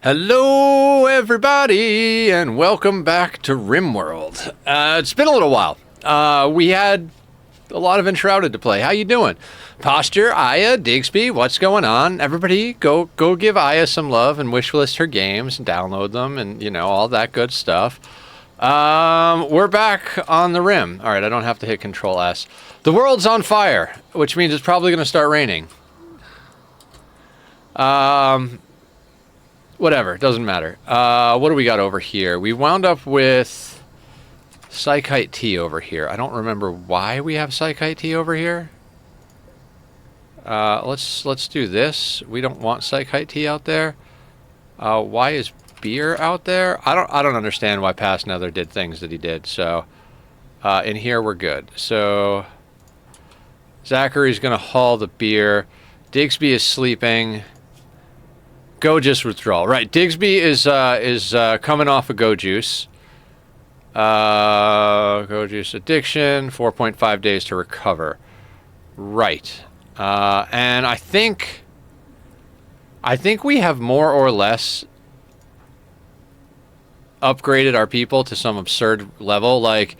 Hello, everybody, and welcome back to Rimworld. It's been a little while. We had a lot of Enshrouded to play. How you doing? Posture, Aya, Digsby, what's going on? Everybody, go give Aya some love and wishlist her games and download them and, you know, all that good stuff. We're back on the Rim. All right, I don't have to hit Control S. The world's on fire, which means it's probably going to start raining. Whatever, doesn't matter. What do we got over here? We wound up with Psychite T over here. I don't remember why we have Psychite T over here. Let's do this. We don't want Psychite T out there. Why is beer out there? I don't understand why Past Nether did things that he did. So in here we're good. So Zachary's gonna haul the beer. Digsby is sleeping. Go Juice withdrawal. Right, Digsby is coming off of Go Juice. Go Juice addiction, 4.5 days to recover. Right. And I think we have more or less upgraded our people to some absurd level, like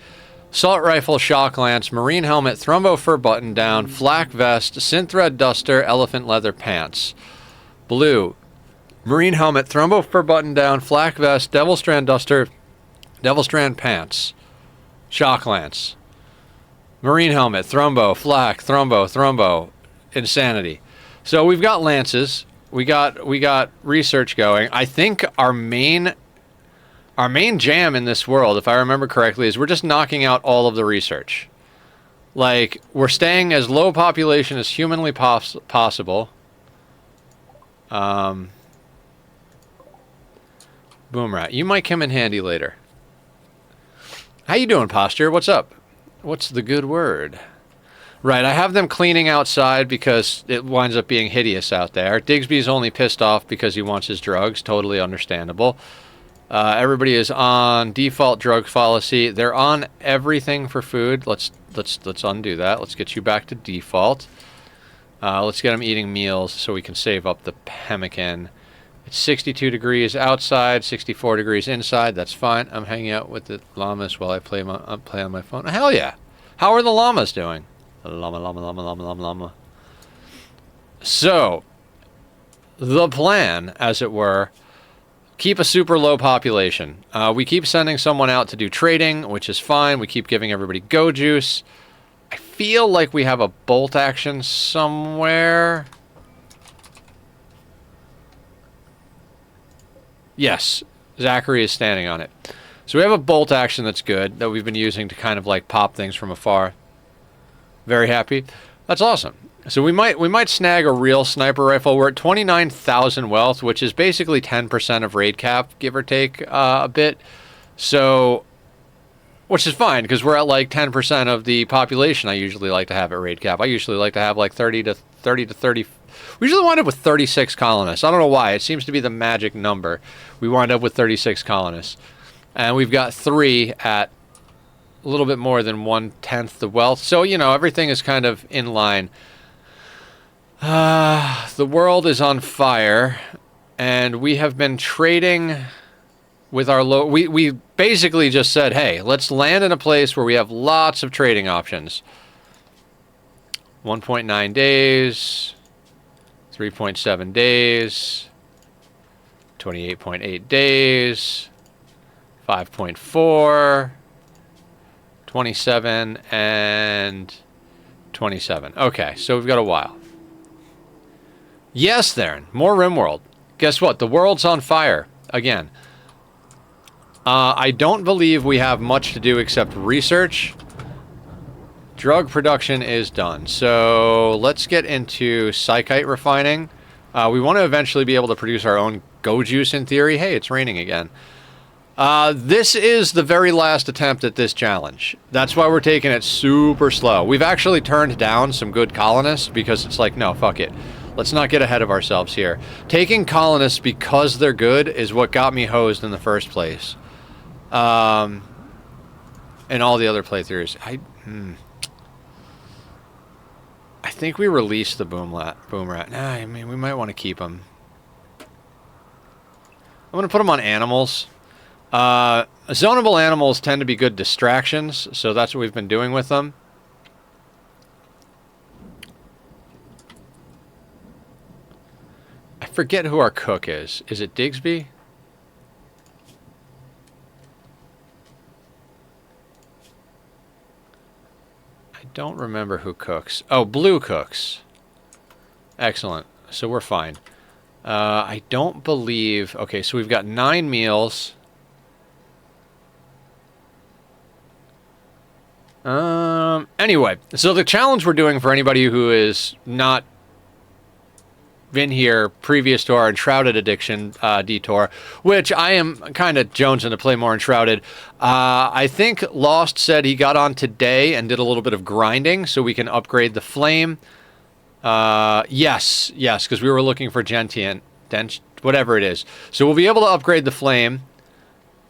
assault rifle, shock lance, marine helmet, thrombo fur button down, flak vest, synthread duster, elephant leather pants. Blue. Marine helmet, thrombo fur button down, flak vest, devil strand duster, devil strand pants, shock lance, marine helmet, thrombo, flak, thrombo, insanity. So we've got lances. We got research going. I think our main jam in this world, if I remember correctly, is we're just knocking out all of the research. Like, we're staying as low population as humanly possible. Boomrat, you might come in handy later. How you doing, Posture? What's up? What's the good word? Right, I have them cleaning outside because it winds up being hideous out there. Digsby's only pissed off because he wants his drugs. Totally understandable. Everybody is on default drug policy. They're on everything for food. Let's undo that. Let's get you back to default. Let's get them eating meals so we can save up the pemmican. It's 62 degrees outside, 64 degrees inside. That's fine. I'm hanging out with the llamas while I play on my phone. Hell yeah! How are the llamas doing? Llama. So, the plan, as it were, keep a super low population. We keep sending someone out to do trading, which is fine. We keep giving everybody Go Juice. I feel like we have a bolt action somewhere. Yes, Zachary is standing on it. So we have a bolt action that's good, that we've been using to kind of like pop things from afar. Very happy. That's awesome. So we might snag a real sniper rifle. We're at 29,000 wealth, which is basically 10% of raid cap, give or take a bit. So, which is fine, because we're at like 10% of the population I usually like to have at raid cap. I usually like to have like 30 to 30. We usually wind up with 36 colonists. I don't know why. It seems to be the magic number. We wind up with 36 colonists. And we've got 3 at a little bit more than 1/10 the wealth. So, you know, everything is kind of in line. The world is on fire. And we have been trading with our low... We basically just said, hey, let's land in a place where we have lots of trading options. 1.9 days... 3.7 days, 28.8 days, 5.4, 27, and 27. Okay, so we've got a while. Yes, Theron, more Rimworld. Guess what? The world's on fire again. I don't believe we have much to do except research. Drug production is done. So let's get into Psychite refining. We want to eventually be able to produce our own Go Juice in theory. Hey, it's raining again. This is the very last attempt at this challenge. That's why we're taking it super slow. We've actually turned down some good colonists because it's like, no, fuck it. Let's not get ahead of ourselves here. Taking colonists because they're good is what got me hosed in the first place. And all the other playthroughs. I think we released the boom rat. Nah, I mean, we might want to keep him. I'm going to put them on animals. Zonable animals tend to be good distractions, so that's what we've been doing with them. I forget who our cook is. Is it Digsby? I don't remember who cooks. Oh, Blue cooks. Excellent. So we're fine. I don't believe... Okay, so we've got 9 meals. Anyway, so the challenge we're doing for anybody who is not been here previous to our Enshrouded addiction detour, which I am kind of jonesing to play more Enshrouded. I think Lost said he got on today and did a little bit of grinding so we can upgrade the flame. Yes, because we were looking for Gentian, whatever it is. So we'll be able to upgrade the flame.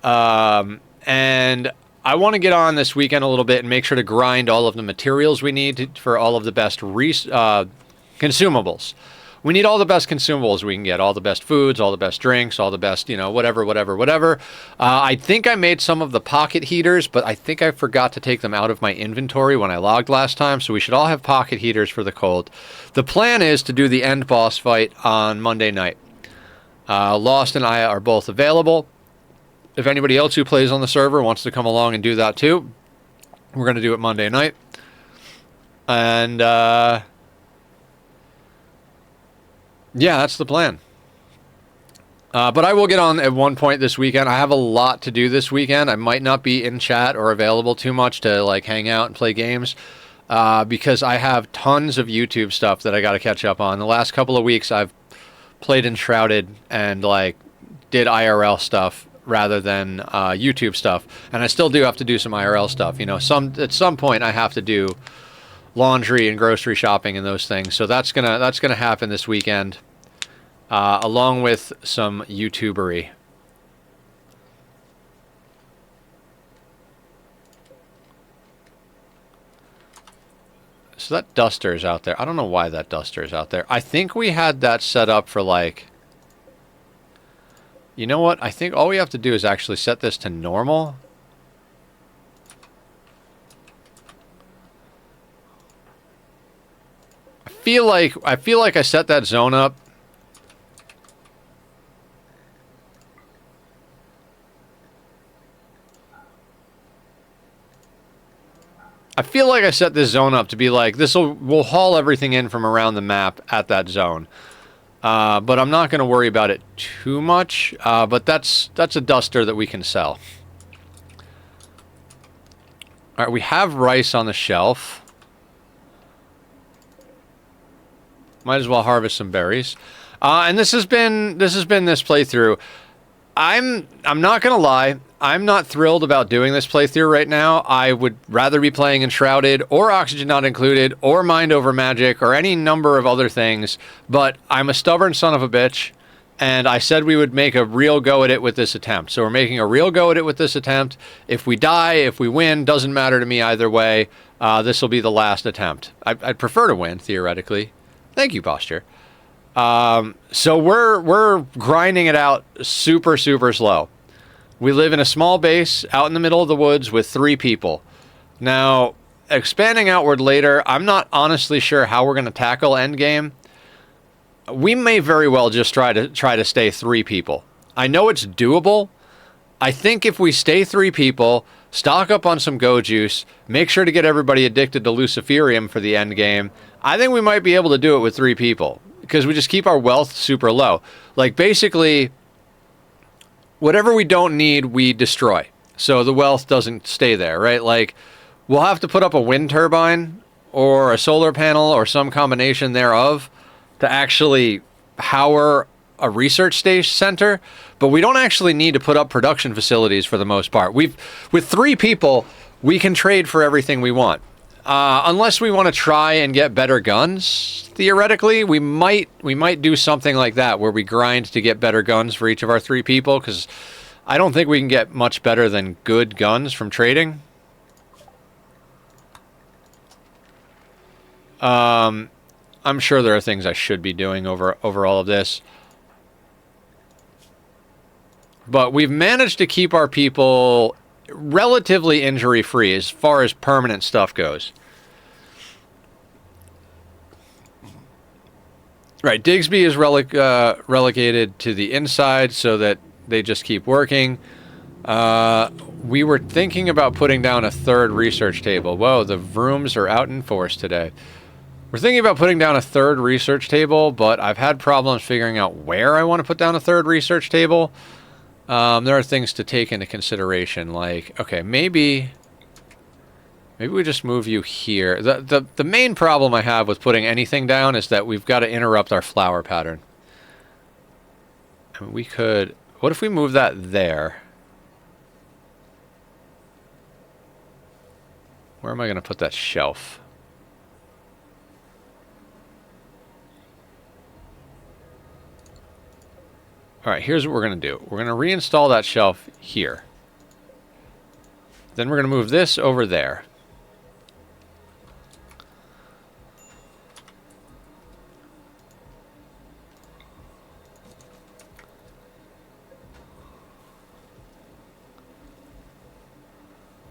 And I want to get on this weekend a little bit and make sure to grind all of the materials we need for all of the best consumables. We need all the best consumables we can get, all the best foods, all the best drinks, all the best, whatever. I think I made some of the pocket heaters, but I think I forgot to take them out of my inventory when I logged last time, so we should all have pocket heaters for the cold. The plan is to do the end boss fight on Monday night. Lost and I are both available. If anybody else who plays on the server wants to come along and do that too, we're going to do it Monday night. And, yeah, that's the plan. But I will get on at one point this weekend. I have a lot to do this weekend. I might not be in chat or available too much to like hang out and play games because I have tons of YouTube stuff that I got to catch up on. The last couple of weeks I've played Enshrouded and like did IRL stuff rather than YouTube stuff. And I still do have to do some IRL stuff. You know, at some point I have to do laundry and grocery shopping and those things. So that's gonna happen this weekend, along with some YouTubery. So that duster's out there. I don't know why that duster's out there. I think we had that set up for like... You know what? I think all we have to do is actually set this to normal. I feel like I set that zone up. I feel like I set this zone up to be like, we'll haul everything in from around the map at that zone. But I'm not going to worry about it too much. But that's a duster that we can sell. All right, we have rice on the shelf. Might as well harvest some berries. And this has been this playthrough. I'm not gonna lie, I'm not thrilled about doing this playthrough right now. I would rather be playing Enshrouded or Oxygen Not Included or Mind Over Magic or any number of other things, but I'm a stubborn son of a bitch, and I said we would make a real go at it with this attempt. So we're making a real go at it with this attempt. If we die, if we win, doesn't matter to me either way. This will be the last attempt. I'd prefer to win, theoretically. Thank you, Posture. So we're grinding it out super, super slow. We live in a small base out in the middle of the woods with 3 people. Now, expanding outward later, I'm not honestly sure how we're going to tackle endgame. We may very well just try to stay 3 people. I know it's doable. I think if we stay 3 people, stock up on some Go Juice, make sure to get everybody addicted to Luciferium for the end game, I think we might be able to do it with 3 people. Because we just keep our wealth super low. Like, basically, whatever we don't need, we destroy. So the wealth doesn't stay there, right? Like, we'll have to put up a wind turbine or a solar panel or some combination thereof to actually power a research station center, but we don't actually need to put up production facilities for the most part. With 3 people, we can trade for everything we want. Unless we want to try and get better guns, theoretically, we might do something like that where we grind to get better guns for each of our 3 people, because I don't think we can get much better than good guns from trading. I'm sure there are things I should be doing over all of this. But we've managed to keep our people relatively injury-free as far as permanent stuff goes. Right, Digsby is relegated to the inside so that they just keep working. We were thinking about putting down a third research table. Whoa, the rooms are out in force today. We're thinking about putting down a third research table, but I've had problems figuring out where I want to put down a third research table. There are things to take into consideration, like, okay, maybe we just move you here. The main problem I have with putting anything down is that we've got to interrupt our flower pattern. I mean, we could... What if we move that there? Where am I going to put that shelf? Alright, here's what we're going to do. We're going to reinstall that shelf here. Then we're going to move this over there.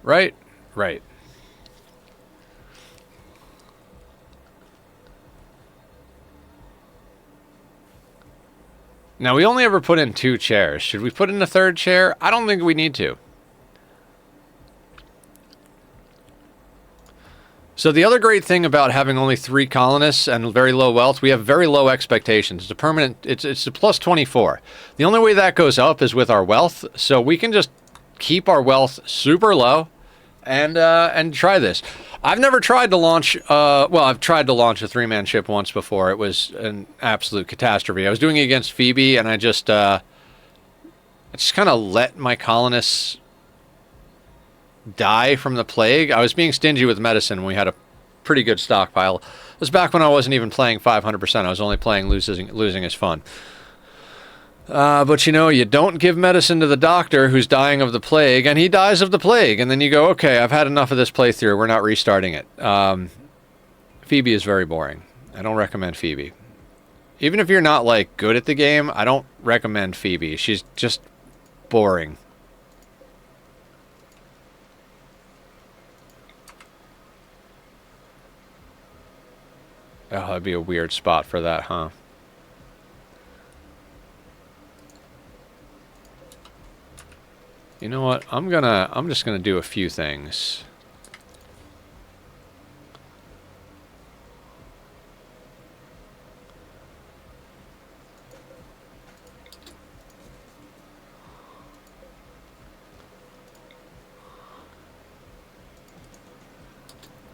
Right? Right. Now, we only ever put in 2 chairs. Should we put in a third chair? I don't think we need to. So the other great thing about having only 3 colonists and very low wealth, we have very low expectations. It's a permanent, it's a plus 24. The only way that goes up is with our wealth, so we can just keep our wealth super low and try this. I've never tried to launch, well, I've tried to launch a 3-man ship once before. It was an absolute catastrophe. I was doing it against Phoebe, and I just kind of let my colonists die from the plague. I was being stingy with medicine when we had a pretty good stockpile. It was back when I wasn't even playing 500%. I was only playing losing is fun. But you know, you don't give medicine to the doctor who's dying of the plague, and he dies of the plague, and then you go, okay, I've had enough of this playthrough, we're not restarting it. Phoebe is very boring. I don't recommend Phoebe. Even if you're not, like, good at the game, I don't recommend Phoebe. She's just boring. Oh, that'd be a weird spot for that, huh? You know what? I'm just gonna do a few things.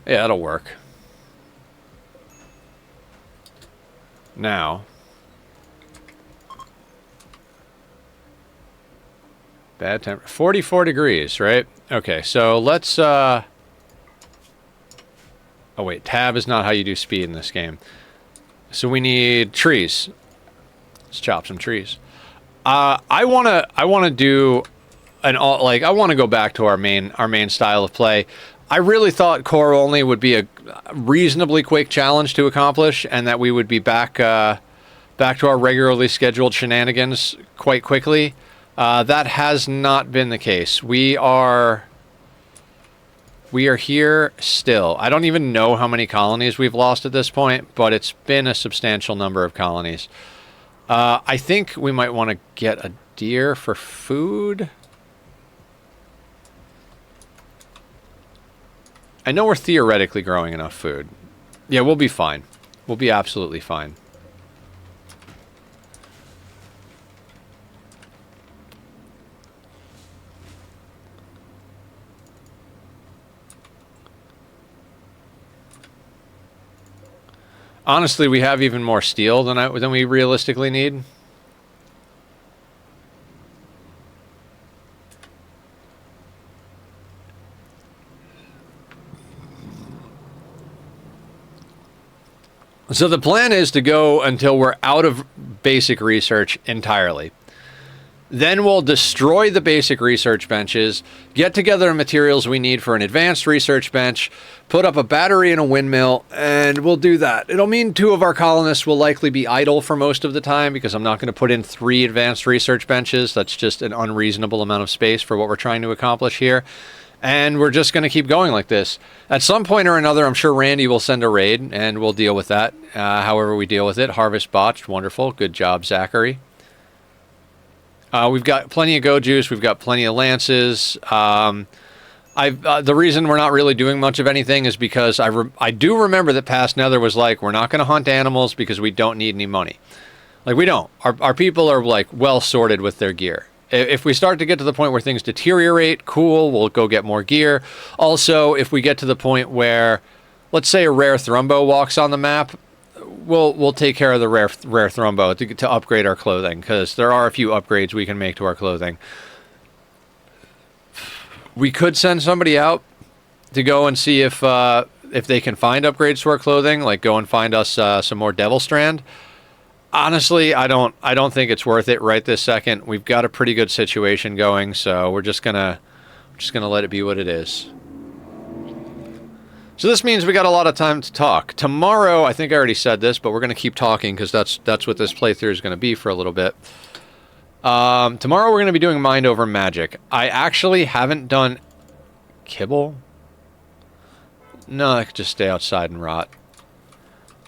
Yeah, that'll work. Now, bad temp, 44 degrees, right? Okay, so let's, oh wait, tab is not how you do speed in this game. So we need trees. Let's chop some trees. I wanna do an all, like, I wanna go back to our main style of play. I really thought core only would be a reasonably quick challenge to accomplish, and that we would be back to our regularly scheduled shenanigans quite quickly. That has not been the case. We are here still. I don't even know how many colonies we've lost at this point, but it's been a substantial number of colonies. I think we might want to get a deer for food. I know we're theoretically growing enough food. Yeah, we'll be fine. We'll be absolutely fine. Honestly, we have even more steel than we realistically need. So the plan is to go until we're out of basic research entirely. Then we'll destroy the basic research benches, get together the materials we need for an advanced research bench, put up a battery and a windmill, and we'll do that. It'll mean 2 of our colonists will likely be idle for most of the time because I'm not going to put in 3 advanced research benches. That's just an unreasonable amount of space for what we're trying to accomplish here. And we're just going to keep going like this. At some point or another, I'm sure Randy will send a raid, and we'll deal with that. However we deal with it. Harvest botched. Wonderful. Good job, Zachary. We've got plenty of go juice. We've got plenty of lances. The reason we're not really doing much of anything is because I do remember that past Nether was like, we're not going to hunt animals because we don't need any money. Like, we don't. Our people are, like, well sorted with their gear. If we start to get to the point where things deteriorate, cool, we'll go get more gear. Also, if we get to the point where, let's say a rare Thrumbo walks on the map, we'll take care of the rare Thrumbo to upgrade our clothing, because there are a few upgrades we can make to our clothing. We could send somebody out to go and see if they can find upgrades to our clothing, like go and find us some more Devil Strand. Honestly, I don't think it's worth it right this second. We've got a pretty good situation going, so we're just gonna let it be what it is. So this means we got a lot of time to talk. Tomorrow, I think I already said this, but we're going to keep talking because that's what this playthrough is going to be for a little bit. Tomorrow we're going to be doing Mind Over Magic. I actually haven't done Kibble. No, I could just stay outside and rot.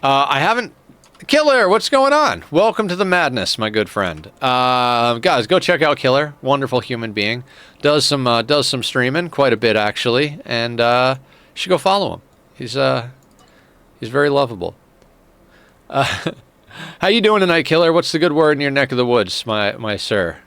I haven't... Killer, what's going on? Welcome to the madness, my good friend. Guys, go check out Killer. Wonderful human being. Does some streaming, quite a bit actually, and you should go follow him. He's very lovable. How you doing tonight, Killer? What's the good word in your neck of the woods, my sir?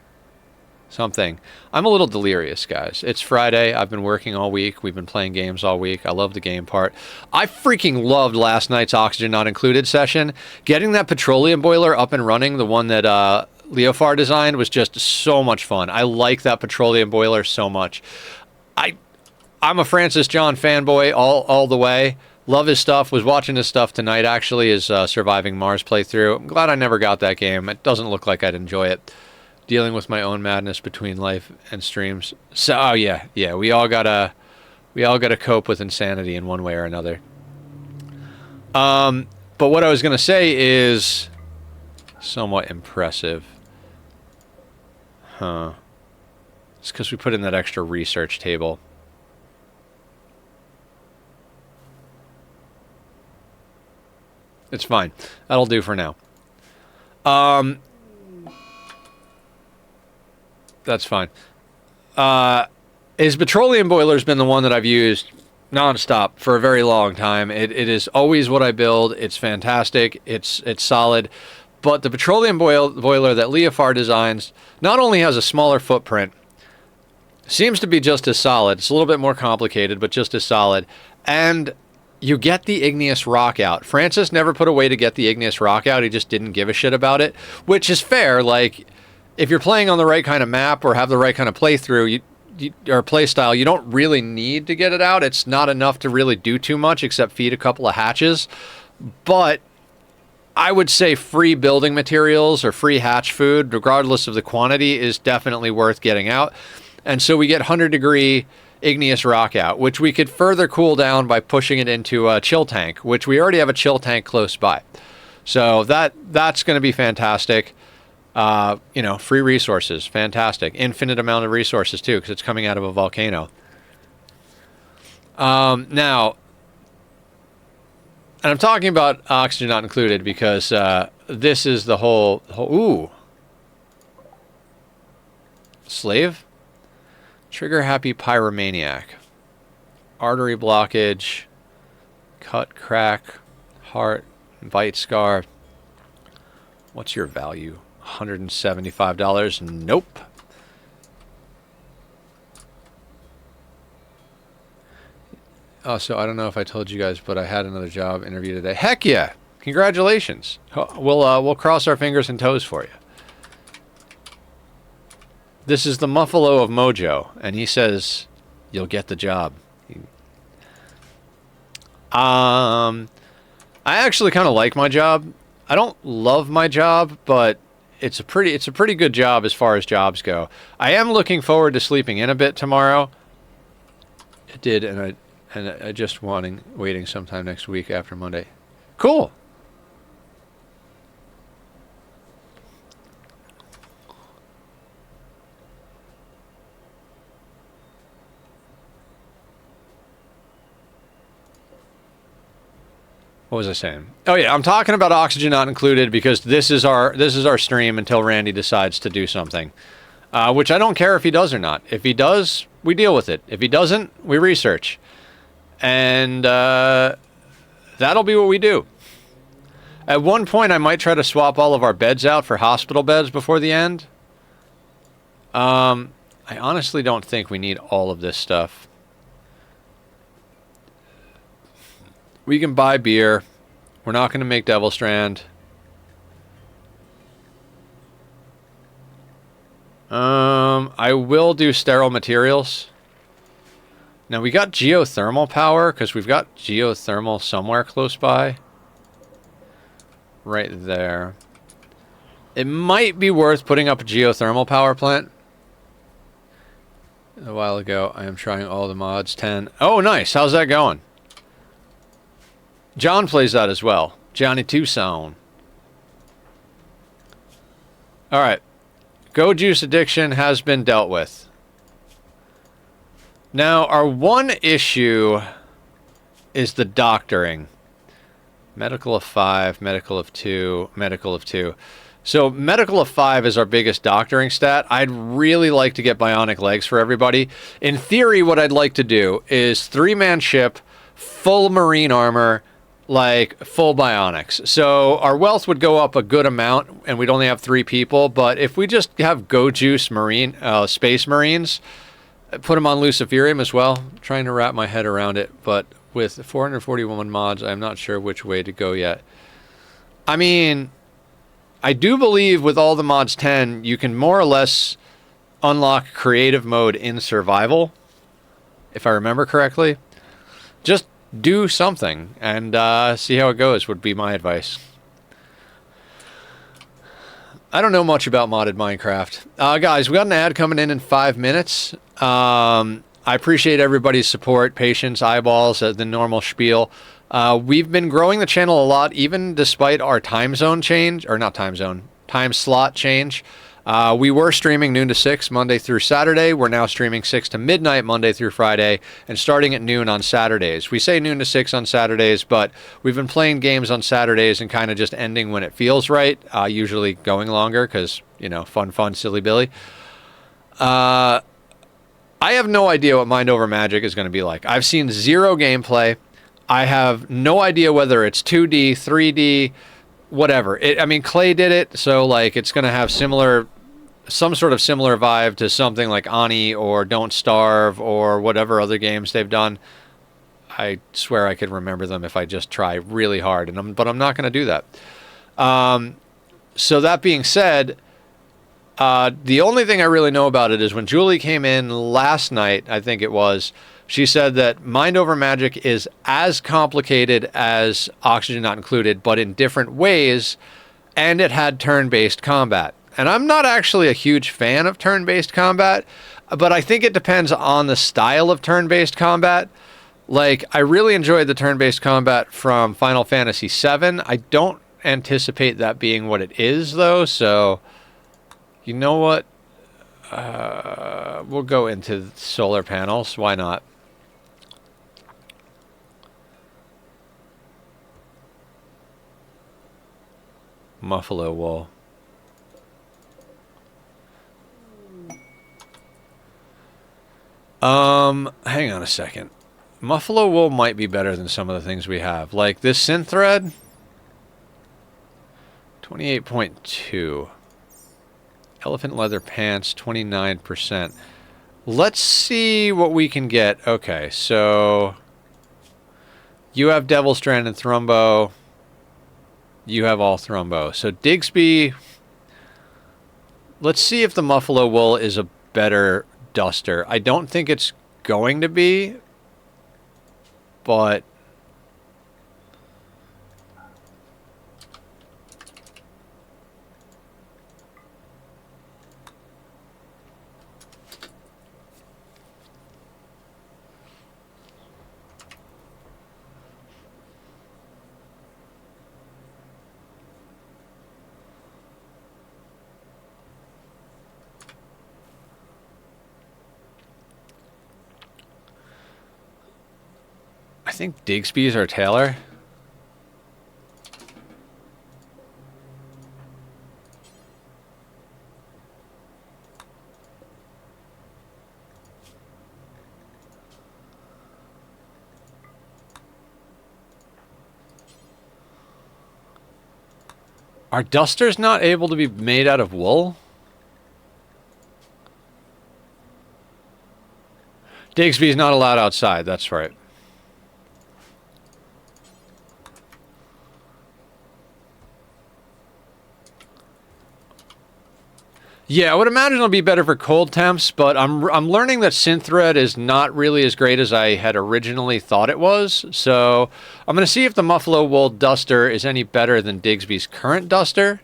Something. I'm a little delirious, guys. It's Friday. I've been working all week. We've been playing games all week. I love the game part. I freaking loved last night's Oxygen Not Included session. Getting that petroleum boiler up and running, the one that Leofar designed, was just so much fun. I like that petroleum boiler so much. I'm a Francis John fanboy all the way. Love his stuff. Was watching his stuff tonight, actually, his Surviving Mars playthrough. I'm glad I never got that game. It doesn't look like I'd enjoy it. Dealing with my own madness between life and streams. So, oh yeah, we all gotta cope with insanity in one way or another. But what I was gonna say is somewhat impressive. Huh. It's because we put in that extra research table. It's fine. That'll do for now. That's fine. His petroleum boiler's been the one that I've used nonstop for a very long time. It is always what I build. It's fantastic. It's solid. But the petroleum boiler that Leofar designs not only has a smaller footprint, seems to be just as solid. It's a little bit more complicated, but just as solid. And you get the igneous rock out. Francis never put a way to get the igneous rock out. He just didn't give a shit about it, which is fair. Like, if you're playing on the right kind of map or have the right kind of playthrough or play style, you don't really need to get it out. It's not enough to really do too much except feed a couple of hatches. But I would say free building materials or free hatch food, regardless of the quantity, is definitely worth getting out. And so we get 100-degree igneous rock out, which we could further cool down by pushing it into a chill tank, which we already have a chill tank close by. So that's going to be fantastic. Free resources, fantastic. Infinite amount of resources too, because it's coming out of a volcano. Now, and I'm talking about Oxygen Not Included because this is the whole ooh. Slave? Trigger happy pyromaniac. Artery blockage. Cut, crack, heart, bite scar. What's your value? $175. Nope. Also, I don't know if I told you guys, but I had another job interview today. Heck yeah! Congratulations. We'll cross our fingers and toes for you. This is the Muffalo of Mojo, and he says you'll get the job. I actually kind of like my job. I don't love my job, but it's a pretty good job as far as jobs go. I am looking forward to sleeping in a bit tomorrow. It did, and I just waiting sometime next week after Monday. Cool. What was I saying? Oh yeah, I'm talking about oxygen not included because this is our stream until Randy decides to do something, which I don't care if he does or not. If he does, we deal with it. If he doesn't, we research, and that'll be what we do. At one point, I might try to swap all of our beds out for hospital beds before the end. I honestly don't think we need all of this stuff. We can buy beer. We're not going to make Devil Strand. I will do sterile materials. Now, we got geothermal power, because we've got geothermal somewhere close by. Right there. It might be worth putting up a geothermal power plant. A while ago, I am trying all the mods. 10. Oh, nice. How's that going? John plays that as well. Johnny Tucson. Alright. Go Juice addiction has been dealt with. Now, our one issue is the doctoring. Medical of 5, medical of 2, medical of 2. So, medical of 5 is our biggest doctoring stat. I'd really like to get bionic legs for everybody. In theory, what I'd like to do is 3-man ship, full marine armor, like full bionics. So our wealth would go up a good amount and we'd only have 3 people, but if we just have Go Juice Marine Space Marines, put them on Luciferium as well. I'm trying to wrap my head around it, but with 441 mods, I'm not sure which way to go yet. I mean, I do believe with all the mods 10, you can more or less unlock creative mode in survival, if I remember correctly. Just do something and see how it goes would be my advice. I don't know much about modded Minecraft. Guys, we got an ad coming in 5 minutes. I appreciate everybody's support, patience, eyeballs, the normal spiel. We've been growing the channel a lot, even despite our time zone change, or not time zone, time slot change. We were streaming noon to 6 Monday through Saturday. We're now streaming 6 to midnight Monday through Friday and starting at noon on Saturdays. We say noon to 6 on Saturdays, but we've been playing games on Saturdays and kind of just ending when it feels right, usually going longer because, you know, fun, silly Billy. I have no idea what Mind Over Magic is going to be like. I've seen 0 gameplay. I have no idea whether it's 2D, 3D, whatever. I mean, Clay did it, so like it's going to have some sort of similar vibe to something like Ani or Don't Starve or whatever other games they've done. I swear I could remember them if I just try really hard, but I'm not going to do that. So that being said, the only thing I really know about it is when Julie came in last night, I think it was, she said that Mind Over Magic is as complicated as Oxygen Not Included, but in different ways, and it had turn-based combat. And I'm not actually a huge fan of turn-based combat, but I think it depends on the style of turn-based combat. Like, I really enjoyed the turn-based combat from Final Fantasy VII. I don't anticipate that being what it is, though, so you know what? We'll go into solar panels. Why not? Muffalo wool. Hang on a second. Muffalo wool might be better than some of the things we have. Like this synth thread. 28.2. Elephant leather pants, 29%. Let's see what we can get. Okay, so you have Devil Strand and Thrumbo. You have all Thrumbo. So Digsby, let's see if the Muffalo wool is a better duster. I don't think it's going to be, but think Digsby's or Taylor. Are dusters not able to be made out of wool? Digsby's not allowed outside, that's right. Yeah, I would imagine it'll be better for cold temps, but I'm learning that synthread is not really as great as I had originally thought it was. So I'm going to see if the Muffalo Wool duster is any better than Digsby's current duster.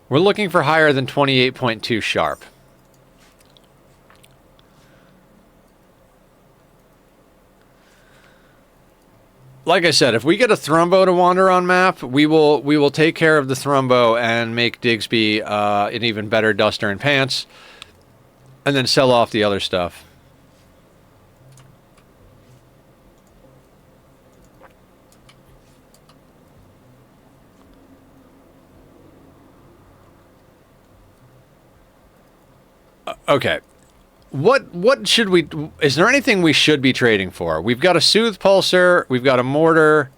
We're looking for higher than 28.2 sharp. Like I said, if we get a Thrumbo to wander on map, we will take care of the Thrumbo and make Digsby an even better duster and pants, and then sell off the other stuff. Okay. What should we... Is there anything we should be trading for? We've got a Soothe Pulsar. We've got a Mortar.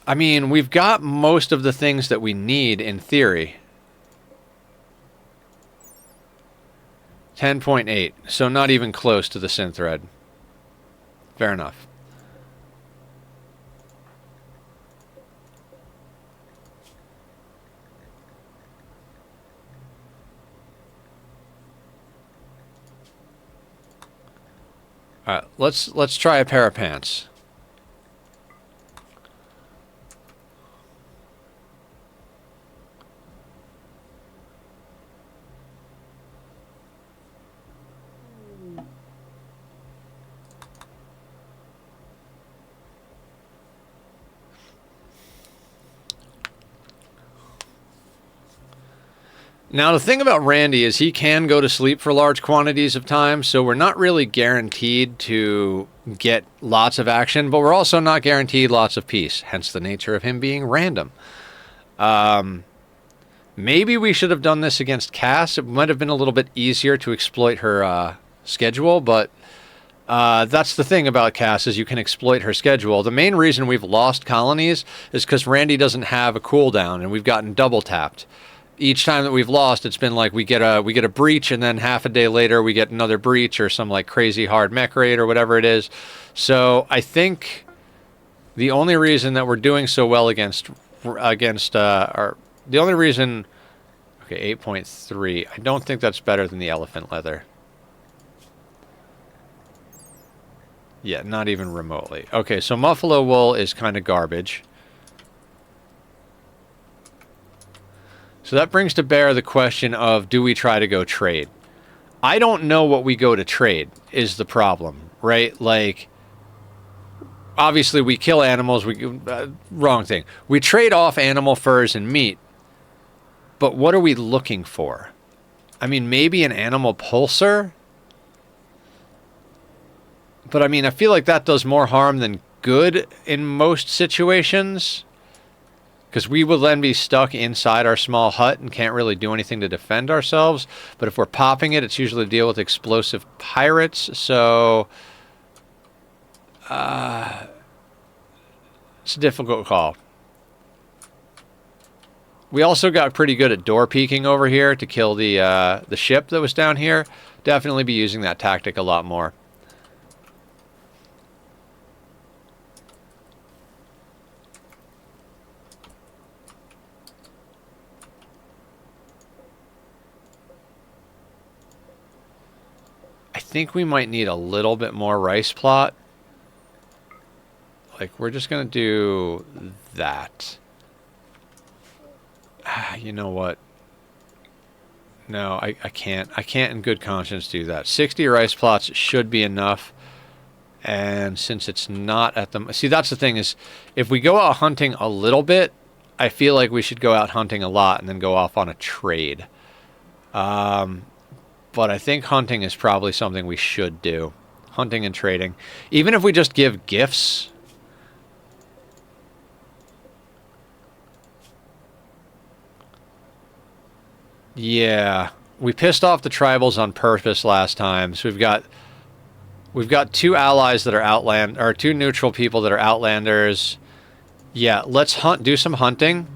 I mean, we've got most of the things that we need in theory. 10.8. So not even close to the Synthread. Fair enough. All right, let's try a pair of pants. Now, the thing about Randy is he can go to sleep for large quantities of time, so we're not really guaranteed to get lots of action, but we're also not guaranteed lots of peace, hence the nature of him being random. Maybe we should have done this against Cass. It might have been a little bit easier to exploit her schedule, but that's the thing about Cass, is you can exploit her schedule. The main reason we've lost colonies is because Randy doesn't have a cooldown, and we've gotten double tapped. Each time that we've lost, it's been like we get a breach, and then half a day later we get another breach or some like crazy hard mech raid or whatever it is. So I think the only reason that we're doing so well against the only reason, okay, 8.3. I don't think that's better than the elephant leather. Yeah, not even remotely. Okay, so Muffalo Wool is kind of garbage. So that brings to bear the question of, do we try to go trade? I don't know what we go to trade is the problem, right? Like, obviously we kill animals. Wrong thing. We trade off animal furs and meat, but what are we looking for? I mean, maybe an animal pulsar? But I mean, I feel like that does more harm than good in most situations. Because we will then be stuck inside our small hut and can't really do anything to defend ourselves. But if we're popping it, it's usually to deal with explosive pirates. So it's a difficult call. We also got pretty good at door peeking over here to kill the ship that was down here. Definitely be using that tactic a lot more. I think we might need a little bit more rice plot. Like, we're just going to do that. You know what? No, I can't. I can't in good conscience do that. 60 rice plots should be enough. And since it's not at the... See, that's the thing is, if we go out hunting a little bit, I feel like we should go out hunting a lot and then go off on a trade. But But I think hunting is probably something we should do. Hunting and trading. Even if we just give gifts. Yeah. We pissed off the tribals on purpose last time. So we've got 2 allies that are or 2 neutral people that are outlanders. Yeah, let's do some hunting.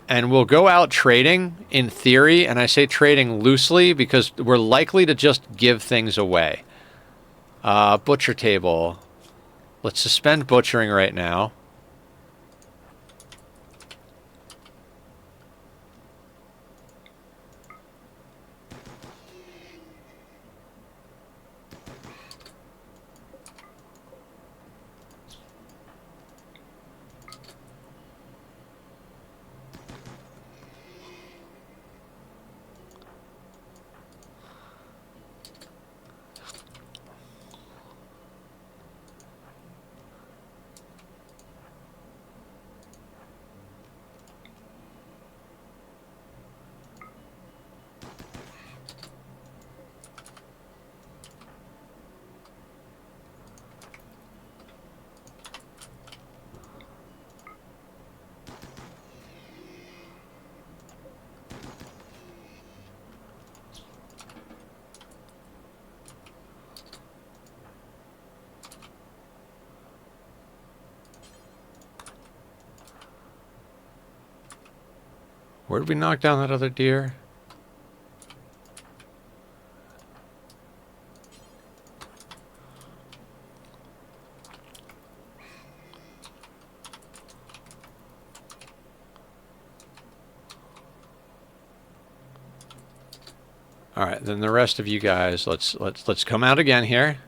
And we'll go out trading, in theory, and I say trading loosely because we're likely to just give things away. Butcher table. Let's suspend butchering right now. Where did we knock down that other deer? All right, then the rest of you guys, let's come out again here.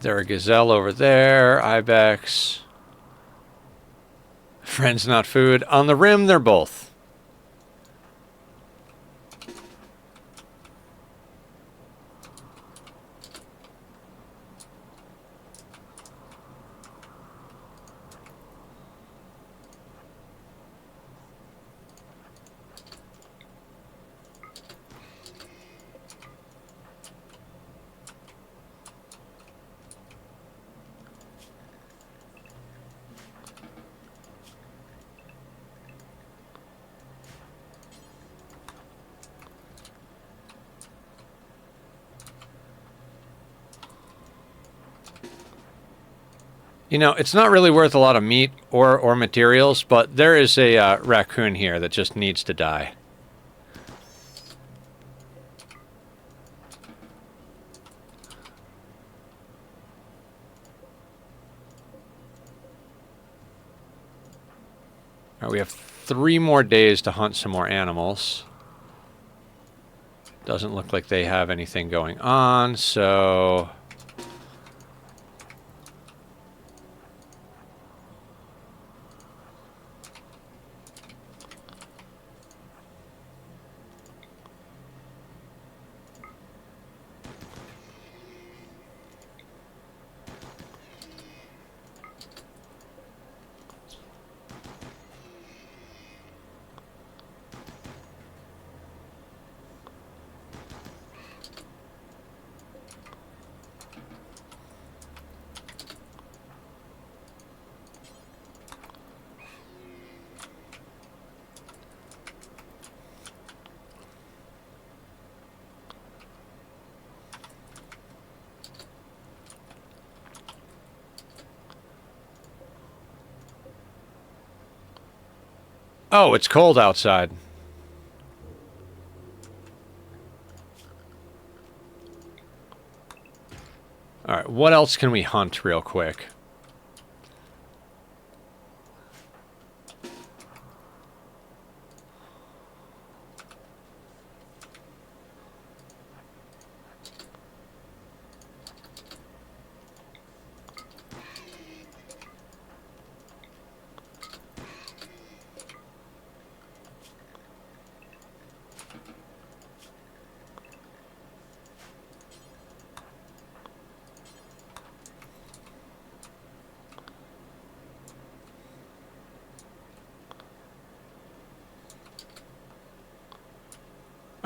There are gazelle over there, ibex. Friends, not food. On the rim, they're both. You know, it's not really worth a lot of meat or materials, but there is a raccoon here that just needs to die. All right, we have 3 more days to hunt some more animals. Doesn't look like they have anything going on, so... Oh, it's cold outside. Alright, what else can we hunt real quick?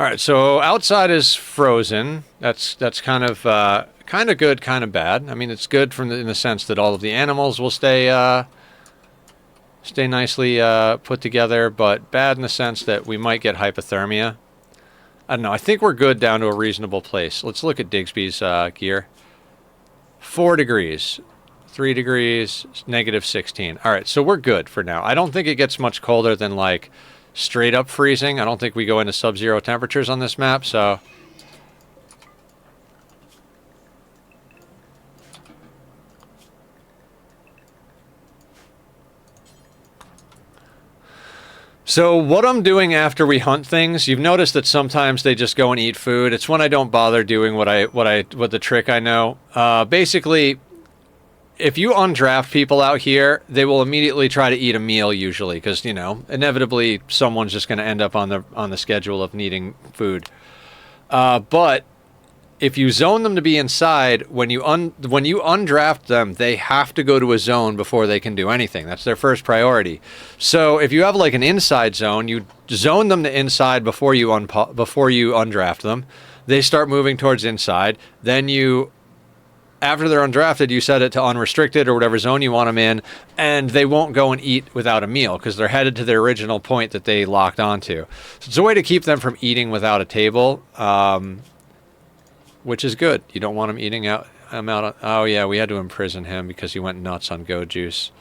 All right, so outside is frozen. That's kind of good, kind of bad. I mean, it's good in the sense that all of the animals will stay nicely put together, but bad in the sense that we might get hypothermia. I don't know. I think we're good down to a reasonable place. Let's look at Digsby's gear. 4 degrees, 3 degrees, negative 16. All right, so we're good for now. I don't think it gets much colder than like straight up freezing. I don't think we go into sub-zero temperatures on this map, so... So what I'm doing after we hunt things, you've noticed that sometimes they just go and eat food. It's when I don't bother doing what the trick I know. Basically, if you undraft people out here, they will immediately try to eat a meal usually, because you know inevitably someone's just going to end up on the schedule of needing food. But if you zone them to be inside, when you undraft them, they have to go to a zone before they can do anything. That's their first priority. So if you have like an inside zone, you zone them to inside before you undraft them. They start moving towards inside. Then after they're undrafted, you set it to unrestricted or whatever zone you want them in, and they won't go and eat without a meal because they're headed to their original point that they locked onto. So it's a way to keep them from eating without a table. Which is good. You don't want him eating out. Oh yeah, we had to imprison him because he went nuts on Go Juice.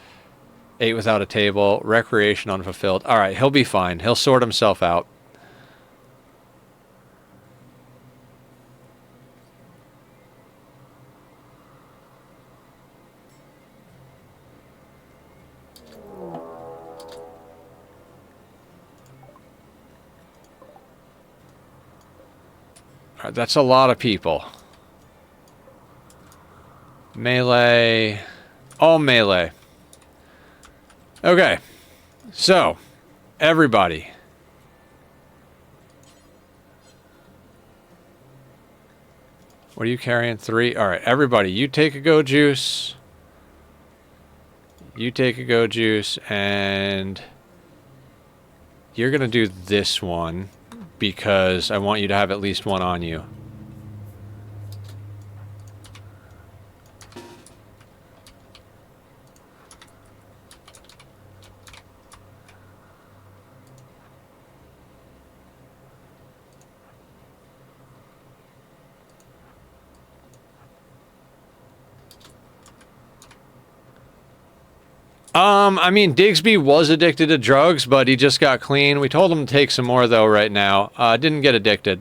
Ate without a table. Recreation unfulfilled. All right, he'll be fine. He'll sort himself out. All right, that's a lot of people. Melee. All melee. Okay. So, everybody. What are you carrying? 3? All right, everybody, you take a Go Juice. You take a Go Juice, and you're going to do this one because I want you to have at least one on you. I mean, Digsby was addicted to drugs, but he just got clean. We told him to take some more, though, right now. Didn't get addicted.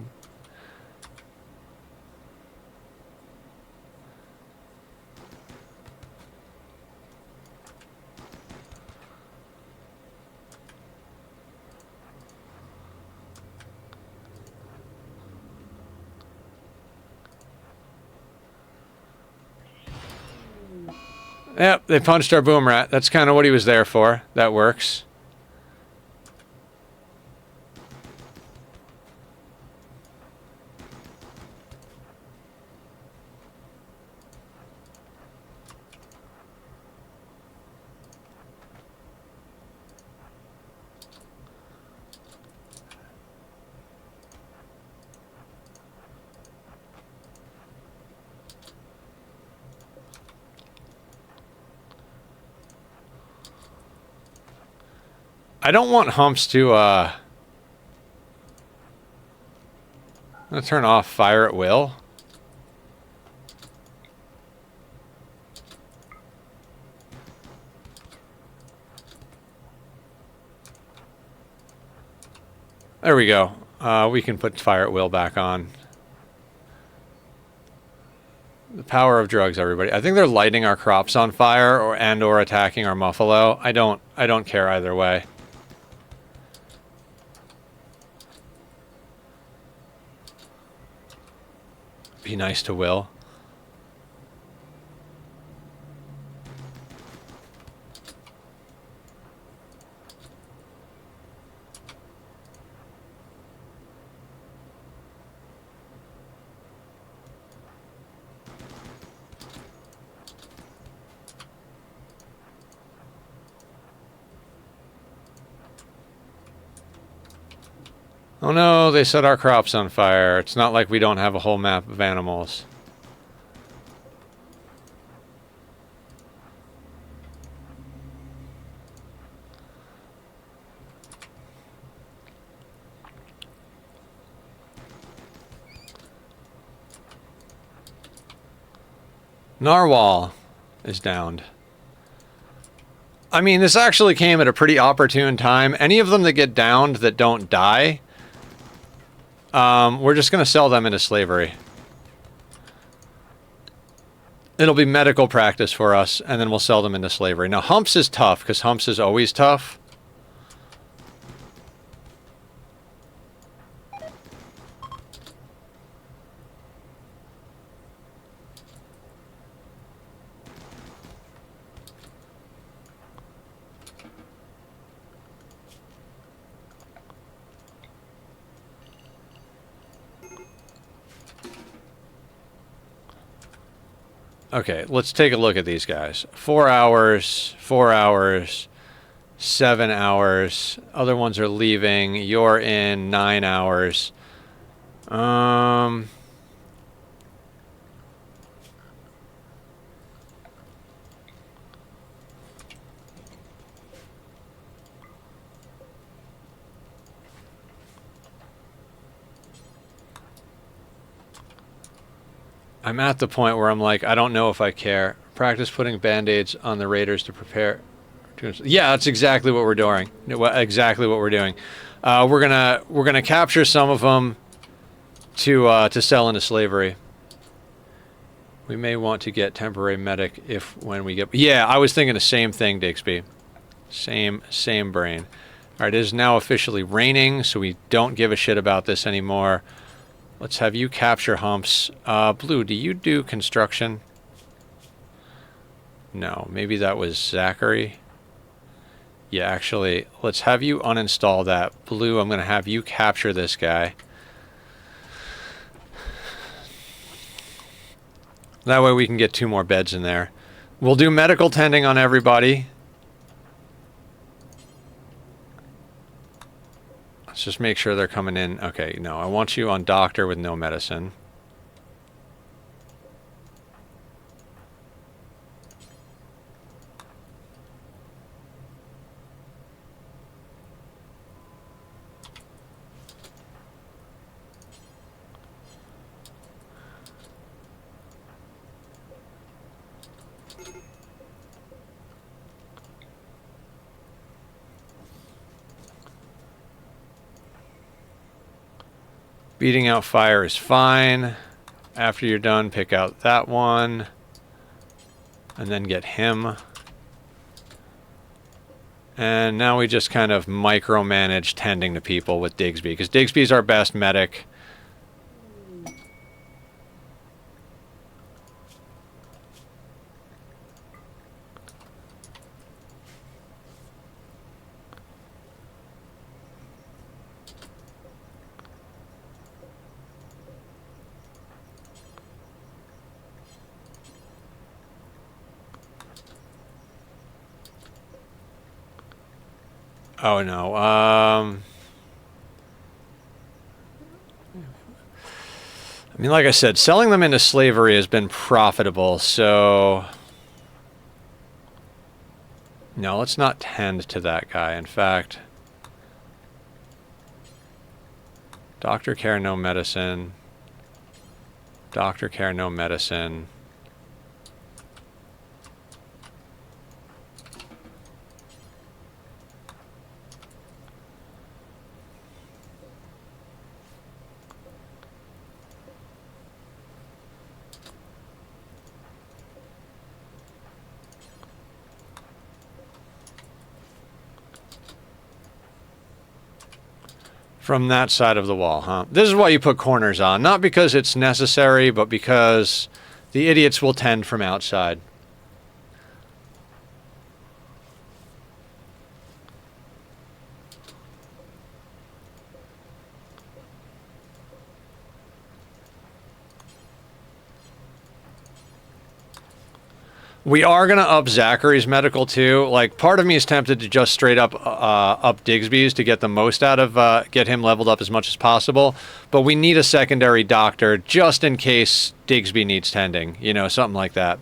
Yep, they punched our boom rat. That's kind of what he was there for. That works. I don't want humps to, I'm gonna turn off fire at will. There we go. We can put fire at will back on. The power of drugs, everybody. I think they're lighting our crops on fire or attacking our muffalo. I don't care either way. Be nice to Will. Oh no, they set our crops on fire. It's not like we don't have a whole map of animals. Narwhal is downed. I mean, this actually came at a pretty opportune time. Any of them that get downed that don't die, we're just going to sell them into slavery. It'll be medical practice for us, and then we'll sell them into slavery. Now, Humps is tough, because Humps is always tough. Okay, let's take a look at these guys. 4 hours, 4 hours, 7 hours. Other ones are leaving. You're in 9 hours. I'm at the point where I'm like, I don't know if I care. Practice putting band-aids on the raiders to prepare. Yeah, that's exactly what we're doing. Exactly what we're doing. We're gonna capture some of them to sell into slavery. We may want to get temporary medic when we get. Yeah, I was thinking the same thing, Dixby. Same brain. All right, it is now officially raining, so we don't give a shit about this anymore. Let's have you capture Humps. Blue, do you do construction? No, maybe that was Zachary. Yeah, actually, let's have you uninstall that. Blue, I'm going to have you capture this guy. That way we can get 2 more beds in there. We'll do medical tending on everybody. Let's just make sure they're coming in. Okay, no, I want you on doctor with no medicine. Beating out fire is fine. After you're done, pick out that one. And then get him. And now we just kind of micromanage tending to people with Digsby. Because Digsby's our best medic. Oh no. I mean, like I said, selling them into slavery has been profitable, so... No, let's not tend to that guy. In fact... Doctor care, no medicine. Doctor care, no medicine. From that side of the wall, huh? This is why you put corners on. Not because it's necessary, but because the idiots will tend from outside. We are going to up Zachary's medical too. Like, part of me is tempted to just straight up up Digsby's to get the most out of, get him leveled up as much as possible. But we need a secondary doctor just in case Digsby needs tending, you know, something like that.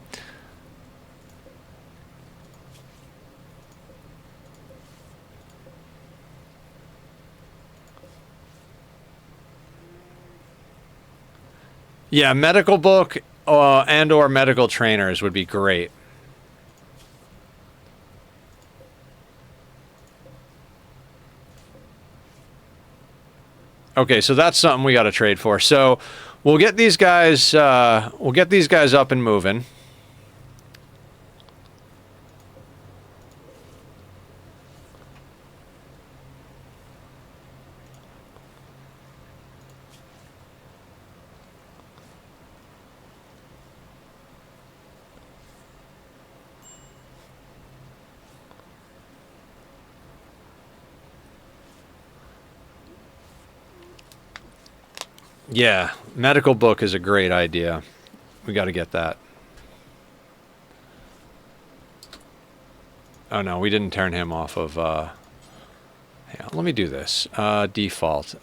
Yeah, medical book and or medical trainers would be great. Okay, so that's something we got to trade for. So we'll get these guys. We'll get these guys up and moving. Yeah, medical book is a great idea. We got to get that. Oh no, we didn't turn him off of. Hang on, let me do this. Default.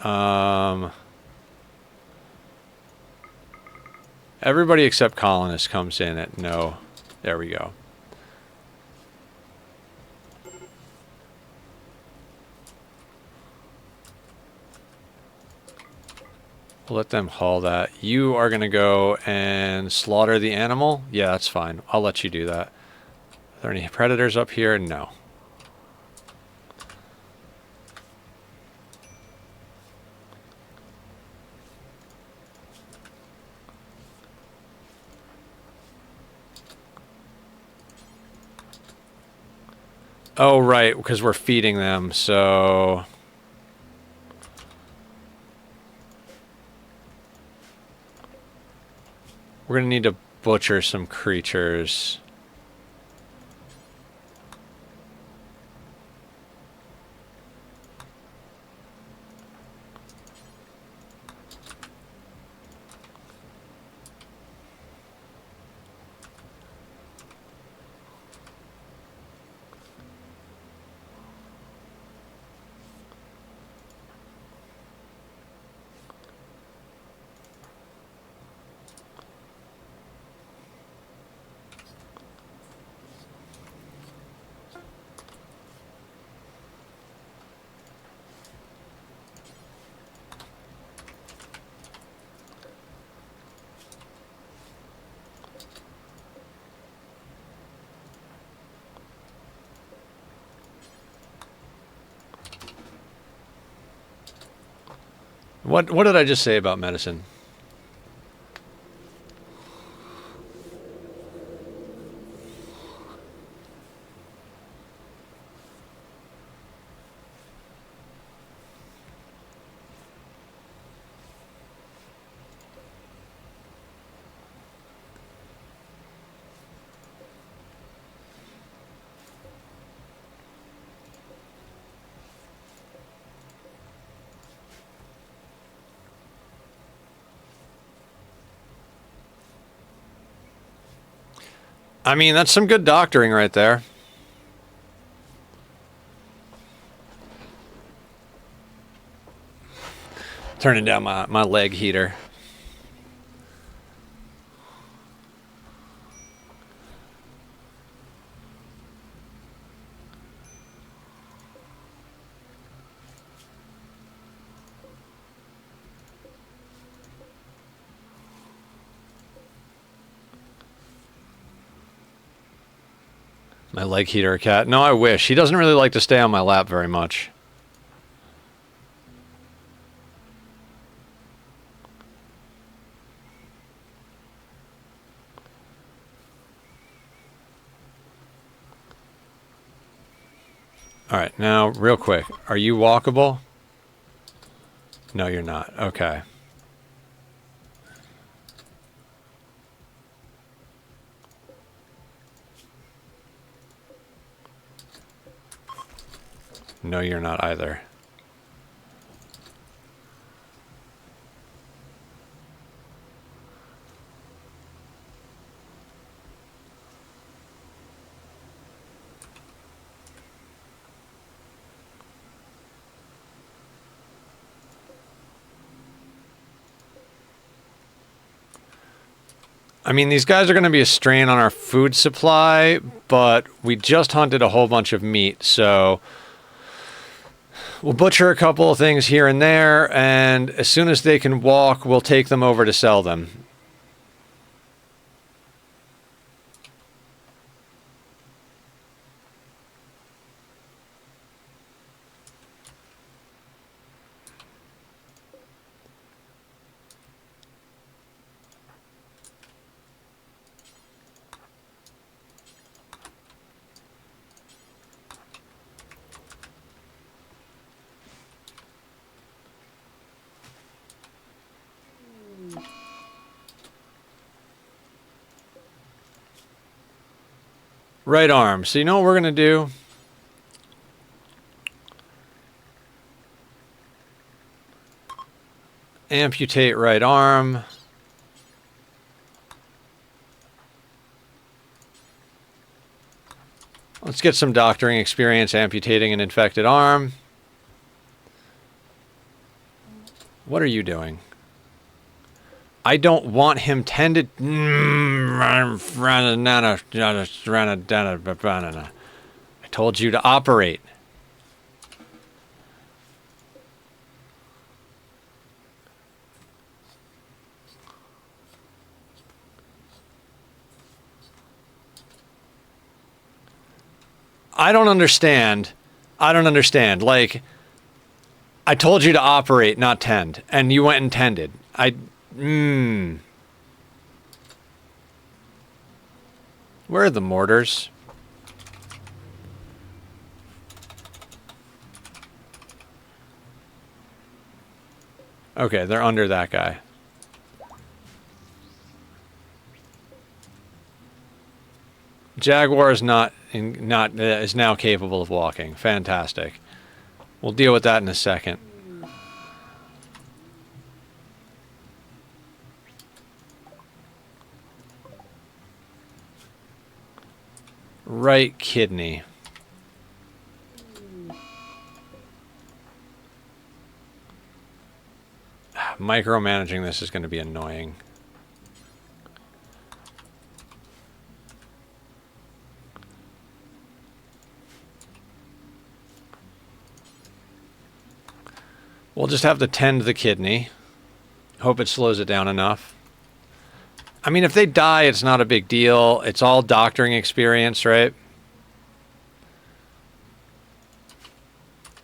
Everybody except colonist comes in at no. There we go. We'll let them haul that. You are going to go and slaughter the animal? Yeah, that's fine. I'll let you do that. Are there any predators up here? No. Oh, right, because we're feeding them, so... We're going to need to butcher some creatures. What did I just say about medicine? I mean, that's some good doctoring right there. Turning down my leg heater. My leg heater cat. No, I wish. He doesn't really like to stay on my lap very much. Alright, now, real quick. Are you walkable? No, you're not. Okay. No, you're not either. I mean, these guys are going to be a strain on our food supply, but we just hunted a whole bunch of meat, so we'll butcher a couple of things here and there, and as soon as they can walk, we'll take them over to sell them. Right arm. So you know what we're going to do? Amputate right arm. Let's get some doctoring experience amputating an infected arm. What are you doing? I don't want him tended. I told you to operate. I don't understand. I don't understand. Like, I told you to operate, not tend, and you went and tended. Where are the mortars? Okay, they're under that guy. Jaguar is is now capable of walking. Fantastic. We'll deal with that in a second. Right kidney. Micromanaging this is going to be annoying. We'll just have to tend the kidney. Hope it slows it down enough. I mean, if they die, it's not a big deal. It's all doctoring experience, right?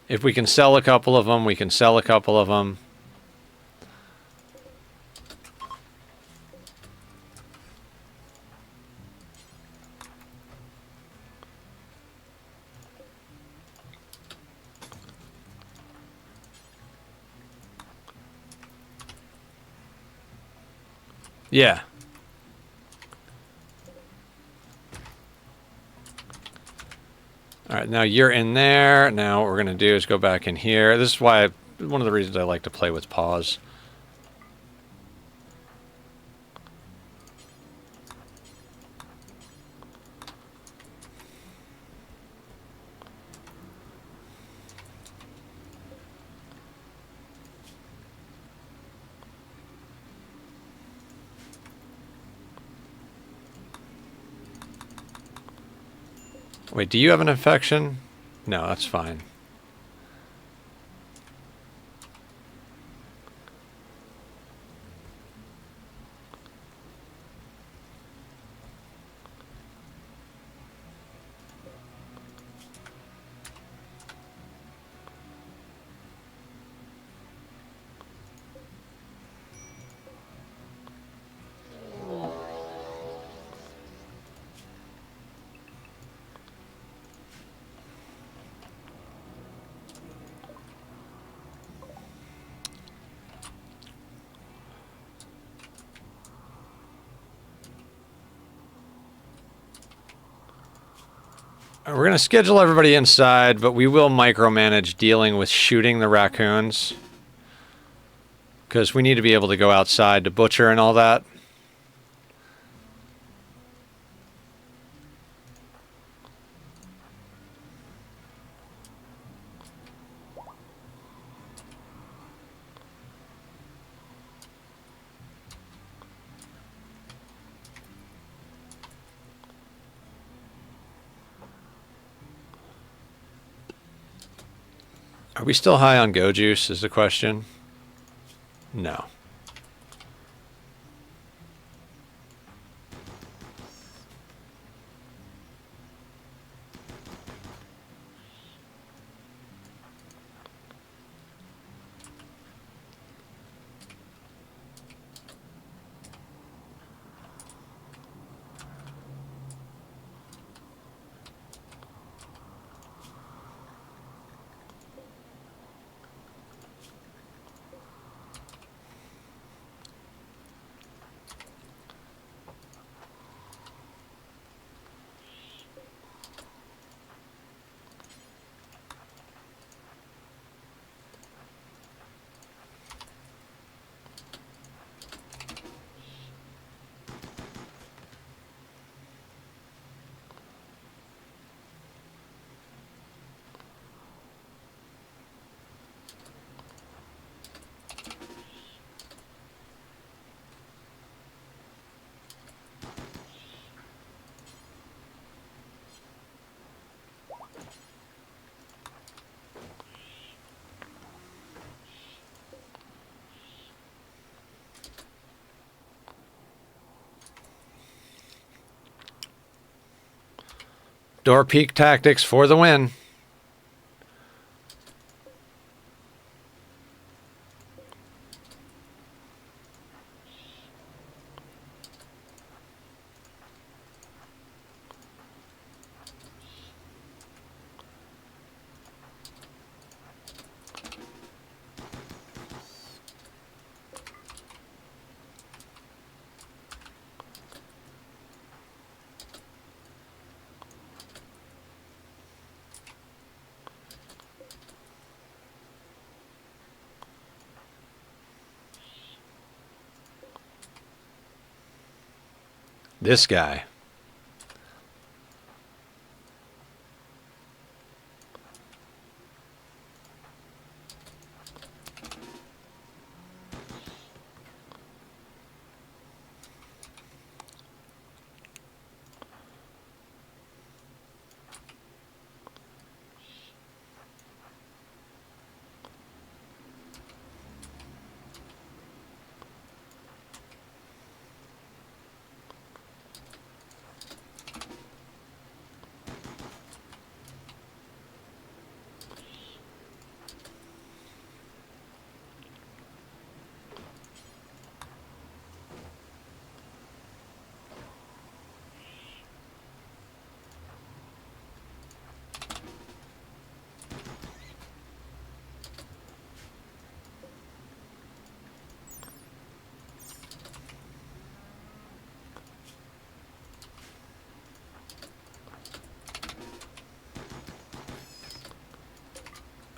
If we can sell a couple of them, we can sell a couple of them. Yeah. All right, now you're in there. Now what we're going to do is go back in here. This is why one of the reasons I like to play with pause. Wait, do you have an infection? No, that's fine. We're going to schedule everybody inside, but we will micromanage dealing with shooting the raccoons. Because we need to be able to go outside to butcher and all that. Are we still high on go juice is the question? No. Door peak tactics for the win. This guy.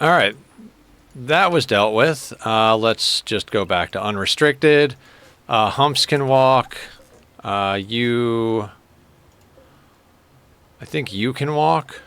All right. That was dealt with. Let's just go back to unrestricted. Humps can walk. You... I think you can walk.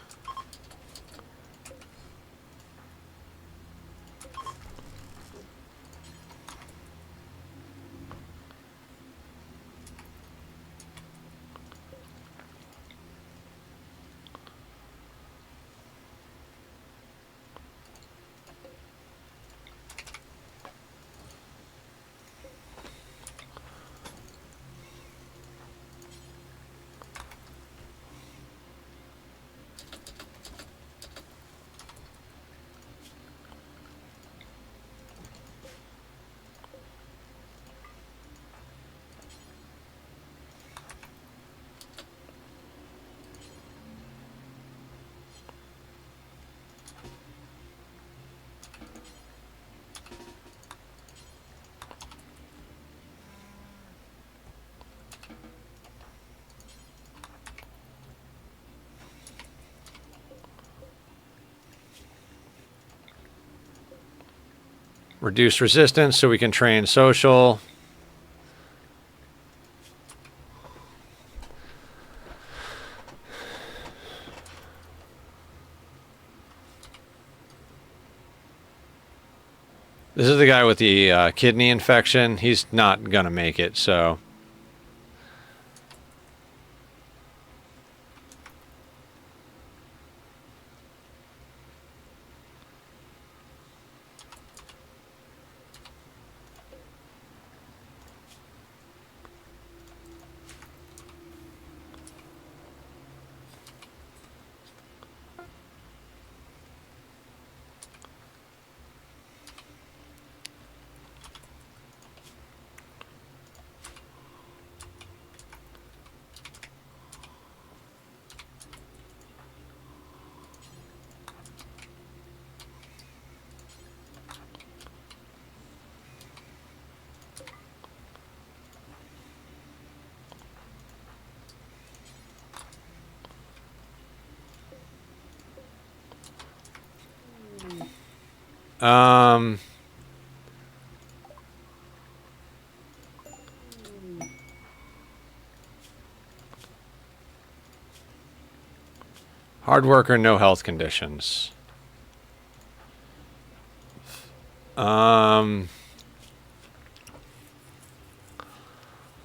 Reduce resistance so we can train social. This is the guy with the kidney infection. He's not going to make it, so... Hard worker, no health conditions.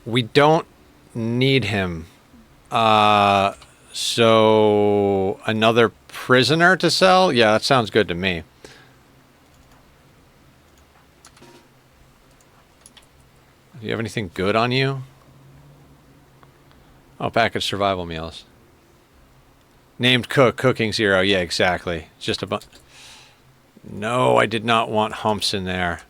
We don't need him. So another prisoner to sell? Yeah, that sounds good to me. Do you have anything good on you? Oh, package survival meals. Named cook, cooking 0. Yeah, exactly. It's just a bunch. No, I did not want humps in there.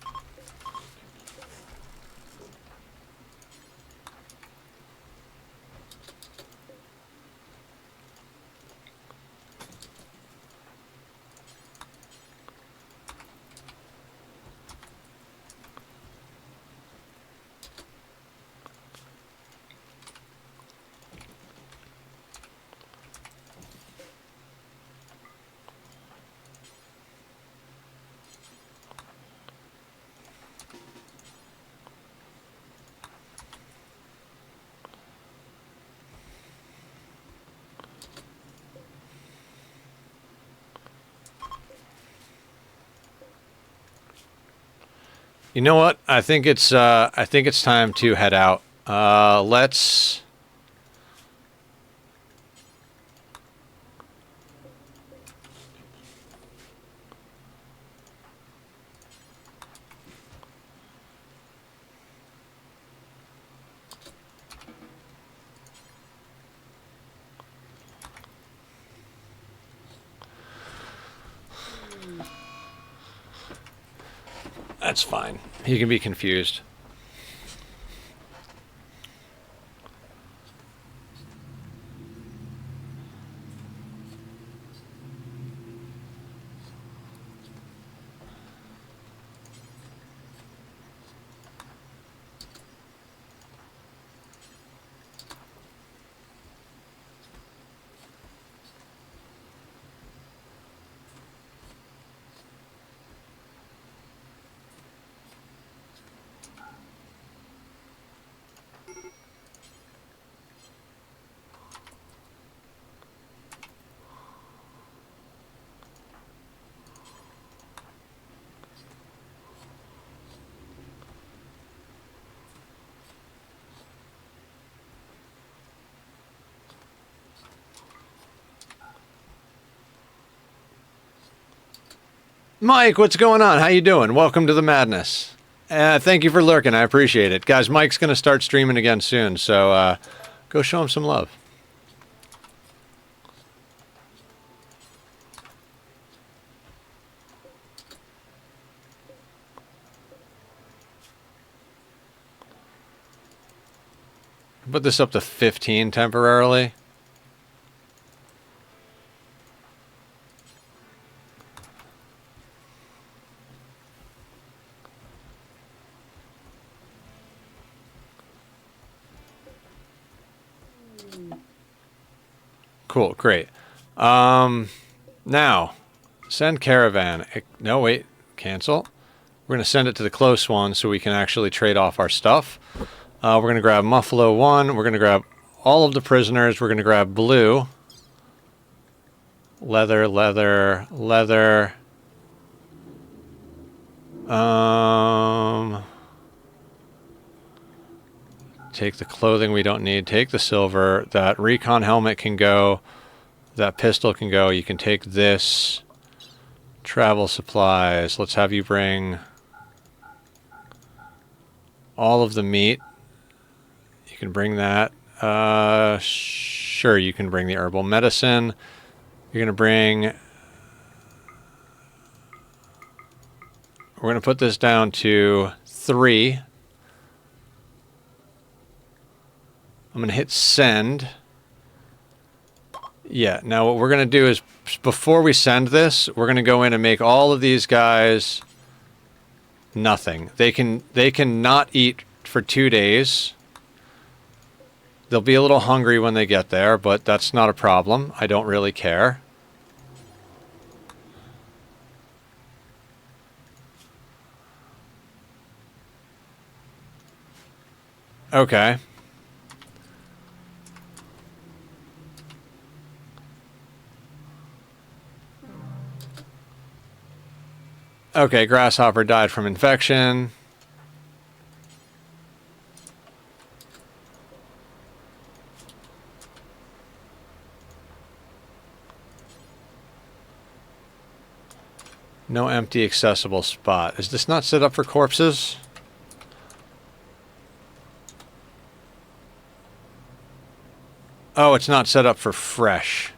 You know what? I think it's time to head out. Let's. That's fine. He can be confused. Mike, what's going on? How you doing? Welcome to the madness. Thank you for lurking. I appreciate it. Guys, Mike's going to start streaming again soon, so go show him some love. Put this up to 15 temporarily. Cool, great. Now, send caravan. No, wait, cancel. We're going to send it to the close one so we can actually trade off our stuff. We're going to grab Muffalo 1. We're going to grab all of the prisoners. We're going to grab blue. Leather, leather, leather. Take the clothing we don't need. Take the silver. That recon helmet can go. That pistol can go. You can take this. Travel supplies. Let's have you bring all of the meat. You can bring that. Sure, you can bring the herbal medicine. You're going to bring... We're going to put this down to 3. I'm going to hit send. Yeah, now what we're going to do is, before we send this, we're going to go in and make all of these guys nothing. They can not eat for 2 days. They'll be a little hungry when they get there, but that's not a problem. I don't really care. Okay. Okay, grasshopper died from infection. No empty accessible spot. Is this not set up for corpses? Oh, it's not set up for fresh.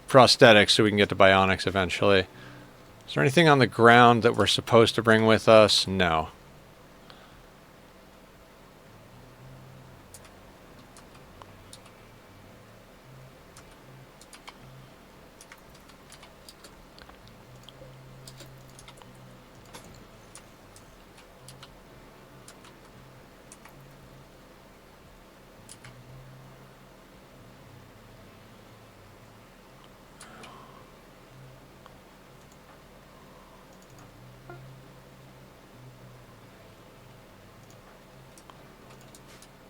Prosthetics so we can get to bionics eventually. Is there anything on the ground that we're supposed to bring with us? No.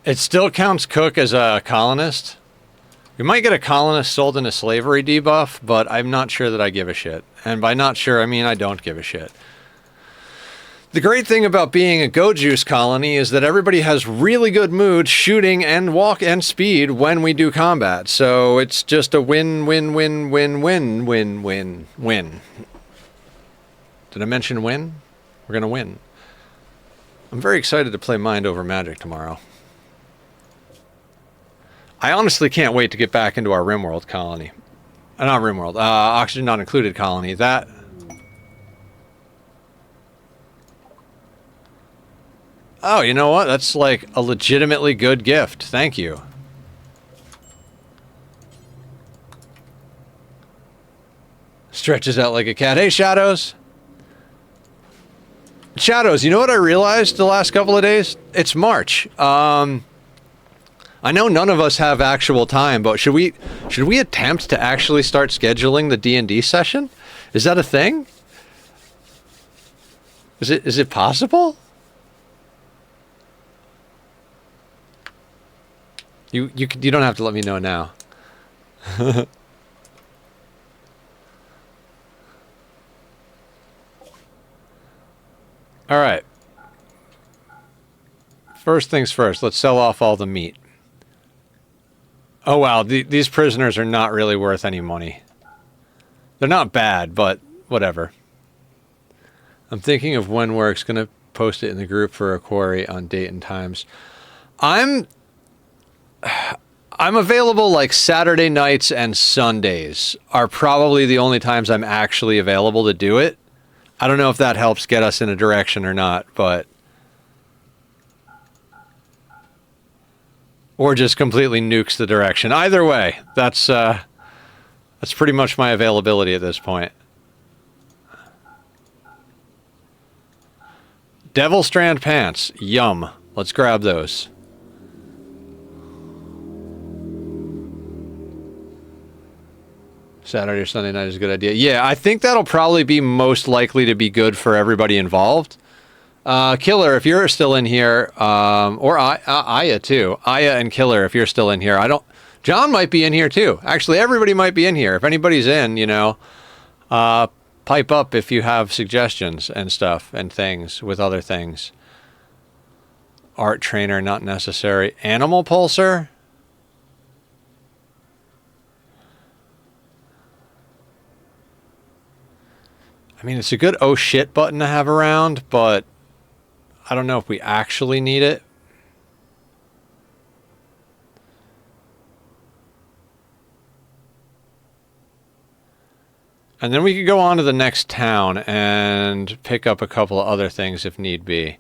It still counts Cook as a colonist. We might get a colonist sold into slavery debuff, but I'm not sure that I give a shit. And by not sure, I mean I don't give a shit. The great thing about being a Go Juice colony is that everybody has really good mood, shooting, and walk and speed when we do combat. So it's just a win, win, win, win, win, win, win, win. Did I mention win? We're going to win. I'm very excited to play Mind Over Magic tomorrow. I honestly can't wait to get back into our Rimworld colony. Not Rimworld, Oxygen Not Included colony. That... Oh, you know what? That's like a legitimately good gift. Thank you. Stretches out like a cat. Hey, Shadows. Shadows, you know what I realized the last couple of days? It's March. I know none of us have actual time, but should we attempt to actually start scheduling the D&D session? Is that a thing? Is it possible? You don't have to let me know now. All right. First things first, let's sell off all the meat. Oh wow, these prisoners are not really worth any money. They're not bad, but whatever. I'm thinking of when work's gonna post it in the group for a query on date and times. I'm available like Saturday nights and Sundays are probably the only times I'm actually available to do it. I don't know if that helps get us in a direction or not, but... Or just completely nukes the direction. Either way, that's pretty much my availability at this point. Devil Strand pants. Yum. Let's grab those. Saturday or Sunday night is a good idea. Yeah, I think that'll probably be most likely to be good for everybody involved. Killer, if you're still in here, or Aya too. Aya and Killer, if you're still in here. John might be in here too. Actually, everybody might be in here. If anybody's in, you know, pipe up if you have suggestions and stuff and things with other things. Art trainer, not necessary. Animal pulsar? I mean, it's a good oh shit button to have around, but I don't know if we actually need it. And then we could go on to the next town and pick up a couple of other things if need be.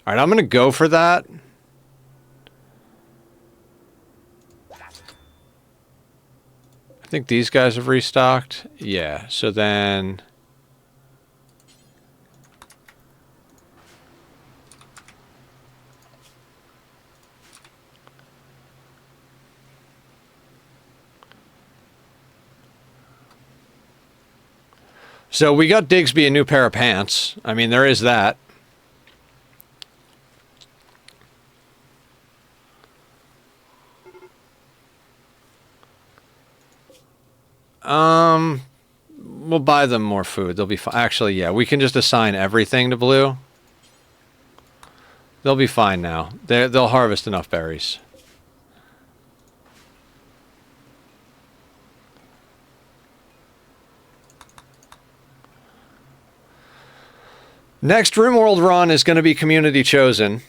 All right, I'm going to go for that. I think these guys have restocked. Yeah, so then... So we got Digsby a new pair of pants. I mean, there is that. We'll buy them more food. They'll be fine. Actually, yeah, we can just assign everything to Blue. They'll be fine now. They'll harvest enough berries. Next Rimworld run is going to be community chosen.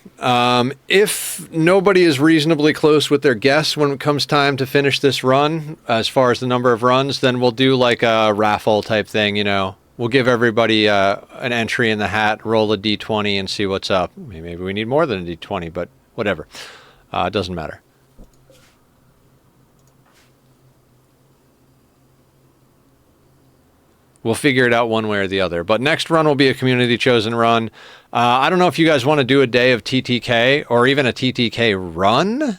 If nobody is reasonably close with their guess when it comes time to finish this run, as far as the number of runs, then we'll do like a raffle type thing, you know. We'll give everybody an entry in the hat, roll a d20 and see what's up. Maybe we need more than a d20, but whatever. It doesn't matter. We'll figure it out one way or the other. But next run will be a community chosen run. I don't know if you guys want to do a day of TTK or even a TTK run.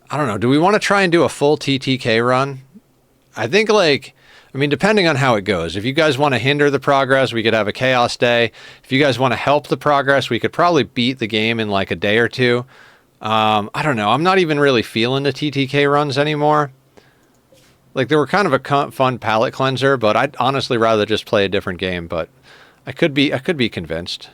I don't know. Do we want to try and do a full TTK run? I think I mean, depending on how it goes. If you guys want to hinder the progress, we could have a chaos day. If you guys want to help the progress, we could probably beat the game in like a day or two. I don't know. I'm not even really feeling the TTK runs anymore. Like, they were kind of a fun palate cleanser, but I'd honestly rather just play a different game, but I could be convinced.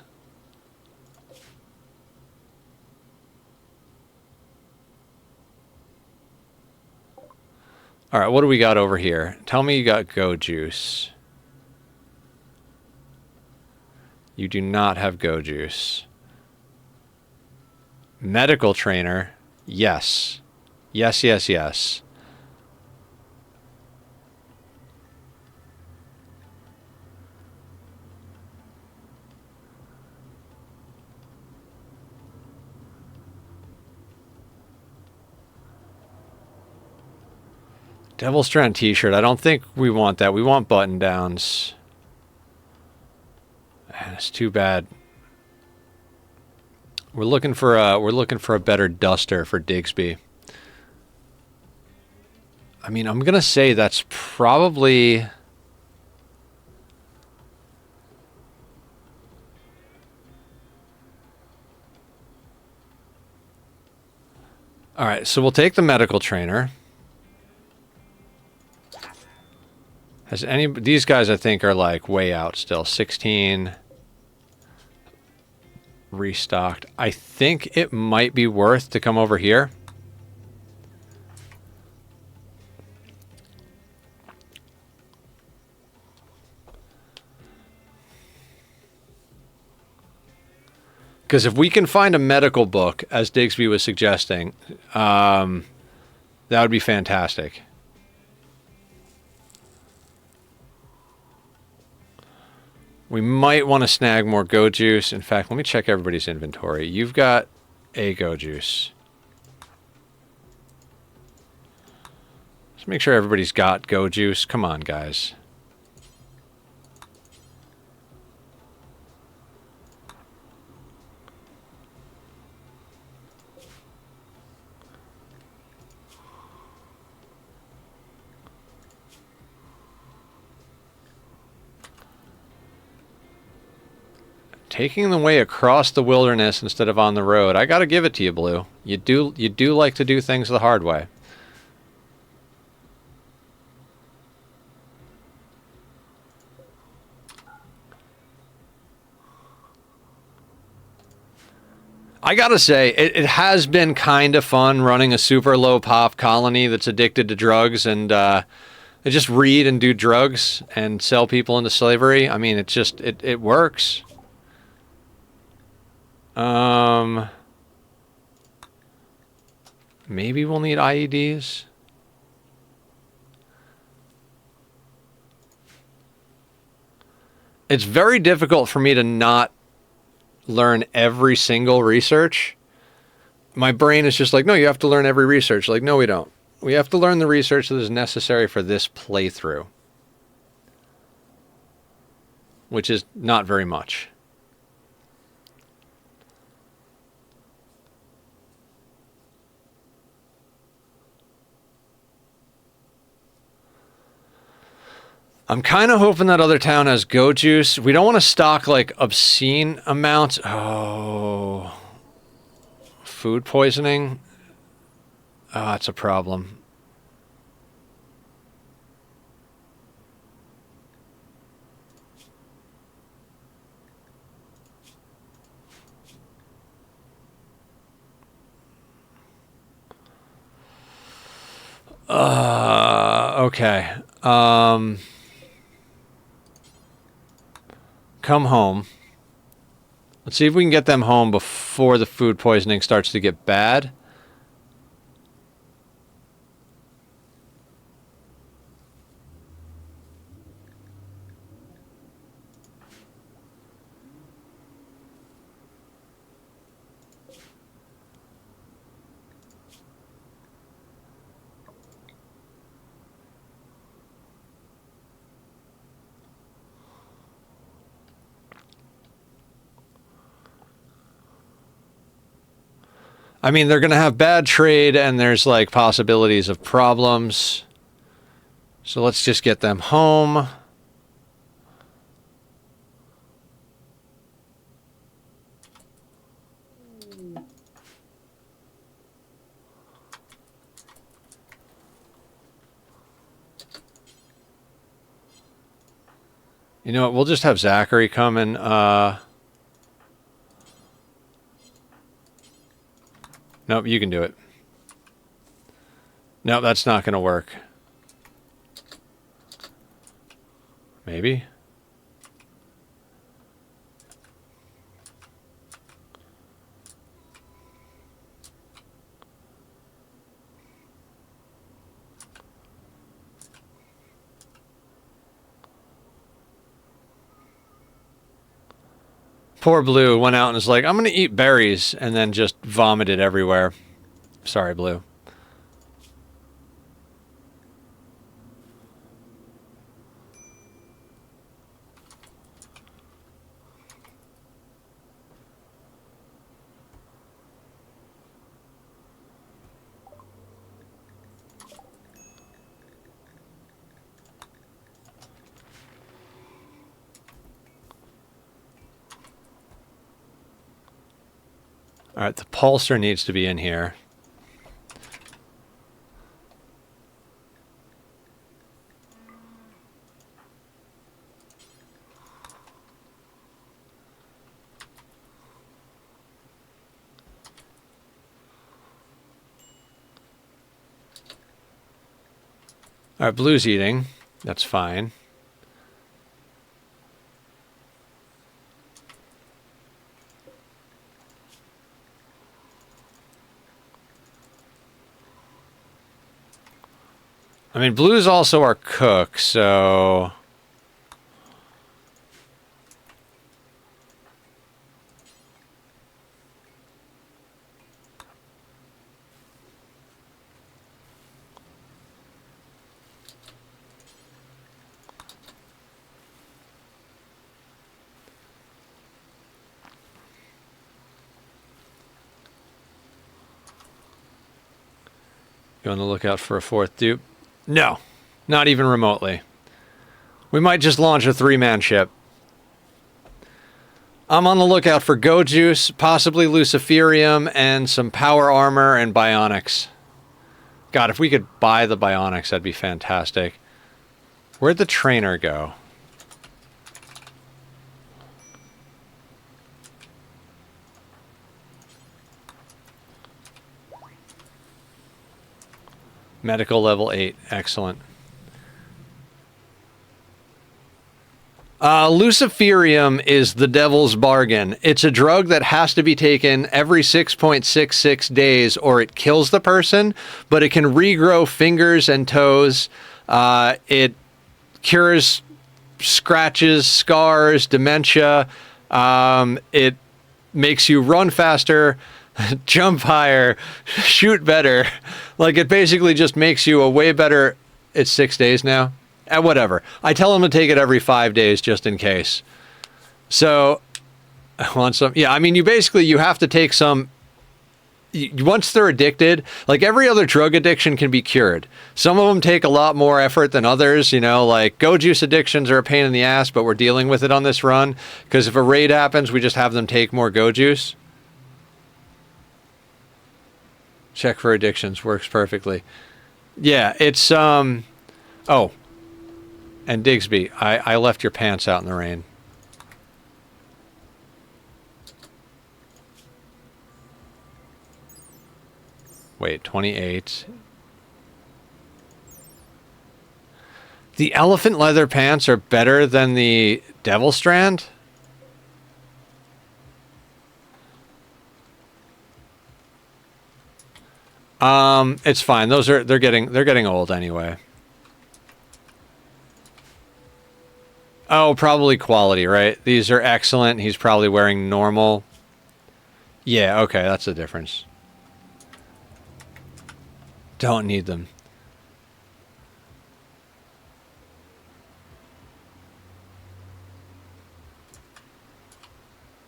All right, what do we got over here? Tell me you got Go Juice. You do not have Go Juice. Medical trainer. Yes. Yes, yes, yes. Devil Strand t-shirt. I don't think we want that. We want button downs. Man, it's too bad. We're looking for a better duster for Digsby. I mean, I'm gonna say that's probably. All right, so we'll take the medical trainer. Has any these guys I think are like way out still. 16 restocked. I think it might be worth to come over here. Because if we can find a medical book, as Digsby was suggesting, that would be fantastic. We might want to snag more Go Juice. In fact, let me check everybody's inventory. You've got a Go Juice. Let's make sure everybody's got Go Juice. Come on, guys. Taking the way across the wilderness instead of on the road. I gotta give it to you, Blue. You do like to do things the hard way. I gotta say, it has been kind of fun running a super low pop colony that's addicted to drugs and they just read and do drugs and sell people into slavery. I mean, it works. Maybe we'll need IEDs. It's very difficult for me to not learn every single research. My brain is just like, no, you have to learn every research. Like, no, we don't. We have to learn the research that is necessary for this playthrough. Which is not very much. I'm kind of hoping that other town has goat juice. We don't want to stock, like, obscene amounts. Oh. Food poisoning? Oh, that's a problem. Okay. Come home. Let's see if we can get them home before the food poisoning starts to get bad. I mean, they're going to have bad trade and there's like possibilities of problems. So let's just get them home. You know what? We'll just have Zachary come and nope, you can do it. Nope, that's not going to work. Maybe. Poor Blue went out and was like, I'm going to eat berries, and then just vomited everywhere. Sorry, Blue. All right, the pulsar needs to be in here. All right, Blue's eating. That's fine. I mean, Blue's also our cook, so... You on the lookout for a fourth dupe? No, not even remotely. We might just launch a three-man ship. I'm on the lookout for Go Juice, possibly Luciferium, and some power armor and bionics. God, if we could buy the bionics, that'd be fantastic. Where'd the trainer go? Medical level 8. Excellent. Luciferium is the devil's bargain. It's a drug that has to be taken every 6.66 days or it kills the person, but it can regrow fingers and toes. It cures scratches, scars, dementia. It makes you run faster, jump higher, shoot better. Like, it basically just makes you a way better... It's 6 days now? Whatever. I tell them to take it every 5 days just in case. So, I want some... Yeah, I mean, you have to take some once they're addicted, like every other drug addiction can be cured. Some of them take a lot more effort than others, you know, like go juice addictions are a pain in the ass, but we're dealing with it on this run because if a raid happens, we just have them take more go juice. Check for addictions works perfectly. Yeah, it's oh, and Digsby, I left your pants out in the rain. Wait, 28. The elephant leather pants are better than the devil strand? It's fine. They're getting old anyway. Oh, probably quality, right? These are excellent. He's probably wearing normal. Yeah, okay, that's the difference. Don't need them.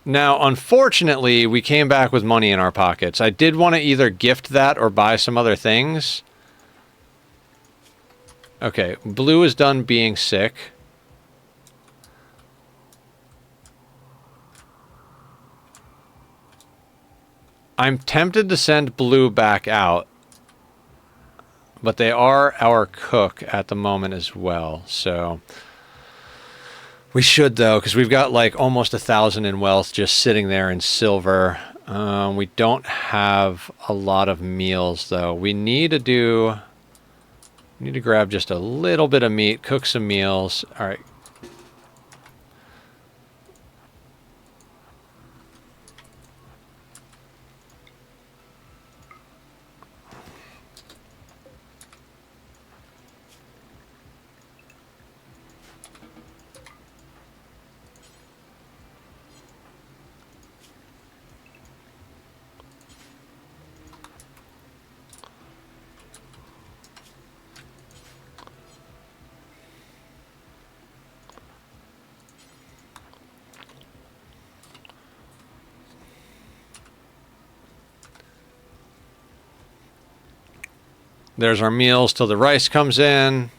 Now, unfortunately, we came back with money in our pockets. I did want to either gift that or buy some other things. Okay, Blue is done being sick. I'm tempted to send Blue back out. But they are our cook at the moment as well, so... We should, though, because we've got, like, almost 1,000 in wealth just sitting there in silver. We don't have a lot of meals, though. We need to do... We need to grab just a little bit of meat, cook some meals. All right. There's our meals till the rice comes in.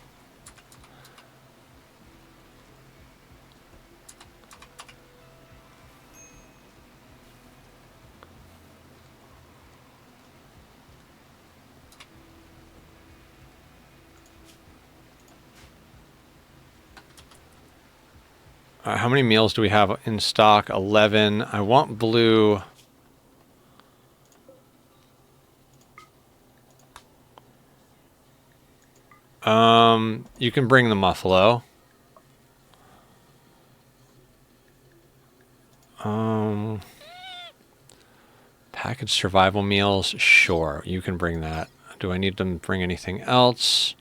How many meals do we have in stock? 11. I want Blue. You can bring the muffalo. Packaged survival meals, sure, you can bring that. Do I need them to bring anything else?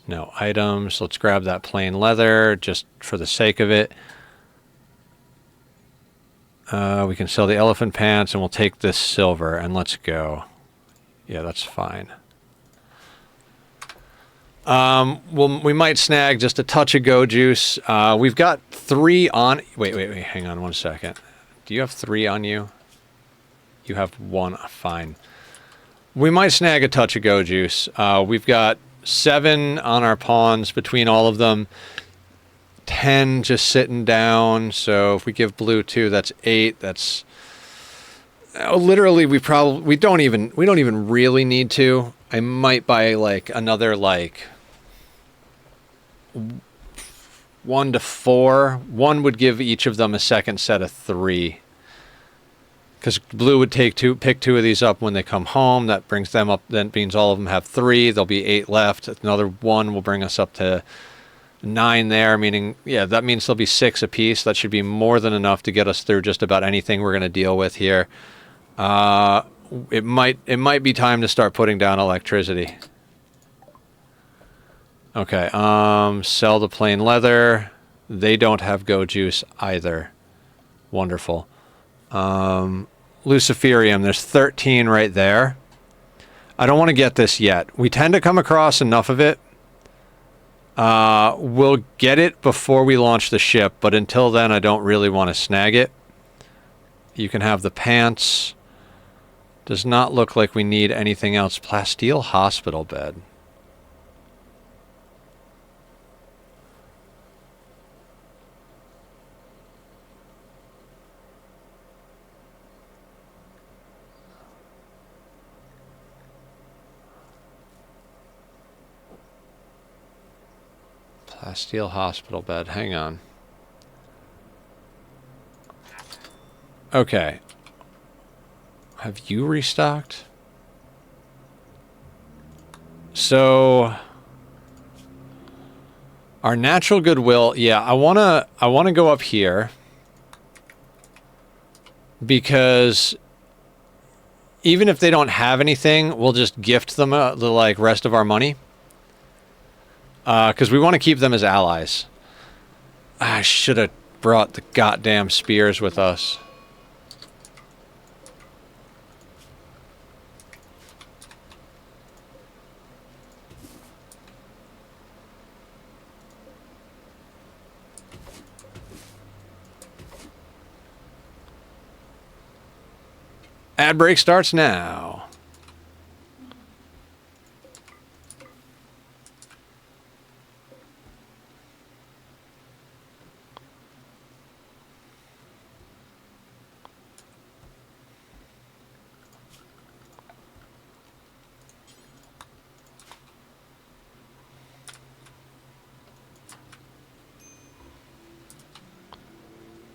No items. Let's grab that plain leather just for the sake of it. We can sell the elephant pants and we'll take this silver and let's go. Yeah, that's fine. Well, we might snag just a touch of go juice. We've got 3 on... Wait, hang on one second. Do you have 3 on you? You have 1, fine. We might snag a touch of go juice. We've got 7 on our pawns between all of them. 10 just sitting down. So if we give Blue 2, that's 8. That's... literally, we don't even really need to. I might buy like another like 1 to 4. 1 would give each of them a second set of 3. Because Blue would pick 2 of these up when they come home. That brings them up. That means all of them have 3. There'll be 8 left. Another 1 will bring us up to 9 there. Meaning, yeah, that means there'll be 6 apiece. That should be more than enough to get us through just about anything we're going to deal with here. It might be time to start putting down electricity. Okay, sell the plain leather. They don't have go juice either. Wonderful. Luciferium, there's 13 right there. I don't want to get this yet. We tend to come across enough of it. We'll get it before we launch the ship, but until then I don't really want to snag it. You can have the pants. Does not look like we need anything else. Plasteel hospital bed. Plasteel hospital bed. Hang on. Okay. Have you restocked? So our natural goodwill, yeah, I wanna go up here because even if they don't have anything, we'll just gift them the like rest of our money. Because we want to keep them as allies. I should have brought the goddamn spears with us. Ad break starts now.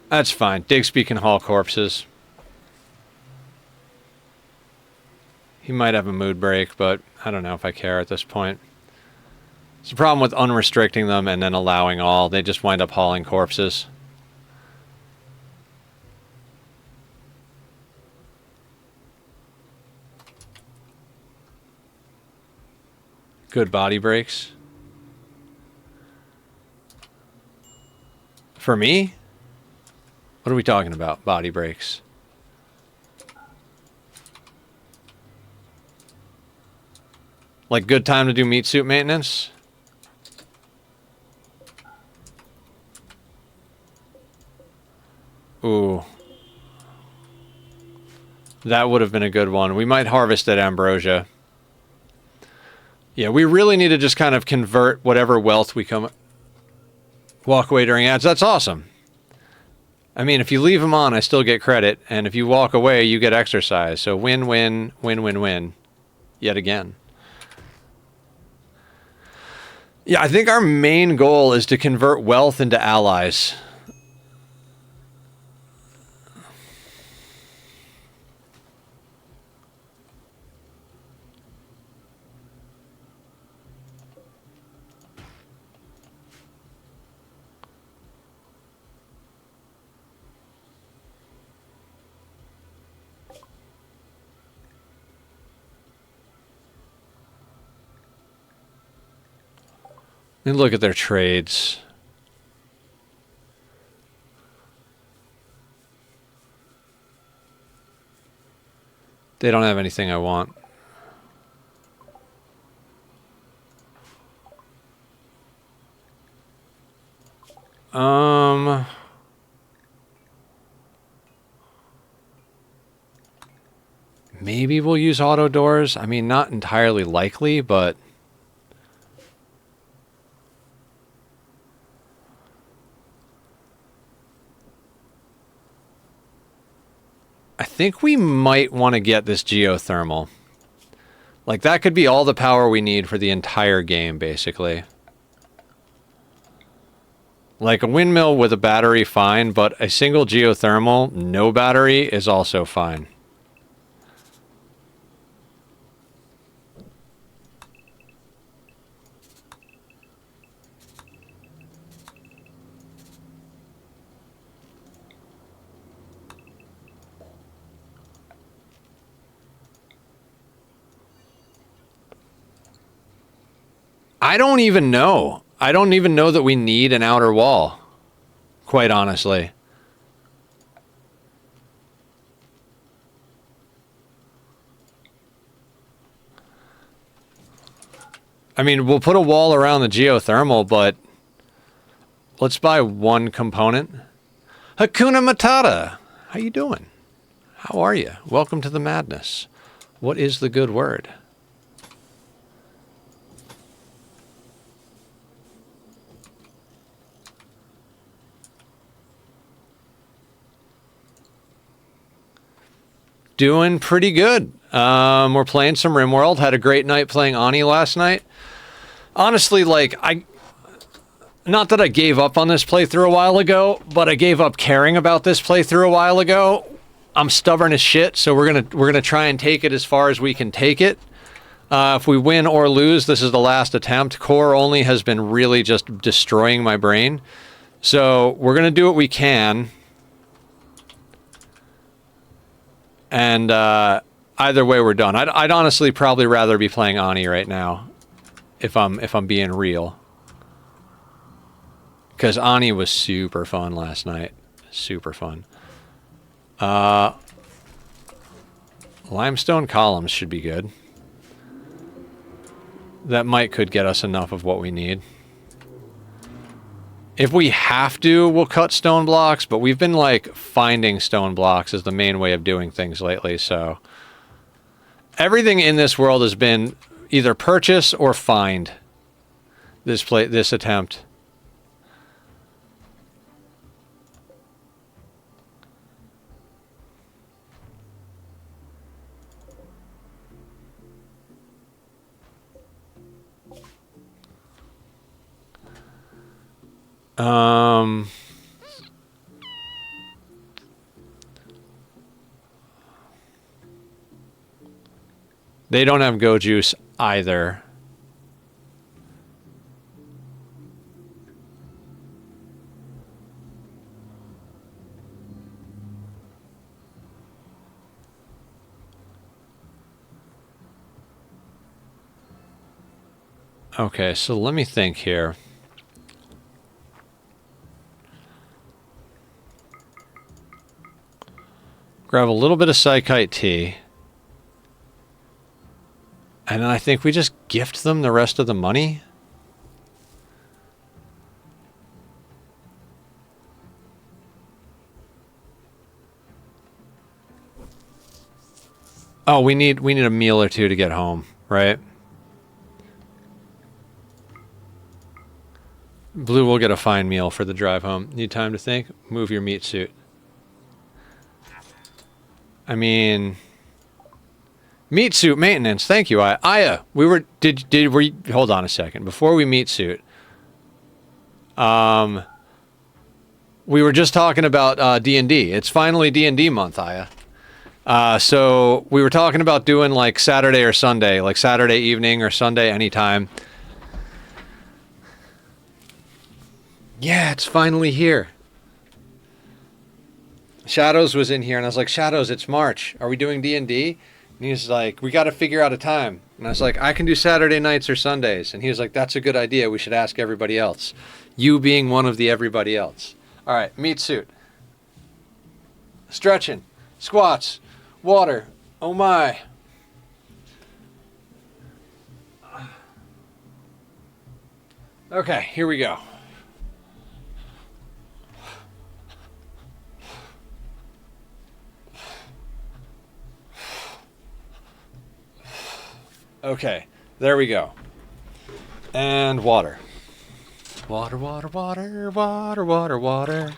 That's fine. Digsby can haul corpses. He might have a mood break, but I don't know if I care at this point. It's the problem with unrestricting them and then allowing all. They just wind up hauling corpses. Good body breaks. For me? What are we talking about? Body breaks. Like good time to do meat suit maintenance? Ooh. That would have been a good one. We might harvest at Ambrosia. Yeah, we really need to just kind of convert whatever wealth we walk away during ads. That's awesome. I mean, if you leave them on, I still get credit. And if you walk away, you get exercise. So win-win, win-win-win. Yet again. Yeah, I think our main goal is to convert wealth into allies. And look at their trades. They don't have anything I want. Maybe we'll use auto doors. I mean, not entirely likely, but I think we might want to get this geothermal. Like, that could be all the power we need for the entire game, basically. Like, a windmill with a battery, fine, but a single geothermal, no battery, is also fine. I don't even know. I don't even know that we need an outer wall, quite honestly. I mean, we'll put a wall around the geothermal, but let's buy one component. Hakuna Matata! How you doing? How are you? Welcome to the madness. What is the good word? Doing pretty good. We're playing some Rimworld. Had a great night playing Ani last night. Honestly, like, not that I gave up on this playthrough a while ago, but I gave up caring about this playthrough a while ago. I'm stubborn as shit, so we're gonna try and take it as far as we can take it. If we win or lose, this is the last attempt. Core only has been really just destroying my brain. So we're gonna do what we can. And either way, we're done. I'd honestly probably rather be playing Ani right now, if I'm being real. Because Ani was super fun last night. Super fun. Limestone columns should be good. That could get us enough of what we need. If we have to, we'll cut stone blocks, but we've been, like, finding stone blocks as the main way of doing things lately, so... Everything in this world has been either purchase or find. This attempt. They don't have Go Juice either. Okay, so let me think here. Grab a little bit of Psychite tea. And then I think we just gift them the rest of the money. Oh, we need a meal or two to get home, right? Blue will get a fine meal for the drive home. Need time to think? Move your meat suit. I mean... Meat suit maintenance. Thank you, Aya. Aya, hold on a second. Before we meat suit, we were just talking about D&D. It's finally D&D month, Aya. So we were talking about doing like Saturday or Sunday, like Saturday evening or Sunday anytime. Yeah, it's finally here. Shadows was in here, and I was like, Shadows, it's March. Are we doing D&D? And he was like, we got to figure out a time. And I was like, I can do Saturday nights or Sundays. And he was like, that's a good idea. We should ask everybody else. You being one of the everybody else. All right, meat suit. Stretching. Squats. Water. Oh my. Okay, here we go. Okay, there we go. And water. Water, water, water, water, water, water.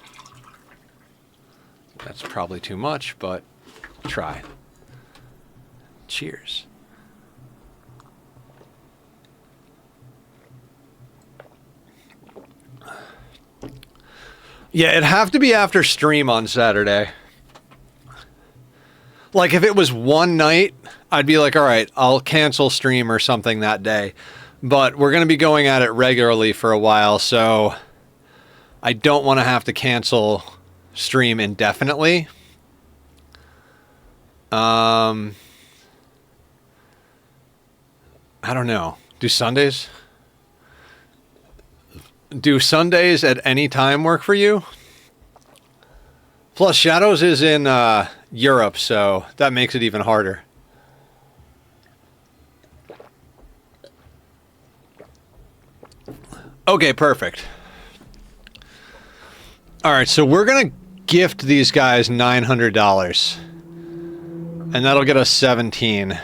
That's probably too much, but try. Cheers. Yeah, it'd have to be after stream on Saturday. Like, if it was one night, I'd be like, all right, I'll cancel stream or something that day. But we're going to be going at it regularly for a while, so I don't want to have to cancel stream indefinitely. I don't know. Do Sundays at any time work for you? Plus, Shadows is in Europe, so that makes it even harder. Okay, perfect. All right, so we're going to gift these guys $900. And that'll get us 17.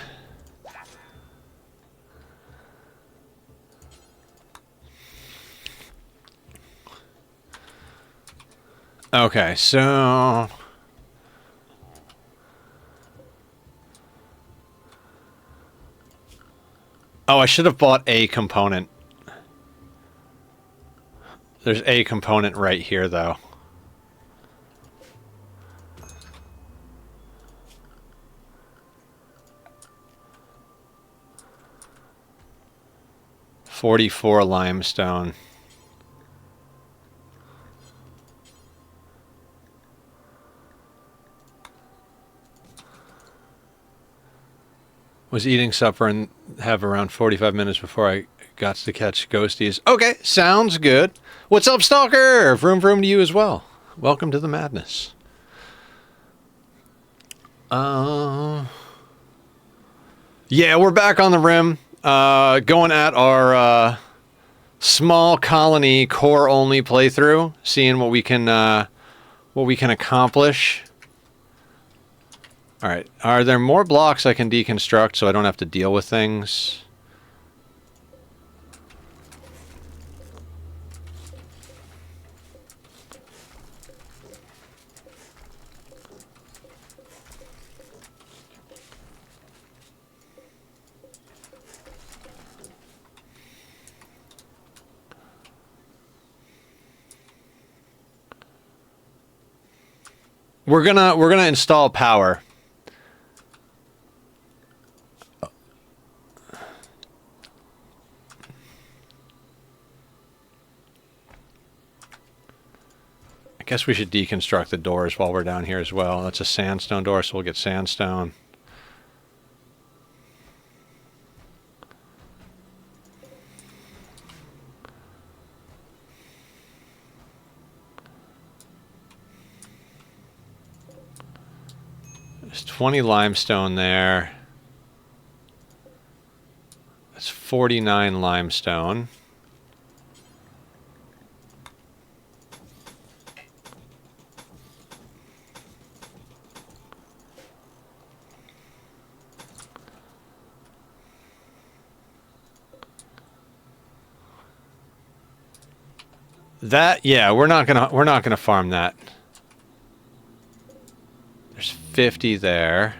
Okay, so... Oh, I should have bought a component. There's a component right here, though. $44 limestone. Was eating supper and have around 45 minutes before I got to catch ghosties. Okay, sounds good. What's up, Stalker? Vroom vroom to you as well. Welcome to the madness. Yeah, we're back on the rim. Going at our small colony core only playthrough, seeing what we can accomplish. All right, are there more blocks I can deconstruct so I don't have to deal with things? We're gonna install power. I guess we should deconstruct the doors while we're down here as well. That's a sandstone door, so we'll get sandstone. There's 20 limestone there. That's 49 limestone. That, yeah, we're not gonna farm that. There's 50 there.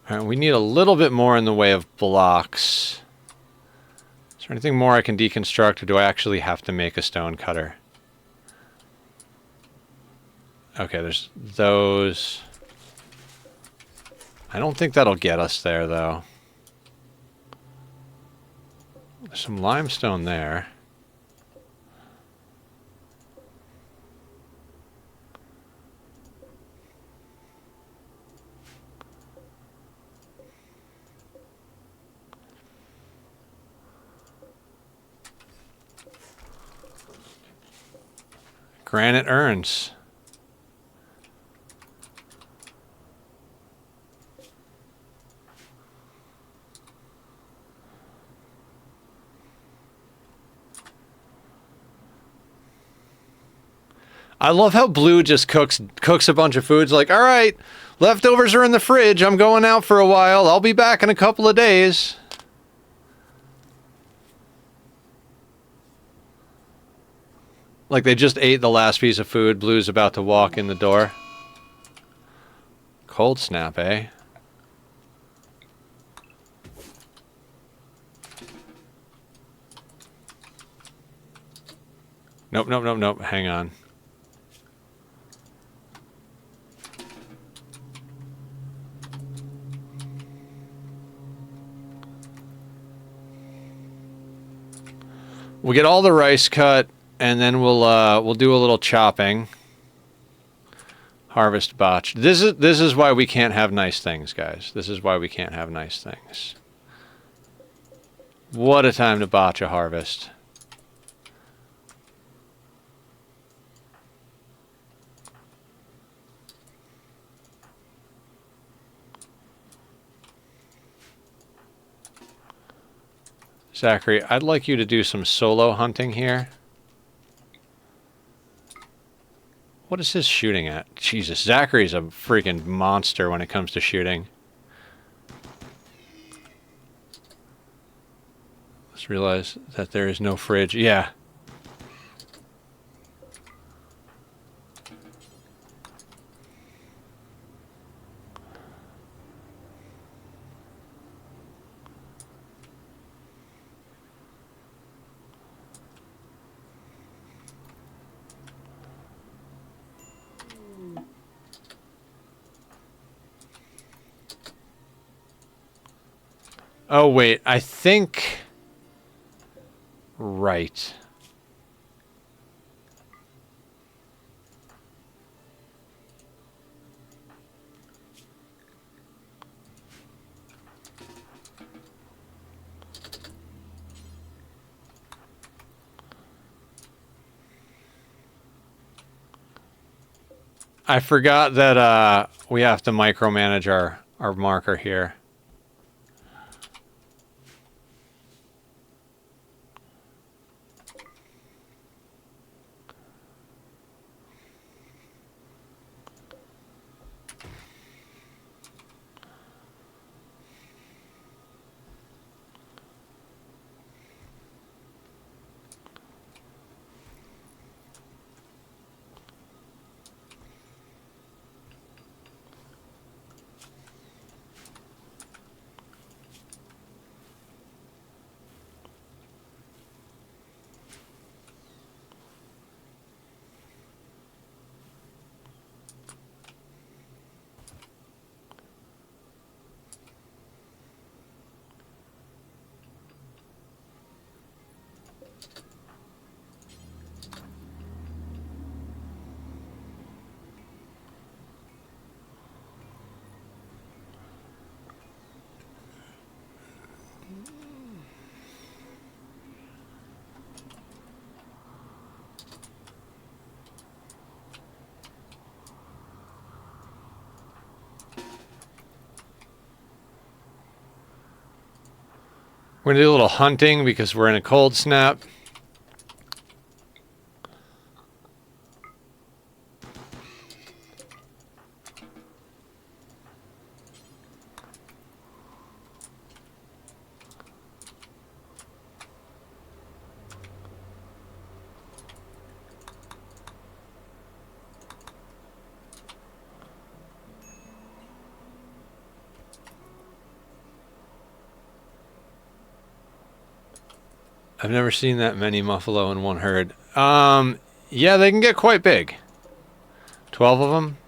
All right, we need a little bit more in the way of blocks. Is there anything more I can deconstruct, or do I actually have to make a stone cutter? Okay, there's those. I don't think that'll get us there, though. There's some limestone there. Granite urns. I love how Blue just cooks a bunch of foods like, all right, leftovers are in the fridge. I'm going out for a while. I'll be back in a couple of days. Like they just ate the last piece of food. Blue's about to walk in the door. Cold snap, eh? Nope, nope, nope, nope. Hang on. We'll get all the rice cut, and then we'll do a little chopping. Harvest botch. This is why we can't have nice things, guys. This is why we can't have nice things. What a time to botch a harvest. Zachary, I'd like you to do some solo hunting here. What is his shooting at? Jesus, Zachary's a freaking monster when it comes to shooting. Just realize that there is no fridge. Yeah. Oh, wait. I think... Right. I forgot that we have to micromanage our marker here. We're going to do a little hunting because we're in a cold snap. I've never seen that many muffalo in one herd. Yeah, they can get quite big. 12 of them.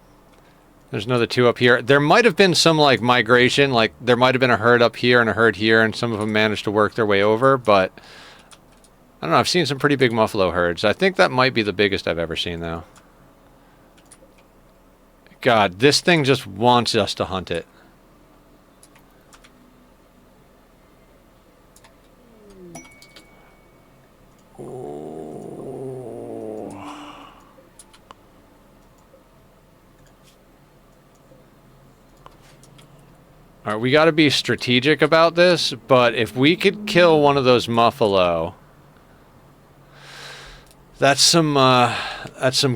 There's another 2 up here. There might have been some, like, migration. Like, there might have been a herd up here and a herd here, and some of them managed to work their way over, but... I don't know, I've seen some pretty big muffalo herds. I think that might be the biggest I've ever seen, though. God, this thing just wants us to hunt it. Alright, we gotta be strategic about this, but if we could kill one of those muffalo, that's some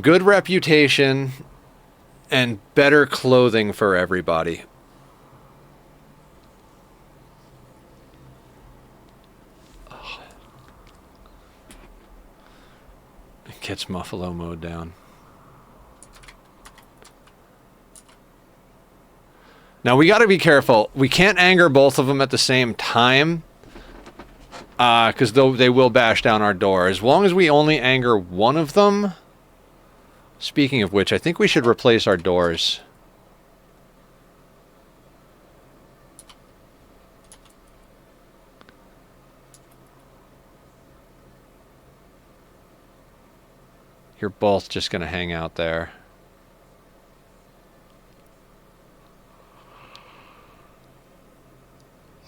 good reputation and better clothing for everybody. It gets muffalo mowed down. Now, we got to be careful. We can't anger both of them at the same time, because they will bash down our door. As long as we only anger one of them... Speaking of which, I think we should replace our doors. You're both just going to hang out there.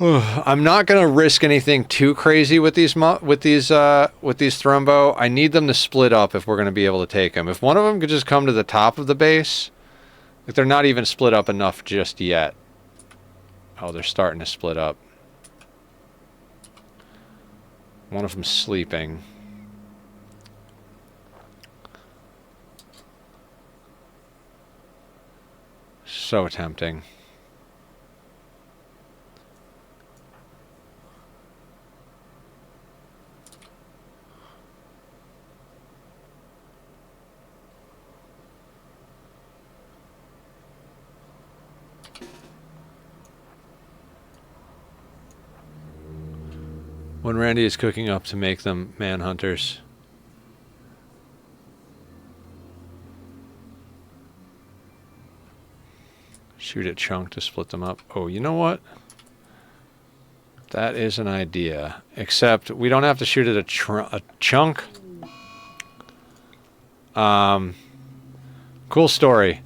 I'm not going to risk anything too crazy with these Thrumbo. I need them to split up if we're going to be able to take them. If one of them could just come to the top of the base, like they're not even split up enough just yet. Oh, they're starting to split up. One of them's sleeping. So tempting. When Randy is cooking up to make them manhunters. Shoot at chunk to split them up. Oh, you know what? That is an idea. Except we don't have to shoot at a chunk. Cool story.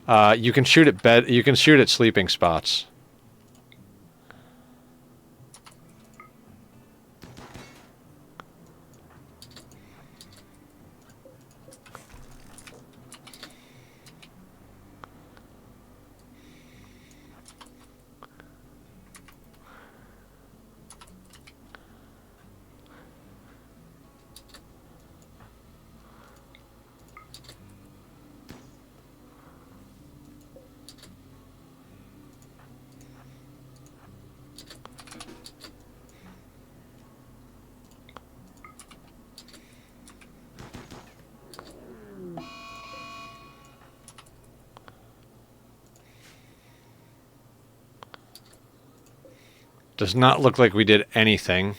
You can shoot at bed. You can shoot at sleeping spots. Does not look like we did anything.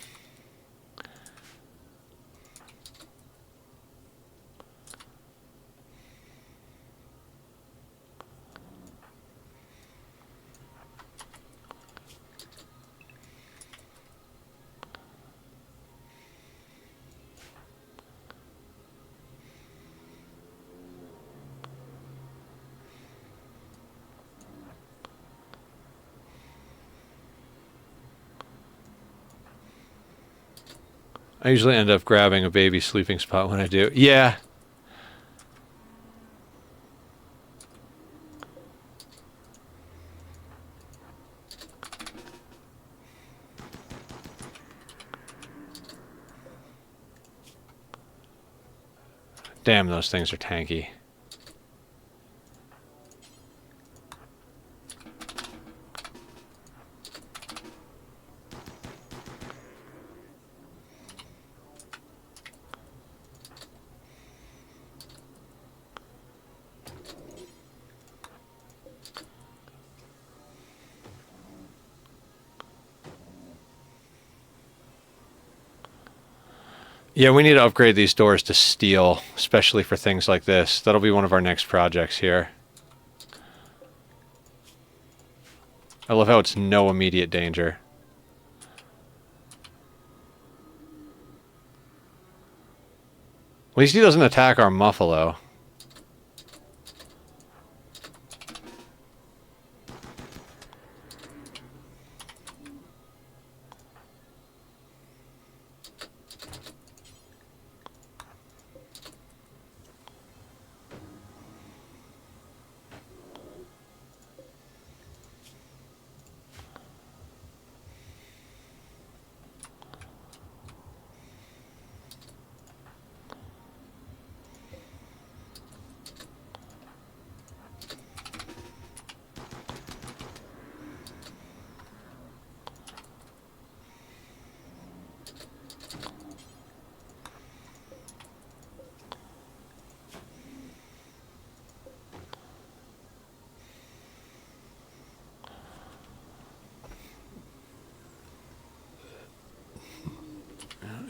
I usually end up grabbing a baby sleeping spot when I do. Yeah. Damn, those things are tanky. Yeah, we need to upgrade these doors to steel, especially for things like this. That'll be one of our next projects here. I love how it's no immediate danger. At least he doesn't attack our muffalo.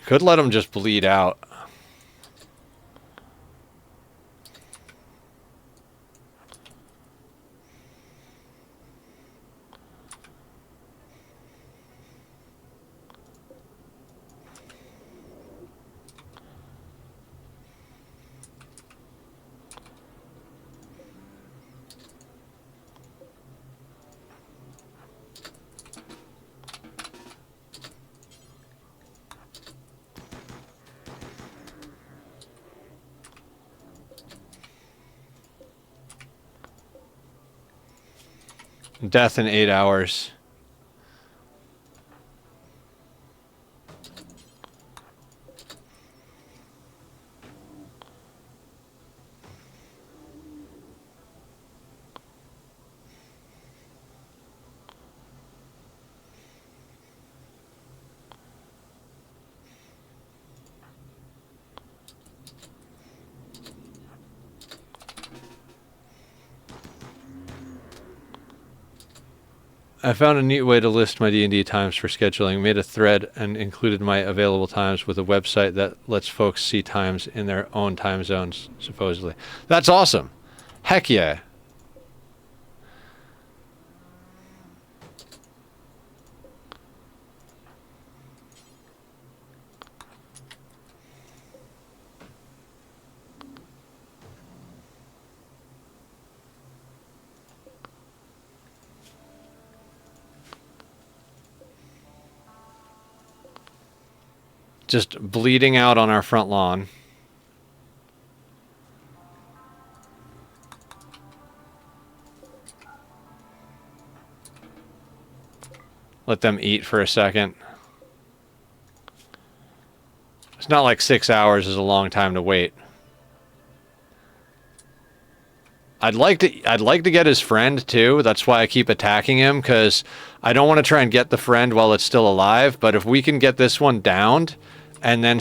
Could let him just bleed out. Death in 8 hours. I found a neat way to list my D&D times for scheduling. Made a thread and included my available times with a website that lets folks see times in their own time zones, supposedly. That's awesome. Heck yeah. Just bleeding out on our front lawn. Let them eat for a second. It's not like 6 hours is a long time to wait. I'd like to get his friend too. That's why I keep attacking him, because I don't want to try and get the friend while it's still alive. But if we can get this one downed, and then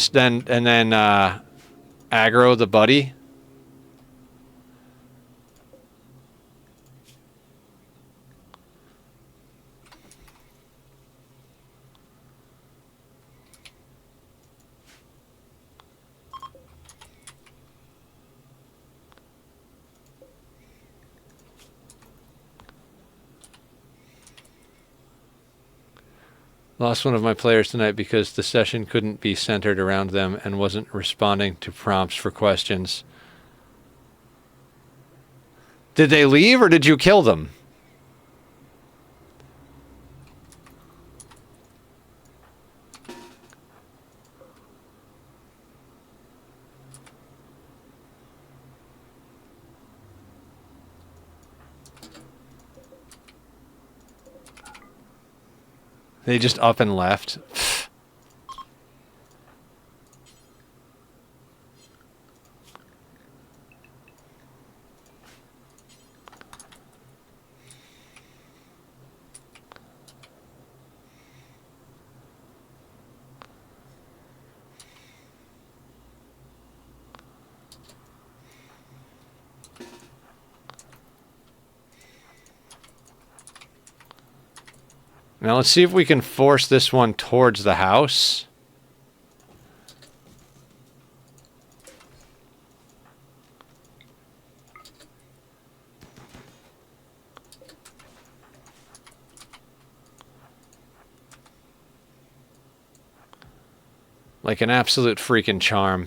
aggro the buddy. Lost one of my players tonight because the session couldn't be centered around them and wasn't responding to prompts for questions. Did they leave or did you kill them? They just up and left. Now let's see if we can force this one towards the house. Like an absolute freaking charm.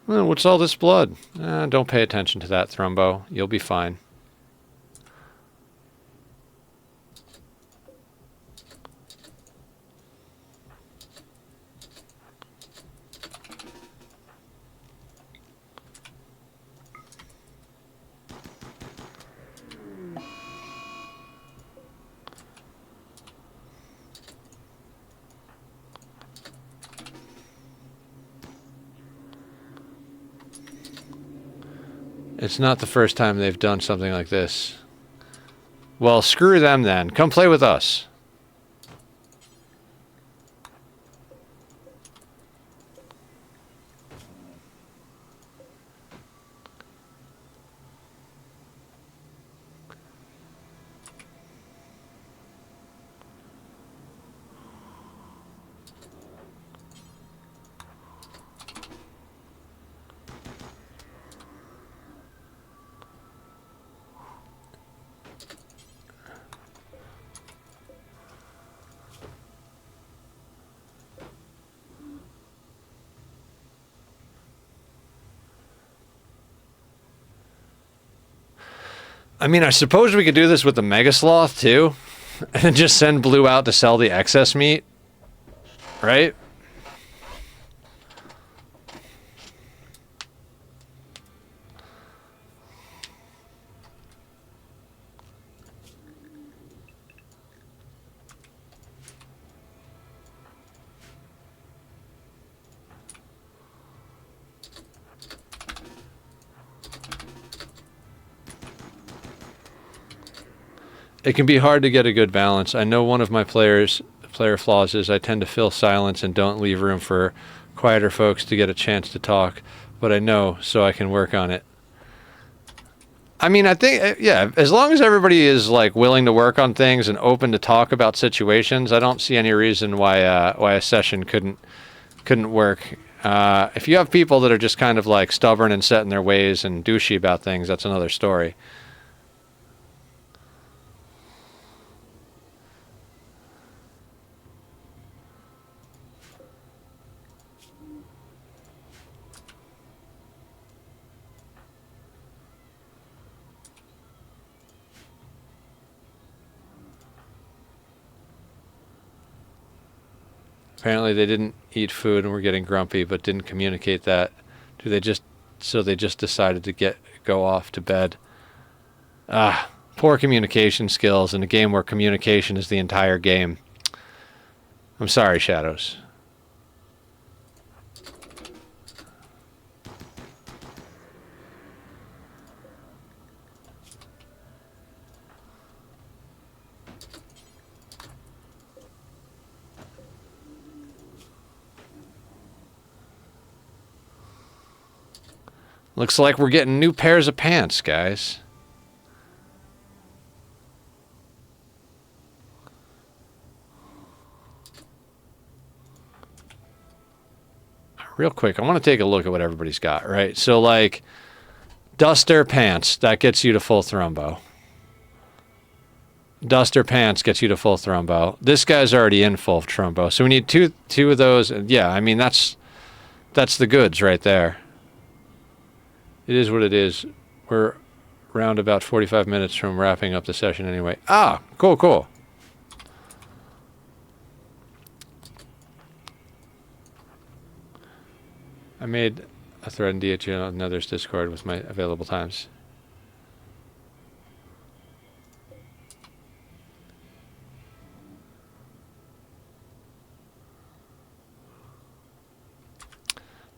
What's all this blood? Don't pay attention to that, Thrumbo. You'll be fine. It's not the first time they've done something like this. Well, screw them then. Come play with us. I mean, I suppose we could do this with the Mega Sloth, too. And just send Blue out to sell the excess meat. Right? It can be hard to get a good balance. I know one of my player flaws is I tend to fill silence and don't leave room for quieter folks to get a chance to talk, but I know, so I can work on it. I mean, I think, yeah, as long as everybody is like willing to work on things and open to talk about situations, I don't see any reason why a session couldn't work. If you have people that are just kind of like stubborn and set in their ways and douchey about things, that's another story. Apparently they didn't eat food and were getting grumpy, but didn't communicate that. They just decided to go off to bed. Poor communication skills in a game where communication is the entire game. I'm sorry, Shadows. Looks like we're getting new pairs of pants, guys. Real quick, I want to take a look at what everybody's got, right? So, like, Duster Pants, that gets you to full Thrombo. Duster Pants gets you to full Thrombo. This guy's already in full Thrombo, so we need two of those. Yeah, I mean, that's the goods right there. It is what it is. We're around about 45 minutes from wrapping up the session anyway. Cool. I made a thread in DHL and others Discord with my available times.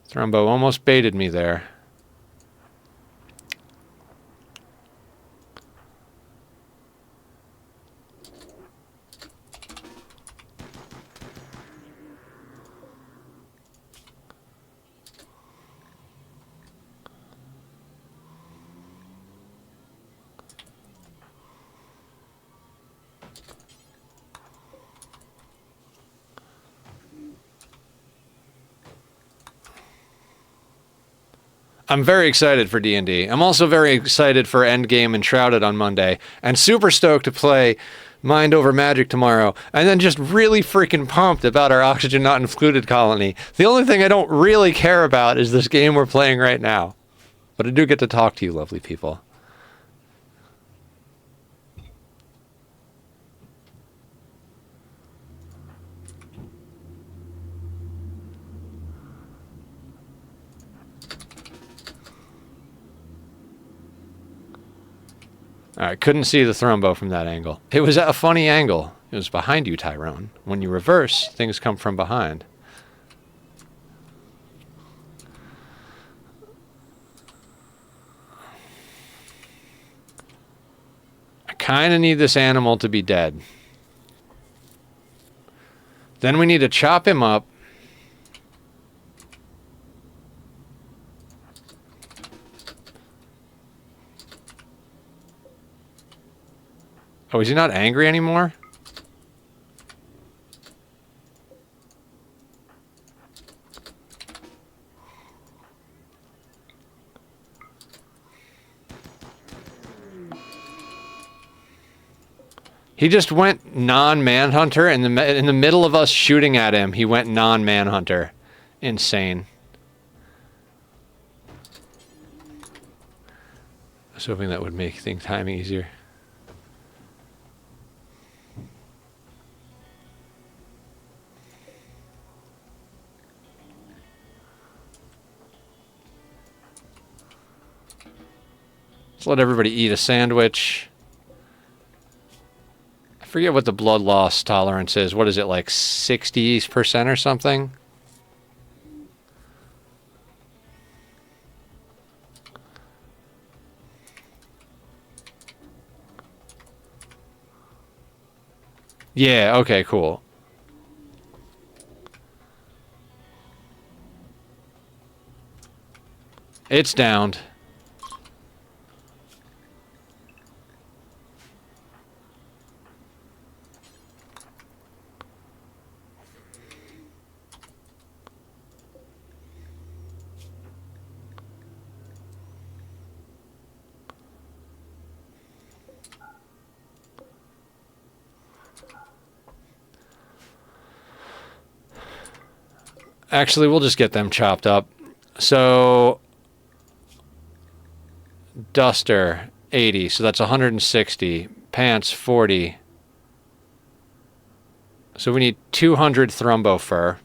Thrombo almost baited me there. I'm very excited for D&D. I'm also very excited for Endgame and Shrouded on Monday, and super stoked to play Mind Over Magic tomorrow, and then just really freaking pumped about our Oxygen Not Included colony. The only thing I don't really care about is this game we're playing right now. But I do get to talk to you, lovely people. Alright, couldn't see the Thrombo from that angle. It was at a funny angle. It was behind you, Tyrone. When you reverse, things come from behind. I kind of need this animal to be dead. Then we need to chop him up. Oh, is he not angry anymore? He just went non-manhunter in the middle of us shooting at him. He went non-manhunter. Insane. I was hoping that would make things timing easier. Let's let everybody eat a sandwich. I forget what the blood loss tolerance is. What is it, like 60% or something? Yeah, okay, cool. It's downed. Actually, we'll just get them chopped up. So, duster, 80. So that's 160. Pants, 40. So we need 200 thrumbo fur.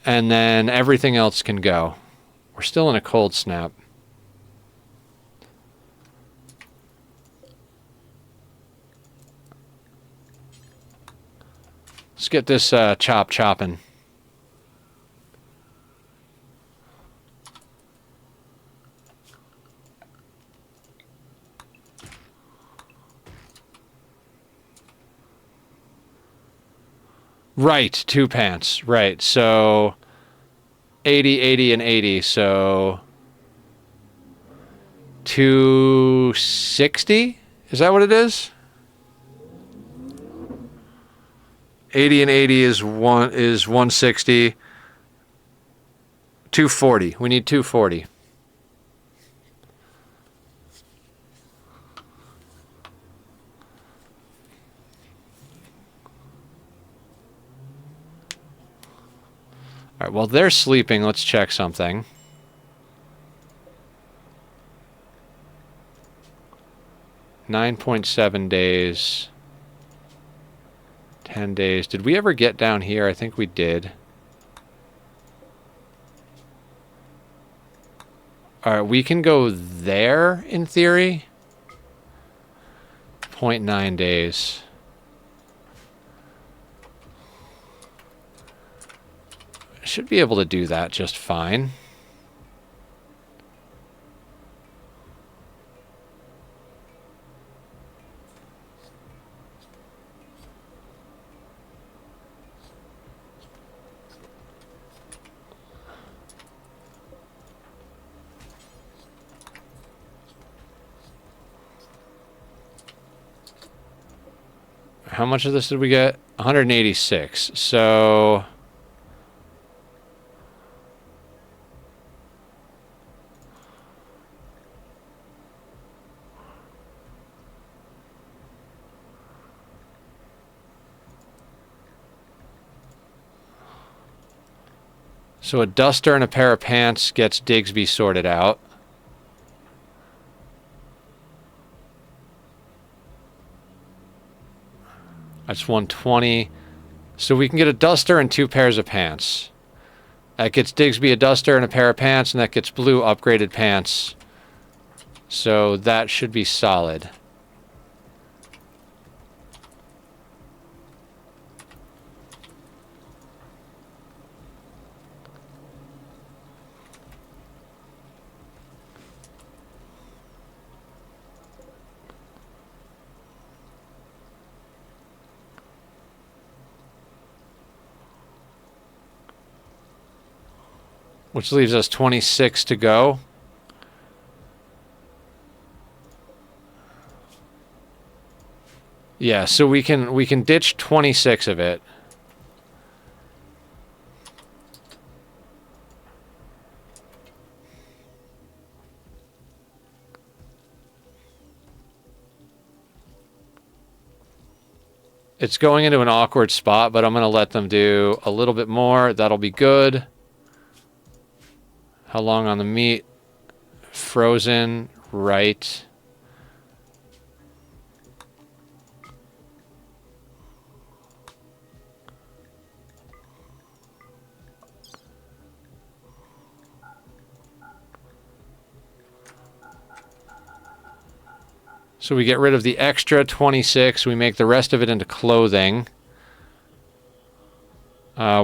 And then everything else can go. We're still in a cold snap. Let's get this chopping. Right, 2 pants. Right, so 80, 80, and 80, so 260? Is that what it is? 80 and 80 is 160. 240. We need 240. All right, while they're sleeping, let's check something. $9.7 days. 10 days. Did we ever get down here? I think we did. All right, we can go there in theory. 0.9 days. Should be able to do that just fine. How much of this did we get? 186. So a duster and a pair of pants gets Digsby sorted out. That's 120. So we can get a duster and 2 pairs of pants. That gets Digsby a duster and a pair of pants, and that gets Blue upgraded pants. So that should be solid. Which leaves us 26 to go. Yeah, so we can ditch 26 of it. It's going into an awkward spot, but I'm going to let them do a little bit more. That'll be good. How long on the meat? Frozen, right. So we get rid of the extra 26. We make the rest of it into clothing.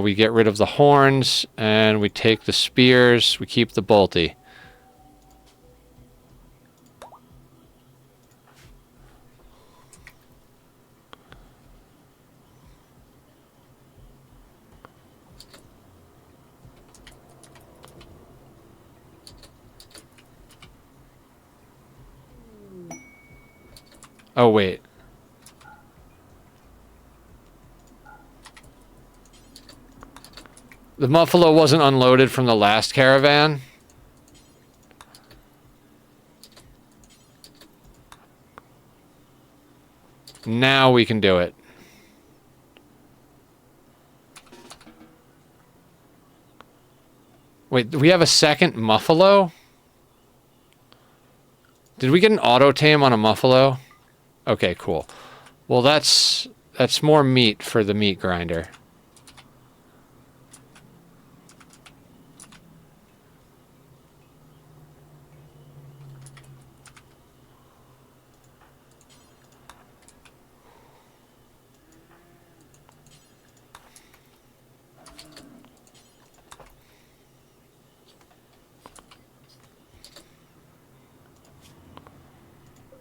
We get rid of the horns, and we take the spears. We keep the bolty. Oh, wait. The Muffalo wasn't unloaded from the last caravan. Now we can do it. Wait, do we have a second Muffalo? Did we get an auto tame on a Muffalo? Okay, cool. Well, that's more meat for the meat grinder.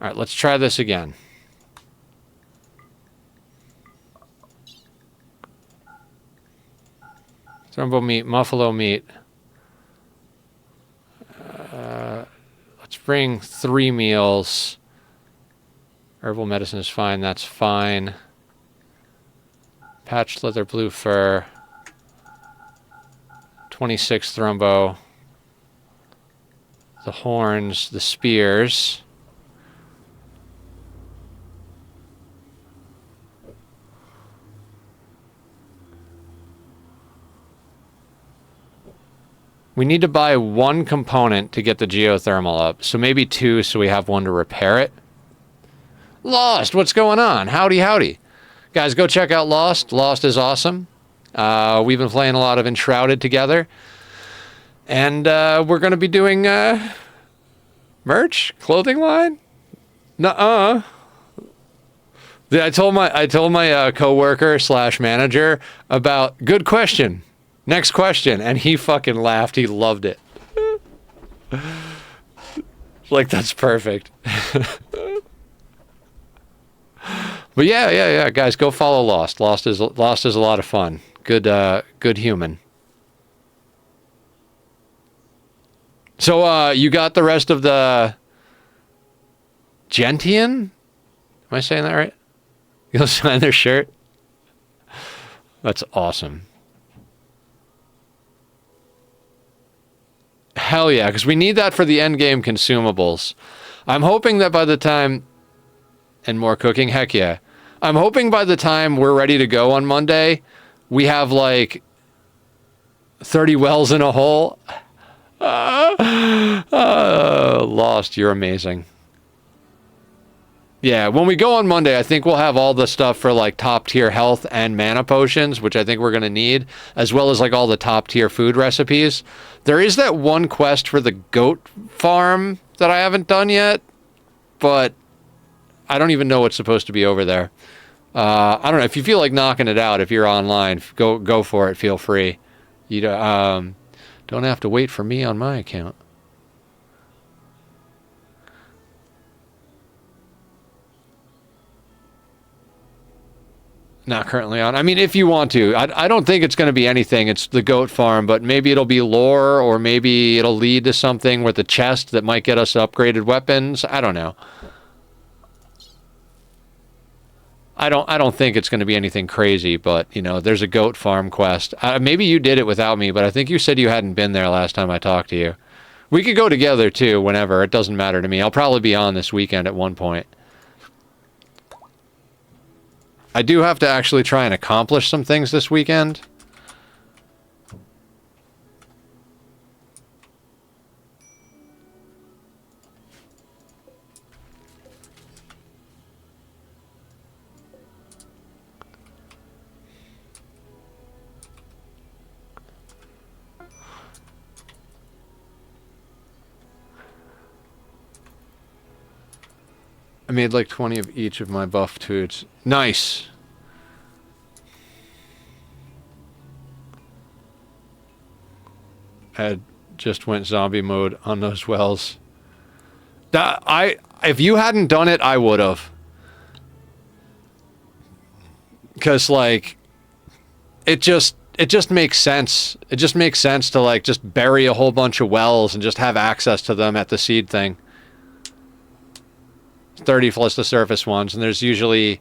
All right, let's try this again. Thrumbo meat, Muffalo meat. Let's bring 3 meals. Herbal medicine is fine, that's fine. Patched leather, blue fur. 26 Thrumbo. The horns, the spears. We need to buy 1 component to get the geothermal up. So maybe 2 so we have 1 to repair it. Lost, what's going on? Howdy, howdy. Guys, go check out Lost. Lost is awesome. We've been playing a lot of Enshrouded together. And we're going to be doing merch? Clothing line? Nuh-uh. I told my coworker / manager about, good question. Next question, and he fucking laughed. He loved it. Like, that's perfect. But yeah, guys, go follow Lost. Lost is a lot of fun. Good human. So you got the rest of the Gentian? Am I saying that right? You'll sign their shirt? That's awesome. Hell yeah, because we need that for the end game consumables. I'm hoping that by the time... And more cooking? Heck yeah. I'm hoping by the time we're ready to go on Monday, we have like 30 wells in a hole. Lost, you're amazing. Yeah, when we go on Monday, I think we'll have all the stuff for like top tier health and mana potions, which I think we're going to need, as well as like all the top tier food recipes. There is that one quest for the goat farm that I haven't done yet, but I don't even know what's supposed to be over there. I don't know. If you feel like knocking it out, if you're online, go for it. Feel free. You don't have to wait for me on my account. Not currently on. I mean, if you want to. I don't think it's going to be anything. It's the goat farm, but maybe it'll be lore, or maybe it'll lead to something with a chest that might get us upgraded weapons. I don't know. I don't think it's going to be anything crazy, but, you know, there's a goat farm quest. Maybe you did it without me, but I think you said you hadn't been there last time I talked to you. We could go together, too, whenever. It doesn't matter to me. I'll probably be on this weekend at one point. I do have to actually try and accomplish some things this weekend. I made like 20 of each of my buff toots. Nice. I just went zombie mode on those wells. If you hadn't done it, I would have. Because like, it just makes sense. It just makes sense to like just bury a whole bunch of wells and just have access to them at the seed thing. 30 plus the surface ones, and there's usually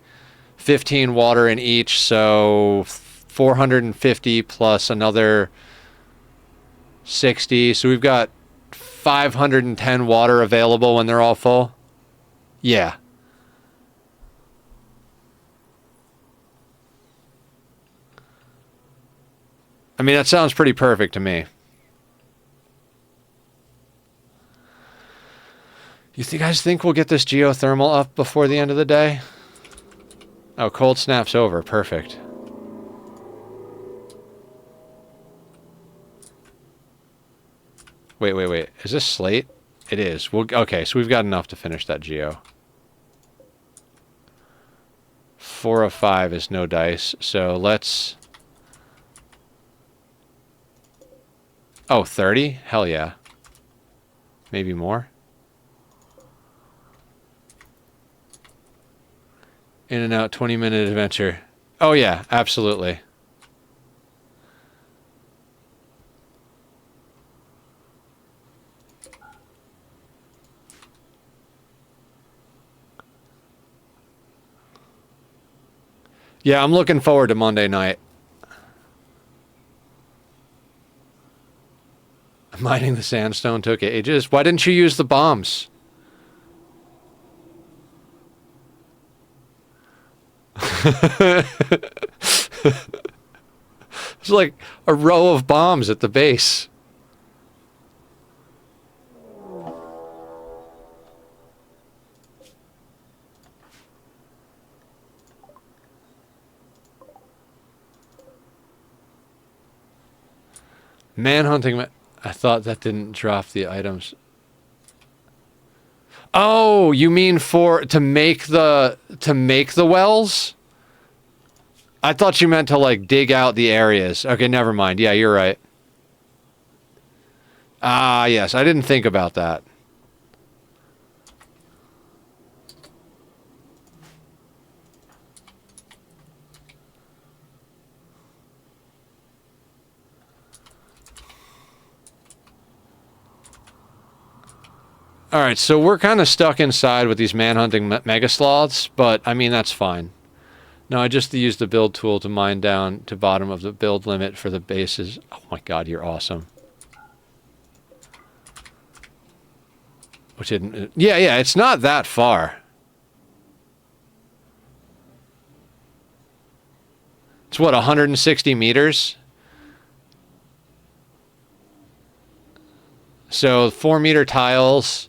15 water in each, so 450 plus another 60. So we've got 510 water available when they're all full. Yeah. I mean, that sounds pretty perfect to me. You guys think we'll get this geothermal up before the end of the day? Oh, cold snap's over. Perfect. Wait. Is this slate? It is. Okay, so we've got enough to finish that geo. 4 of 5 is no dice, so let's... Oh, 30? Hell yeah. Maybe more? In and out, 20-minute adventure. Oh yeah, absolutely. Yeah, I'm looking forward to Monday night. Mining the sandstone took ages. Why didn't you use the bombs? It's like a row of bombs at the base. Manhunting. I thought that didn't drop the items. Oh, you mean to make the wells? I thought you meant to like dig out the areas. Okay, never mind. Yeah, you're right. Ah, yes, I didn't think about that. All right, so we're kind of stuck inside with these manhunting mega sloths, but I mean that's fine. No, I just used the build tool to mine down to bottom of the build limit for the bases. Oh my god, you're awesome. Which didn't... Yeah, it's not that far. It's what, 160 meters? So 4-meter tiles.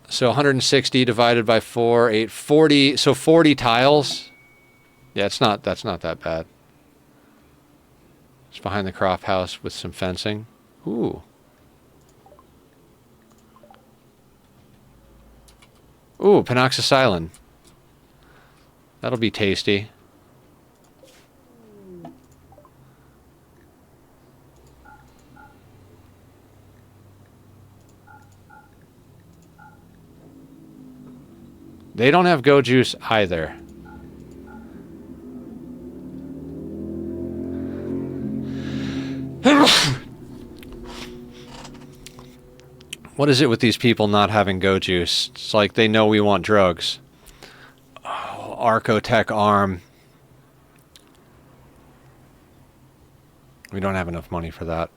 So 160 divided by 4, 8, 40. So 40 tiles. Yeah, that's not that bad. It's behind the crop house with some fencing. Ooh. Ooh, penoxysilin. That'll be tasty. They don't have go juice either. What is it with these people not having go juice? It's like they know we want drugs. Oh, Arcotech arm. We don't have enough money for that.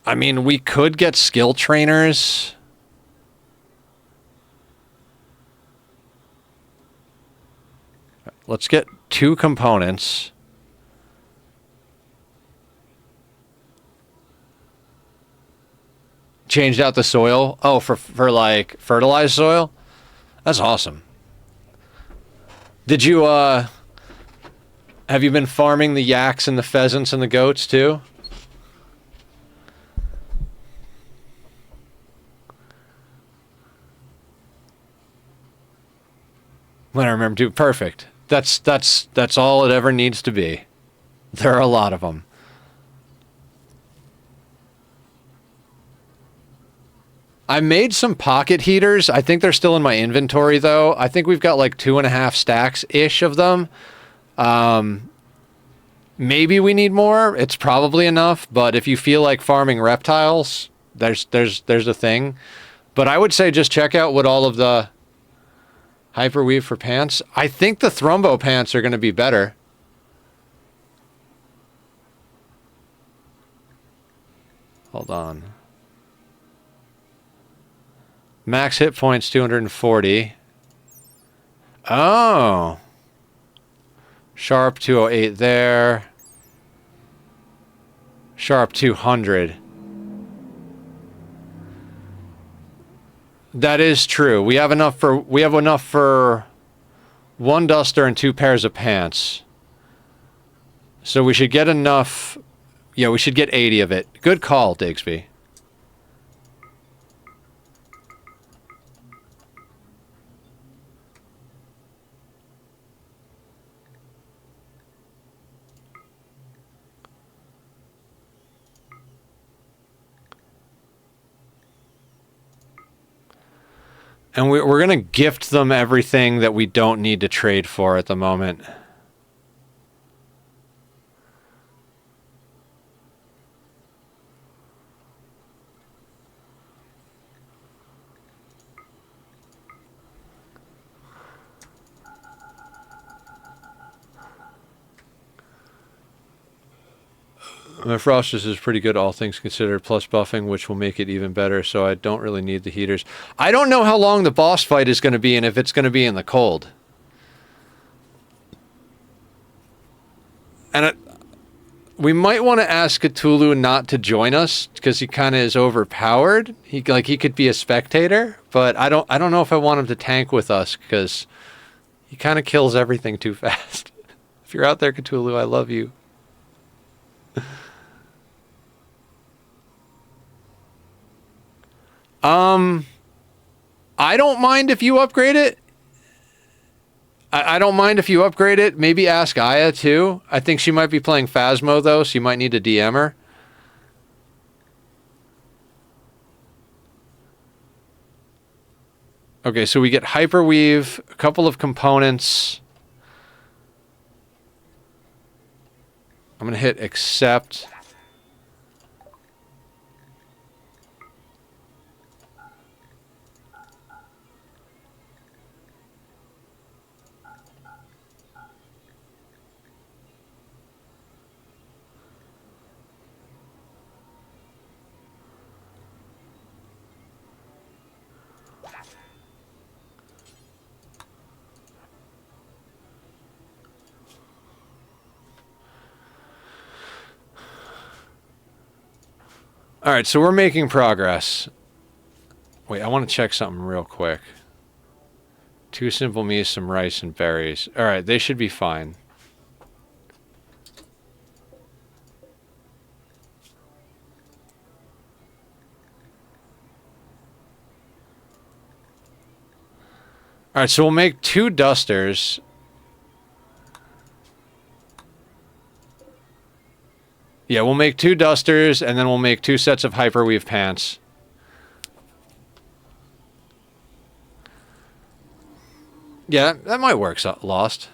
I mean, we could get skill trainers. Let's get 2 components. Changed out the soil. Oh, for like fertilized soil? That's awesome. Did you, have you been farming the yaks and the pheasants and the goats too? When I remember to, perfect. That's all it ever needs to be. There are a lot of them. I made some pocket heaters. I think they're still in my inventory though. I think we've got like 2.5 stacks-ish of them. Maybe we need more. It's probably enough, but if you feel like farming reptiles, there's a thing. But I would say just check out what all of the hyperweave for pants. I think the thrombo pants are going to be better. Hold on. Max hit points 240. Oh. Sharp 208 there. Sharp 200. That is true. We have enough for one duster and 2 pairs of pants. So we should get enough. Yeah, we should get 80 of it. Good call, Digsby. And we're going to gift them everything that we don't need to trade for at the moment. My Frosters is pretty good, all things considered, plus buffing, which will make it even better, so I don't really need the heaters. I don't know how long the boss fight is going to be and if it's going to be in the cold. And we might want to ask Cthulhu not to join us, because he kind of is overpowered. He could be a spectator, but I don't know if I want him to tank with us, because he kind of kills everything too fast. If you're out there, Cthulhu, I love you. I don't mind if you upgrade it. I don't mind if you upgrade it. Maybe ask Aya, too. I think she might be playing Phasmo, though, so you might need to DM her. Okay, so we get Hyperweave, a couple of components. I'm going to hit Accept. All right, so we're making progress. Wait, I want to check something real quick. 2 simple meats, some rice, and berries. All right, they should be fine. All right, so we'll make 2 dusters. Yeah, we'll make 2 dusters, and then we'll make 2 sets of Hyperweave pants. Yeah, that might work, Lost.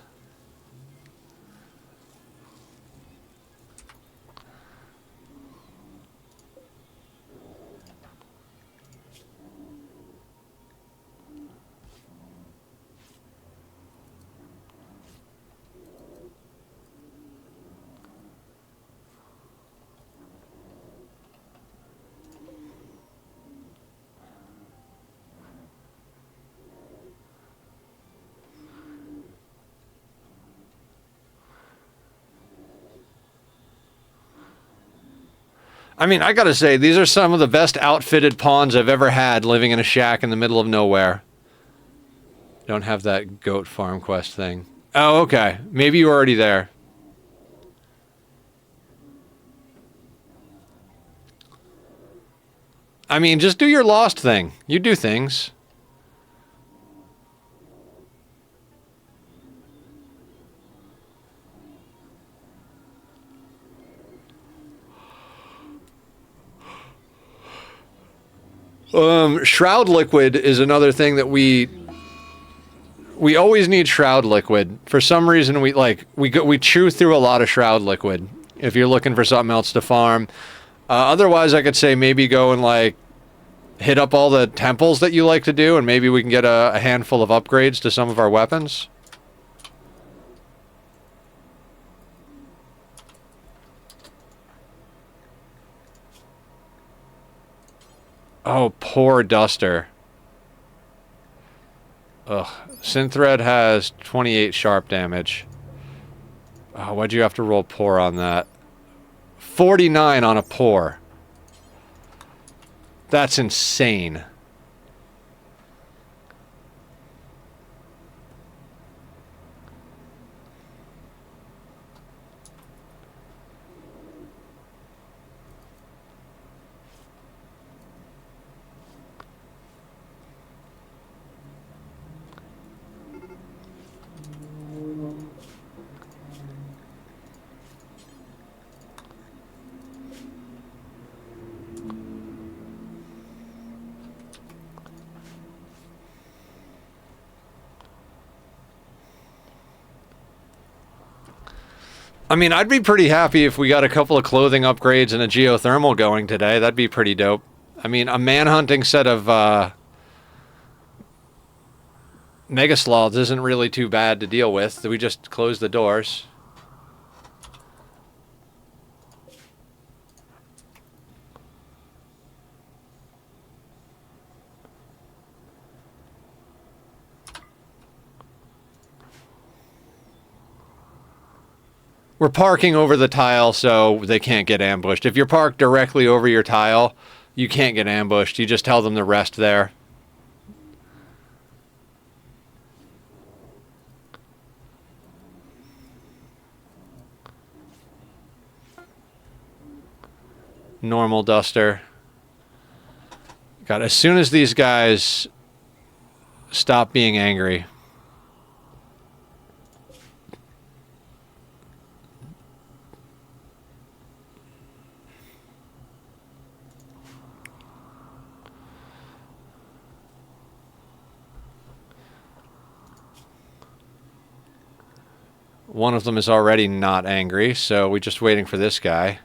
I mean, I gotta say, these are some of the best outfitted pawns I've ever had living in a shack in the middle of nowhere. Don't have that goat farm quest thing. Oh, okay. Maybe you were already there. I mean, just do your Lost thing. You do things. Shroud liquid is another thing that we always need shroud liquid. For some reason, we chew through a lot of shroud liquid if you're looking for something else to farm. Otherwise, I could say maybe go and like hit up all the temples that you like to do, and maybe we can get a handful of upgrades to some of our weapons. Oh, poor Duster. Ugh. Synthread has 28 sharp damage. Oh, why'd you have to roll poor on that? 49 on a pour. That's insane. I mean, I'd be pretty happy if we got a couple of clothing upgrades and a geothermal going today. That'd be pretty dope. I mean, a manhunting set of mega sloths isn't really too bad to deal with. We just close the doors. We're parking over the tile so they can't get ambushed. If you're parked directly over your tile, you can't get ambushed. You just tell them to rest there. Normal duster. God, as soon as these guys stop being angry. One of them is already not angry, so we're just waiting for this guy.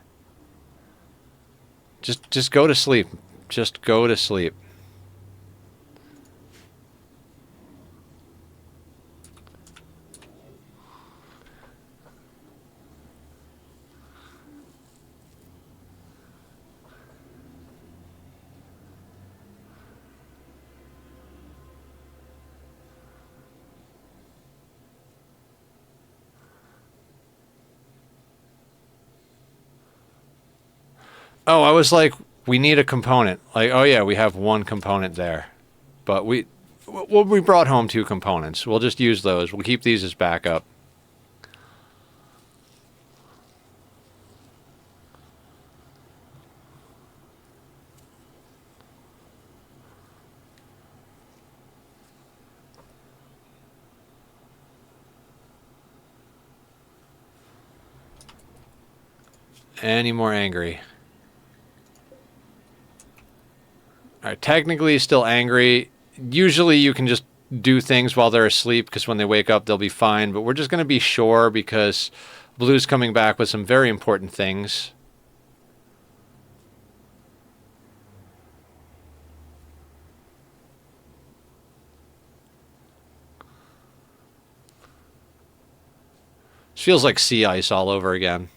Just go to sleep. Just go to sleep. Oh, I was like, we need a component. Like, oh yeah, we have one component there. But we brought home 2 components. We'll just use those. We'll keep these as backup. Any more angry? Alright, technically he's still angry. Usually you can just do things while they're asleep because when they wake up they'll be fine, but we're just going to be sure because Blue's coming back with some very important things. This feels like sea ice all over again.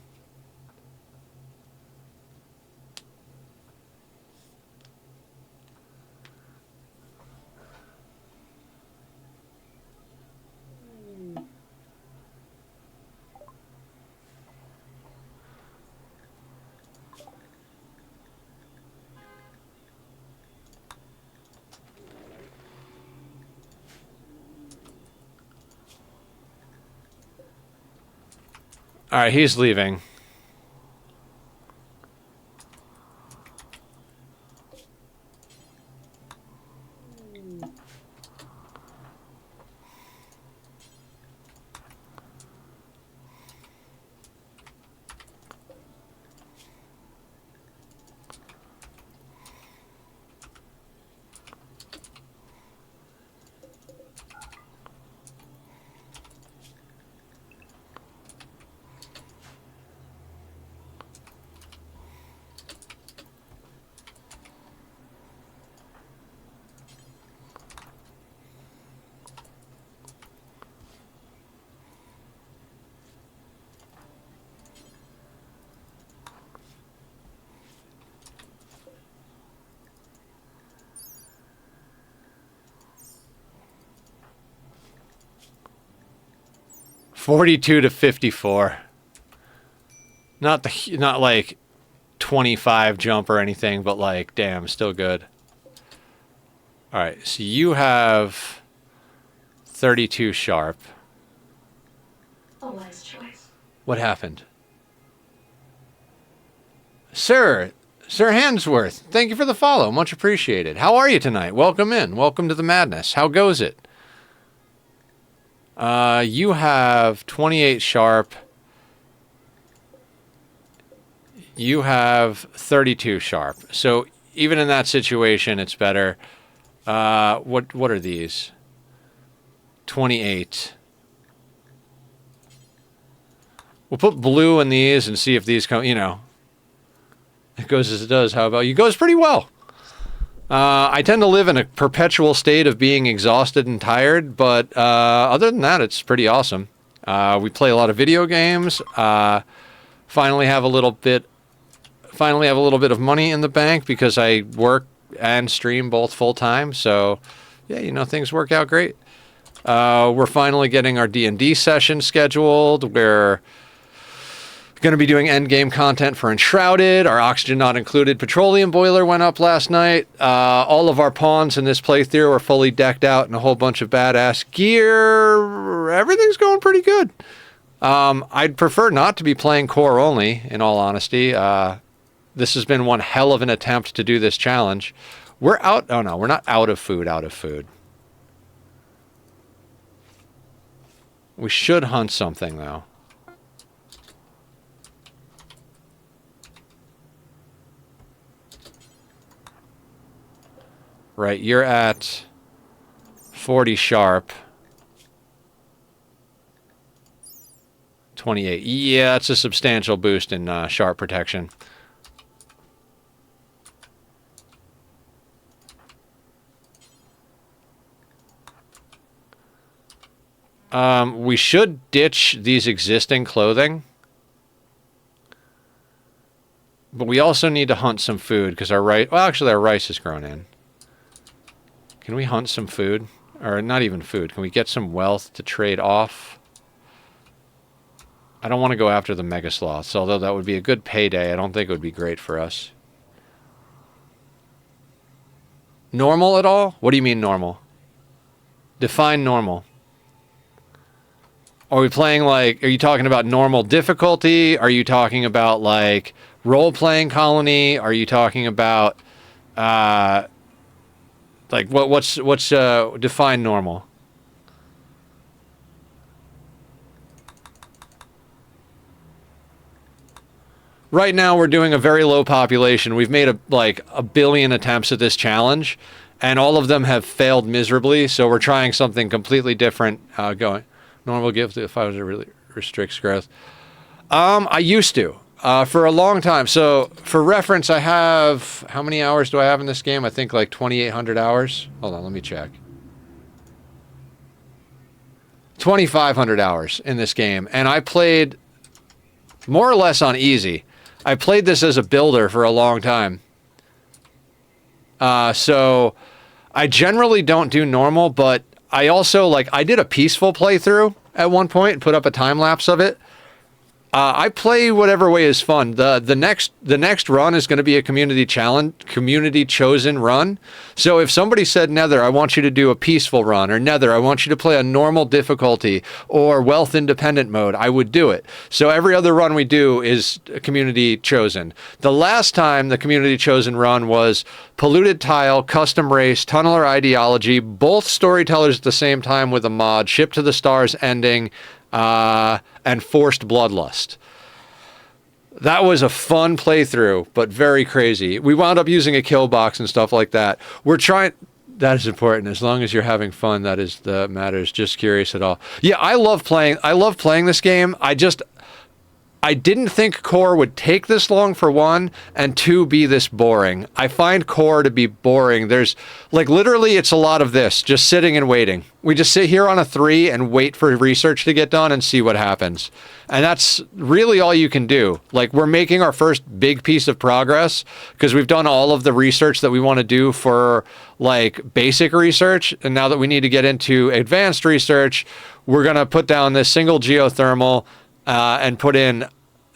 Alright, he's leaving. $42 to $54. Not like 25 jump or anything, but like, damn, still good. All right, so you have 32 sharp. A wise choice. What happened? Sir Hansworth, thank you for the follow. Much appreciated. How are you tonight? Welcome in. Welcome to the madness. How goes it? You have 28 sharp. You have 32 sharp. So even in that situation, it's better. What are these? 28. We'll put blue in these and see if these come, you know. It goes as it does. How about you? Goes pretty well. I tend to live in a perpetual state of being exhausted and tired, but other than that, it's pretty awesome. We play a lot of video games. Finally have a little bit of money in the bank because I work and stream both full time. So, yeah, you know, things work out great. We're finally getting our D&D session scheduled. We're going to be doing endgame content for Enshrouded. Our Oxygen Not Included petroleum boiler went up last night. All of our pawns in this playthrough are fully decked out in a whole bunch of badass gear. Everything's going pretty good. I'd prefer not to be playing core only, in all honesty. This has been one hell of an attempt to do this challenge. We're out. Oh, no, we're not out of food. We should hunt something, though. Right, you're at 40 sharp. 28. Yeah, it's a substantial boost in sharp protection. We should ditch these existing clothing. But we also need to hunt some food because our rice... Well, actually, our rice is grown in. Can we hunt some food? Or not even food. Can we get some wealth to trade off? I don't want to go after the mega sloths, although that would be a good payday. I don't think it would be great for us. Normal at all? What do you mean normal? Define normal. Are we playing like... Are you talking about normal difficulty? Are you talking about like role-playing colony? Are you talking about... Like, what's define normal? Right now, we're doing a very low population. We've made like a billion attempts at this challenge, and all of them have failed miserably. So we're trying something completely different. Going normal gift if I was to really restricts growth. I used to. For a long time. So, for reference, I have... How many hours do I have in this game? I think like 2,800 hours. Hold on, let me check. 2,500 hours in this game. And I played more or less on easy. I played this as a builder for a long time. So, I generally don't do normal, but I also, like, I did a peaceful playthrough at one point and put up a time-lapse of it. I play whatever way is fun. The next run is going to be a community challenge, community chosen run. So if somebody said, Nether, I want you to do a peaceful run, or Nether, I want you to play a normal difficulty or wealth independent mode, I would do it. So every other run we do is community chosen. The last time the community chosen run was polluted tile, custom race, tunneler ideology, both storytellers at the same time with a mod, ship to the stars ending, and forced bloodlust. That was a fun playthrough, but very crazy. We wound up using a Killbox and stuff like that. We're trying... That is important. As long as you're having fun, that is the matters. Just curious at all. Yeah, I love playing this game. I didn't think core would take this long, for one, and two, be this boring. I find core to be boring. There's, like, literally, it's a lot of this, just sitting and waiting. We just sit here on a 3 and wait for research to get done and see what happens. And that's really all you can do. Like, we're making our first big piece of progress because we've done all of the research that we want to do for, like, basic research. And now that we need to get into advanced research, we're going to put down this single geothermal and put in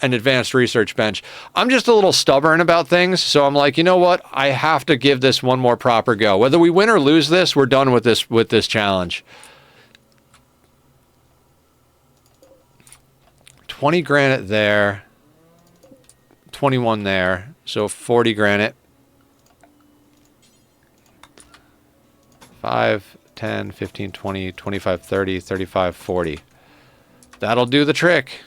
an advanced research bench. I'm just a little stubborn about things, so I'm like, you know what? I have to give this one more proper go. Whether we win or lose this, we're done with this challenge. 20 granite there. 21 there. So 40 granite. 5, 10, 15, 20, 25, 30, 35, 40. That'll do the trick.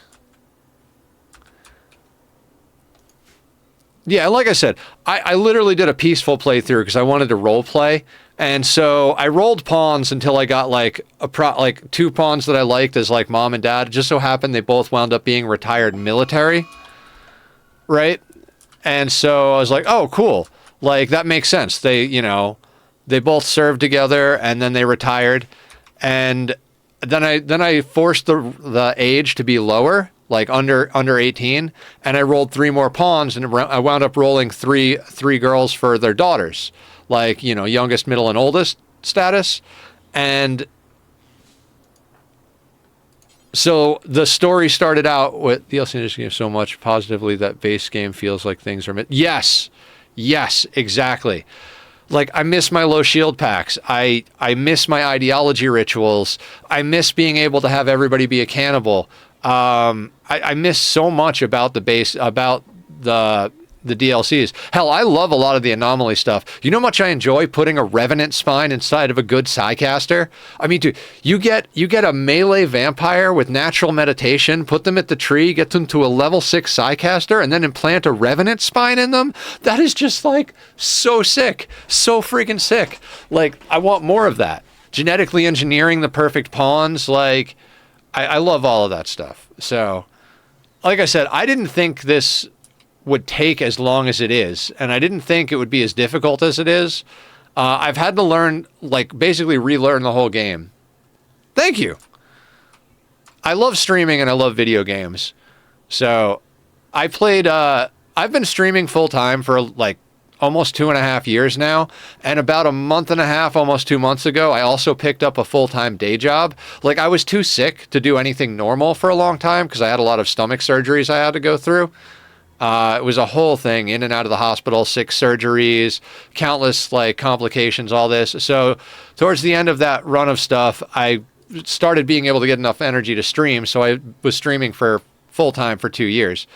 Yeah, like I said, I literally did a peaceful playthrough because I wanted to role play. And so I rolled pawns until I got like like 2 pawns that I liked as like mom and dad. It just so happened they both wound up being retired military. Right? And so I was like, oh, cool. Like, that makes sense. They, you know, they both served together and then they retired. And then I forced the age to be lower, like under 18, and I rolled 3 more pawns, and I wound up rolling three girls for their daughters, like, you know, youngest, middle, and oldest status. And so the story started out with the DLC just gave so much positively that base game feels like things are yes, exactly. Like, I miss my low shield packs. I miss my ideology rituals. I miss being able to have everybody be a cannibal. I miss so much about the base, about the DLCs. Hell, I love a lot of the anomaly stuff. You know how much I enjoy putting a revenant spine inside of a good Psycaster? I mean, dude, you get a melee vampire with natural meditation, put them at the tree, get them to a level 6 Psycaster, and then implant a revenant spine in them? That is just, like, so sick. So freaking sick. Like, I want more of that. Genetically engineering the perfect pawns, like, I love all of that stuff. So, like I said, I didn't think this would take as long as it is, and I didn't think it would be as difficult as it is. I've had to learn, like, basically relearn the whole game. Thank you. I love streaming and I love video games. So I've been streaming full time for like almost 2.5 years now, and about a month and a half, almost 2 months ago, I also picked up a full-time day job. Like, I was too sick to do anything normal for a long time because I had a lot of stomach surgeries I had to go through. It was a whole thing, in and out of the hospital, 6 surgeries, countless like complications, all this. So towards the end of that run of stuff, I started being able to get enough energy to stream. So I was streaming for full time for 2 years.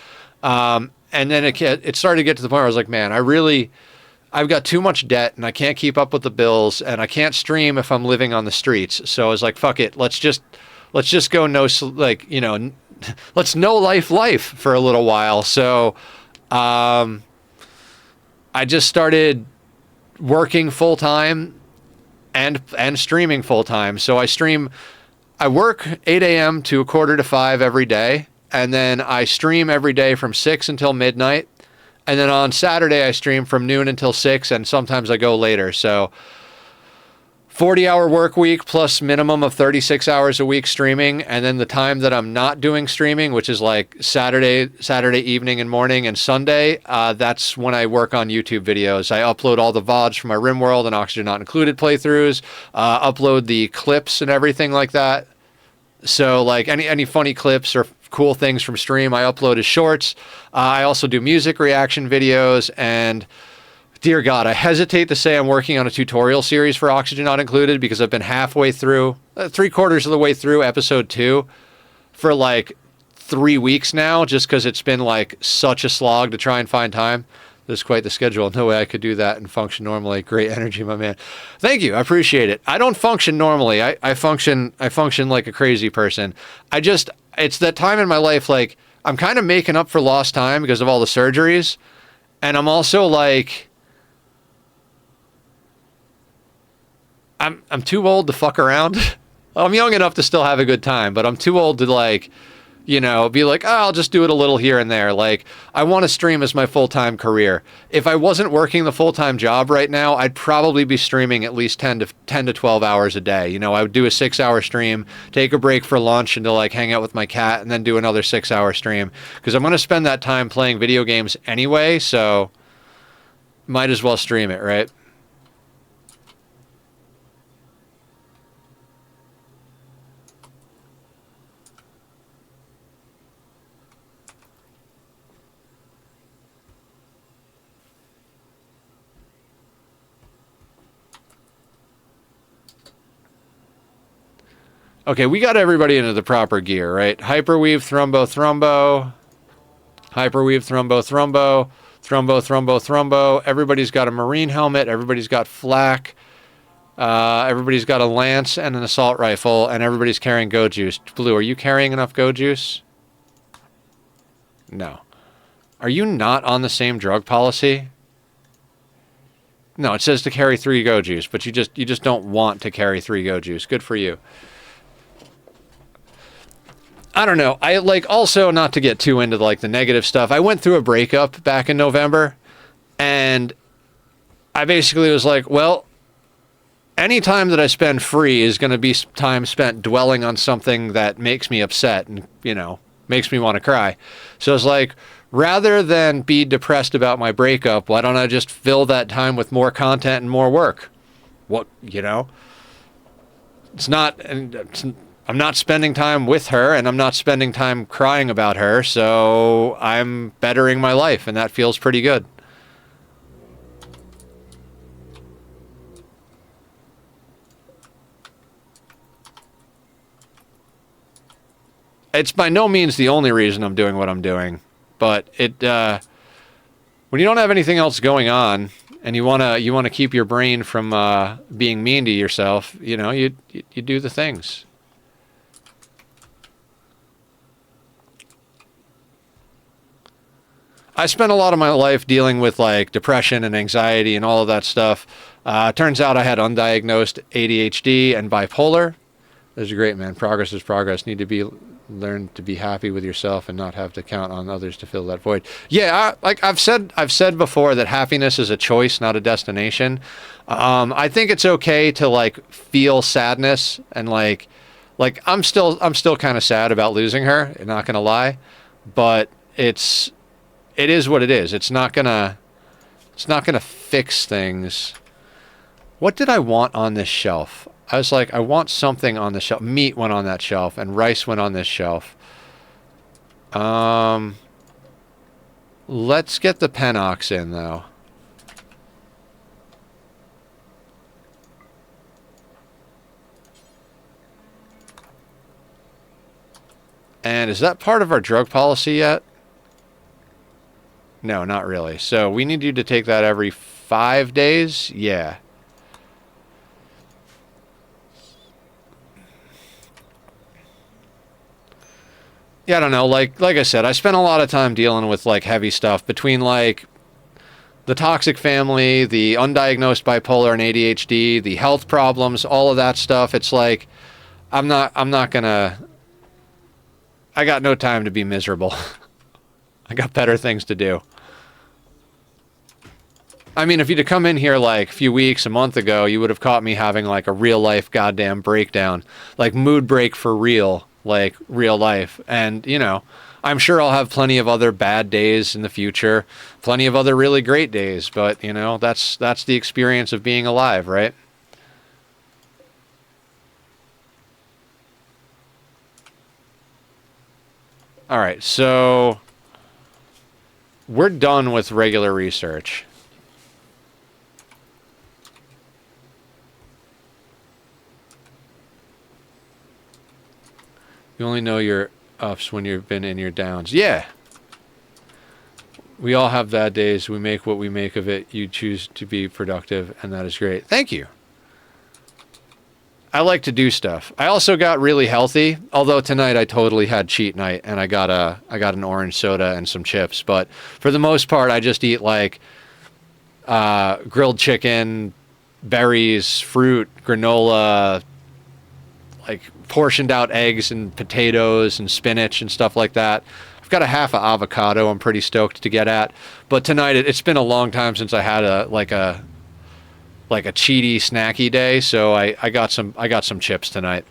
And then it started to get to the point where I was like, man, I've got too much debt and I can't keep up with the bills and I can't stream if I'm living on the streets. So I was like, fuck it. Let's just go let's no life for a little while. So, I just started working full time and streaming full time. So I work 8 a.m. to 4:45 every day. And then I stream every day from 6 until midnight. And then on Saturday, I stream from noon until 6, and sometimes I go later. So 40-hour work week plus minimum of 36 hours a week streaming. And then the time that I'm not doing streaming, which is like Saturday evening and morning, and Sunday, that's when I work on YouTube videos. I upload all the VODs from my Rimworld and Oxygen Not Included playthroughs, upload the clips and everything like that. So like any funny clips or cool things from stream, I upload as shorts. I also do music reaction videos, and dear God, I hesitate to say I'm working on a tutorial series for Oxygen Not Included because I've been halfway through, 3/4 of the way through episode 2 for like 3 weeks now, just because it's been like such a slog to try and find time. There's quite the schedule. No way I could do that and function normally. Great energy, my man. Thank you. I appreciate it. I don't function normally. I function like a crazy person. It's that time in my life, like, I'm kind of making up for lost time because of all the surgeries. And I'm also like, I'm too old to fuck around. I'm young enough to still have a good time, but I'm too old to, like, you know, be like, oh, I'll just do it a little here and there. Like, I want to stream as my full-time career. If I wasn't working the full-time job right now, I'd probably be streaming at least 10 to 12 hours a day. You know, I would do a 6-hour stream, take a break for lunch and to like hang out with my cat, and then do another 6-hour stream. Because I'm going to spend that time playing video games anyway, so might as well stream it, right? Okay, we got everybody into the proper gear, right? Hyperweave, thrombo, thrombo. Hyperweave, thrombo, thrombo. Thrombo, thrombo, thrombo. Everybody's got a marine helmet. Everybody's got flak. Everybody's got a lance and an assault rifle. And everybody's carrying go juice. Blue, are you carrying enough go juice? No. Are you not on the same drug policy? No, it says to carry 3 go juice, but you just don't want to carry 3 go juice. Good for you. I don't know. I like also not to get too into like the negative stuff. I went through a breakup back in November, and I basically was like, well, any time that I spend free is going to be time spent dwelling on something that makes me upset and, you know, makes me want to cry. So I was like, rather than be depressed about my breakup, why don't I just fill that time with more content and more work? What, you know? I'm not spending time with her, and I'm not spending time crying about her, so I'm bettering my life, and that feels pretty good. It's by no means the only reason I'm doing what I'm doing, but it when you don't have anything else going on and you wanna keep your brain from being mean to yourself, you know, you do the things. I spent a lot of my life dealing with like depression and anxiety and all of that stuff. Turns out I had undiagnosed ADHD and bipolar. Those are great, man. Progress is progress. Need to learn to be happy with yourself and not have to count on others to fill that void. Yeah, I've said before that happiness is a choice, not a destination. I think it's okay to like feel sadness and like I'm still kind of sad about losing her. Not gonna lie, but it is what it is. It's not gonna fix things. What did I want on this shelf? I was like, I want something on the shelf. Meat went on that shelf, and rice went on this shelf. Let's get the Penox in, though. And is that part of our drug policy yet? No, not really. So we need you to take that every 5 days? Yeah. Yeah, I don't know. Like I said, I spent a lot of time dealing with like heavy stuff between like the toxic family, the undiagnosed bipolar and ADHD, the health problems, all of that stuff. It's like I'm not gonna. I got no time to be miserable. I got better things to do. I mean, if you'd have come in here like a few weeks, a month ago, you would have caught me having like a real life goddamn breakdown, like mood break for real, like real life. And, you know, I'm sure I'll have plenty of other bad days in the future, plenty of other really great days, but, you know, that's the experience of being alive, right? All right, so we're done with regular research. You only know your ups when you've been in your downs. Yeah. We all have bad days. We make what we make of it. You choose to be productive, and that is great. Thank you. I like to do stuff. I also got really healthy, although tonight I totally had cheat night, and I got an orange soda and some chips. But for the most part, I just eat like grilled chicken, berries, fruit, granola, like portioned out eggs and potatoes and spinach and stuff like that. I've got a half of avocado I'm pretty stoked to get at. But tonight it's been a long time since I had a cheaty snacky day, so I got some chips tonight.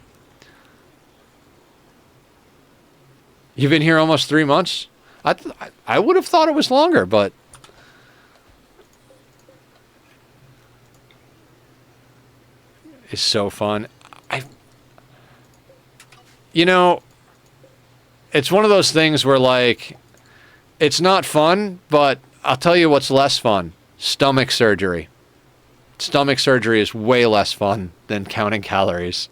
You've been here almost 3 months? I would have thought it was longer, but it's so fun. You know, it's one of those things where, like, it's not fun, but I'll tell you what's less fun. Stomach surgery. Stomach surgery is way less fun than counting calories.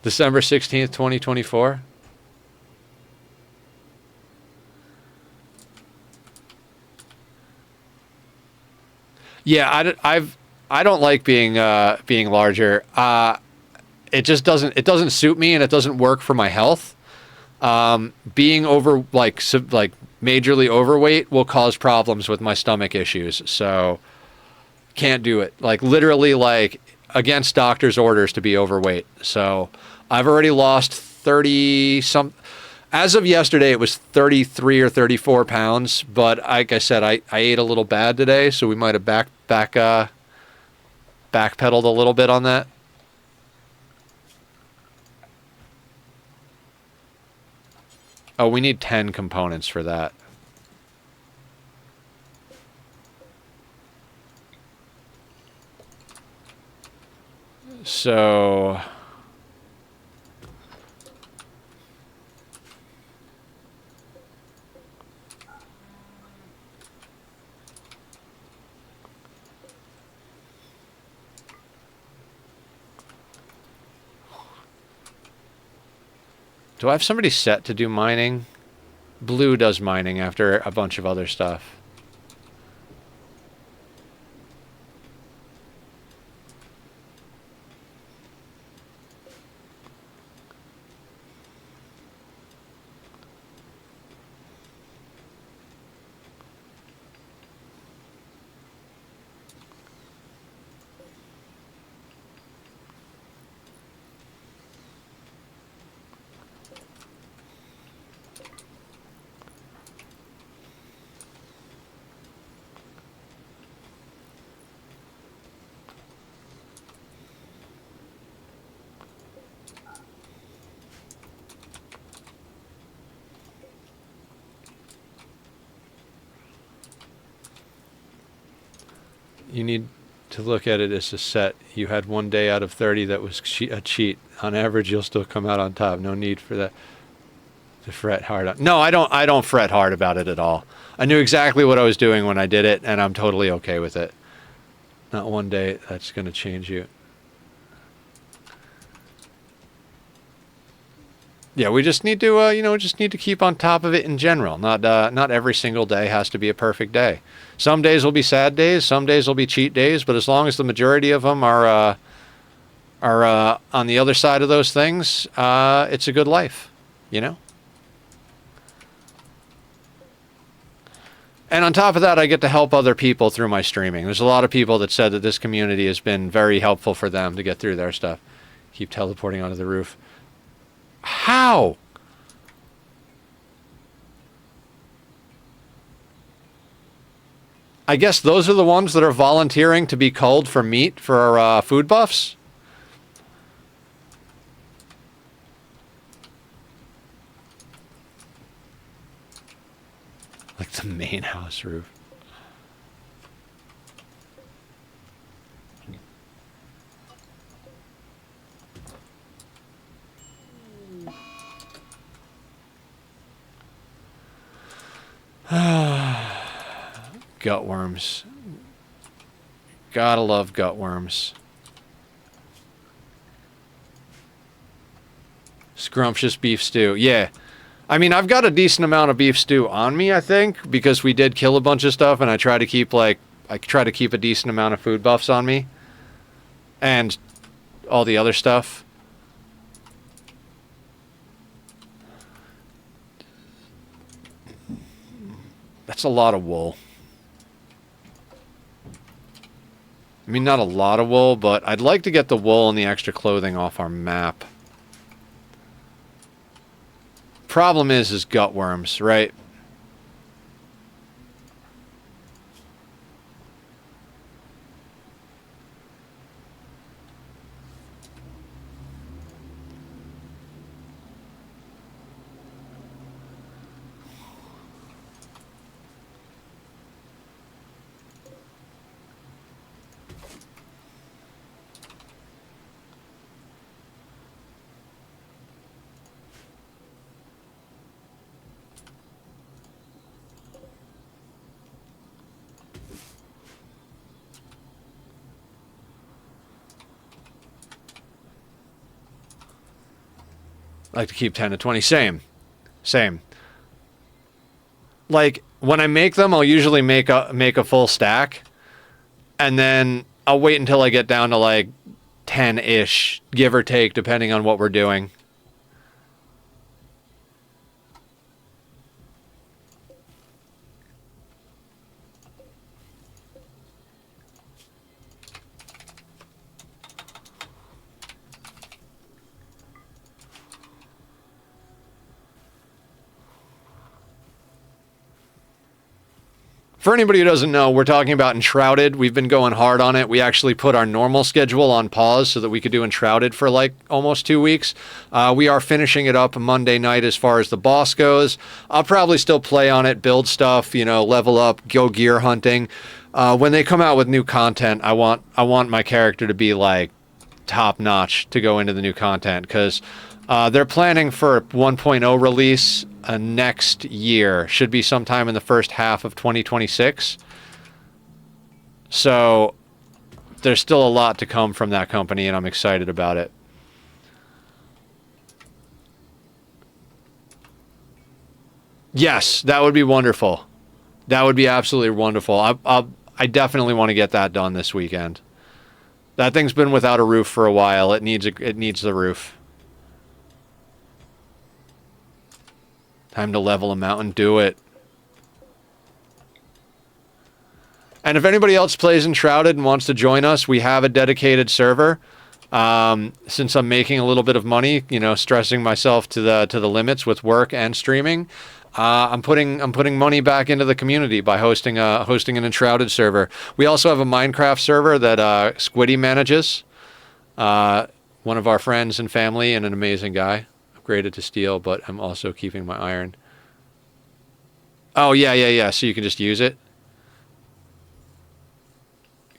December 16th, 2024. Yeah, I don't like being larger. It just doesn't suit me, and it doesn't work for my health. Being over like majorly overweight will cause problems with my stomach issues. So can't do it. Like literally like against doctor's orders to be overweight. So I've already lost 30 some. As of yesterday, it was 33 or 34 pounds. But like I said, I ate a little bad today, so we might have backpedaled a little bit on that. Oh, we need 10 components for that. So do I have somebody set to do mining? Blue does mining after a bunch of other stuff. You need to look at it as a set. You had one day out of 30 that was a cheat. On average, you'll still come out on top. No need for that to fret hard. No, I don't. I don't fret hard about it at all. I knew exactly what I was doing when I did it, and I'm totally okay with it. Not one day that's going to change you. Yeah, we just need to, just need to keep on top of it in general. Not every single day has to be a perfect day. Some days will be sad days. Some days will be cheat days. But as long as the majority of them are on the other side of those things, it's a good life, you know. And on top of that, I get to help other people through my streaming. There's a lot of people that said that this community has been very helpful for them to get through their stuff. Keep teleporting onto the roof. How? I guess those are the ones that are volunteering to be culled for meat for food buffs. Like the main house roof. Gutworms. Gotta love gutworms. Scrumptious beef stew. Yeah. I mean, I've got a decent amount of beef stew on me, I think, because we did kill a bunch of stuff, and I try to keep a decent amount of food buffs on me. And all the other stuff. That's a lot of wool. I mean, not a lot of wool, but I'd like to get the wool and the extra clothing off our map. Problem is gutworms, right? I like to keep 10 to 20. Same. Same. Like, when I make them, I'll usually make a full stack. And then I'll wait until I get down to like 10-ish, give or take, depending on what we're doing. For anybody who doesn't know, we're talking about Enshrouded. We've been going hard on it. We actually put our normal schedule on pause so that we could do Enshrouded for like almost 2 weeks. We are finishing it up Monday night as far as the boss goes. I'll probably still play on it, build stuff, you know, level up, go gear hunting. When they come out with new content, I want my character to be like top notch to go into the new content, because they're planning for a 1.0 release next year. Should be sometime in the first half of 2026. So there's still a lot to come from that company, and I'm excited about it. Yes, that would be wonderful. That would be absolutely wonderful. I definitely want to get that done this weekend. That thing's been without a roof for a while. It needs the roof. Time to level a mountain. Do it. And if anybody else plays Enshrouded and wants to join us, we have a dedicated server. Since I'm making a little bit of money, you know, stressing myself to the limits with work and streaming, I'm putting money back into the community by hosting an Enshrouded server. We also have a Minecraft server that Squiddy manages. One of our friends and family, and an amazing guy. Upgraded to steel, but I'm also keeping my iron. Oh, yeah. So you can just use it.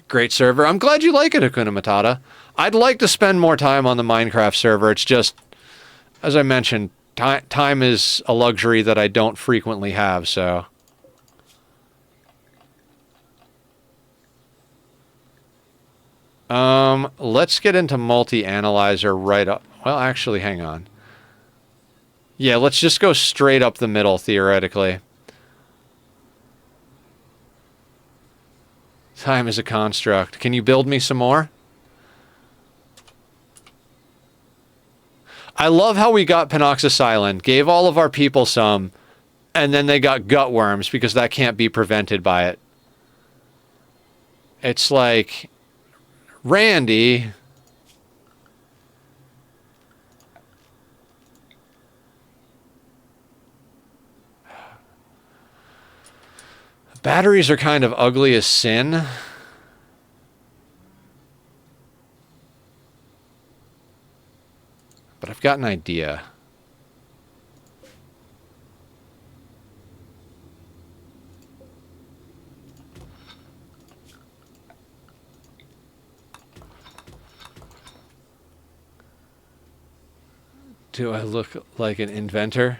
Great server. I'm glad you like it, Hakuna Matata. I'd like to spend more time on the Minecraft server. It's just, as I mentioned, time is a luxury that I don't frequently have, so... Let's get into multi-analyzer right up. Well, actually, hang on. Yeah, let's just go straight up the middle, theoretically. Time is a construct. Can you build me some more? I love how we got Penoxysilin, gave all of our people some, and then they got gutworms because that can't be prevented by it. It's like, Randy... Batteries are kind of ugly as sin. But I've got an idea. Do I look like an inventor?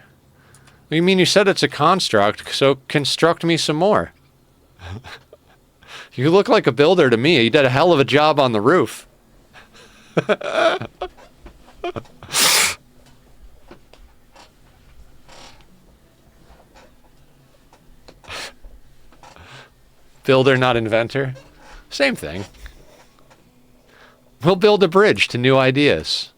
You mean you said it's a construct, so construct me some more. You look like a builder to me. You did a hell of a job on the roof. Builder, not inventor. Same thing. We'll build a bridge to new ideas.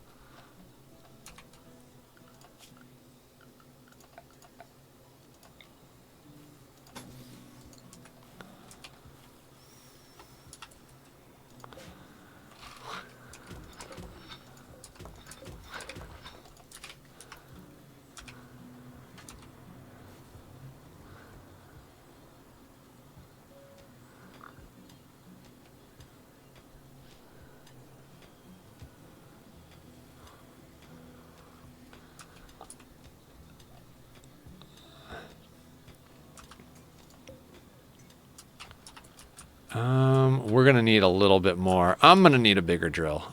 We're going to need a little bit more. I'm going to need a bigger drill.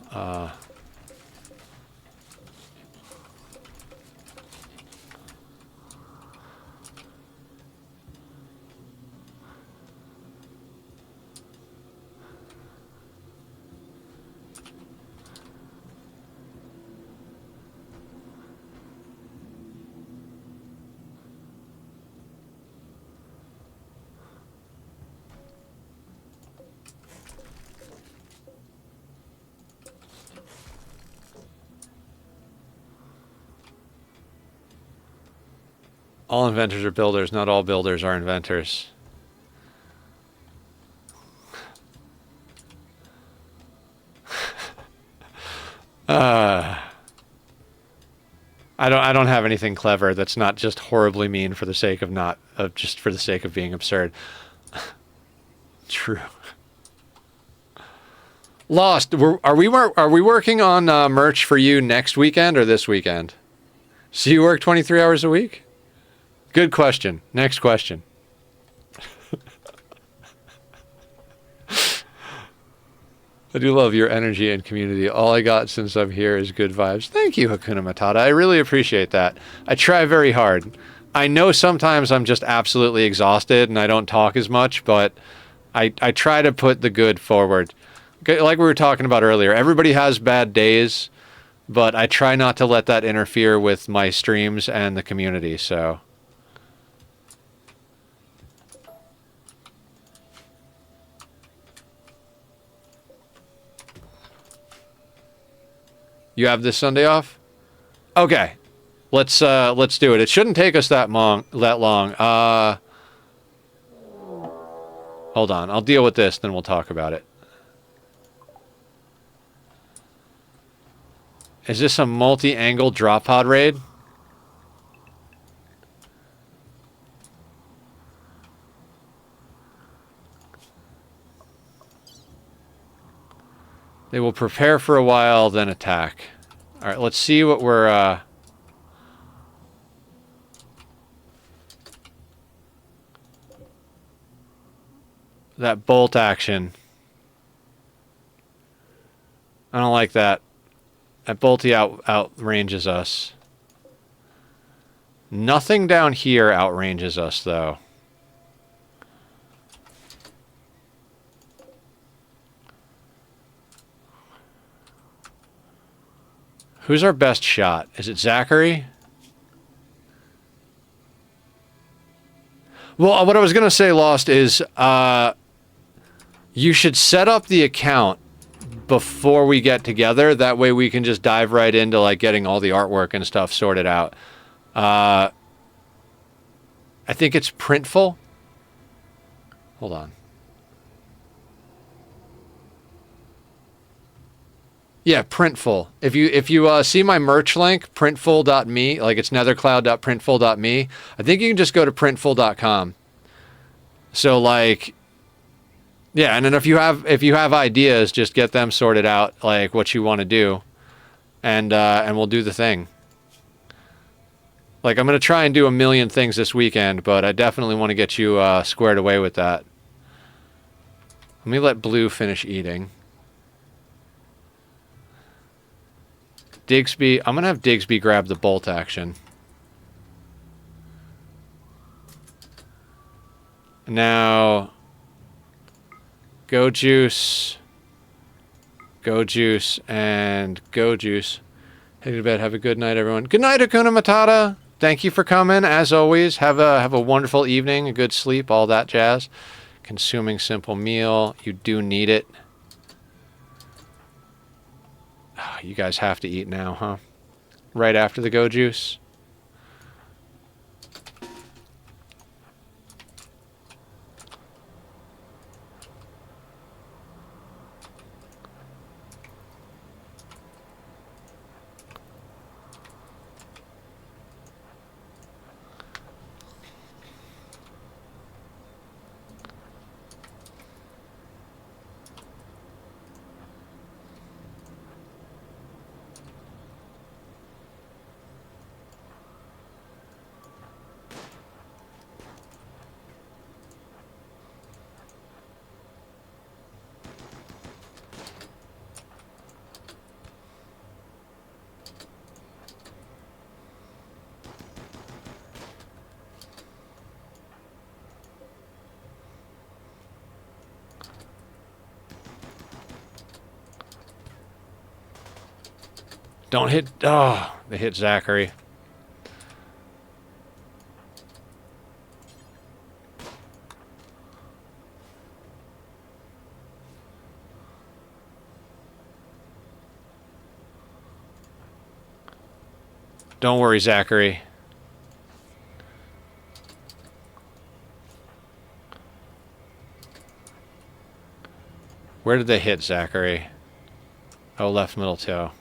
All inventors are builders. Not all builders are inventors. I don't have anything clever that's not just horribly mean for the sake of just for the sake of being absurd. True. Lost. Are we working on merch for you next weekend or this weekend? So you work 23 hours a week? Good question. Next question. I do love your energy and community. All I got since I'm here is good vibes. Thank you, Hakuna Matata. I really appreciate that. I try very hard. I know sometimes I'm just absolutely exhausted and I don't talk as much, but I try to put the good forward. Like we were talking about earlier, everybody has bad days, but I try not to let that interfere with my streams and the community, so... You have this Sunday off? Okay. Let's do it. It shouldn't take us that long. Hold on. I'll deal with this, then we'll talk about it. Is this a multi-angle drop pod raid? They will prepare for a while, then attack. Alright, let's see what we're... That bolt action. I don't like that. That bolty outranges us. Nothing down here outranges us, though. Who's our best shot? Is it Zachary? Well, what I was going to say, Lost, is you should set up the account before we get together. That way we can just dive right into like getting all the artwork and stuff sorted out. I think it's Printful. Hold on. Yeah, Printful. If you see my merch link, printful.me, like it's nethercloud.printful.me, I think you can just go to printful.com. So like, yeah, and then if you have ideas, just get them sorted out, like what you want to do, and we'll do the thing. Like I'm gonna try and do a million things this weekend, but I definitely want to get you squared away with that. Let me let Blue finish eating. Digsby, I'm going to have Digsby grab the bolt action. Now, Go Juice, and Go Juice. Head to bed. Have a good night, everyone. Good night, Hakuna Matata. Thank you for coming, as always. Have a wonderful evening, a good sleep, all that jazz. Consuming simple meal. You do need it. You guys have to eat now, huh? Right after the Go Juice. Don't hit... Oh, they hit Zachary. Don't worry, Zachary. Where did they hit, Zachary? Oh, left middle toe.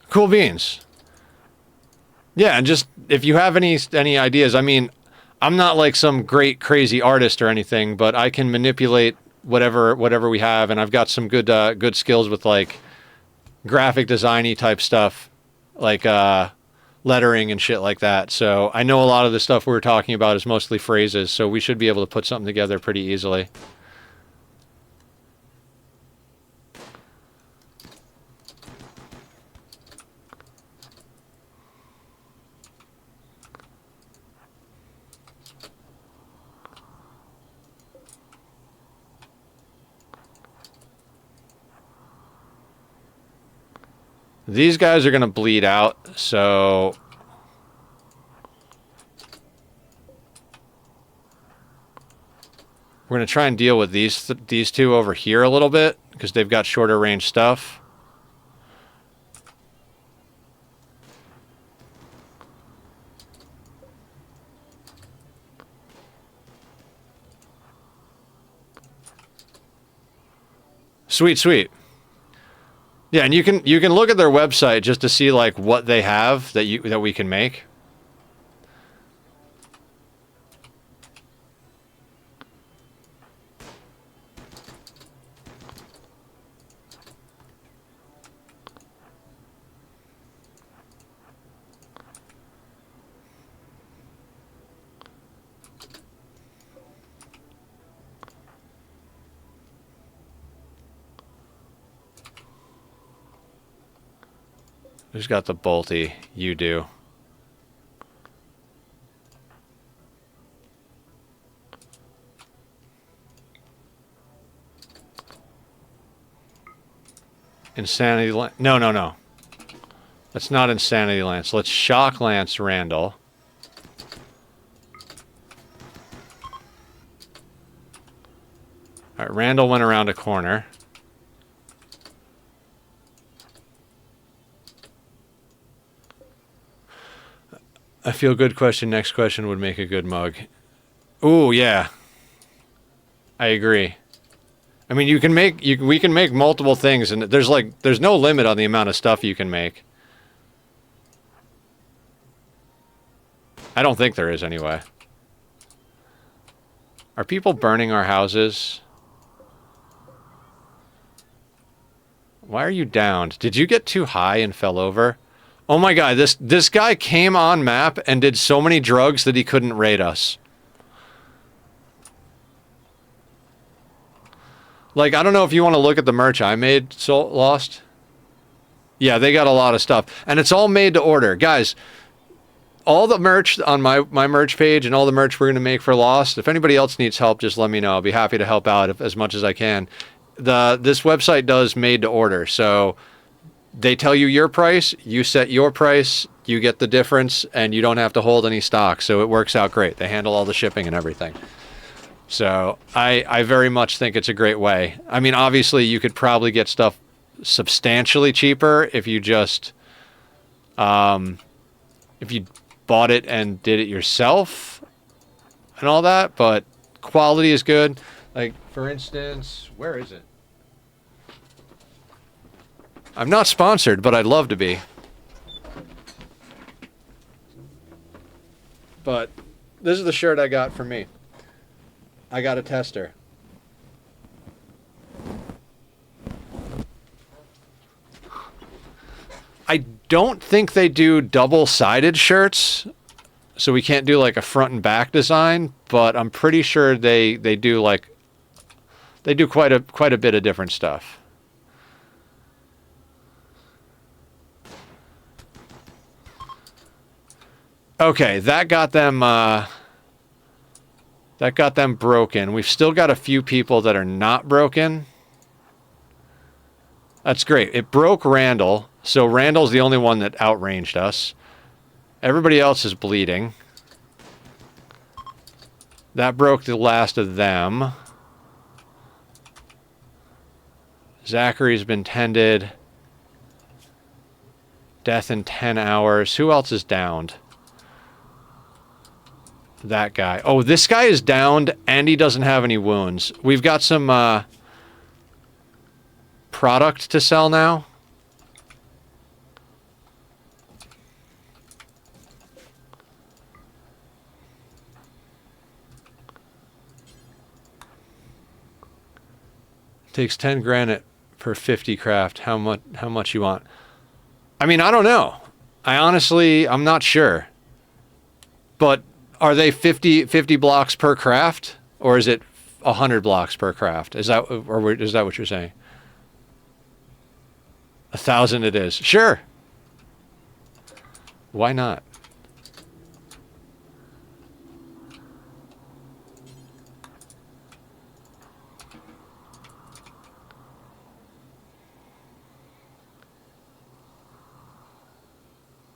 Cool beans. Yeah, and just if you have any ideas, I mean, I'm not like some great crazy artist or anything, but I can manipulate whatever we have, and I've got some good skills with like graphic designy type stuff, like lettering and shit like that. So I know a lot of the stuff we were talking about is mostly phrases, so we should be able to put something together pretty easily. These guys are going to bleed out, so we're going to try and deal with these two over here a little bit because they've got shorter range stuff. Sweet, sweet. Yeah, and you can look at their website just to see like what they have that we can make. Who's got the bolty? You do. Insanity Lance. No. That's not Insanity Lance. Let's Shock Lance Randall. Alright, Randall went around a corner. I feel good question. Next question would make a good mug. Ooh, yeah. I agree. I mean, we can make multiple things, and there's no limit on the amount of stuff you can make. I don't think there is anyway. Are people burning our houses? Why are you downed? Did you get too high and fell over? Oh my god, this guy came on map and did so many drugs that he couldn't raid us. Like, I don't know if you want to look at the merch I made, Soul Lost. Yeah, they got a lot of stuff. And it's all made to order. Guys, all the merch on my merch page and all the merch we're going to make for Lost, if anybody else needs help, just let me know. I'll be happy to help out as much as I can. This website does made to order, so they tell you your price, you set your price, you get the difference, and you don't have to hold any stock, so it works out great. They handle all the shipping and everything. So I very much think it's a great way. I mean, obviously, you could probably get stuff substantially cheaper if you just if you bought it and did it yourself and all that, but quality is good. Like, for instance, where is it? I'm not sponsored, but I'd love to be. But this is the shirt I got for me. I got a tester. I don't think they do double-sided shirts, so we can't do like a front and back design, but I'm pretty sure they do like they do quite a bit of different stuff. Okay, that got them broken. We've still got a few people that are not broken. That's great. It broke Randall, so Randall's the only one that outranged us. Everybody else is bleeding. That broke the last of them. Zachary's been tended. Death in 10 hours. Who else is downed? That guy. Oh, this guy is downed and he doesn't have any wounds. We've got some product to sell now. Takes 10 granite per 50 craft. How much you want? I mean, I don't know. I'm not sure. But are they 50 blocks per craft, or is it 100 blocks per craft? Is that what you're saying? 1,000 it is. Sure. Why not?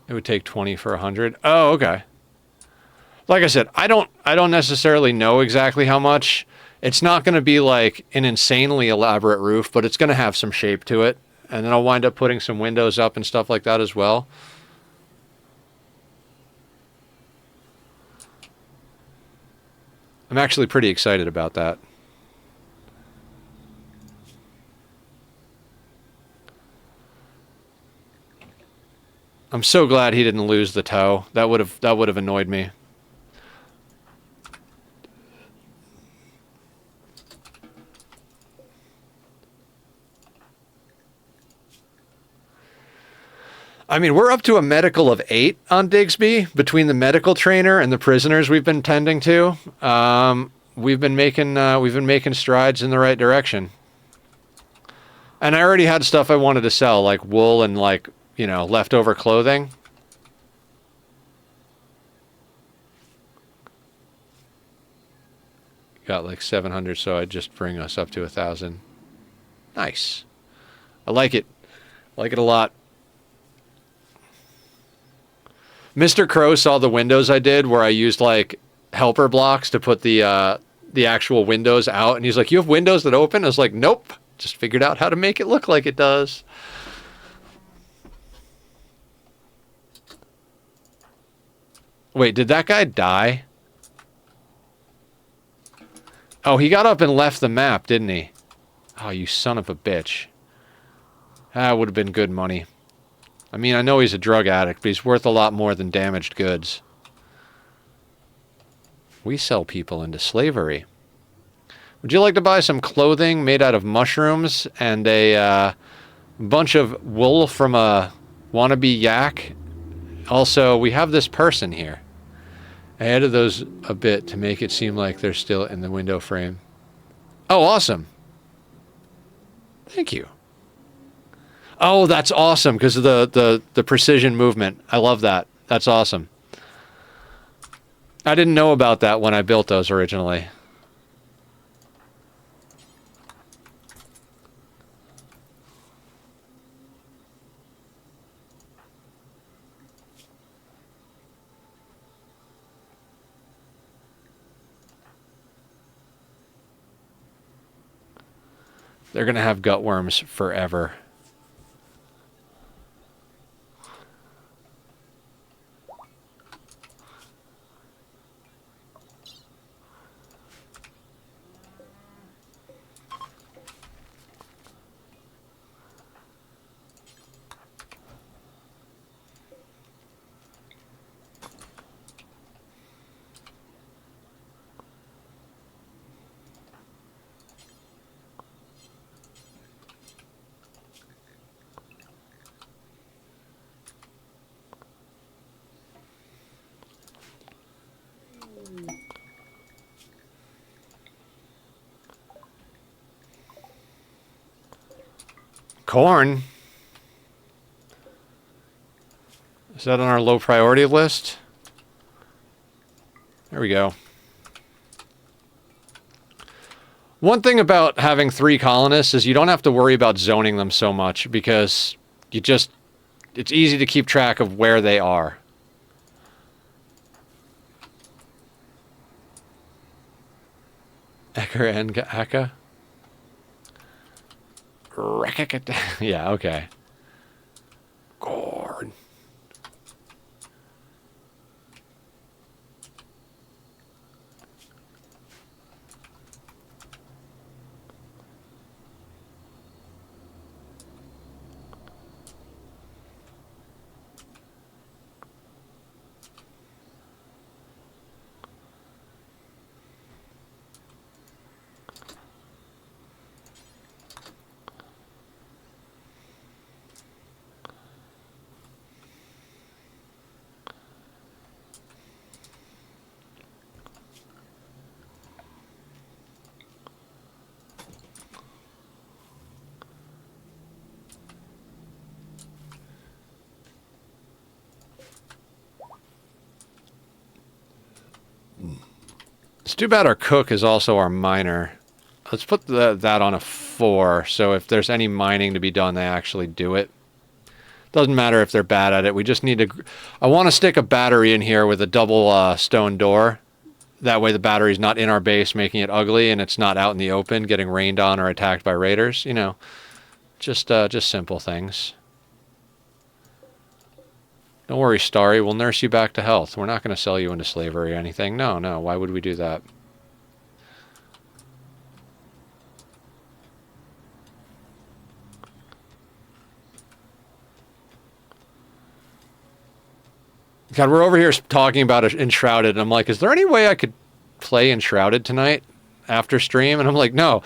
It would take 20 for 100. Oh, okay. Like I said, I don't necessarily know exactly how much. It's not going to be like an insanely elaborate roof, but it's going to have some shape to it. And then I'll wind up putting some windows up and stuff like that as well. I'm actually pretty excited about that. I'm so glad he didn't lose the toe. That would have annoyed me. I mean, we're up to a medical of 8 on Digsby between the medical trainer and the prisoners we've been tending to. We've been making strides in the right direction. And I already had stuff I wanted to sell, like wool and like, you know, leftover clothing. Got like 700, so I'd just bring us up to 1,000. Nice. I like it. I like it a lot. Mr. Crow saw the windows I did where I used like helper blocks to put the actual windows out, and he's like, "You have windows that open?" I was like, "Nope. Just figured out how to make it look like it does." Wait, did that guy die? Oh, he got up and left the map, didn't he? Oh, you son of a bitch. That would have been good money. I mean, I know he's a drug addict, but he's worth a lot more than damaged goods. We sell people into slavery. Would you like to buy some clothing made out of mushrooms and a bunch of wool from a wannabe yak? Also, we have this person here. I added those a bit to make it seem like they're still in the window frame. Oh, awesome. Thank you. Oh, that's awesome because of the precision movement. I love that. That's awesome. I didn't know about that when I built those originally. They're going to have gut worms forever. Corn. Is that on our low priority list? There we go. One thing about having 3 colonists is you don't have to worry about zoning them so much because you just... It's easy to keep track of where they are. Ecker and Aka? Yeah, okay. Corn. It's too bad our cook is also our miner. Let's put that on a 4, so if there's any mining to be done, they actually do it. Doesn't matter if they're bad at it. We just need to... I want to stick a battery in here with a double stone door. That way the battery's not in our base making it ugly, and it's not out in the open getting rained on or attacked by raiders. You know, just simple things. Don't worry, Starry. We'll nurse you back to health. We're not going to sell you into slavery or anything. No, no. Why would we do that? God, we're over here talking about Enshrouded, and I'm like, is there any way I could play Enshrouded tonight after stream? And I'm like, no,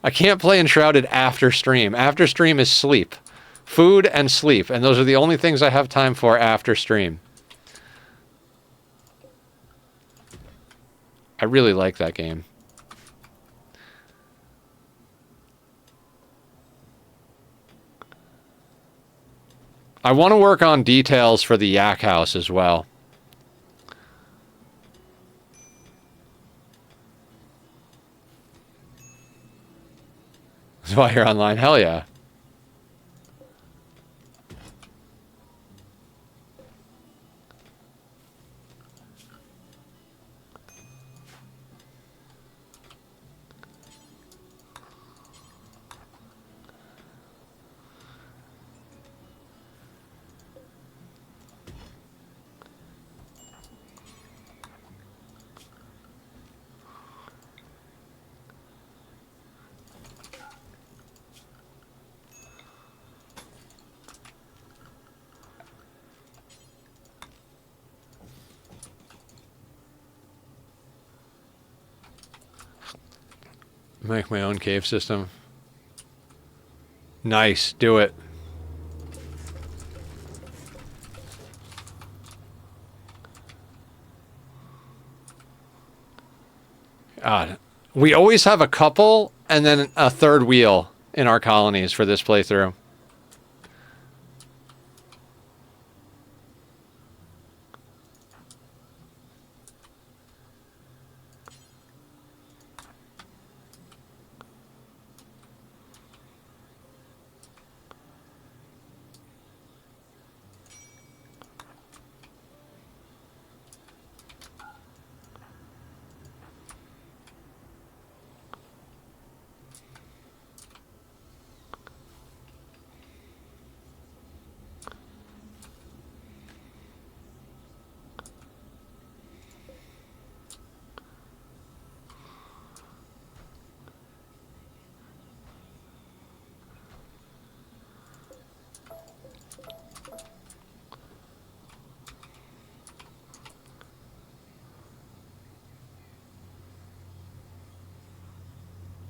I can't play Enshrouded after stream. After stream is sleep. Food and sleep, and those are the only things I have time for after stream. I really like that game. I want to work on details for the Yak House as well. That's why you're online. Hell yeah. Make my own cave system. Nice, do it. God, we always have a couple and then a third wheel in our colonies for this playthrough.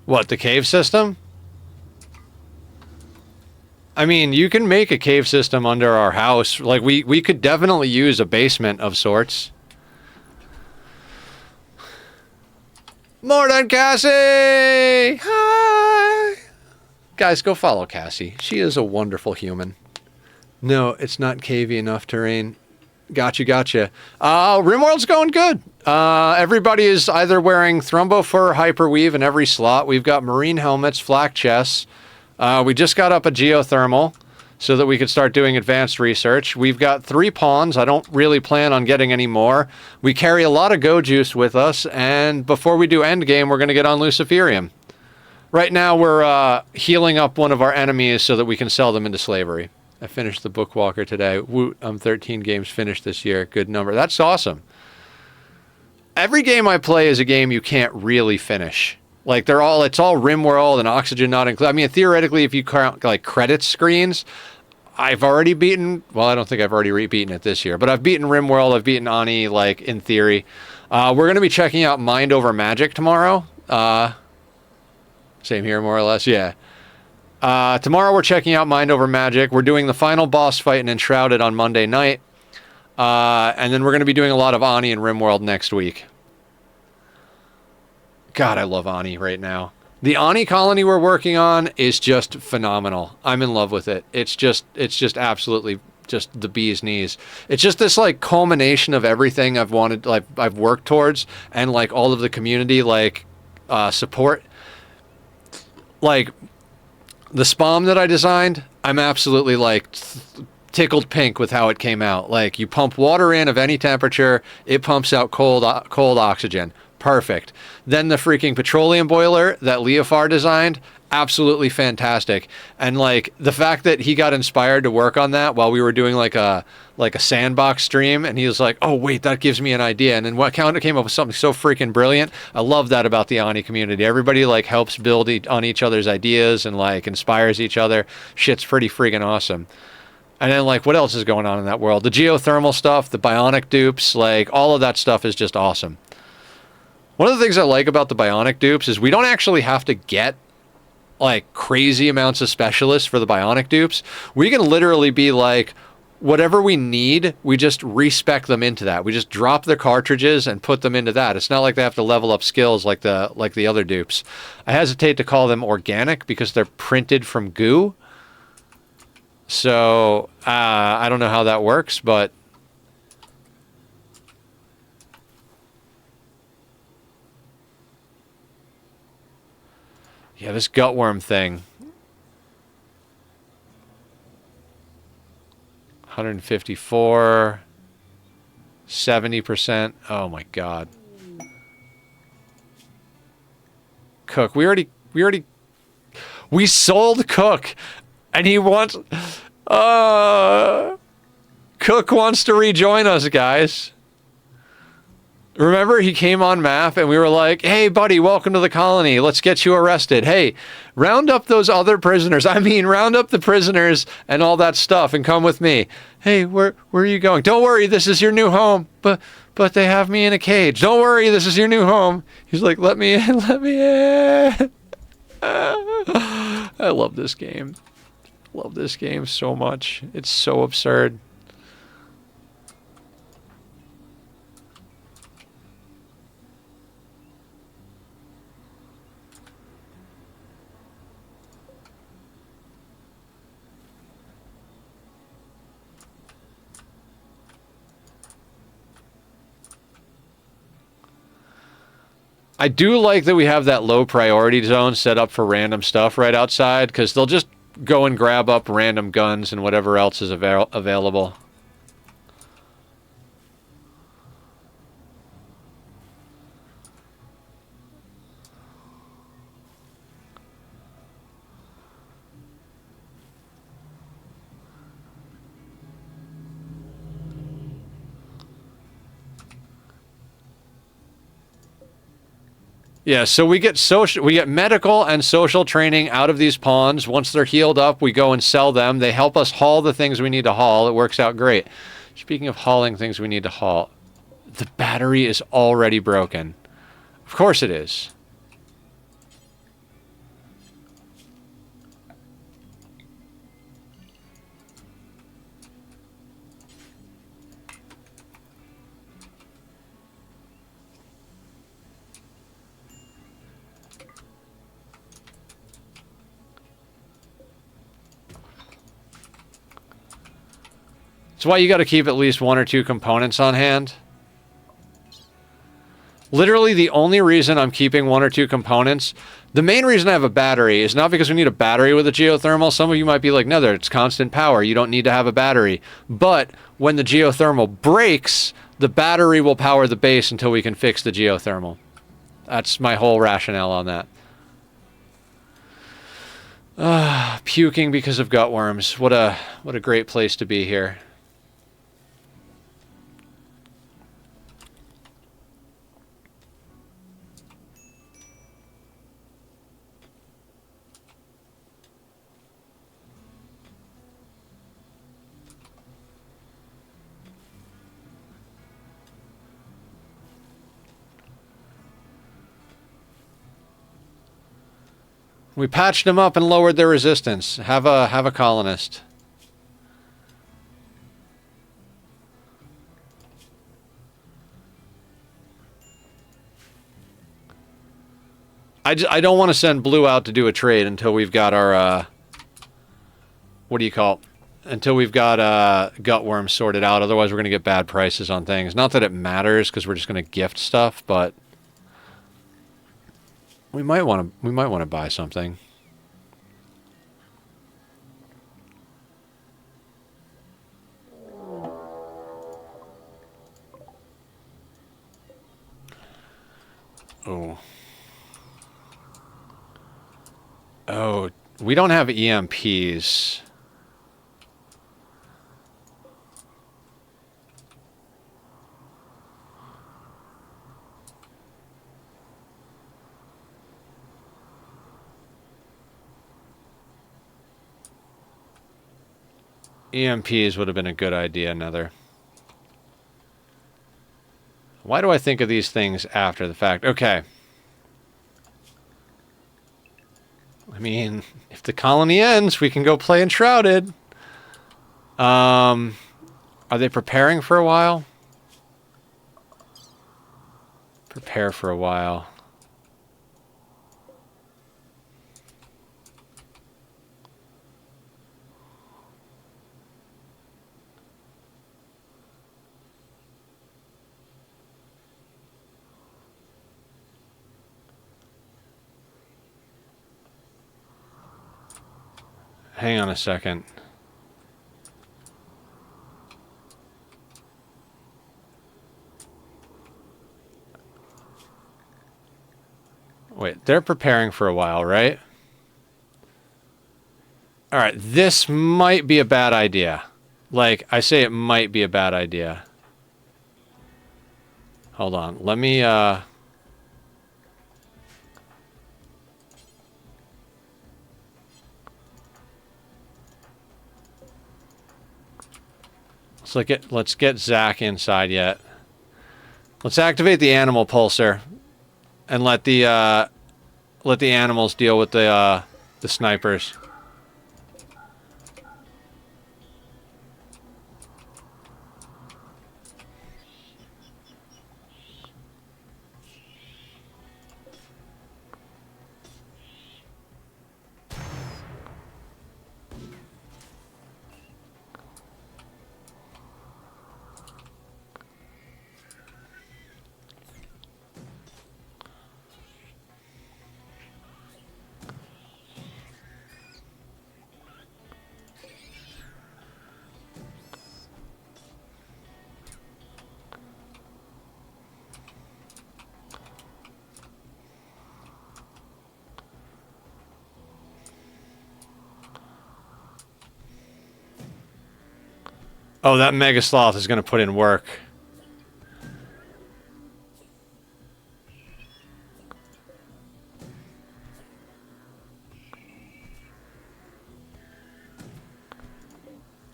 What, the cave system? I mean, you can make a cave system under our house. Like, we could definitely use a basement of sorts. More than Cassie! Hi! Guys, go follow Cassie. She is a wonderful human. No, it's not cavey enough terrain. Gotcha. Rimworld's going good. Everybody is either wearing Thrumbo Fur Hyperweave in every slot. We've got marine helmets, flak chests. We just got up a geothermal so that we could start doing advanced research. We've got 3 pawns. I don't really plan on getting any more. We carry a lot of Go Juice with us, and before we do endgame, we're going to get on Luciferium. Right now, we're healing up one of our enemies so that we can sell them into slavery. I finished the Bookwalker today. Woot, I'm 13 games finished this year. Good number. That's awesome. Every game I play is a game you can't really finish. Like, it's all Rimworld and Oxygen not included. I mean, theoretically, if you count, like, credit screens, I've already beaten... Well, I don't think I've already beaten it this year, but I've beaten Rimworld, I've beaten Ani, like, in theory. We're going to be checking out Mind Over Magic tomorrow. Same here, more or less, yeah. Tomorrow we're checking out Mind Over Magic. We're doing the final boss fight in Enshrouded on Monday night. And then we're going to be doing a lot of Ani and Rimworld next week. God, I love Ani right now. The Ani colony we're working on is just phenomenal. I'm in love with it. It's just absolutely just the bee's knees. It's just this like culmination of everything I've wanted, like I've worked towards, and like all of the community like support. Like the SPOM that I designed, I'm absolutely like tickled pink with how it came out. Like you pump water in of any temperature, it pumps out cold oxygen. Perfect. Then the freaking petroleum boiler that Leofar designed, absolutely fantastic. And like the fact that he got inspired to work on that while we were doing like a sandbox stream, and he was like, oh wait, that gives me an idea. And then what came up with something so freaking brilliant. I love that about the Ani community. Everybody like helps build on each other's ideas and like inspires each other. Shit's pretty freaking awesome. And then like what else is going on in that world? The geothermal stuff, the bionic dupes, like all of that stuff is just awesome. One of the things I like about the bionic dupes is we don't actually have to get like crazy amounts of specialists for the bionic dupes. We can literally be like, whatever we need, we just respec them into that. We just drop their cartridges and put them into that. It's not like they have to level up skills like the other dupes. I hesitate to call them organic because they're printed from goo. So I don't know how that works, but yeah, this gutworm thing. 154, 70%. Oh my God. Cook. We sold Cook, and he wants. Cook wants to rejoin us, guys. Remember, he came on map and we were like, hey, buddy, welcome to the colony. Let's get you arrested. Hey, round up those other prisoners. I mean, round up the prisoners and all that stuff and come with me. Hey, where are you going? Don't worry, this is your new home. But they have me in a cage. Don't worry, this is your new home. He's like, let me in, let me in. I love this game. Love this game so much. It's so absurd. I do like that we have that low priority zone set up for random stuff right outside, because they'll just go and grab up random guns and whatever else is available. Yeah, so we get medical and social training out of these pawns. Once they're healed up, we go and sell them. They help us haul the things we need to haul. It works out great. Speaking of hauling things we need to haul, the battery is already broken. Of course it is. That's why you got to keep at least 1 or 2 components on hand. Literally, the only reason I'm keeping 1 or 2 components, the main reason I have a battery is not because we need a battery with a geothermal. Some of you might be like, no, it's constant power. You don't need to have a battery. But when the geothermal breaks, the battery will power the base until we can fix the geothermal. That's my whole rationale on that. Puking because of gut worms. What a great place to be here. We patched them up and lowered their resistance. Have a colonist. I don't want to send Blue out to do a trade until we've got our what do you call it? Until we've got gut worms sorted out. Otherwise, we're going to get bad prices on things. Not that it matters because we're just going to gift stuff, but we might want to buy something. Oh, we don't have EMPs. EMPs would have been a good idea, Nether. Why do I think of these things after the fact? Okay. I mean, if the colony ends, we can go play Enshrouded. Are they preparing for a while? Prepare for a while. Hang on a second. Wait, they're preparing for a while, right? Alright, this might be a bad idea. Like, I say it might be a bad idea. Hold on, let me, let's get Zach inside yet. Let's activate the animal pulsar and let the animals deal with the snipers. Oh, that Mega Sloth is going to put in work.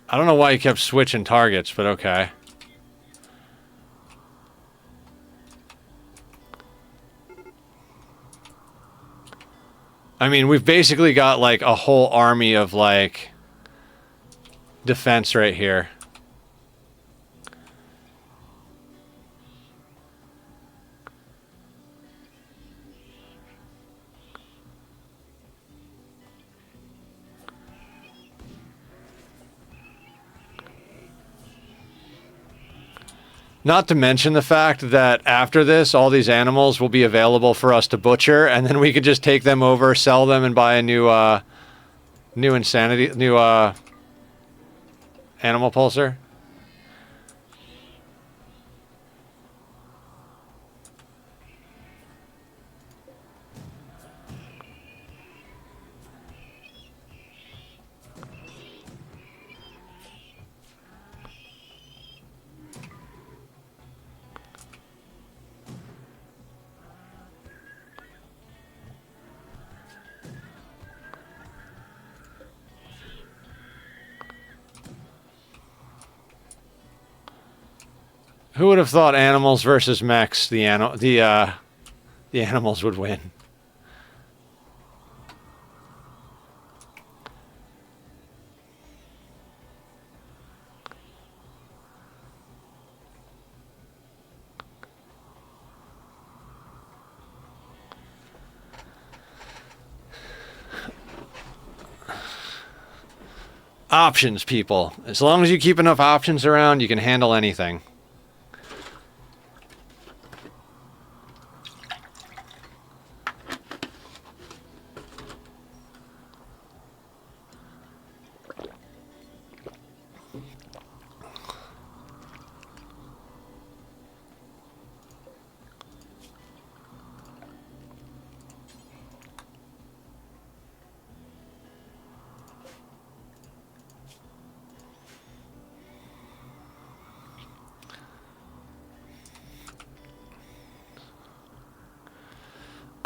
I don't know why he kept switching targets, but okay. I mean, we've basically got, like, a whole army of, like, defense right here. Not to mention the fact that after this, all these animals will be available for us to butcher, and then we could just take them over, sell them, and buy a new animal pulser. Who would have thought animals versus mechs, the animals would win? Options, people. As long as you keep enough options around, you can handle anything.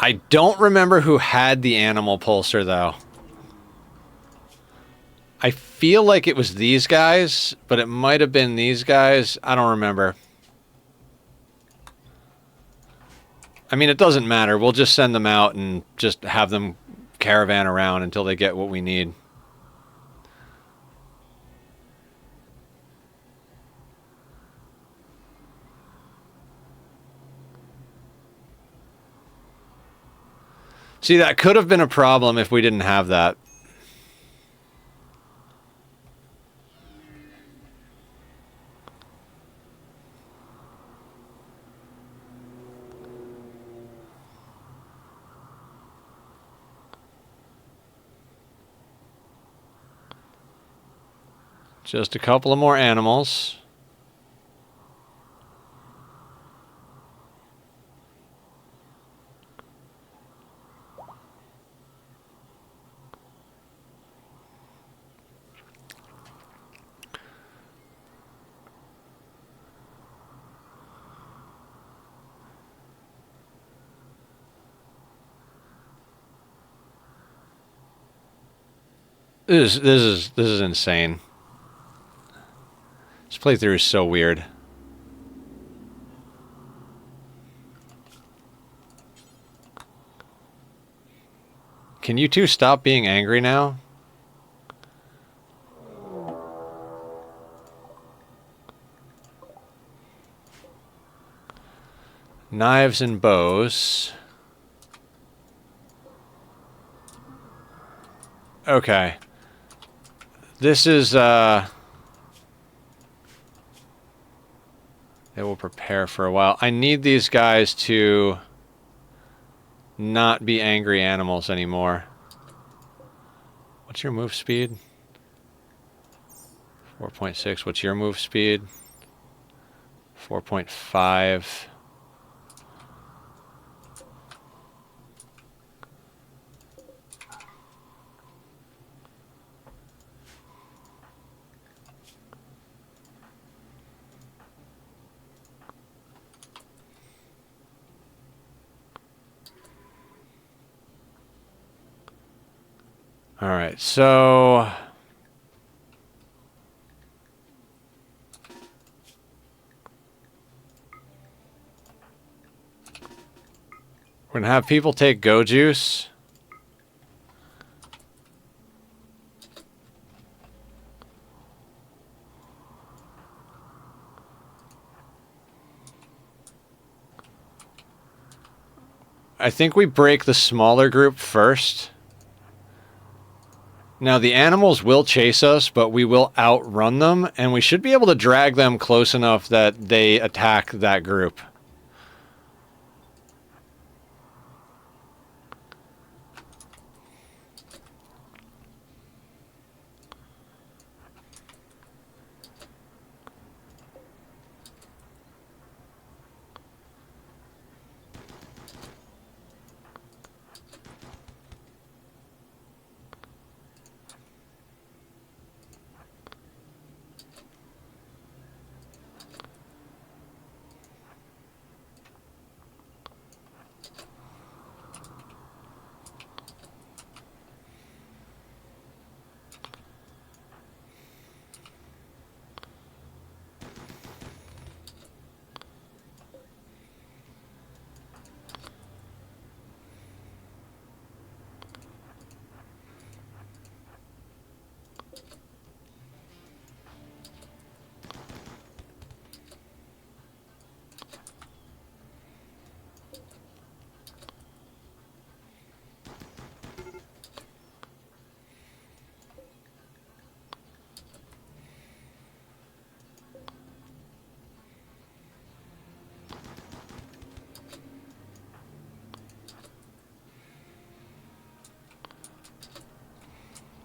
I don't remember who had the animal pulser, though. I feel like it was these guys, but it might have been these guys. I don't remember. I mean, it doesn't matter. We'll just send them out and just have them caravan around until they get what we need. See, that could have been a problem if we didn't have that. Just a couple of more animals. This is insane. This playthrough is so weird. Can you two stop being angry now? Knives and bows. Okay. This is, they will prepare for a while. I need these guys to not be angry animals anymore. What's your move speed? 4.6. What's your move speed? 4.5. All right, so we're gonna have people take go juice. I think we break the smaller group first. Now, the animals will chase us, but we will outrun them, and we should be able to drag them close enough that they attack that group.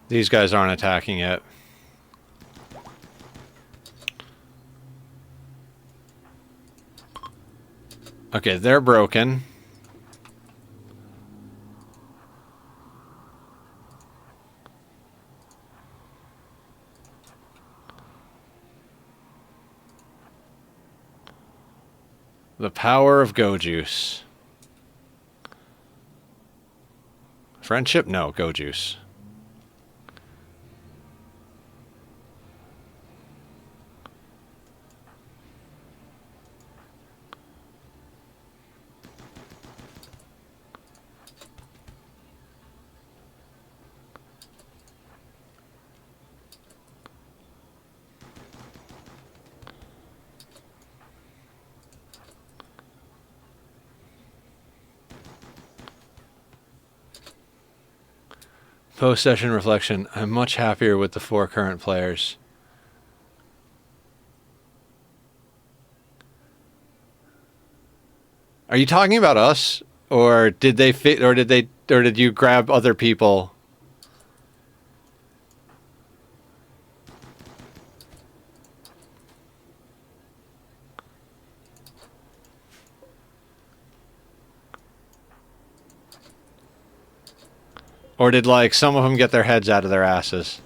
These guys aren't attacking yet. Okay, they're broken. The power of Go Juice. Friendship? No, Go Juice. Post-session reflection. I'm much happier with the 4 current players. Are you talking about us, or did they fit, or did you grab other people? Or did, like, some of them get their heads out of their asses?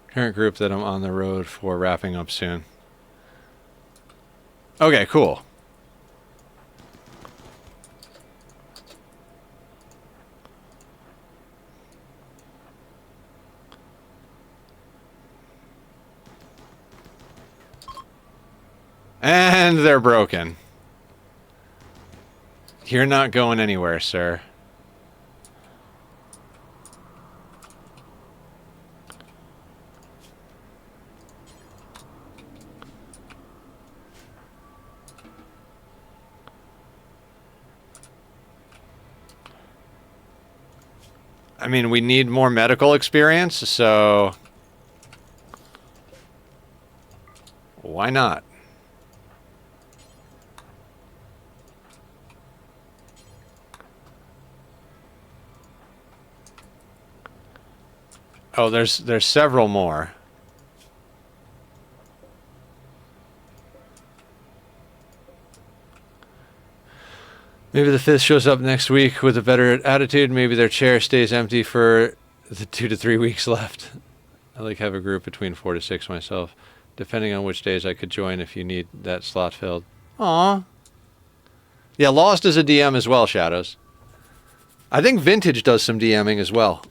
Current group that I'm on the road for, wrapping up soon. Okay, cool. And they're broken. You're not going anywhere, sir. I mean, we need more medical experience, so why not? Oh, there's several more. Maybe the 5th shows up next week with a better attitude. Maybe their chair stays empty for the 2 to 3 weeks left. I like have a group between 4 to 6 myself. Depending on which days I could join if you need that slot filled. Aw. Yeah, Lost is a DM as well, Shadows. I think Vintage does some DMing as well.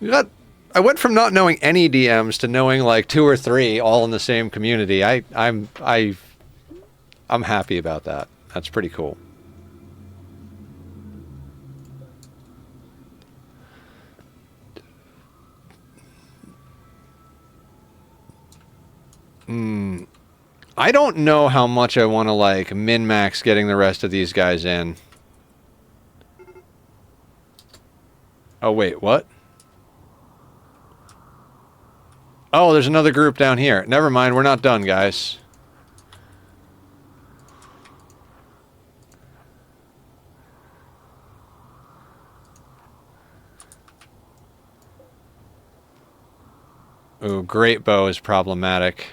I went from not knowing any DMs to knowing like 2 or 3 all in the same community. I I'm happy about that. That's pretty cool. I don't know how much I want to like min-max getting the rest of these guys in. Oh wait, what? Oh, there's another group down here. Never mind, we're not done, guys. Ooh, great bow is problematic.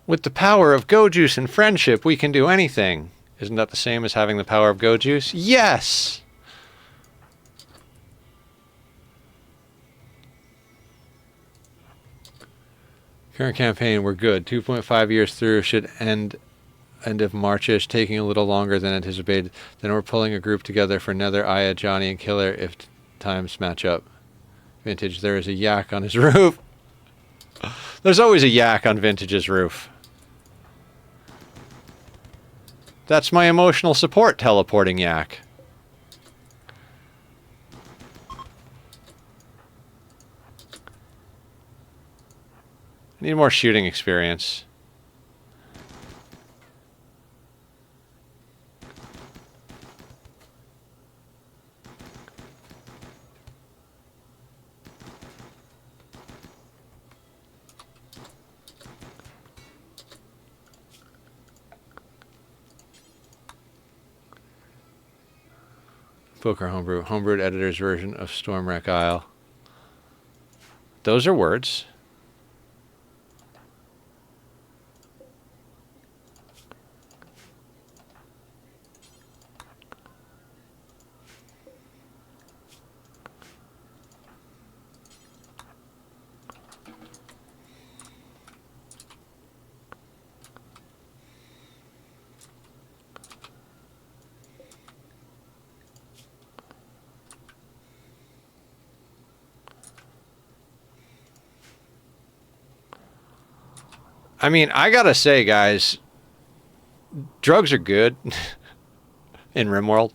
With the power of go juice and friendship, we can do anything. Isn't that the same as having the power of go juice? Yes! Current campaign, we're good. 2.5 years through, should end of Marchish, taking a little longer than anticipated. Then we're pulling a group together for Nether, Aya, Johnny, and Killer if times match up. Vintage, there is a yak on his roof. There's always a yak on Vintage's roof. That's my emotional support teleporting yak. I need more shooting experience. Poker homebrew. Homebrewed editor's version of Stormwreck Isle. Those are words. I mean, I gotta say, guys, drugs are good in Rimworld.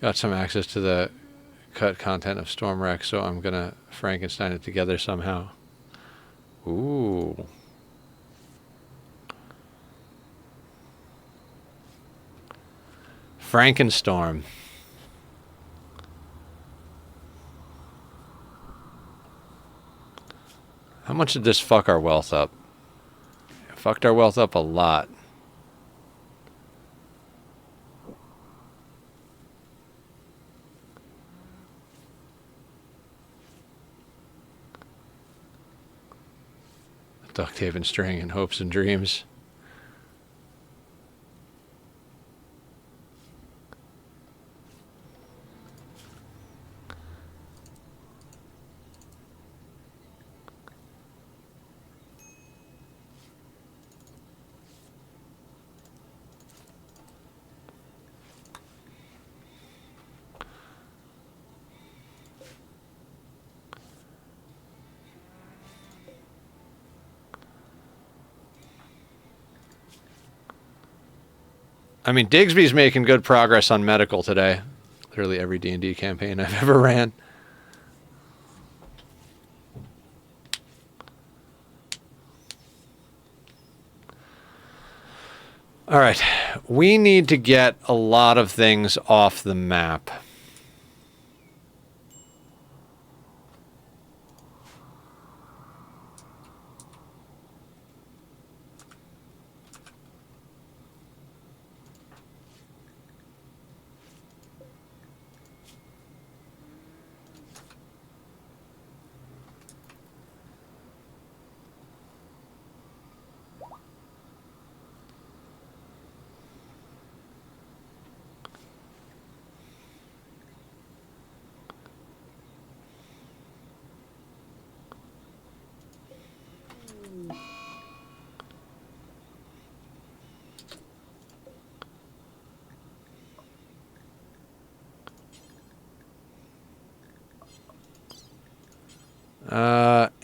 Got some access to the cut content of Stormwreck, so I'm gonna Frankenstein it together somehow. Ooh. Frankenstorm. How much did this fuck our wealth up? It fucked our wealth up a lot. Duct tape and string and hopes and dreams. I mean, Digsby's making good progress on medical today. Literally every D&D campaign I've ever ran. All right. We need to get a lot of things off the map.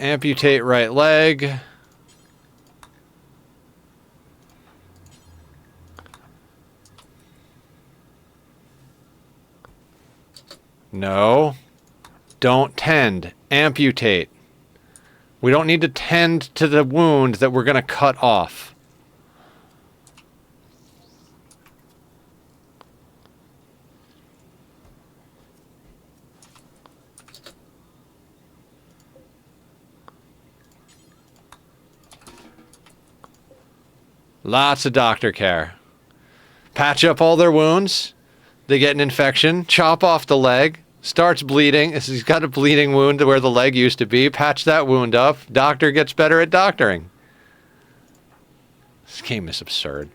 Amputate right leg. No. Don't tend. Amputate. We don't need to tend to the wound that we're going to cut off. Lots of doctor care. Patch up all their wounds. They get an infection. Chop off the leg. Starts bleeding. He's got a bleeding wound where the leg used to be. Patch that wound up. Doctor gets better at doctoring. This game is absurd.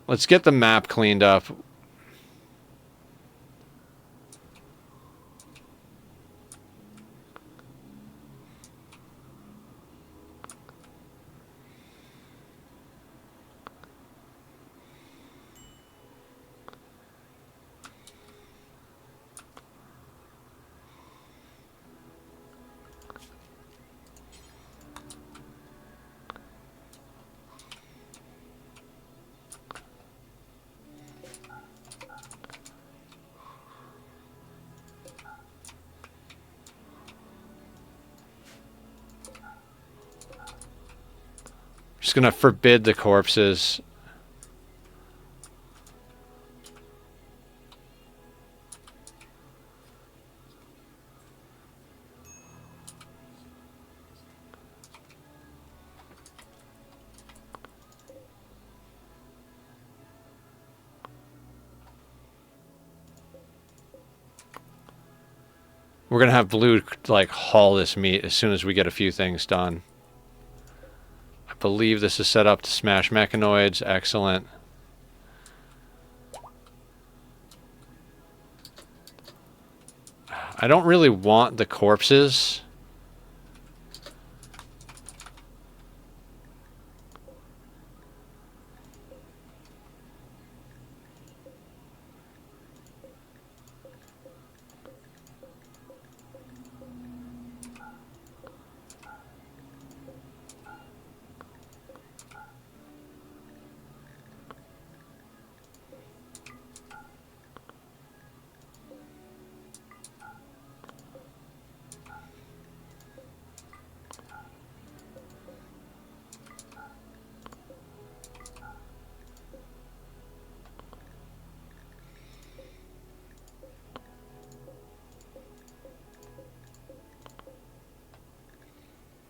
Let's get the map cleaned up. Just gonna forbid the corpses. We're gonna have Blue like haul this meat as soon as we get a few things done. I believe this is set up to smash mechanoids. Excellent. I don't really want the corpses.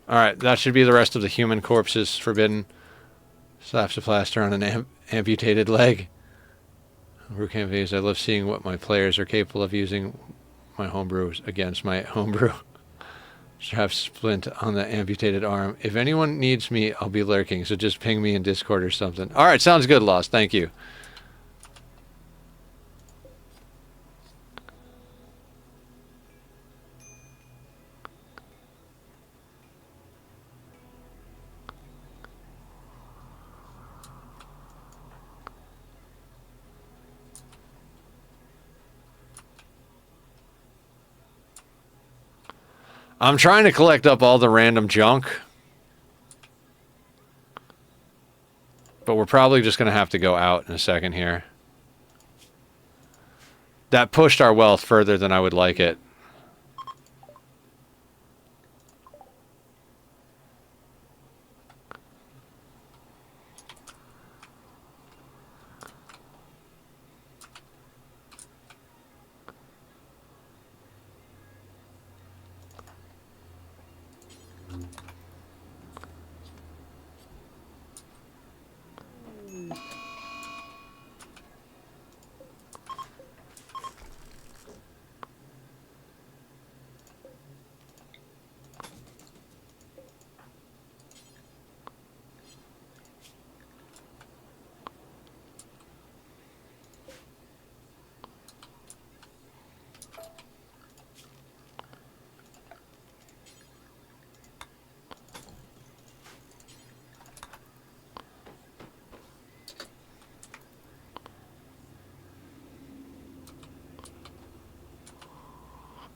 Alright, that should be the rest of the human corpses forbidden. Slaps a plaster on an amputated leg. Campaigns. I love seeing what my players are capable of using my homebrew against my homebrew. Strap splint on the amputated arm. If anyone needs me, I'll be lurking, so just ping me in Discord or something. Alright, sounds good, Lost. Thank you. I'm trying to collect up all the random junk. But we're probably just going to have to go out in a second here. That pushed our wealth further than I would like it.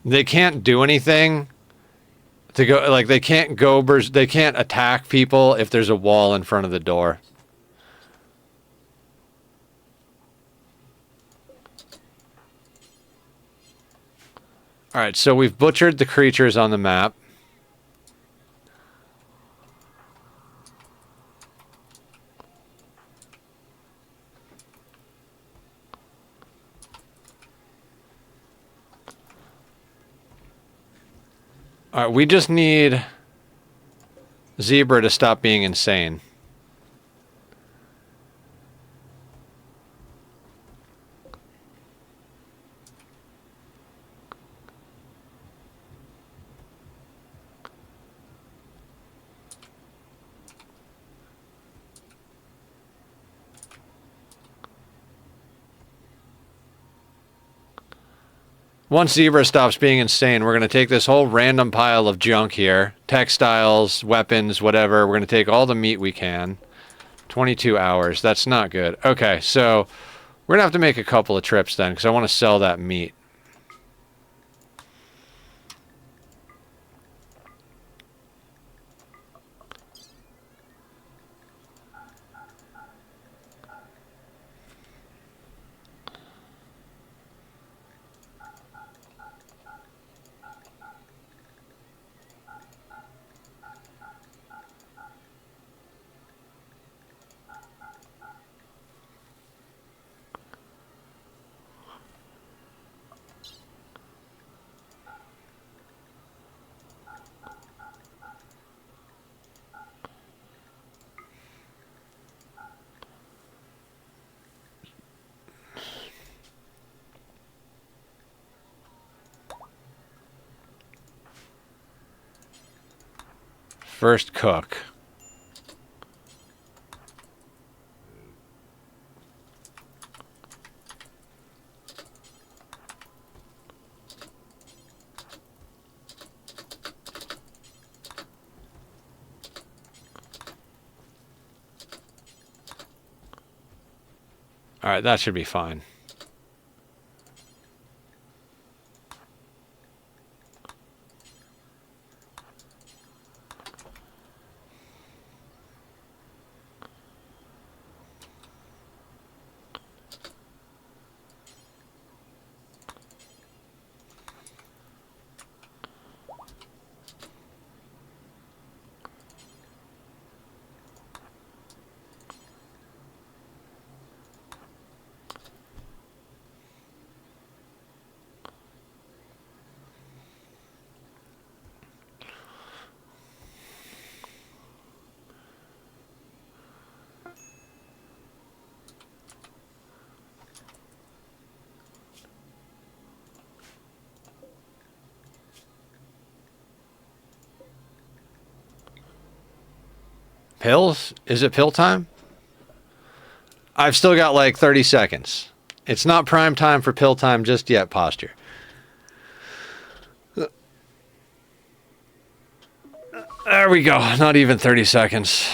They can't do anything to go, like, they can't they can't attack people if there's a wall in front of the door. Alright, so we've butchered the creatures on the map. Alright, we just need Zebra to stop being insane. Once Zebra stops being insane, we're going to take this whole random pile of junk here. Textiles, weapons, whatever. We're going to take all the meat we can. 22 hours. That's not good. Okay, so we're going to have to make a couple of trips then, because I want to sell that meat. First cook. All right, that should be fine. Pills? Is it pill time? I've still got like 30 seconds. It's not prime time for pill time just yet, posture. There we go. Not even 30 seconds.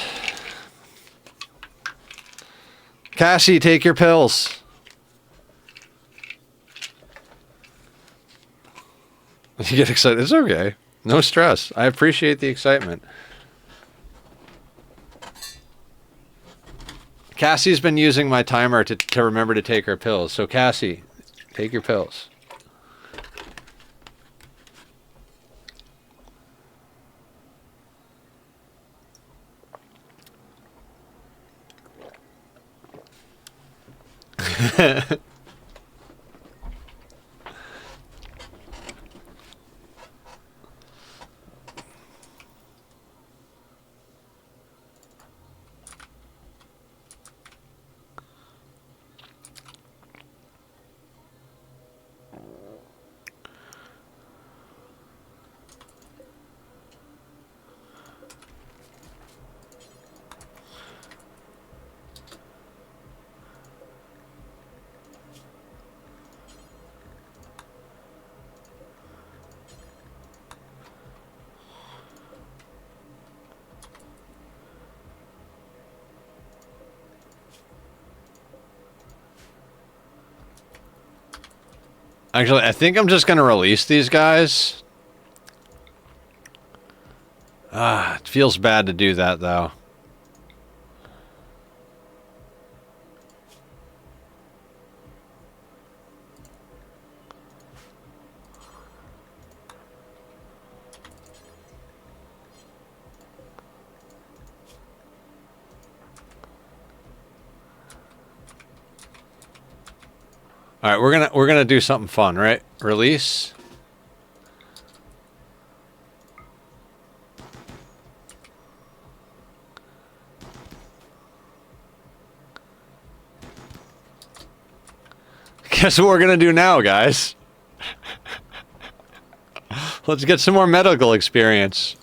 Cassie, take your pills. You get excited. It's okay. No stress. I appreciate the excitement. Cassie's been using my timer to remember to take her pills. So Cassie, take your pills. Actually, I think I'm just going to release these guys. It feels bad to do that, though. All right, we're gonna do something fun, right? Release. Guess what we're gonna do now, guys? Let's get some more medical experience.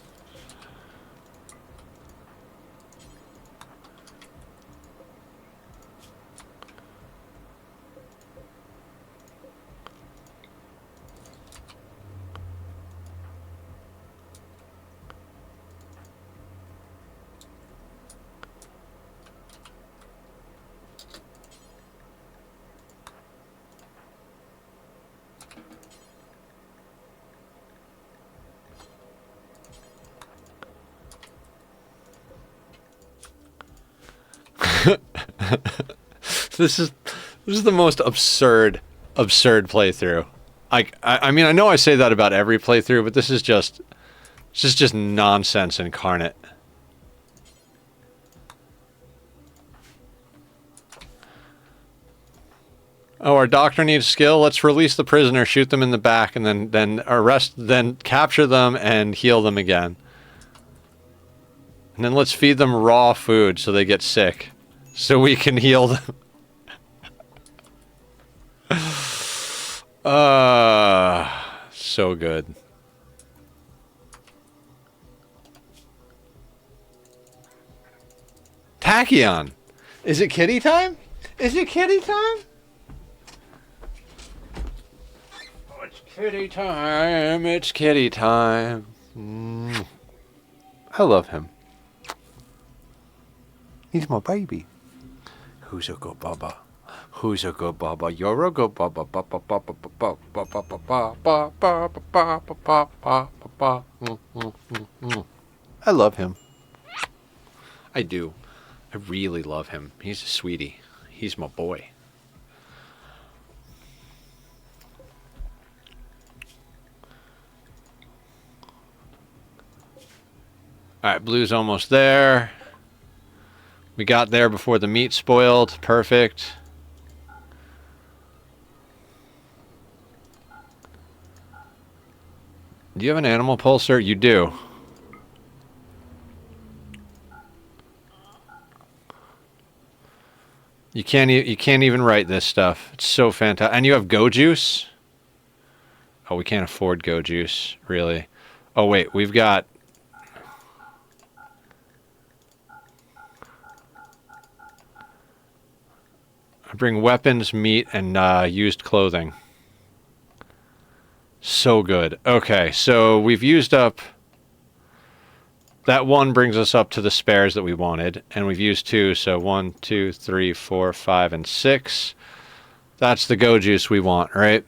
This is the most absurd playthrough. I mean, I know I say that about every playthrough, but this is just nonsense incarnate. Oh, our doctor needs skill. Let's release the prisoner, shoot them in the back, and then capture them and heal them again. And then let's feed them raw food so they get sick, so we can heal them. So good. Tachyon! Is it kitty time? Is it kitty time? Oh, it's kitty time. It's kitty time. I love him. He's my baby. Who's a good baba? Who's a good baba? You're a good baba. I love him. I do. I really love him. He's a sweetie. He's my boy. Alright, blue's almost there. We got there before the meat spoiled. Perfect. Do you have an animal pulsar? You do. You can't even write this stuff. It's so fantastic. And you have Go Juice? Oh, we can't afford Go Juice, really. Oh wait, we've got I bring weapons, meat, and used clothing. So good. Okay, so we've used up... That one brings us up to the spares that we wanted, and we've used 2, so 1, 2, 3, 4, 5, and 6. That's the Go Juice we want, right?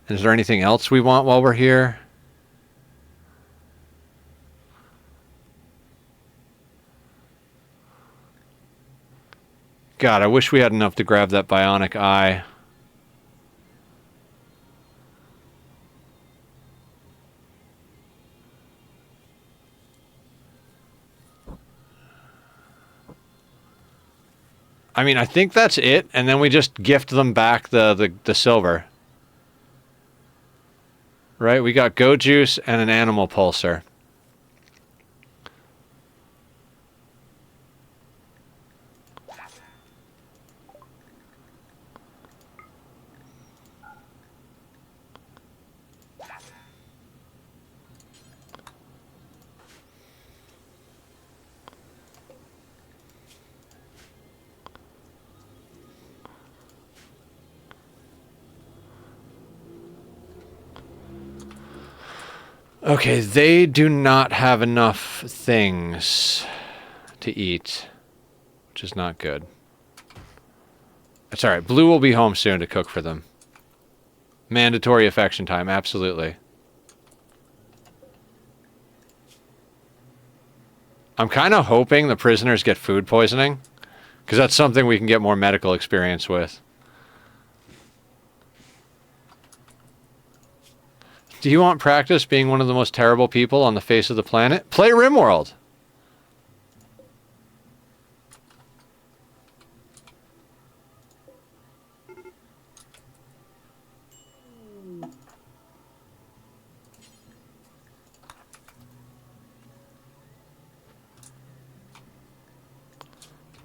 Is there anything else we want while we're here? God, I wish we had enough to grab that bionic eye. I mean, I think that's it, and then we just gift them back the silver. Right? We got goat juice and an animal pulsar. Okay, they do not have enough things to eat, which is not good. It's alright. Blue will be home soon to cook for them. Mandatory affection time, absolutely. I'm kind of hoping the prisoners get food poisoning, because that's something we can get more medical experience with. Do you want practice being one of the most terrible people on the face of the planet? Play Rimworld!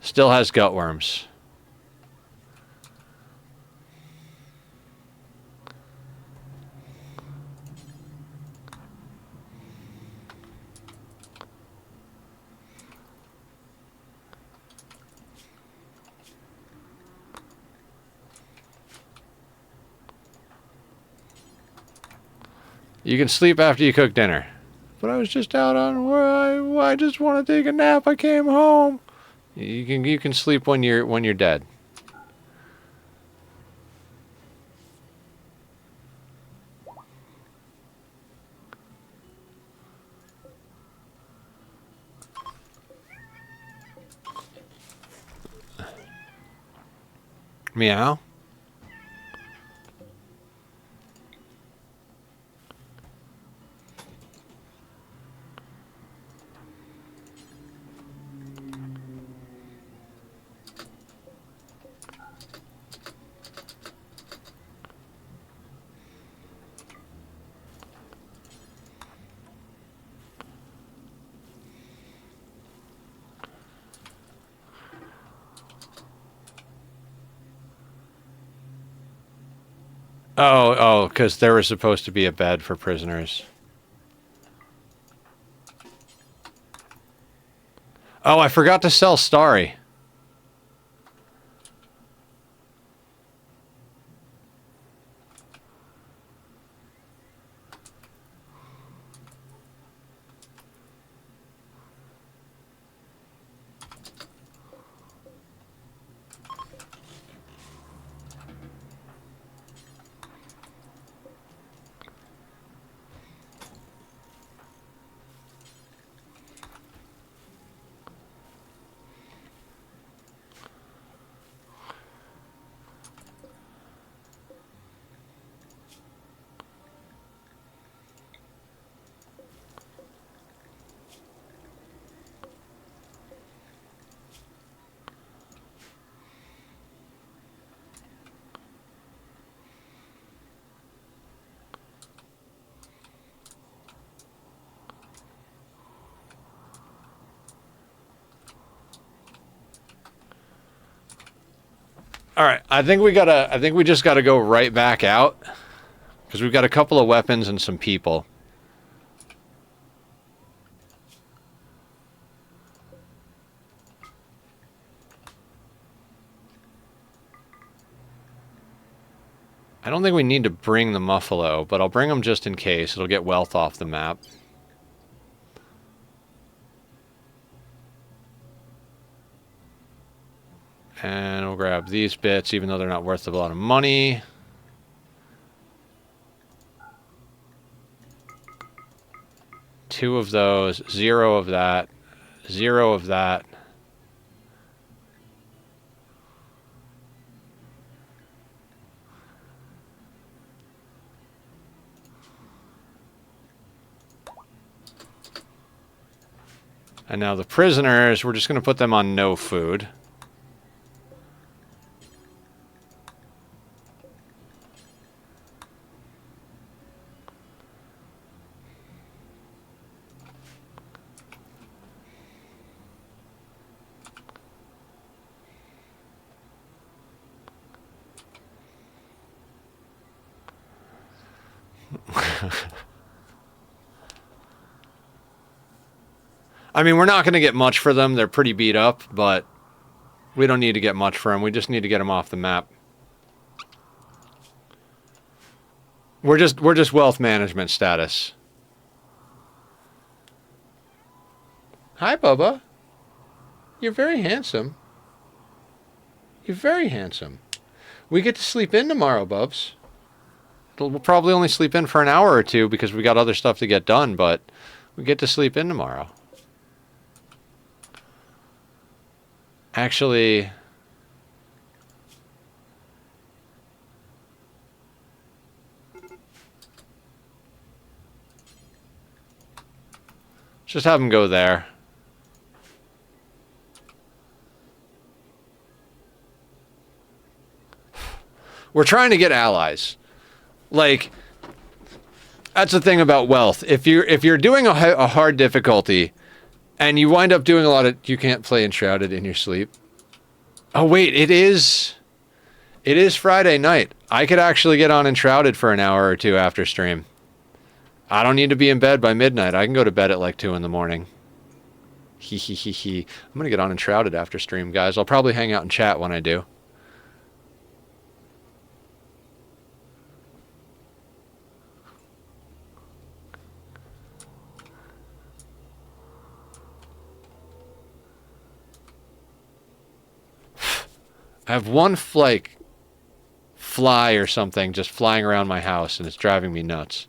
Still has gutworms. You can sleep after you cook dinner. But I was just out on where I just want to take a nap. I came home. You can sleep when you're dead. Meow. Oh, because there was supposed to be a bed for prisoners. Oh, I forgot to sell Starry. All right, I think we just gotta go right back out because we've got a couple of weapons and some people. I don't think we need to bring the Muffalo, but I'll bring them just in case. It'll get wealth off the map. And we'll grab these bits, even though they're not worth a lot of money. 2 of those, 0 of that, 0 of that. And now the prisoners, we're just going to put them on no food. I mean, we're not going to get much for them. They're pretty beat up, but we don't need to get much for them. We just need to get them off the map. We're just wealth management status. Hi, Bubba. You're very handsome. You're very handsome. We get to sleep in tomorrow, Bubs. We'll probably only sleep in for an hour or two because we got other stuff to get done, but we get to sleep in tomorrow. Actually, just have them go there. We're trying to get allies. Like, that's the thing about wealth. If you're doing a hard difficulty, and you wind up doing a lot of... You can't play Enshrouded in your sleep. Oh, wait, it is Friday night. I could actually get on Enshrouded for an hour or two after stream. I don't need to be in bed by midnight. I can go to bed at like 2 in the morning. Hee hee hee hee. I'm going to get on Enshrouded after stream, guys. I'll probably hang out and chat when I do. I have one like fly or something just flying around my house, and it's driving me nuts.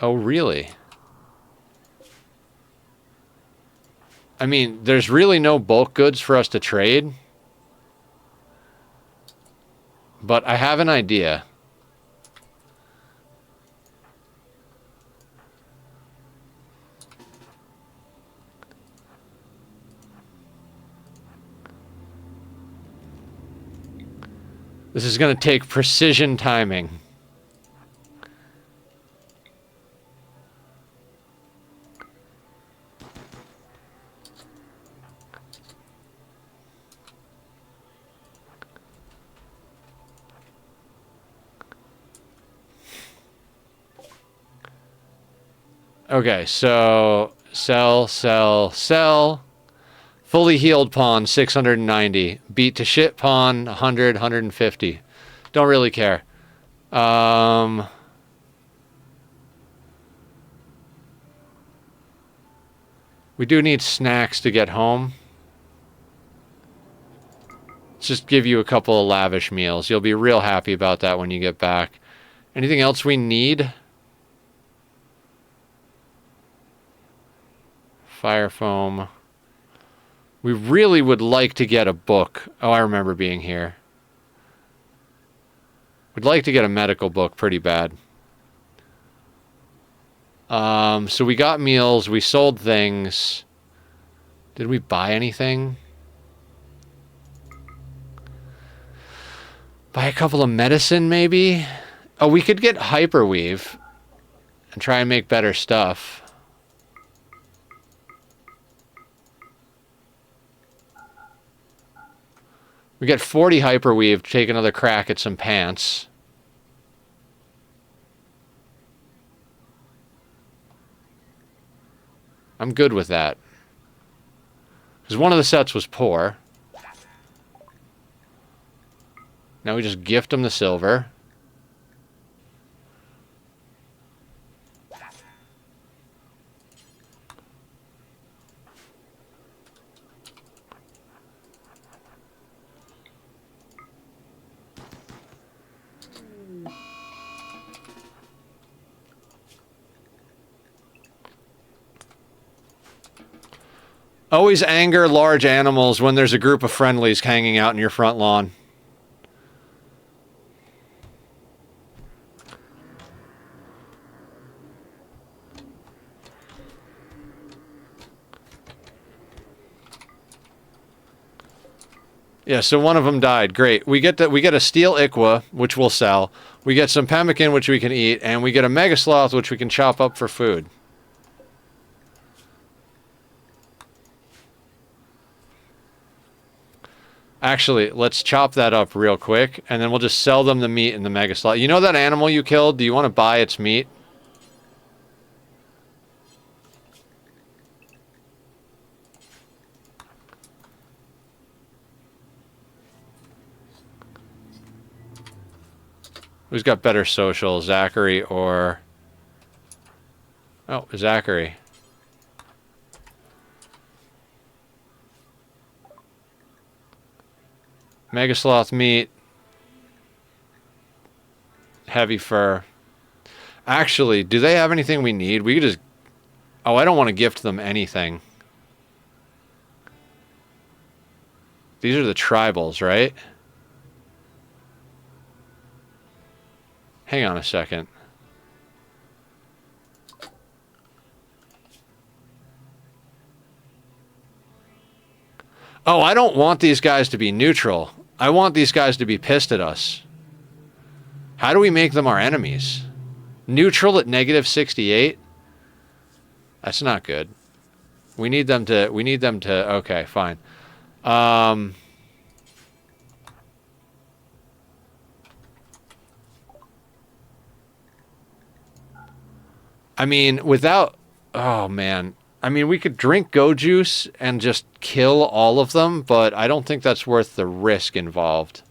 Oh, really? I mean, there's really no bulk goods for us to trade. But I have an idea. This is going to take precision timing. Okay, so sell, sell, sell. Fully healed pawn, 690. Beat to shit pawn, 100, 150. Don't really care. We do need snacks to get home. Let's just give you a couple of lavish meals. You'll be real happy about that when you get back. Anything else we need? Fire foam. We really would like to get a book. Oh, I remember being here. We'd like to get a medical book pretty bad. So we got meals. We sold things. Did we buy anything? Buy a couple of medicine, maybe? Oh, we could get hyperweave and try and make better stuff. We get 40 hyperweave, take another crack at some pants. I'm good with that. Because one of the sets was poor. Now we just gift them the silver. Always anger large animals when there's a group of friendlies hanging out in your front lawn. Yeah, so one of them died. Great. We get a steel Iqua, which we'll sell. We get some pemmican, which we can eat, and we get a mega sloth, which we can chop up for food. Actually, let's chop that up real quick, and then we'll just sell them the meat and the mega sloth. You know that animal you killed? Do you want to buy its meat? Who's got better social, Zachary or... Oh, Zachary. Mega sloth meat. Heavy fur. Actually, do they have anything we need? We could just... Oh, I don't want to gift them anything. These are the tribals, right? Hang on a second. Oh, I don't want these guys to be neutral. I want these guys to be pissed at us. How do we make them our enemies? Neutral at -68? That's not good. We need them to... Okay, fine. I mean, without... Oh, man. I mean, we could drink Go Juice and just kill all of them, but I don't think that's worth the risk involved.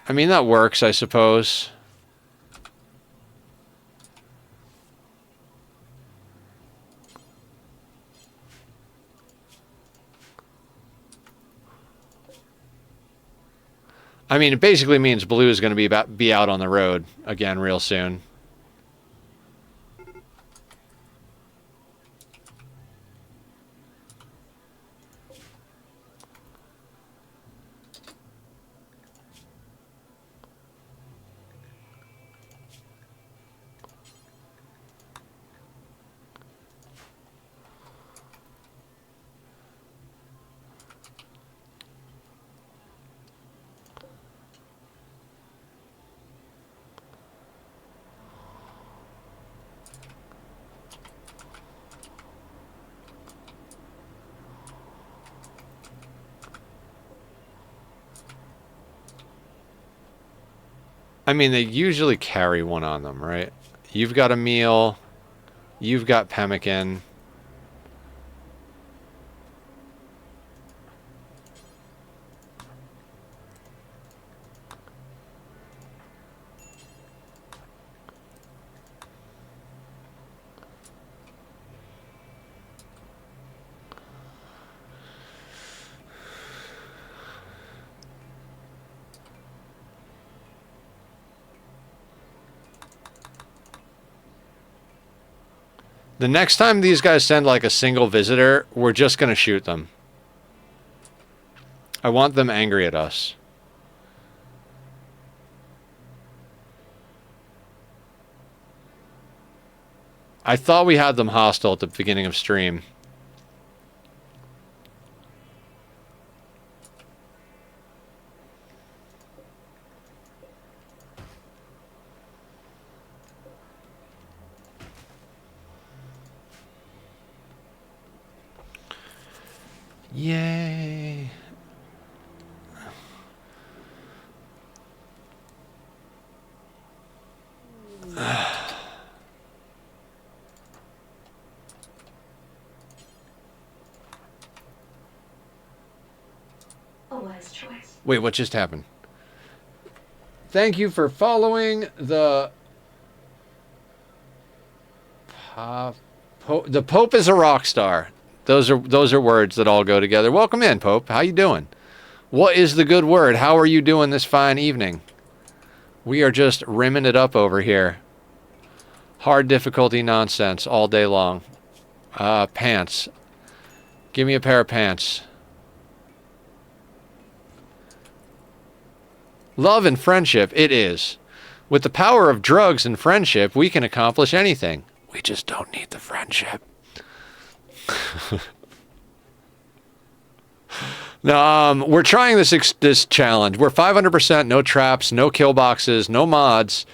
I mean, that works, I suppose. I mean, it basically means Blue is going to be out on the road again real soon. I mean, they usually carry one on them, right? You've got a meal. You've got pemmican. The next time these guys send like a single visitor, we're just going to shoot them. I want them angry at us. I thought we had them hostile at the beginning of stream. Yay. A wise choice. Wait, what just happened? Thank you for following the The Pope is a rock star. Those are words that all go together. Welcome in, Pope. How you doing? What is the good word? How are you doing this fine evening? We are just rimming it up over here. Hard difficulty nonsense all day long. Pants. Give me a pair of pants. Love and friendship, it is. With the power of drugs and friendship, we can accomplish anything. We just don't need the friendship. No, we're trying this challenge. We're 500%, no traps, no kill boxes, no mods,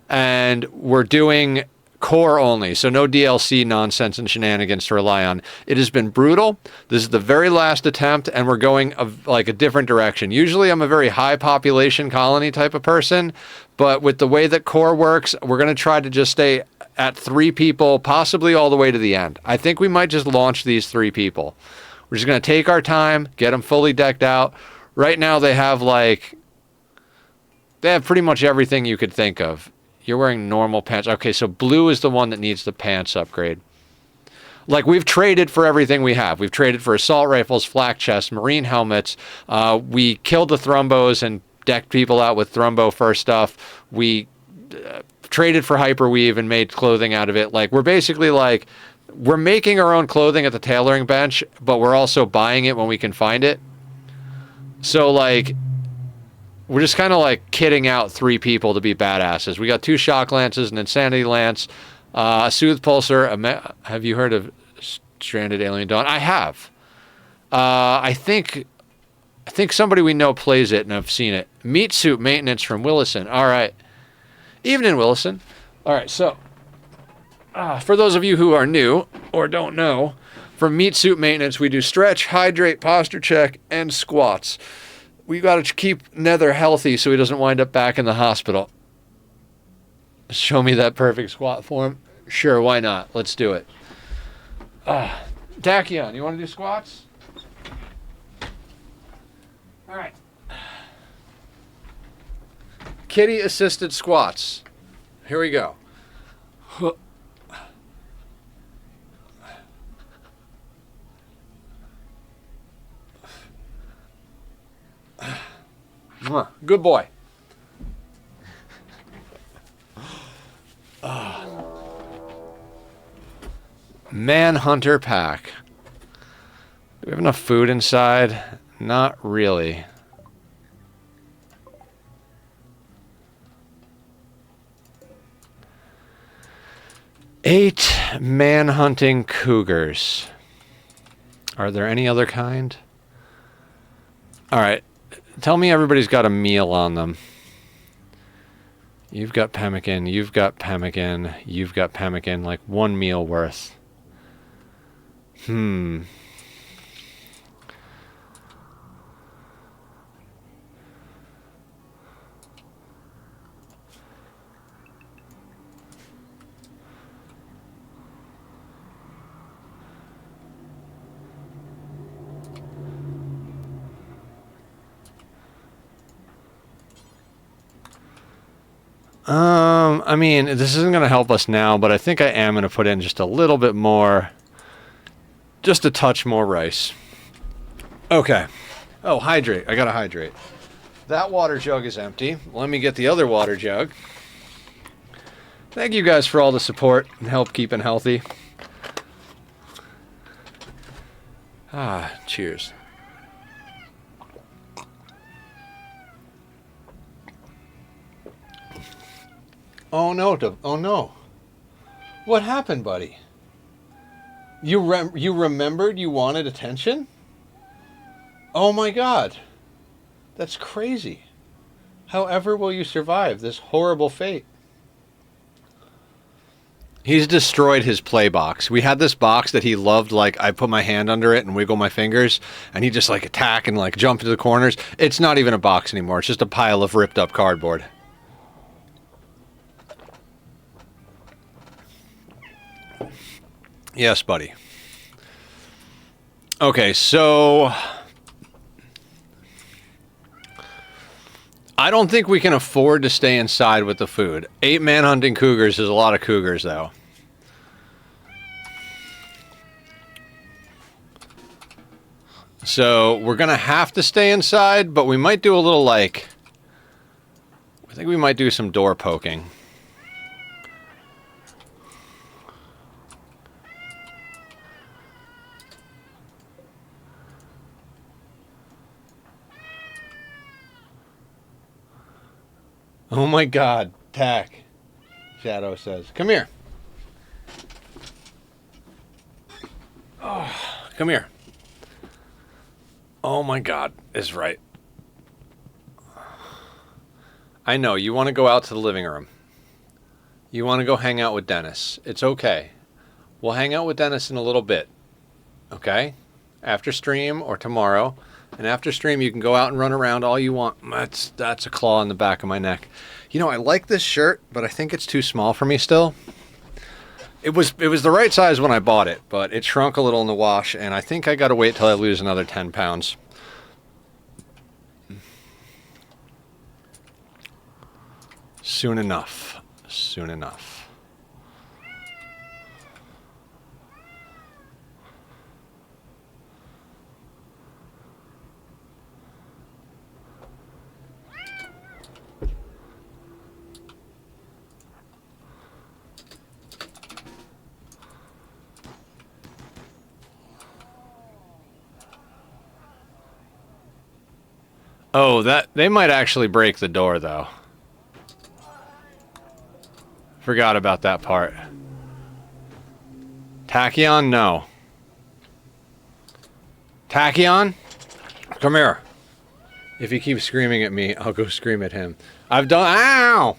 and we're doing core only, so no DLC nonsense and shenanigans to rely on. It has been brutal. This is the very last attempt, and we're going like a different direction. Usually I'm a very high population colony type of person, but with the way that core works, we're going to try to just stay at 3 people, possibly all the way to the end. I think we might just launch these 3 people. We're just going to take our time, get them fully decked out. Right now they have pretty much everything you could think of. You're wearing normal pants. Okay, so blue is the one that needs the pants upgrade. Like, we've traded for everything we have. We've traded for assault rifles, flak chests, marine helmets. We killed the thrombos and decked people out with thrombo first stuff. We traded for hyperweave and made clothing out of it. Like, we're basically like, we're making our own clothing at the tailoring bench, but we're also buying it when we can find it. So, like, we're just kind of like kitting out 3 people to be badasses. We got 2 shock lances, an insanity lance, a soothe pulsar. Have you heard of Stranded Alien Dawn? I have. I think somebody we know plays it, and I've seen it. Meat suit maintenance from Willison. All right. Evening, Willison. All right, so for those of you who are new or don't know, for meat suit maintenance, we do stretch, hydrate, posture check, and squats. We got to keep Nether healthy so he doesn't wind up back in the hospital. Show me that perfect squat form. Sure, why not? Let's do it. Tachyon, you want to do squats? All right. Kitty assisted squats. Here we go. Good boy. Manhunter pack. Do we have enough food inside? Not really. Eight man-hunting cougars. Are there any other kind? All right. Tell me everybody's got a meal on them. You've got pemmican, you've got pemmican, you've got pemmican, like 1 meal worth. I mean, this isn't going to help us now, but I think I am going to put in just a little bit more, just a touch more rice. Okay. Oh, hydrate. I got to hydrate. That water jug is empty. Let me get the other water jug. Thank you guys for all the support and help keeping healthy. Cheers. Oh no, oh no. What happened, buddy? You remembered you wanted attention? Oh my god. That's crazy. However will you survive this horrible fate? He's destroyed his play box. We had this box that he loved, like, I put my hand under it and wiggle my fingers, and he'd just, like, attack and, like, jump into the corners. It's not even a box anymore. It's just a pile of ripped up cardboard. Yes, buddy. Okay, so I don't think we can afford to stay inside with the food. 8 man-hunting cougars is a lot of cougars, though. So we're going to have to stay inside, but we might do a little like... I think we might do some door poking. Oh my god, Tack. Shadow says, come here. Oh, come here. Oh my god, is right. I know, you want to go out to the living room. You want to go hang out with Dennis. It's okay. We'll hang out with Dennis in a little bit. Okay? After stream or tomorrow. And after stream, you can go out and run around all you want. That's a claw in the back of my neck. You know, I like this shirt, but I think it's too small for me still. It was the right size when I bought it, but it shrunk a little in the wash, and I think I got to wait till I lose another 10 pounds. Soon enough. Soon enough. Oh, they might actually break the door, though. Forgot about that part. Tachyon? No. Tachyon? Come here. If he keeps screaming at me, I'll go scream at him. I've done... Ow!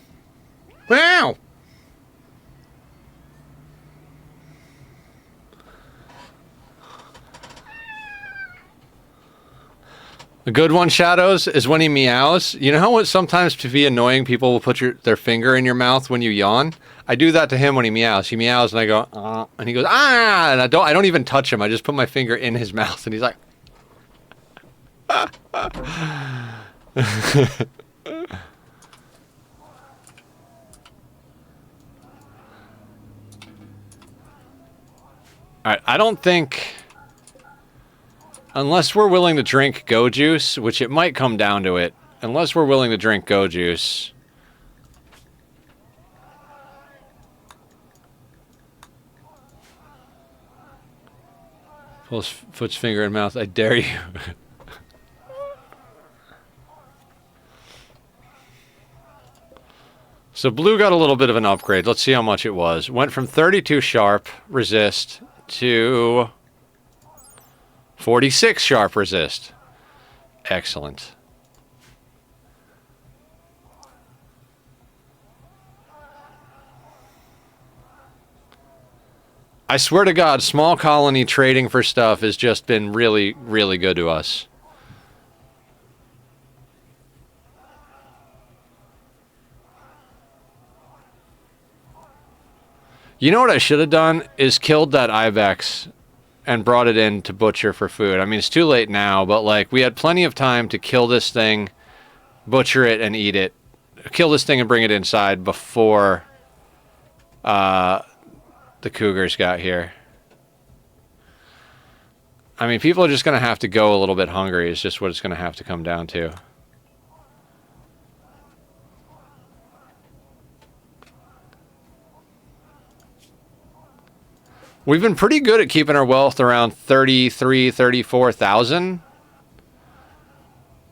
Ow! A good one, Shadows, is when he meows. You know how sometimes to be annoying, people will put their finger in your mouth when you yawn? I do that to him when he meows. He meows and I go, and he goes, ah, and I don't even touch him. I just put my finger in his mouth and he's like, Alright, I don't think... Unless we're willing to drink Go Juice, which it might come down to it. Unless we're willing to drink Go Juice. Pulls foot's finger in mouth. I dare you. So blue got a little bit of an upgrade. Let's see how much it was. Went from 32 sharp resist to 46 sharp resist. Excellent. I swear to God, small colony trading for stuff has just been really, really good to us. You know what I should have done is killed that ibex and brought it in to butcher for food. I mean, it's too late now, but like we had plenty of time to kill this thing, butcher it and eat it. Kill this thing and bring it inside before the cougars got here. I mean, people are just going to have to go a little bit hungry. It's just what it's going to have to come down to. We've been pretty good at keeping our wealth around 33, 34,000.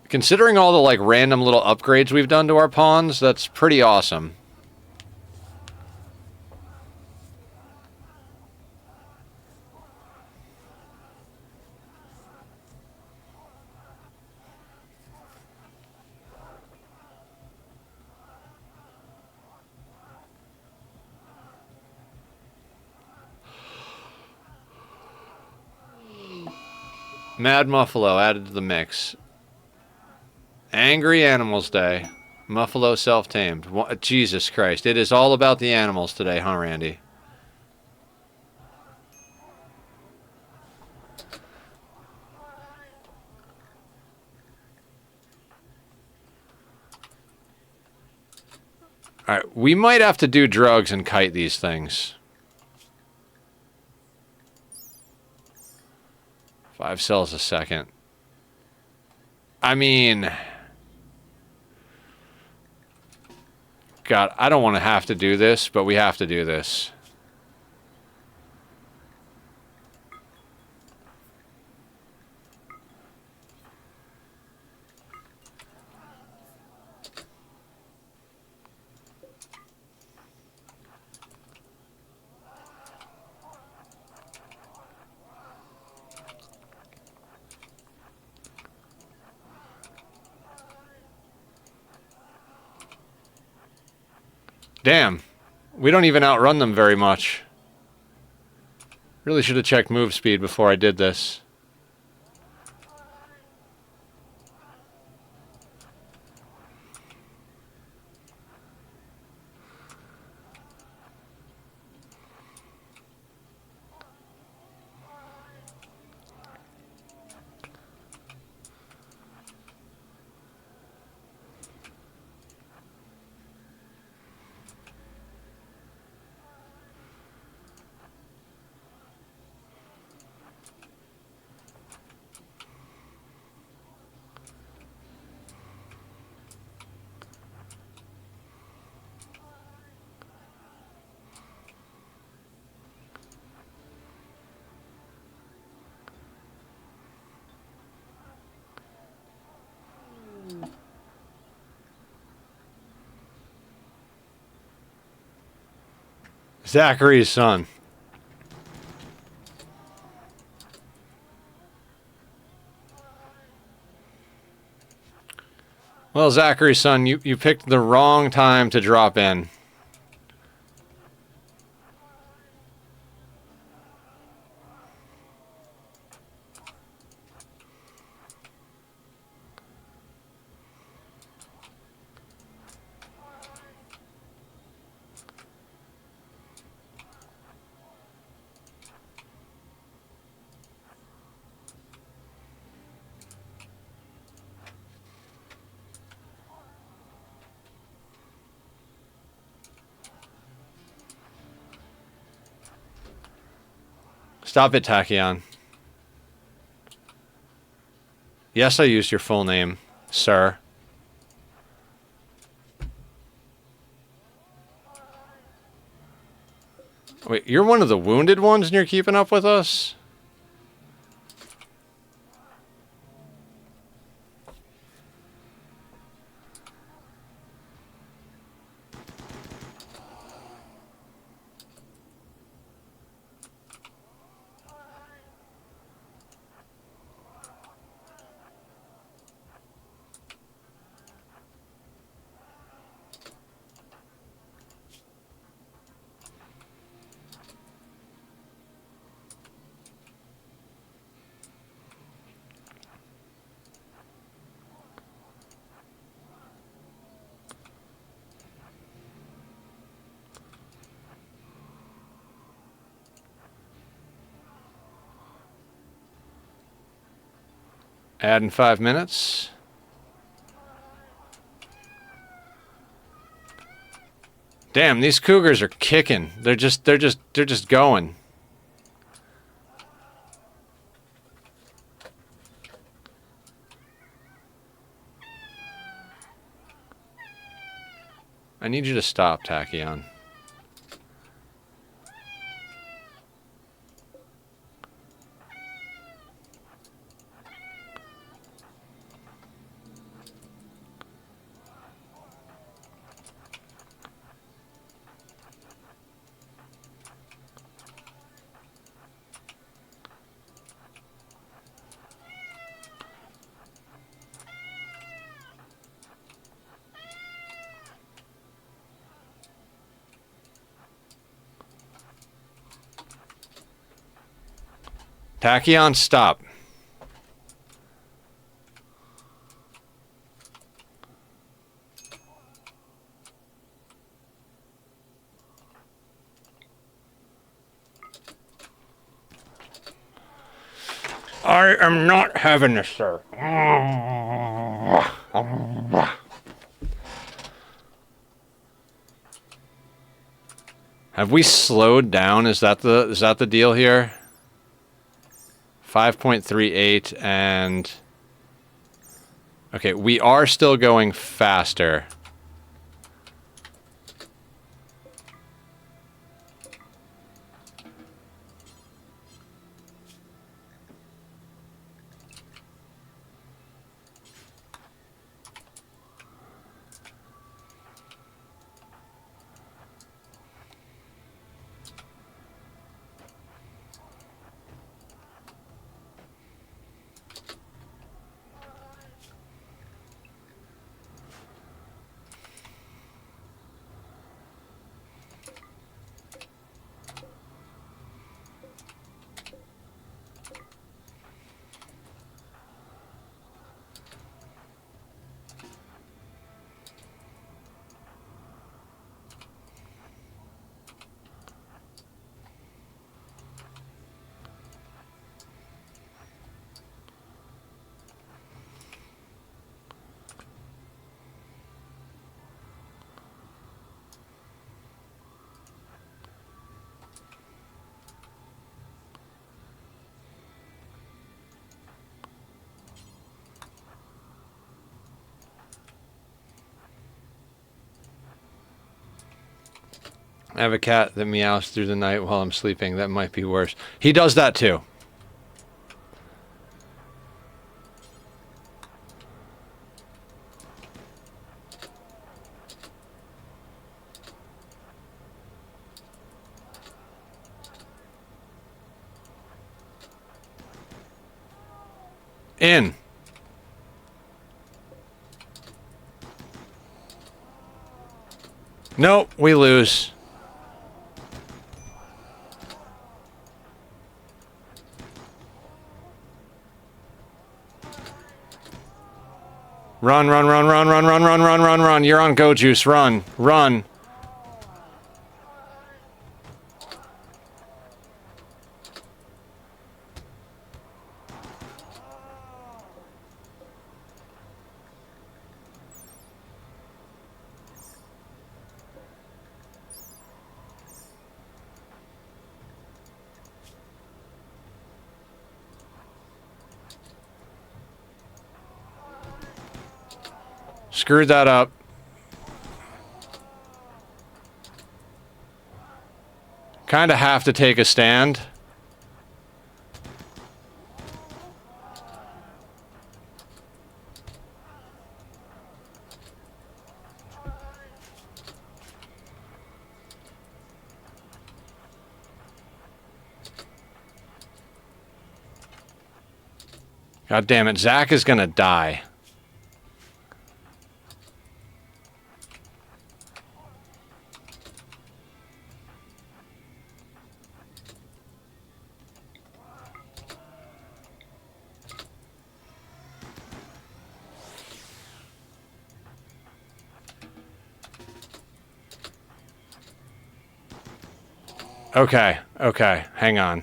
Considering all the like random little upgrades we've done to our pawns, that's pretty awesome. Mad Muffalo added to the mix. Angry Animals Day. Muffalo self-tamed. Jesus Christ. It is all about the animals today, huh, Randy? Alright, we might have to do drugs and kite these things. 5 cells a second. I mean... God, I don't want to have to do this, but we have to do this. Damn. We don't even outrun them very much. Really should have checked move speed before I did this. Zachary's son. Well, Zachary's son, you picked the wrong time to drop in. Stop it, Tachyon. Yes, I used your full name, sir. Wait, you're one of the wounded ones and you're keeping up with us? Add in 5 minutes. Damn, these cougars are kicking. They're just going. I need you to stop, Tachyon. Tachyon, stop. I am not having this, sir. Have we slowed down? Is that the deal here? 5.38 and Okay, we are still going faster. I have a cat that meows through the night while I'm sleeping. That might be worse. He does that too. In. Nope, we lose. Run, run, run, run, run, run, run, run, run, run. You're on Go Juice. Run, run. Screwed that up. Kind of have to take a stand. God damn it, Zach is gonna die. Okay, okay, hang on.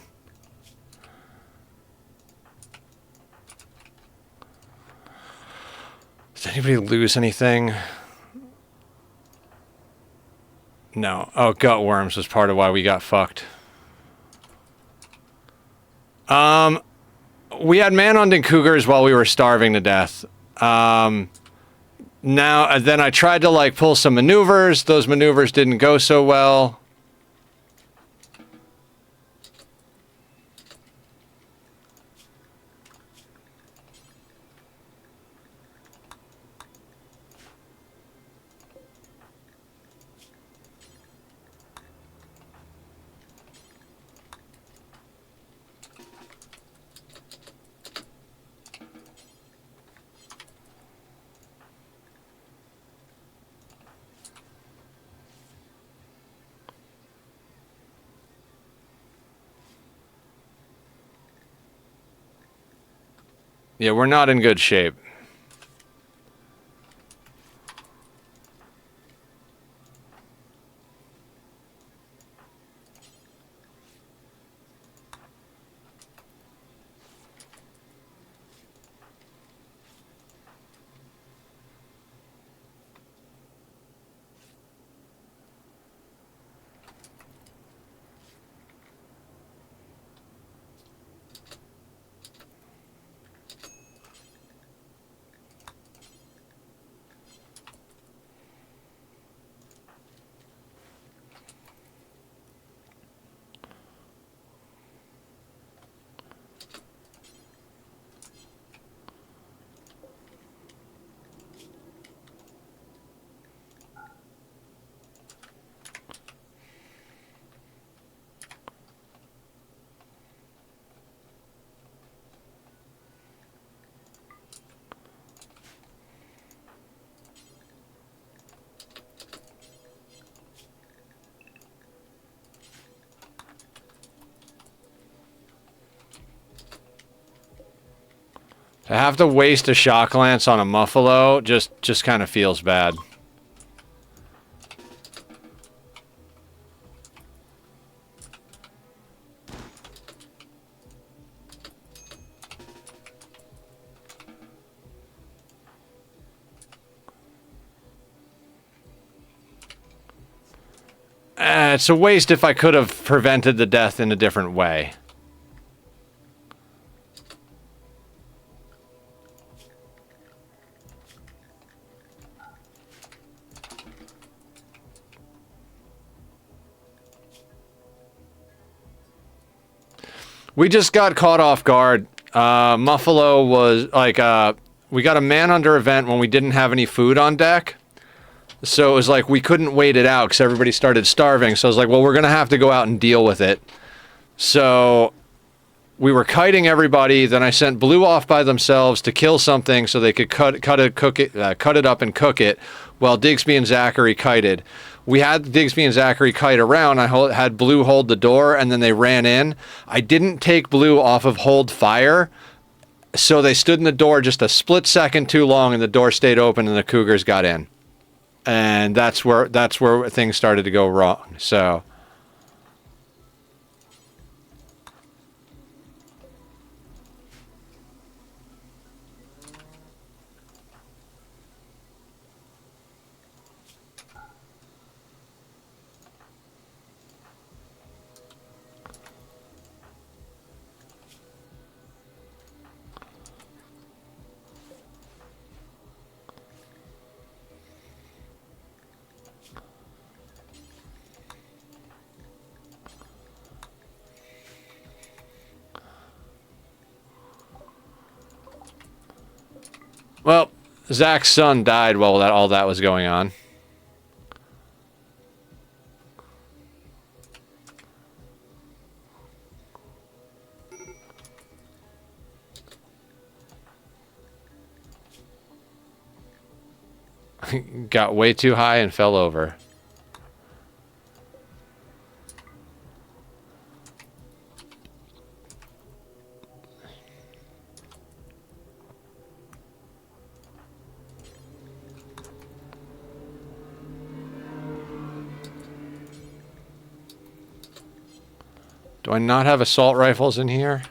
Did anybody lose anything? No. Oh, gut worms was part of why we got fucked. We had man-hunting cougars while we were starving to death. Now, then I tried to, like, pull some maneuvers. Those maneuvers didn't go so well. Yeah, we're not in good shape. To have to waste a shock lance on a muffalo just kind of feels bad. It's a waste if I could have prevented the death in a different way. We just got caught off guard. Muffalo was like, we got a man under event when we didn't have any food on deck. So it was like we couldn't wait it out because everybody started starving. So I was like, well, we're going to have to go out and deal with it. So we were kiting everybody. Then I sent Blue off by themselves to kill something so they could cut it up and cook it while Digsby and Zachary kited. We had Digsby and Zachary kite around. I had Blue hold the door, and then they ran in. I didn't take Blue off of hold fire, so they stood in the door just a split second too long, and the door stayed open, and the Cougars got in. And that's where things started to go wrong. So well, Zach's son died while all that was going on. Got way too high and fell over. Do I not have assault rifles in here?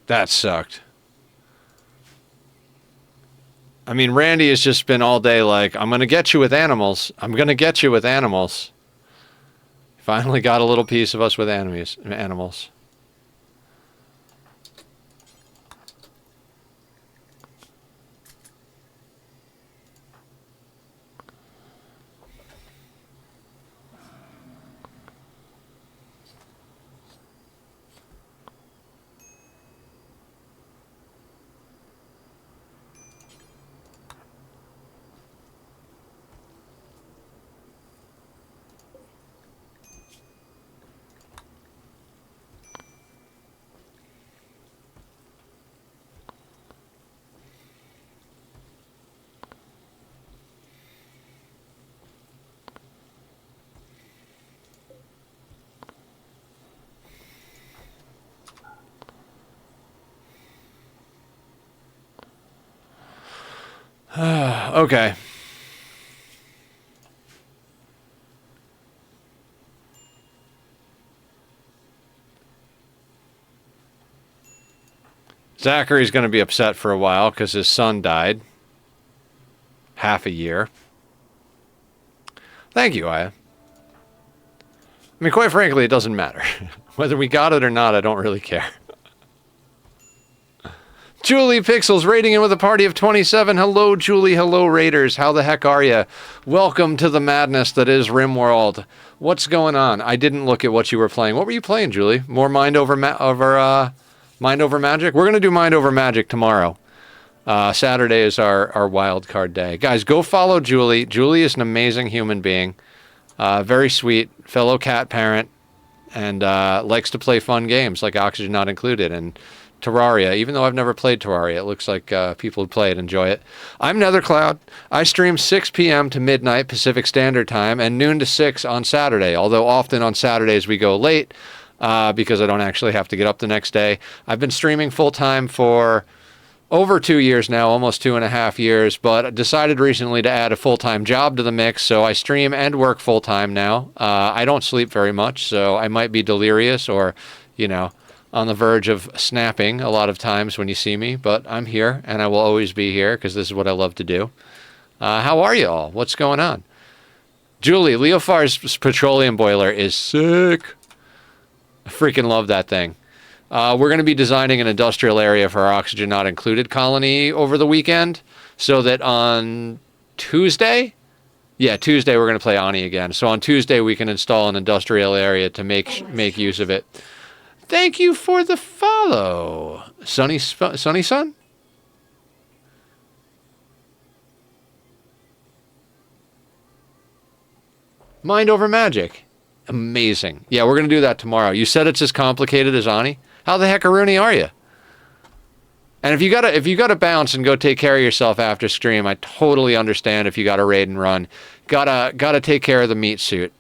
That sucked. I mean, Randy has just been all day like, I'm going to get you with animals. I'm going to get you with animals. Finally got a little piece of us with animals. Okay. Zachary's going to be upset for a while because his son died. Half a year. Thank you, Aya. I mean, quite frankly, it doesn't matter. Whether we got it or not, I don't really care. Julie Pixels rating in with a party of 27. Hello, Julie. Hello, Raiders. How the heck are you? Welcome to the madness that is Rimworld. What's going on? I didn't look at what you were playing. What were you playing, Julie? More Mind Over Magic? We're going to do Mind Over Magic tomorrow. Saturday is our wild card day. Guys, go follow Julie. Julie is an amazing human being. Very sweet, fellow cat parent, and likes to play fun games like Oxygen Not Included and Terraria. Even though I've never played Terraria, it looks like people who play it enjoy it. I'm Nethercloud. I stream 6 p.m. to midnight Pacific Standard Time and noon to 6 on Saturday, although often on Saturdays we go late because I don't actually have to get up the next day. I've been streaming full-time for over 2 years now, almost 2.5 years, but decided recently to add a full-time job to the mix, so I stream and work full-time now. I don't sleep very much, so I might be delirious or, on the verge of snapping a lot of times when you see me, but I'm here, and I will always be here because this is what I love to do. How are you all? What's going on? Julie, Leofar's petroleum boiler is sick. I freaking love that thing. We're going to be designing an industrial area for our Oxygen Not Included colony over the weekend, so that on Tuesday, Tuesday we're going to play Ani again. So on Tuesday we can install an industrial area to make use of it. Thank you for the follow, Sunny Sun. Mind Over Magic, amazing. Yeah, we're going to do that tomorrow. You said it's as complicated as Ani. How the heckaroonie are you? And if you gotta bounce and go take care of yourself after stream, I totally understand if you gotta raid and run. Gotta take care of the meat suit.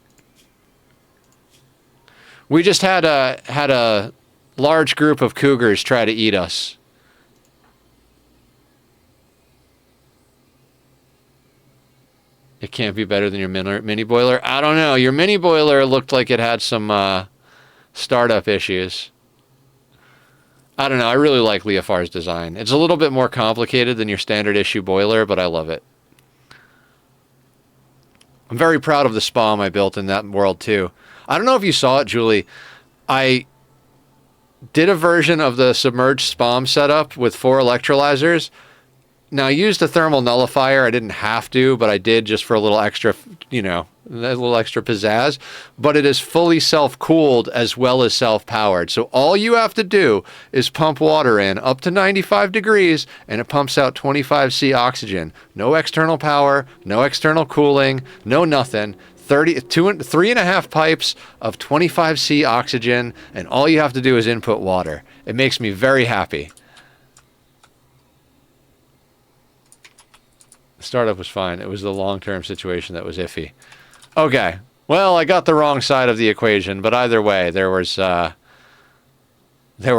We just had a large group of cougars try to eat us. It can't be better than your mini boiler. I don't know. Your mini boiler looked like it had some startup issues. I don't know. I really like Leofar's design. It's a little bit more complicated than your standard issue boiler, but I love it. I'm very proud of the SPAM I built in that world, too. I don't know if you saw it, Julie. I did a version of the submerged SPAM setup with 4 electrolyzers. Now, I used a thermal nullifier. I didn't have to, but I did just for a little extra, a little extra pizzazz. But it is fully self-cooled as well as self-powered. So all you have to do is pump water in up to 95 degrees, and it pumps out 25C oxygen. No external power, no external cooling, no nothing. 3.5 pipes of 25C oxygen, and all you have to do is input water. It makes me very happy. The startup was fine. It was the long-term situation that was iffy. Okay. Well, I got the wrong side of the equation, but either way, there were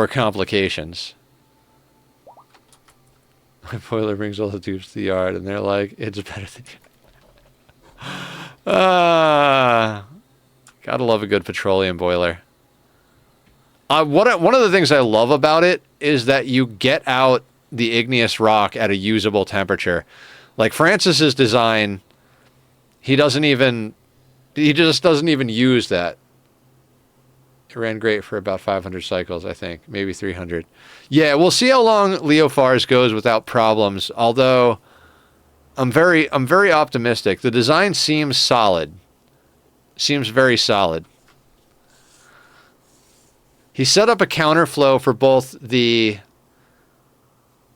complications. My boiler brings all the tubes to the yard, and they're like, it's better than you. Gotta love a good petroleum boiler. One of the things I love about it is that you get out the igneous rock at a usable temperature. Like Francis's design, he just doesn't even use that. It ran great for about 500 cycles, I think, maybe 300. Yeah, we'll see how long Leofar's goes without problems. Although I'm very optimistic. The design seems solid. Seems very solid. He set up a counterflow for both the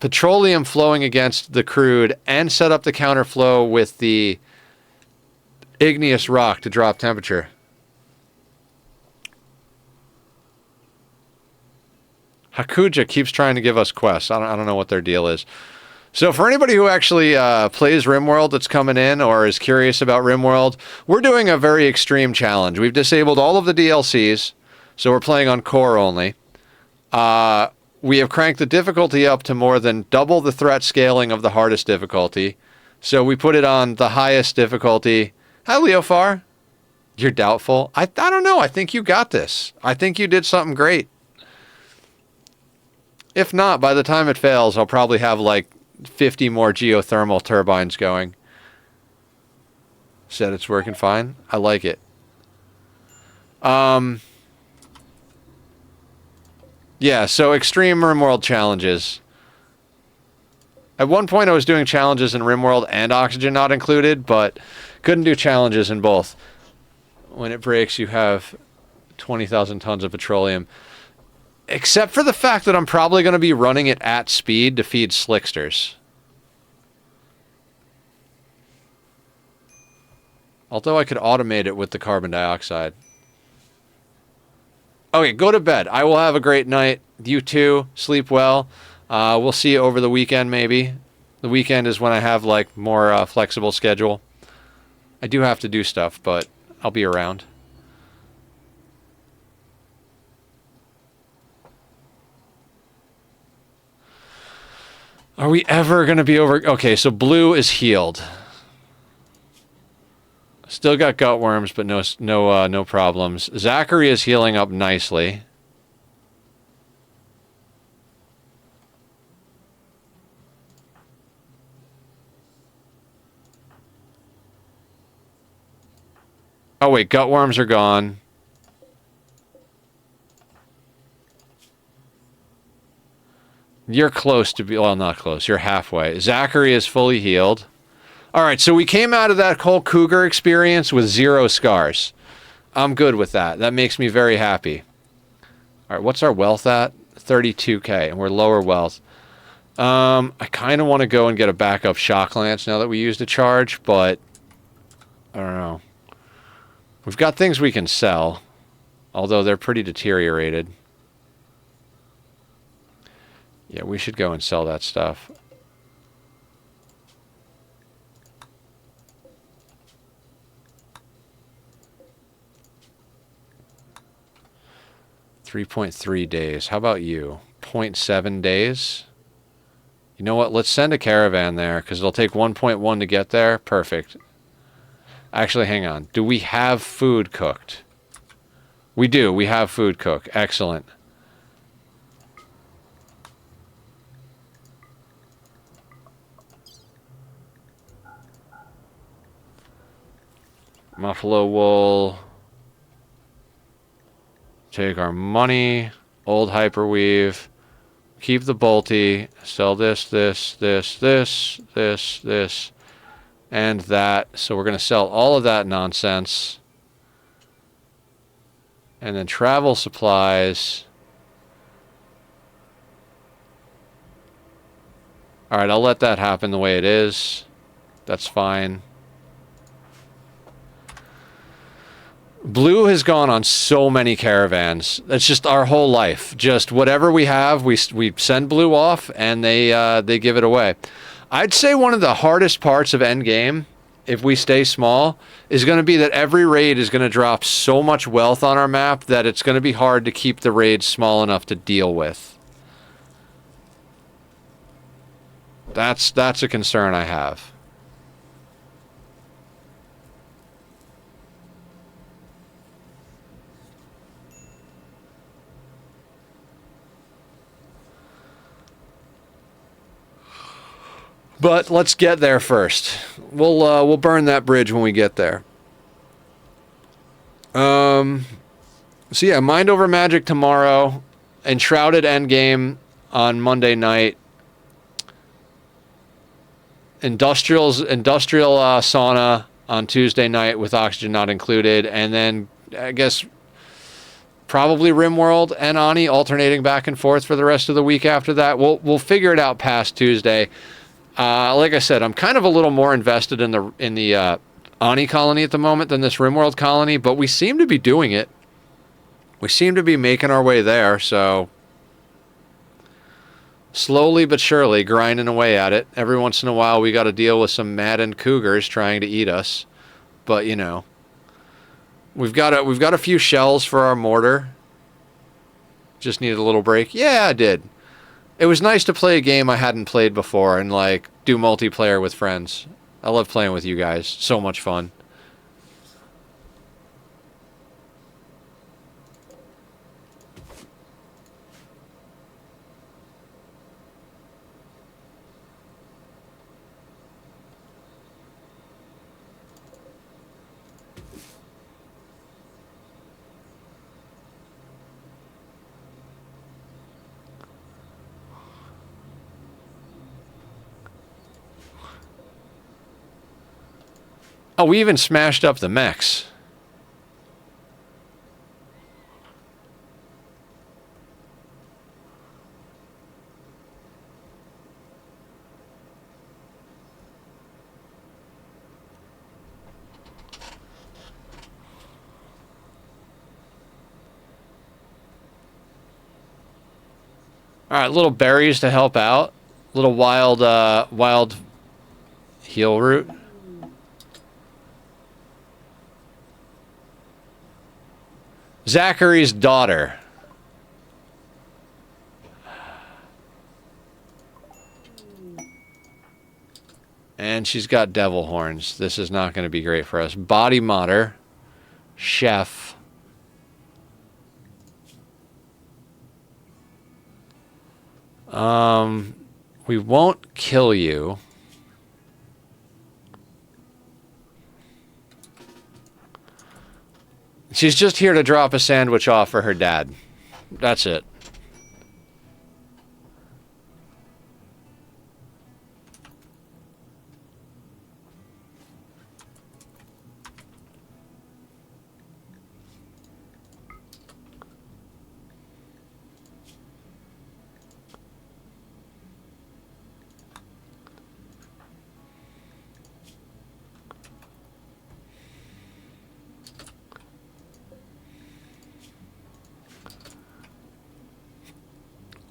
petroleum flowing against the crude and set up the counterflow with the igneous rock to drop temperature. Hakuja keeps trying to give us quests. I don't know what their deal is. So for anybody who actually plays Rimworld that's coming in or is curious about Rimworld, we're doing a very extreme challenge. We've disabled all of the DLCs, so we're playing on core only. We have cranked the difficulty up to more than double the threat scaling of the hardest difficulty. So we put it on the highest difficulty. Hi, Leofar. You're doubtful? I don't know. I think you got this. I think you did something great. If not, by the time it fails, I'll probably have like 50 more geothermal turbines going. Said it's working fine. I like it. Yeah, so extreme Rimworld challenges. At one point I was doing challenges in Rimworld and oxygen not included, but couldn't do challenges in both. When it breaks, you have 20,000 tons of petroleum. Except for the fact that I'm probably going to be running it at speed to feed slicksters. Although I could automate it with the carbon dioxide. Okay, go to bed. I will have a great night. You too. Sleep well. We'll see you over the weekend, maybe. The weekend is when I have, like, more flexible schedule. I do have to do stuff, but I'll be around. Are we ever going to be over? Okay, so blue is healed. Still got gut worms, but no problems. Zachary is healing up nicely. Oh wait, gut worms are gone. You're close to be, well, not close. You're halfway. Zachary is fully healed. All right, so we came out of that whole cougar experience with 0 scars. I'm good with that. That makes me very happy. All right, what's our wealth at? 32K, and we're lower wealth. I kind of want to go and get a backup shock lance now that we used a charge, but I don't know. We've got things we can sell, although they're pretty deteriorated. Yeah, we should go and sell that stuff. $3.3 days. How about you? 0.7 days? You know what? Let's send a caravan there, because it'll take 1.1 to get there. Perfect. Actually, hang on. Do we have food cooked? We do. We have food cooked. Excellent. Buffalo wool. Take our money. Old hyperweave. Keep the bolty. Sell this, and that. So we're going to sell all of that nonsense. And then travel supplies. All right, I'll let that happen the way it is. That's fine. Blue has gone on so many caravans. That's just our whole life. Just whatever we have, we send blue off, and they give it away. I'd say one of the hardest parts of endgame, if we stay small, is going to be that every raid is going to drop so much wealth on our map that it's going to be hard to keep the raid small enough to deal with. That's a concern I have. But let's get there first. We'll burn that bridge when we get there. So yeah, Mind Over Magic tomorrow, Enshrouded Endgame on Monday night, Industrial Sauna on Tuesday night with oxygen not included, and then I guess probably Rimworld and Ani alternating back and forth for the rest of the week after that. We'll figure it out past Tuesday. Like I said, I'm kind of a little more invested in the Ani colony at the moment than this Rimworld colony, but we seem to be doing it. We seem to be making our way there, so slowly but surely grinding away at it. Every once in a while we got to deal with some maddened cougars trying to eat us, but you know, we've got a few shells for our mortar. Just needed a little break. Yeah, I did. It was nice to play a game I hadn't played before and, like, do multiplayer with friends. I love playing with you guys. So much fun. Oh, we even smashed up the mechs. All right, little berries to help out. Little wild heal root. Zachary's daughter. And she's got devil horns. This is not going to be great for us. Body modder. Chef. We won't kill you. She's just here to drop a sandwich off for her dad. That's it.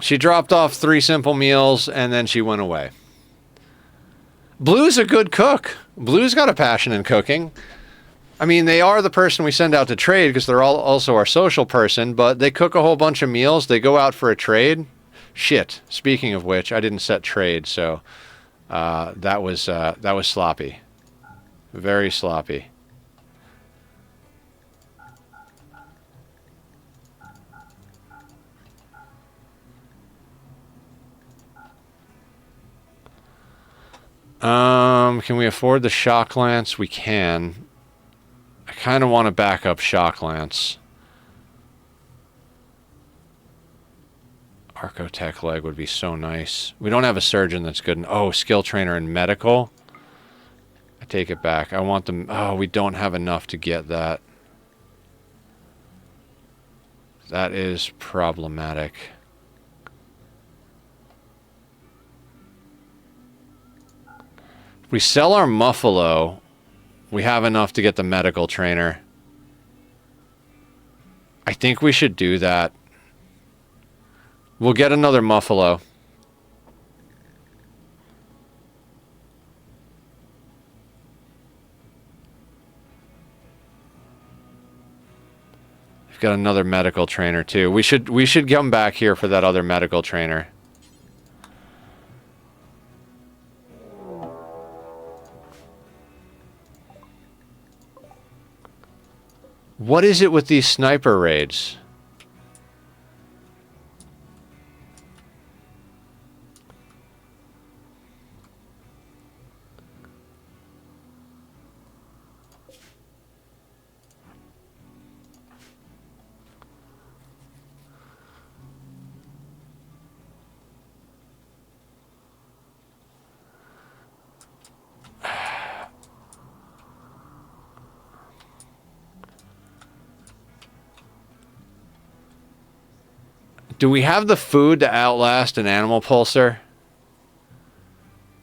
She dropped off 3 simple meals, and then she went away. Blue's a good cook. Blue's got a passion in cooking. I mean, they are the person we send out to trade because they're also our social person, but they cook a whole bunch of meals. They go out for a trade. Shit. Speaking of which, I didn't set trade, so that was sloppy. Very sloppy. Can we afford the shock lance? We can. I kind of want to back up shock lance. Archotech leg would be so nice. We don't have a surgeon that's good. Oh, skill trainer and medical. I take it back. I want them. Oh, we don't have enough to get that. That is problematic. If we sell our Muffalo, we have enough to get the medical trainer. I think we should do that. We'll get another Muffalo. We've got another medical trainer too. We should come back here for that other medical trainer. What is it with these sniper raids? Do we have the food to outlast an animal pulsar?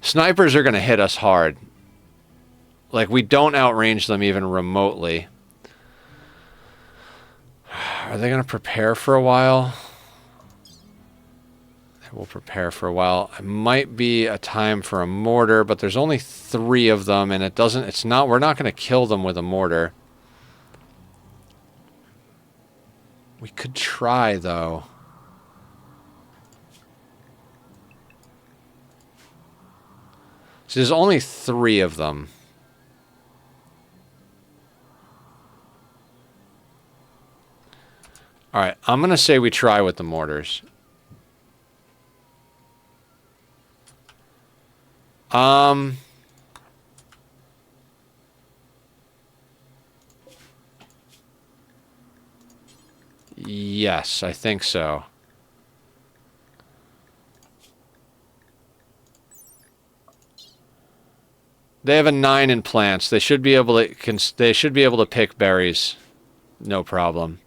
Snipers are going to hit us hard. Like, we don't outrange them even remotely. Are they going to prepare for a while? They will prepare for a while. It might be a time for a mortar, but there's only 3 of them, and we're not going to kill them with a mortar. We could try, though. So there's only 3 of them. Alright, I'm going to say we try with the mortars. Yes, I think so. They have a 9 in plants. They should be able to pick berries. No problem.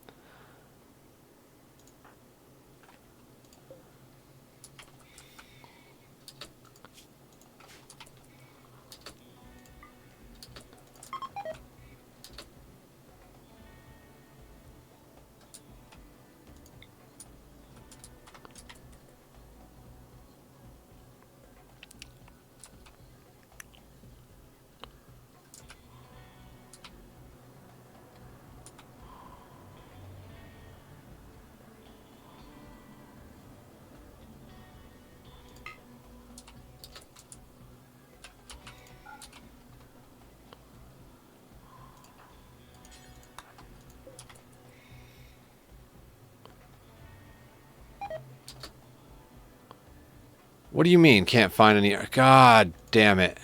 What do you mean, can't find any? God damn it.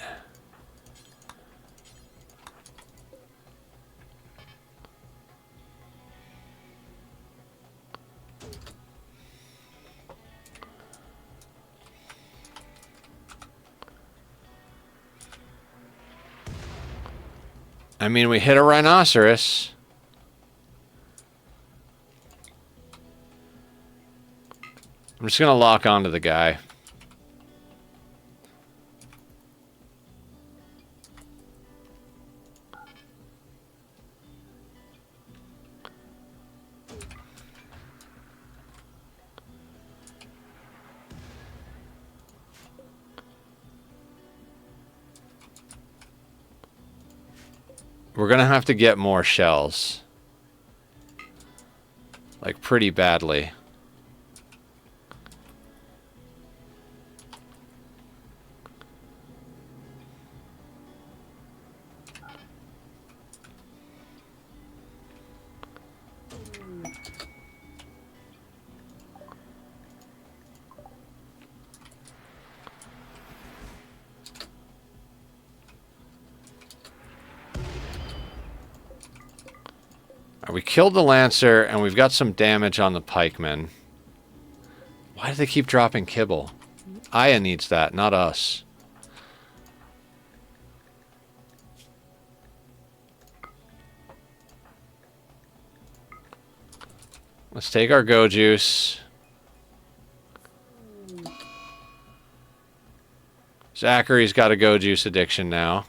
I mean, we hit a rhinoceros. I'm just gonna lock onto the guy. We're gonna have to get more shells. Like, pretty badly. We killed the Lancer, and we've got some damage on the pikemen. Why do they keep dropping kibble? Aya needs that, not us. Let's take our go juice. Zachary's got a go juice addiction now.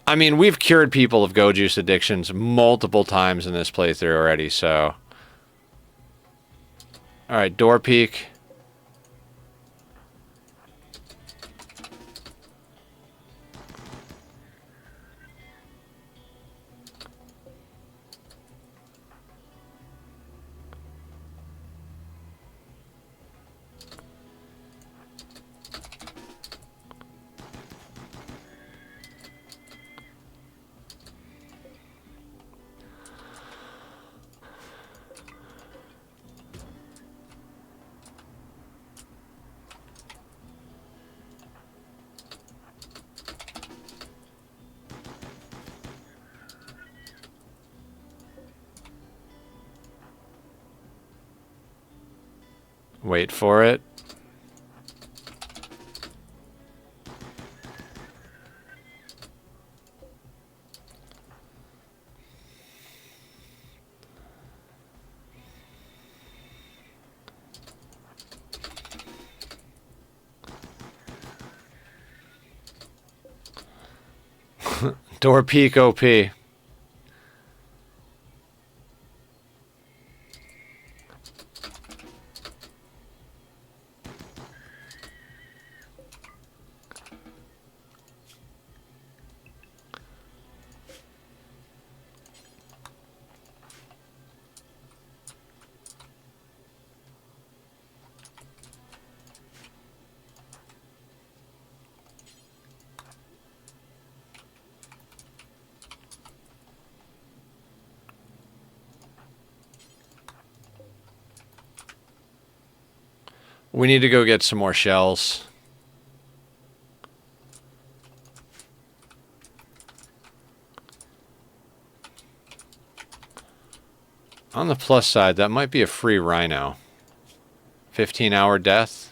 I mean, we've cured people of go juice addictions multiple times in this playthrough already, so... Alright, door peek. Wait for it. Door peek OP. We need to go get some more shells. On the plus side, that might be a free rhino. 15-hour death.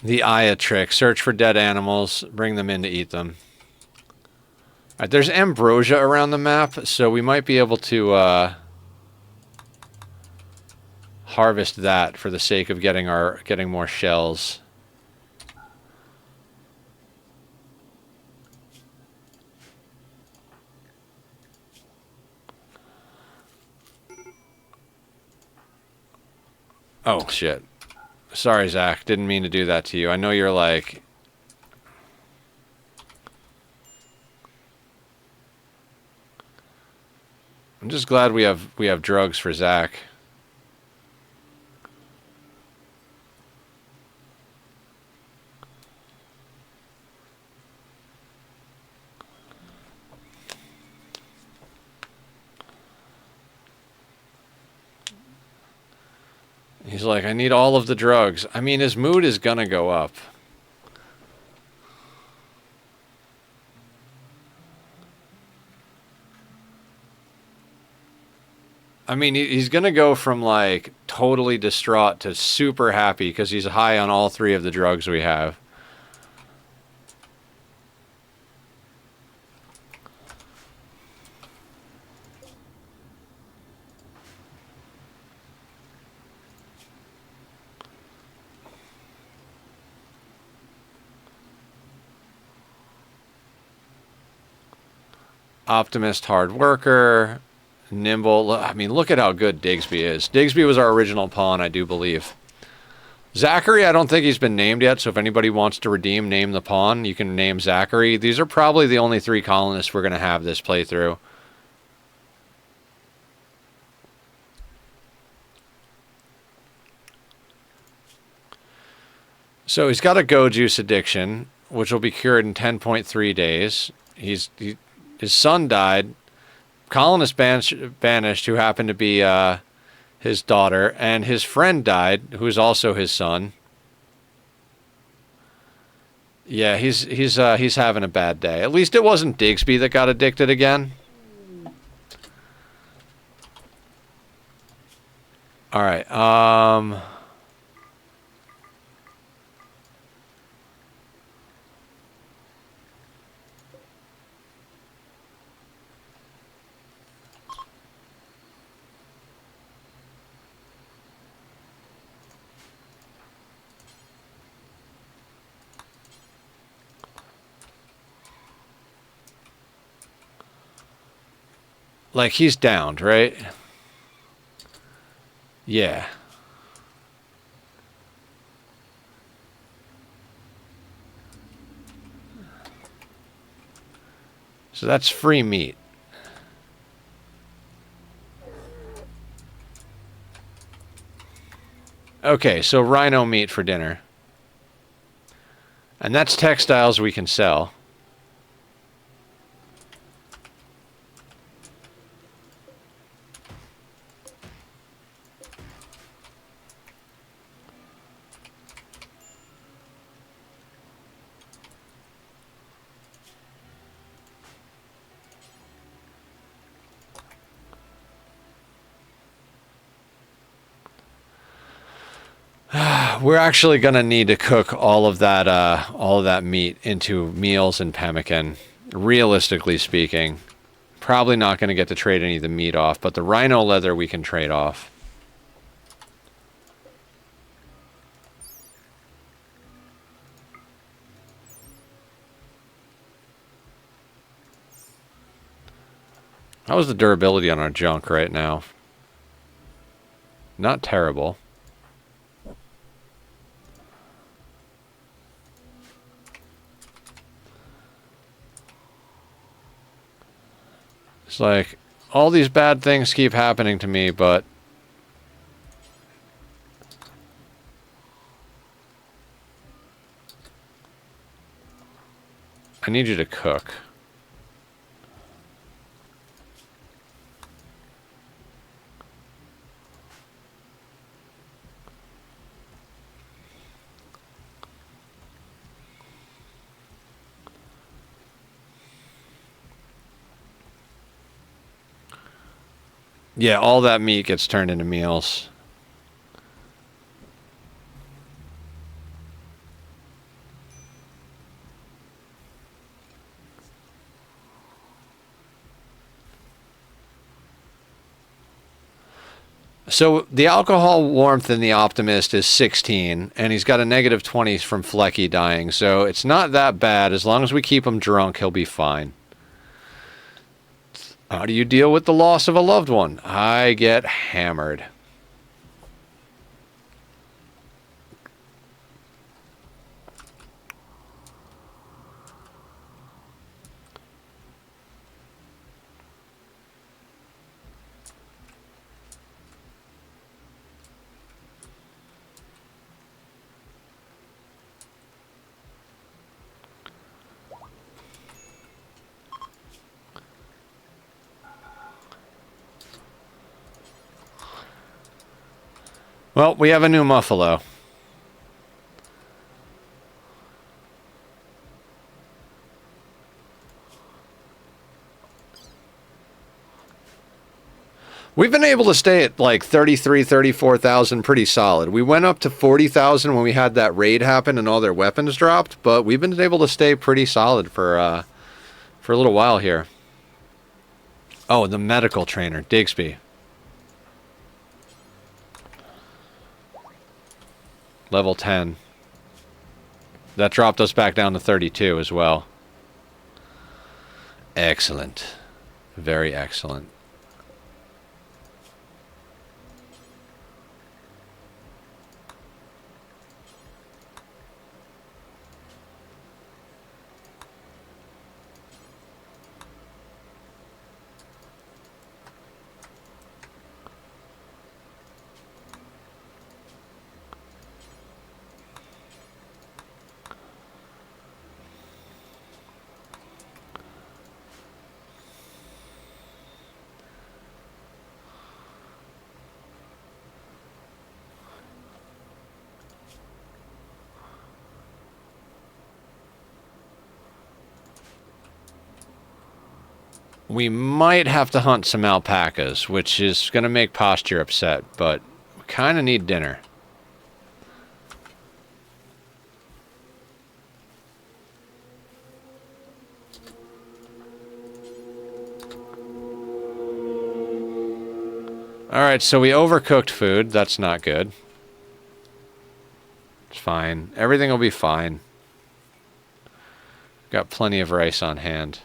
The Aya trick. Search for dead animals, bring them in to eat them. Alright, there's ambrosia around the map, so we might be able to harvest that for the sake of getting more shells. Oh shit. Sorry, Zach. Didn't mean to do that to you. I know you're like... I'm just glad we have drugs for Zach. He's like, I need all of the drugs. I mean, his mood is gonna go up. I mean, he's gonna go from like totally distraught to super happy because he's high on all 3 of the drugs we have. Optimist, hard worker, nimble. I mean, look at how good Digsby is. Digsby was our original pawn, I do believe. Zachary, I don't think he's been named yet, so if anybody wants to name the pawn, you can name Zachary. These are probably the only 3 colonists we're going to have this playthrough. So he's got a go juice addiction, which will be cured in 10.3 days. His son died. Colonist banished, who happened to be his daughter, and his friend died, who's also his son. Yeah, he's having a bad day. At least it wasn't Digsby that got addicted again. All right. Like, he's downed, right? Yeah. So that's free meat. Okay, so rhino meat for dinner. And that's textiles we can sell. We're actually gonna need to cook all of that meat into meals in pemmican. Realistically speaking, probably not gonna get to trade any of the meat off, but the rhino leather we can trade off. How's the durability on our junk right now? Not terrible. It's like, all these bad things keep happening to me, but... I need you to cook. Yeah, all that meat gets turned into meals. So the alcohol warmth in the Optimist is 16, and he's got a negative 20 from Flecky dying, so it's not that bad. As long as we keep him drunk, he'll be fine. How do you deal with the loss of a loved one? I get hammered. Well, we have a new Muffalo. We've been able to stay at like 33, 34,000 pretty solid. We went up to 40,000 when we had that raid happen and all their weapons dropped, but we've been able to stay pretty solid for a little while here. Oh, the medical trainer, Digsby. Level 10. That dropped us back down to 32 as well. Excellent. Very excellent. We might have to hunt some alpacas, which is going to make posture upset, but we kind of need dinner. Alright, so we overcooked food. That's not good. It's fine. Everything will be fine. Got plenty of rice on hand.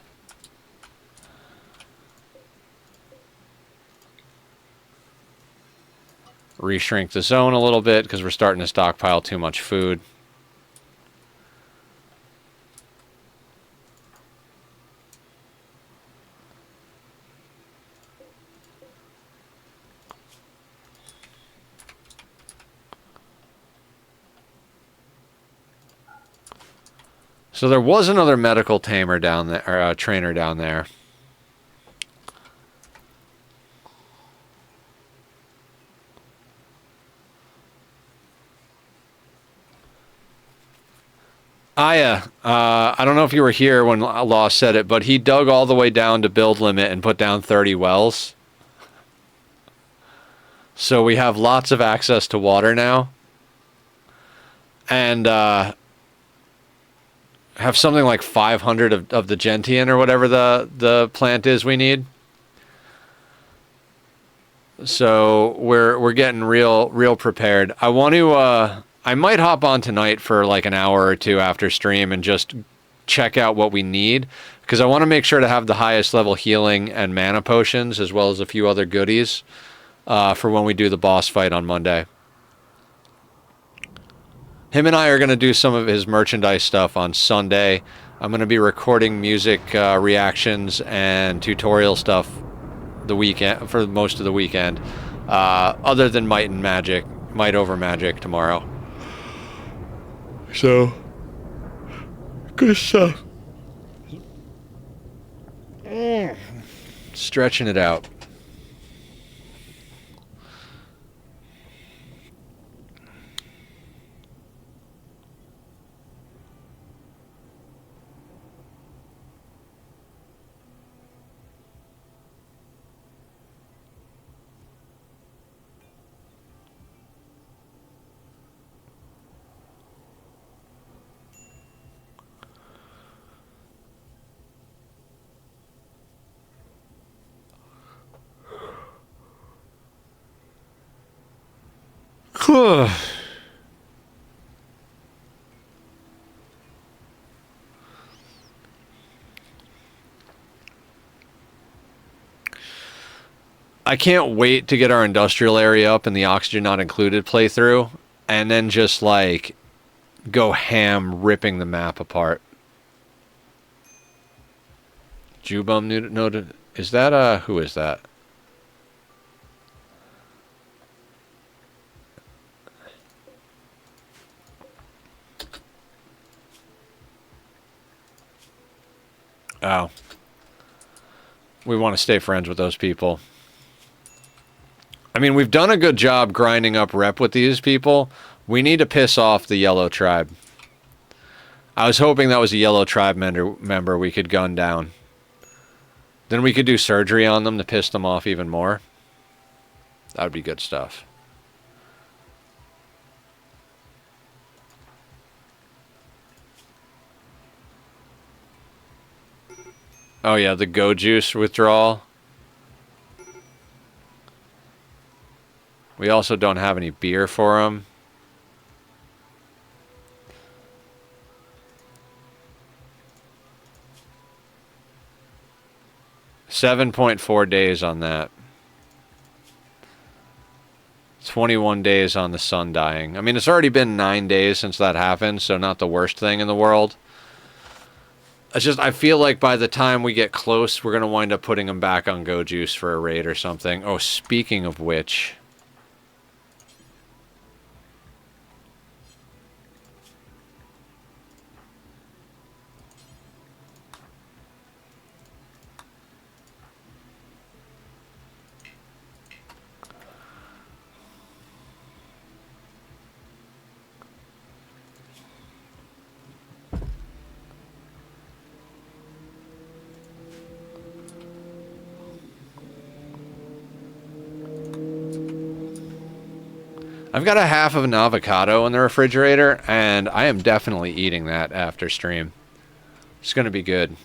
Reshrink the zone a little bit because we're starting to stockpile too much food. So there was another medical tamer down there, or trainer down there. Aya, I don't know if you were here when Law said it, but he dug all the way down to build limit and put down 30 wells. So we have lots of access to water now. And have something like 500 of the gentian or whatever the plant is we need. So we're getting real prepared. I want to I might hop on tonight for like an hour or two after stream and just check out what we need, because I want to make sure to have the highest level healing and mana potions as well as a few other goodies for when we do the boss fight on Monday. Him and I are going to do some of his merchandise stuff on Sunday. I'm going to be recording music reactions and tutorial stuff the weekend for most of the weekend. Other than Might over Magic tomorrow. So, good stuff. Stretching it out. I can't wait to get our industrial area up in the oxygen not included playthrough, and then just like go ham ripping the map apart. Jubum noted. Is that who is that? Oh. We want to stay friends with those people. I mean, we've done a good job grinding up rep with these people. We need to piss off the yellow tribe. I was hoping that was a yellow tribe member we could gun down. Then we could do surgery on them to piss them off even more. That would be good stuff. Oh yeah, the go juice withdrawal. We also don't have any beer for them. $7.4 days on that. 21 days on the sun dying. I mean, it's already been 9 days since that happened, so not the worst thing in the world. It's just, I feel like by the time we get close, we're going to wind up putting them back on Go Juice for a raid or something. Oh, speaking of which... I've got a half of an avocado in the refrigerator, and I am definitely eating that after stream. It's going to be good.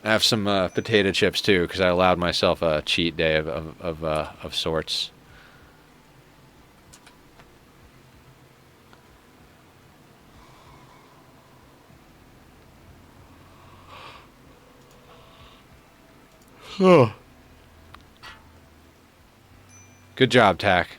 I have some potato chips, too, because I allowed myself a cheat day of sorts. Oh. Good job, Tack.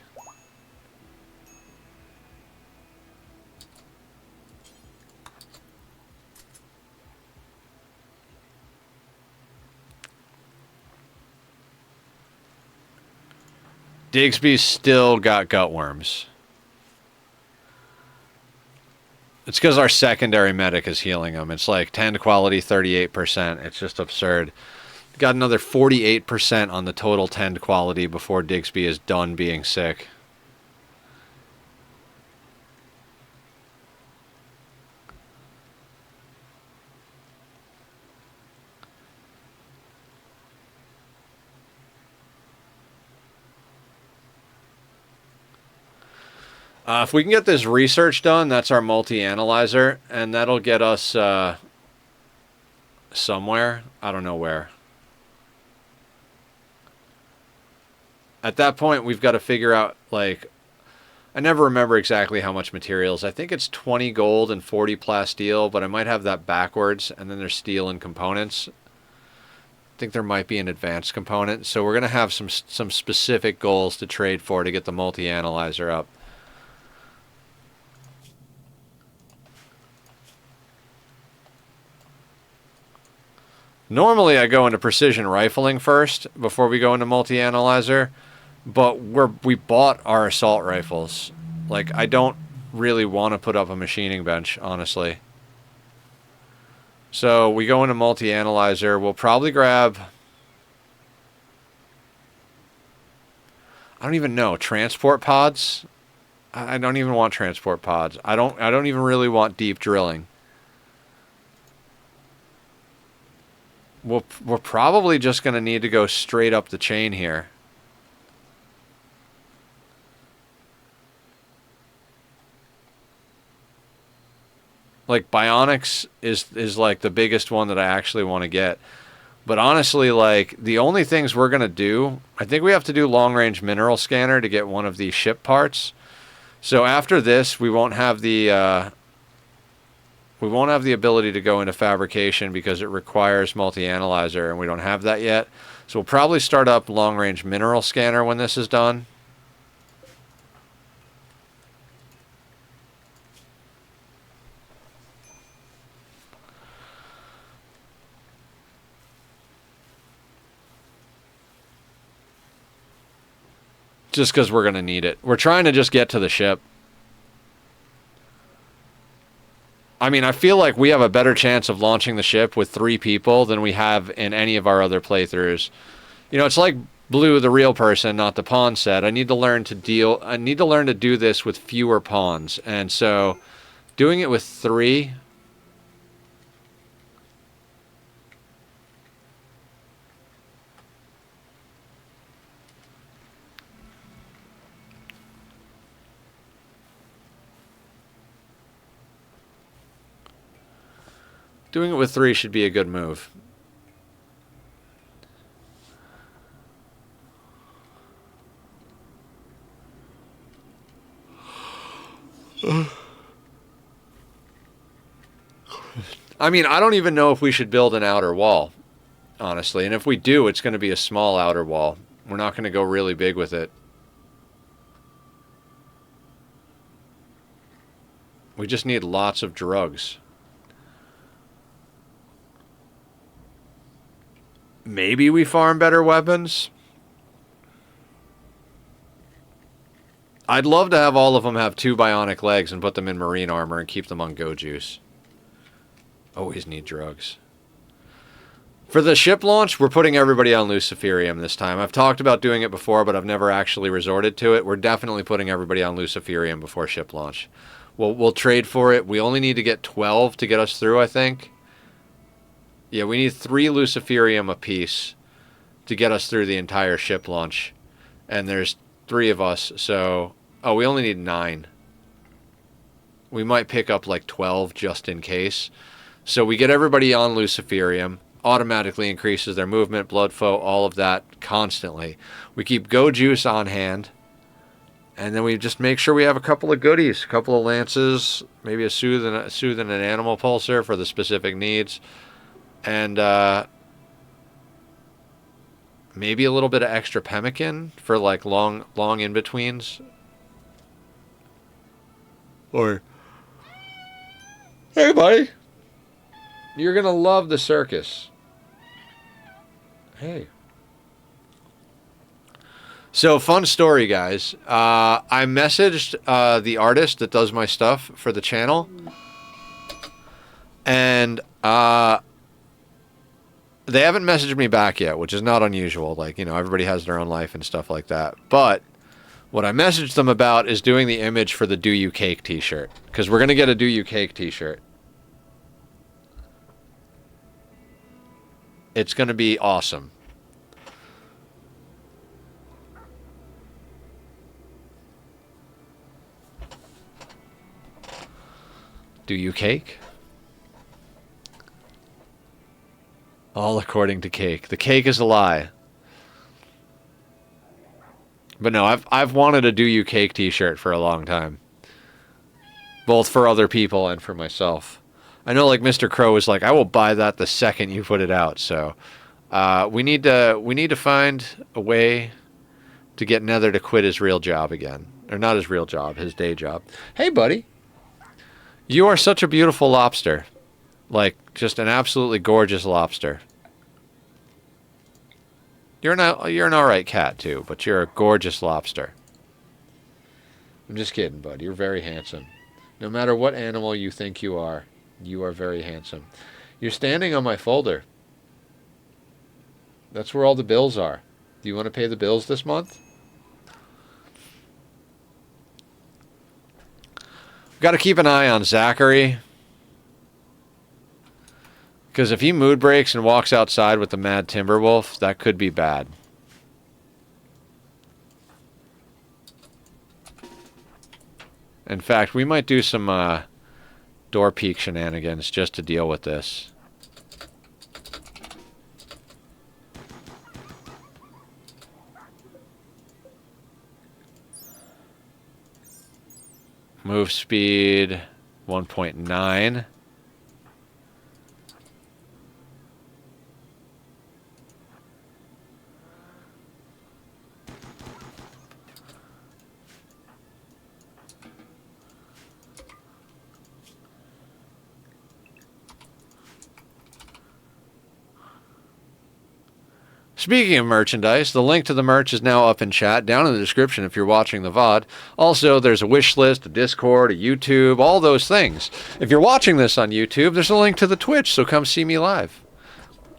Digsby's still got gut worms. It's because our secondary medic is healing him. It's like 10 quality, 38%. It's just absurd. Got another 48% on the total 10 quality before Digsby is done being sick. If we can get this research done, that's our multi-analyzer, and that'll get us somewhere. I don't know where. At that point, we've got to figure out, like, I never remember exactly how much materials. I think it's 20 gold and 40 plasteel, but I might have that backwards, and then there's steel and components. I think there might be an advanced component, so we're going to have some specific goals to trade for to get the multi-analyzer up. Normally I go into precision rifling first before we go into multi-analyzer, but we bought our assault rifles. Like, I don't really want to put up a machining bench, honestly. So we go into multi-analyzer. We'll probably grab... I don't even know. Transport pods? I don't even want transport pods. I don't even really want deep drilling. We're probably just going to need to go straight up the chain here. Like, bionics is like the biggest one that I actually want to get. But honestly, like, the only things we're going to do, I think we have to do long-range mineral scanner to get one of these ship parts. So after this, we won't have the ability to go into fabrication because it requires multi-analyzer, and we don't have that yet. So we'll probably start up long-range mineral scanner when this is done. Just because we're going to need it. We're trying to just get to the ship. I mean, I feel like we have a better chance of launching the ship with 3 people than we have in any of our other playthroughs. You know, it's like Blue, the real person, not the pawn, said. I need to learn to do this with fewer pawns. And so doing it with 3... Doing it with 3 should be a good move. I mean, I don't even know if we should build an outer wall, honestly. And if we do, it's going to be a small outer wall. We're not going to go really big with it. We just need lots of drugs. Maybe we farm better weapons. I'd love to have all of them have 2 bionic legs and put them in marine armor and keep them on go juice. Always need drugs. For the ship launch, we're putting everybody on Luciferium this time. I've talked about doing it before, but I've never actually resorted to it. We're definitely putting everybody on Luciferium before ship launch. We'll trade for it. We only need to get 12 to get us through, I think. Yeah, we need 3 Luciferium apiece to get us through the entire ship launch. And there's 3 of us, so... Oh, we only need 9. We might pick up like 12 just in case. So we get everybody on Luciferium. Automatically increases their movement, blood flow, all of that constantly. We keep Go Juice on hand. And then we just make sure we have a couple of goodies. A couple of lances, maybe a soothe and an animal pulsar for the specific needs. And maybe a little bit of extra pemmican for like long in-betweens. Or, hey buddy, you're going to love the circus. Hey. So, fun story, guys. I messaged the artist that does my stuff for the channel. And they haven't messaged me back yet, which is not unusual. Like, you know, everybody has their own life and stuff like that. But what I messaged them about is doing the image for the Do You Cake t-shirt. Because we're going to get a Do You Cake t-shirt. It's going to be awesome. Do you cake? All according to Cake. The cake is a lie. But no, I've wanted a Do You Cake t-shirt for a long time. Both for other people and for myself. I know, like, Mr. Crow was like, I will buy that the second you put it out. So we need to find a way to get Nether to quit his real job again. Or not his real job, his day job. Hey, buddy. You are such a beautiful lobster. Like, just an absolutely gorgeous lobster. You're an alright cat, too, but you're a gorgeous lobster. I'm just kidding, bud. You're very handsome. No matter what animal you think you are very handsome. You're standing on my folder. That's where all the bills are. Do you want to pay the bills this month? Got to keep an eye on Zachary. Because if he mood breaks and walks outside with the mad Timberwolf, that could be bad. In fact, we might do some door peek shenanigans just to deal with this. Move speed 1.9. Speaking of merchandise, the link to the merch is now up in chat, down in the description if you're watching the VOD. Also, there's a wish list, a Discord, a YouTube, all those things. If you're watching this on YouTube, there's a link to the Twitch, so come see me live.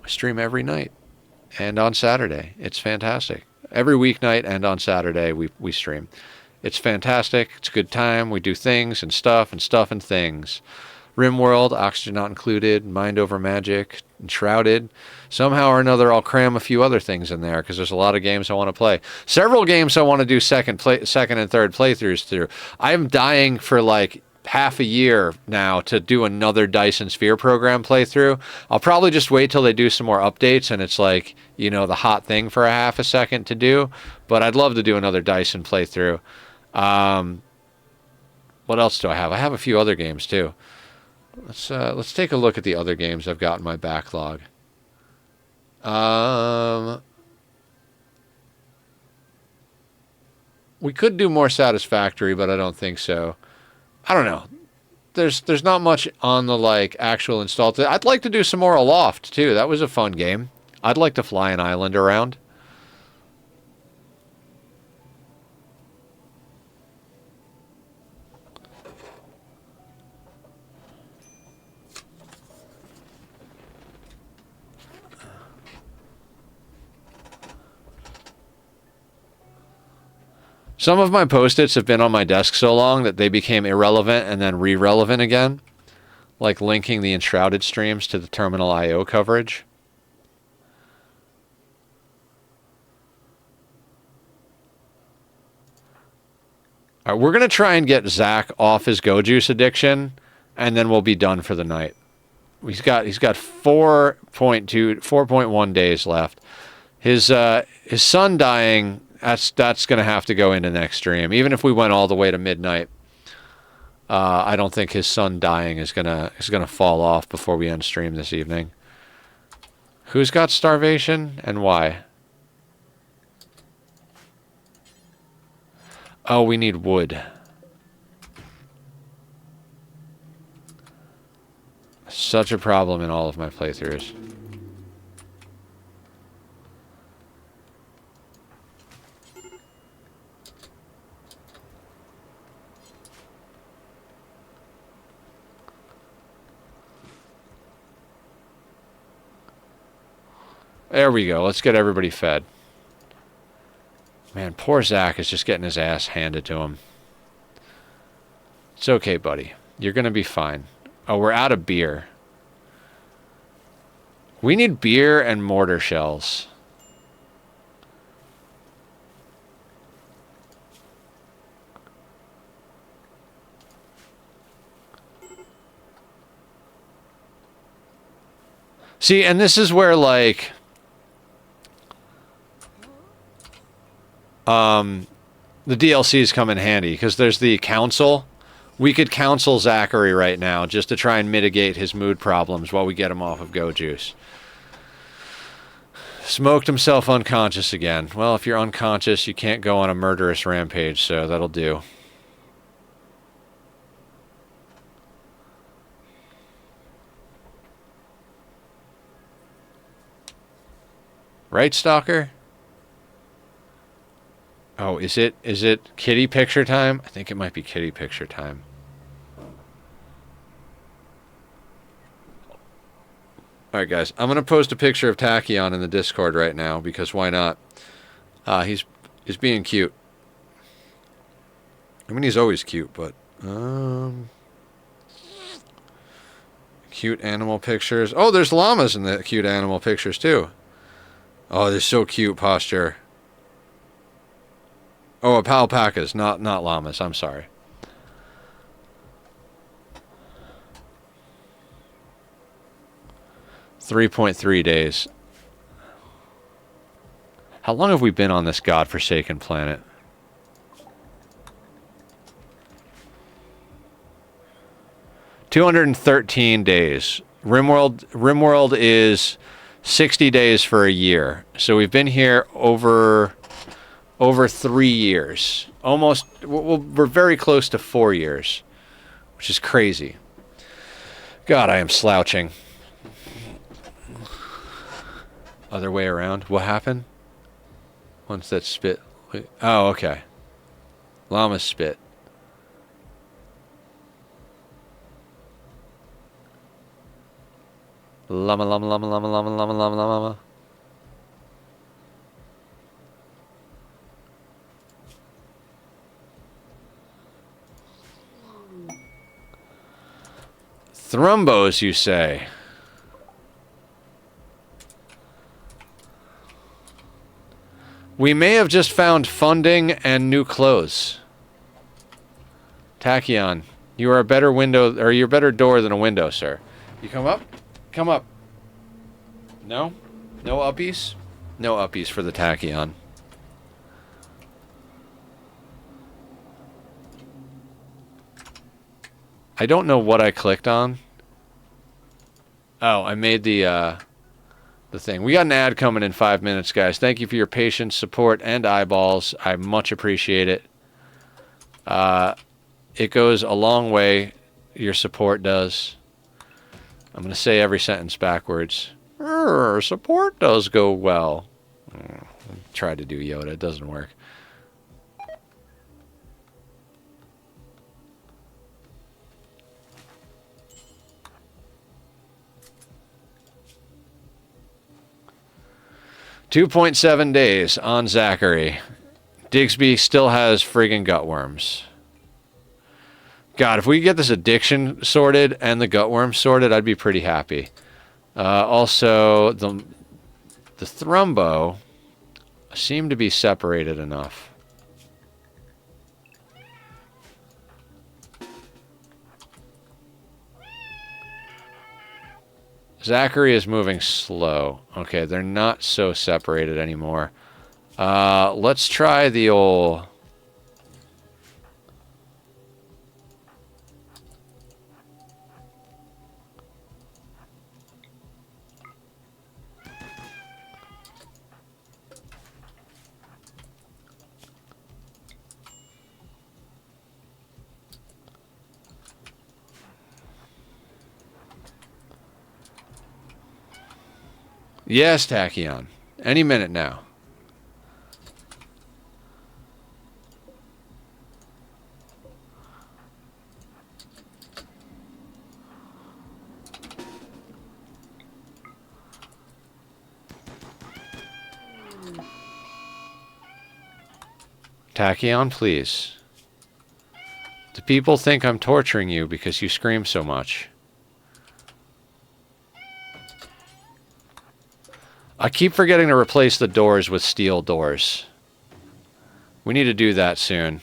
I stream every night and on Saturday. It's fantastic. Every weeknight and on Saturday we stream. It's fantastic. It's a good time. We do things and stuff and things. Rimworld, Oxygen Not Included, Mind Over Magic, Enshrouded. Somehow or another, I'll cram a few other things in there because there's a lot of games I want to play. Several games I want to do second and third playthroughs through. I'm dying for like half a year now to do another Dyson Sphere program playthrough. I'll probably just wait till they do some more updates and it's like, you know, the hot thing for a half a second to do. But I'd love to do another Dyson playthrough. What else do I have? I have a few other games too. Let's take a look at the other games I've got in my backlog. We could do more Satisfactory, but I don't think so. I don't know. There's not much on the like actual install. I'd like to do some more Aloft too. That was a fun game. I'd like to fly an island around. Some of my post-its have been on my desk so long that they became irrelevant and then re-relevant again, like linking the Enshrouded streams to the Terminal IO coverage. All right, we're going to try and get Zach off his Go Juice addiction, and then we'll be done for the night. He's got 4.1 days left. His son dying... That's going to have to go into next stream. Even if we went all the way to midnight, I don't think his son dying is gonna fall off before we end stream this evening. Who's got starvation and why? Oh, we need wood. Such a problem in all of my playthroughs. There we go. Let's get everybody fed. Man, poor Zach is just getting his ass handed to him. It's okay, buddy. You're going to be fine. Oh, we're out of beer. We need beer and mortar shells. See, and this is where, like... the DLCs come in handy because there's the council. We could counsel Zachary right now just to try and mitigate his mood problems while we get him off of Go Juice. Smoked himself unconscious again. Well, if you're unconscious, you can't go on a murderous rampage, so that'll do. Right, Stalker? Oh, is it kitty picture time? I think it might be kitty picture time. Alright guys, I'm gonna post a picture of Tachyon in the Discord right now, because why not? He's being cute. I mean, he's always cute, but cute animal pictures. Oh, there's llamas in the cute animal pictures too. Oh, they're so cute posture. Oh, alpacas, not llamas. I'm sorry. .3 days. How long have we been on this godforsaken planet? .213 days. Rimworld is 60 days for a year. So we've been here over 3 years. Almost, we're very close to 4 years, which is crazy. God, I am slouching. Other way around. What happened? Once that spit. Oh, okay. Llama spit. Llama, llama, llama, llama, llama, llama, llama, llama. Thrumbos, you say? We may have just found funding and new clothes. Tachyon, you are a better window, or you're a better door than a window, sir. You come up? Come up. No? No uppies? No uppies for the Tachyon. I don't know what I clicked on. Oh, I made the thing. We got an ad coming in 5 minutes, guys. Thank you for your patience, support, and eyeballs. I much appreciate it. It goes a long way. Your support does. I'm going to say every sentence backwards. Support does go well. Tried to do Yoda. It doesn't work. .7 days on Zachary. Digsby still has friggin' gutworms. God, if we could get this addiction sorted and the gutworm sorted, I'd be pretty happy. Also, the thrumbo seem to be separated enough. Zachary is moving slow. Okay, they're not so separated anymore. Let's try the old... Yes, Tachyon. Any minute now. Tachyon, please. Do people think I'm torturing you because you scream so much? I keep forgetting to replace the doors with steel doors. We need to do that soon.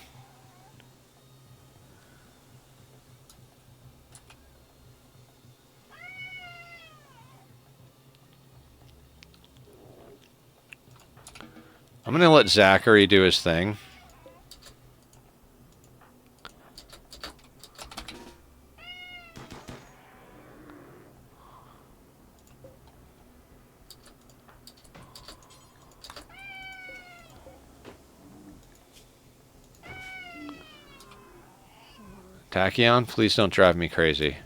I'm going to let Zachary do his thing. Tachyon, please don't drive me crazy.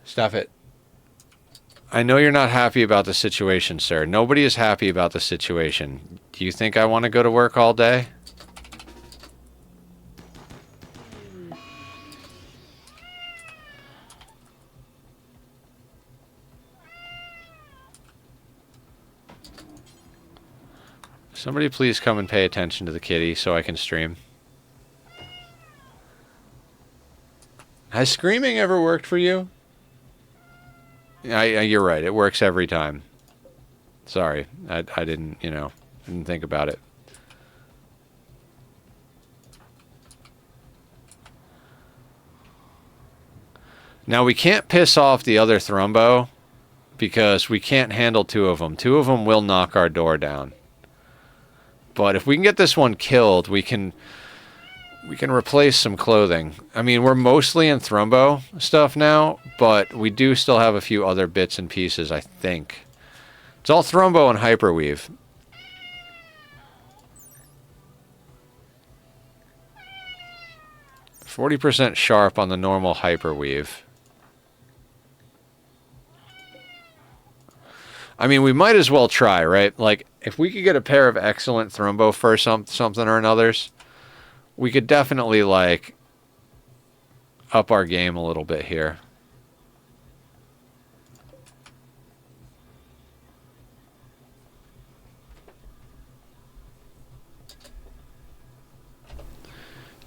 Stop it. I know you're not happy about the situation, sir. Nobody is happy about the situation. Do you think I want to go to work all day? Somebody please come and pay attention to the kitty so I can stream. Has screaming ever worked for you? You're right. It works every time. Sorry. I didn't, didn't think about it. Now, we can't piss off the other Thrumbo because we can't handle two of them. Two of them will knock our door down. But if we can get this one killed, we can replace some clothing. I mean, we're mostly in Thrumbo stuff now, but we do still have a few other bits and pieces, I think. It's all Thrumbo and Hyperweave. %40 sharp on the normal Hyperweave. I mean, we might as well try, right? Like, if we could get a pair of excellent Thrumbo for something or another's, we could definitely, like, up our game a little bit here.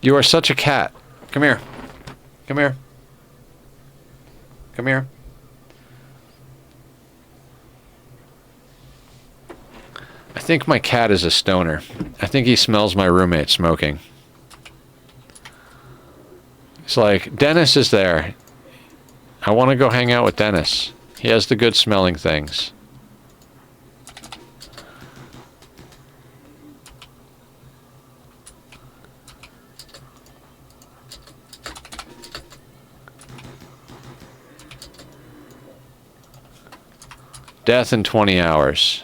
You are such a cat. Come here. Come here. Come here. I think my cat is a stoner. I think he smells my roommate smoking. It's like, Dennis is there. I want to go hang out with Dennis. He has the good smelling things. Death in 20 hours.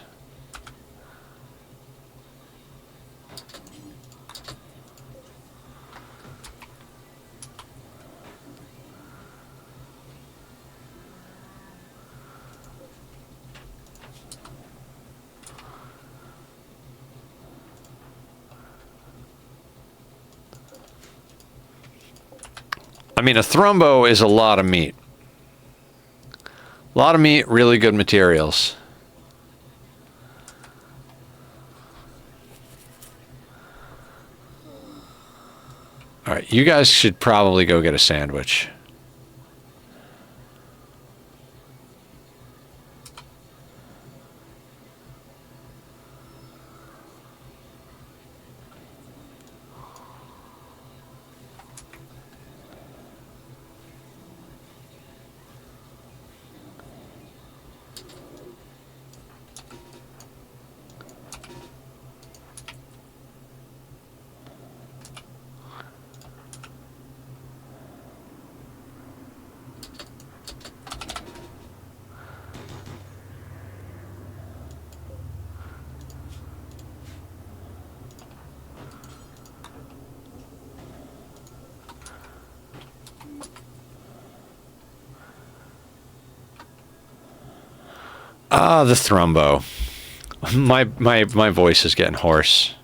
I mean, a Thrumbo is a lot of meat. A lot of meat, really good materials. All right, you guys should probably go get a sandwich. Ah, the Thrumbo. My voice is getting hoarse.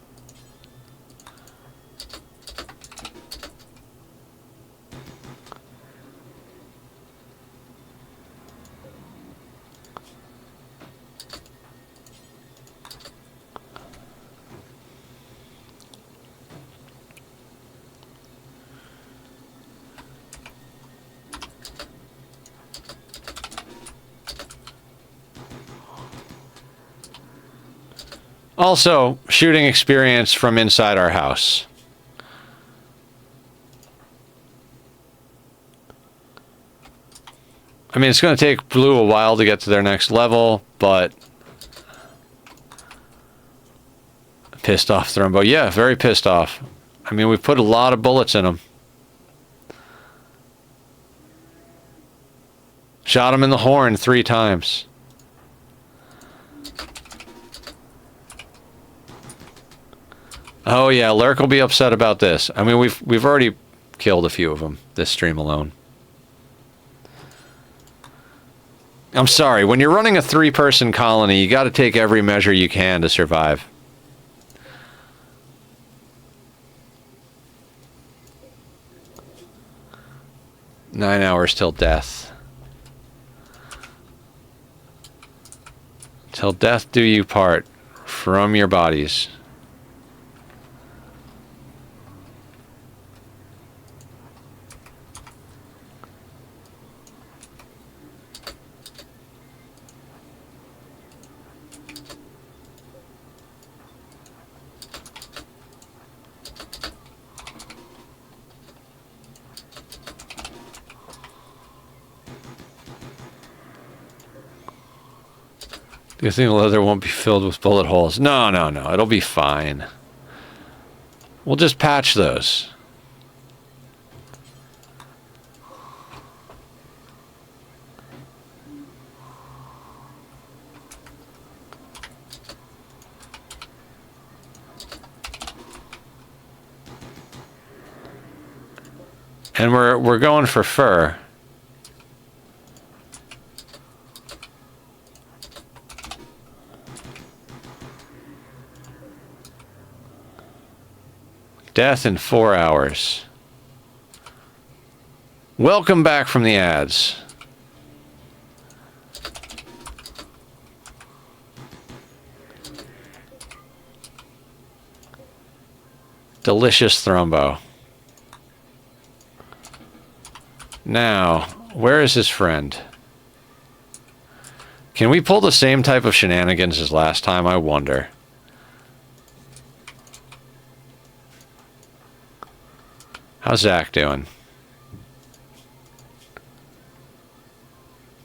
Also, shooting experience from inside our house. I mean, it's going to take Blue a while to get to their next level, but... Pissed off Thrumbo. Yeah, very pissed off. I mean, we've put a lot of bullets in him. Shot him in the horn 3 times. Oh yeah, Lurk will be upset about this. I mean, we've already killed a few of them this stream alone. I'm sorry, when you're running a 3-person colony, you gotta take every measure you can to survive. Nine hours till death. Till death do you part from your bodies. Do you think the leather won't be filled with bullet holes? No, no, no. It'll be fine. We'll just patch those. And we're going for fur. Death in 4 hours. Welcome back from the ads. Delicious thrombo. Now, where is his friend? Can we pull the same type of shenanigans as last time? I wonder. How's Zach doing?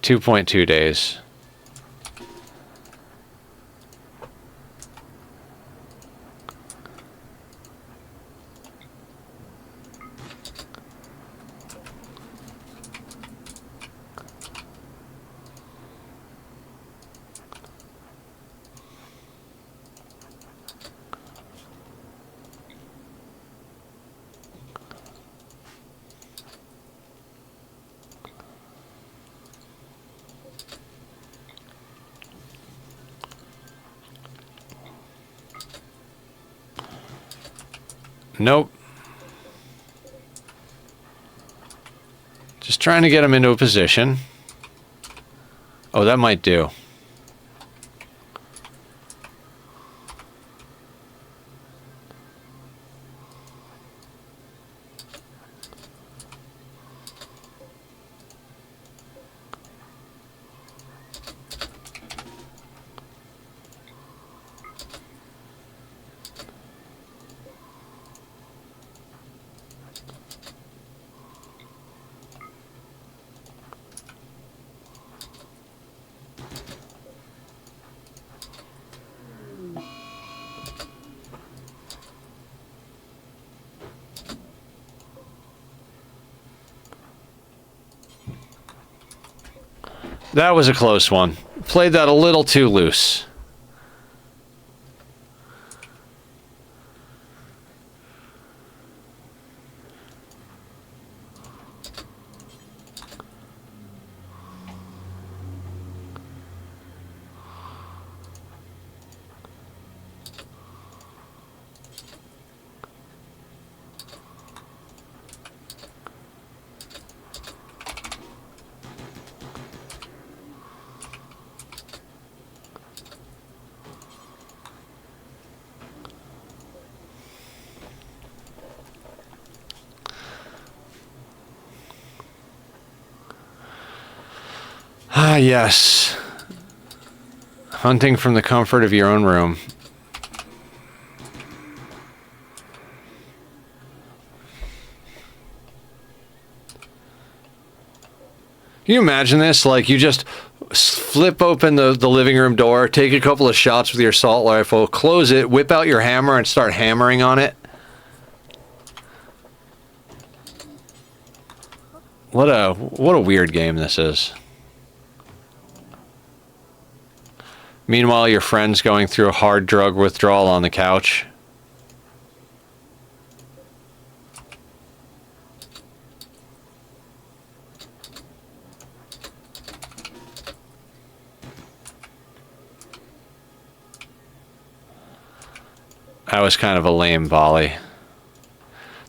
2.2 days. Nope. Just trying to get him into a position. Oh, that might do. That was a close one. Played that a little too loose. Ah, yes. Hunting from the comfort of your own room. Can you imagine this? Like, you just flip open the living room door, take a couple of shots with your assault rifle, close it, whip out your hammer, and start hammering on it. What a weird game this is. Meanwhile, your friend's going through a hard drug withdrawal on the couch. That was kind of a lame volley.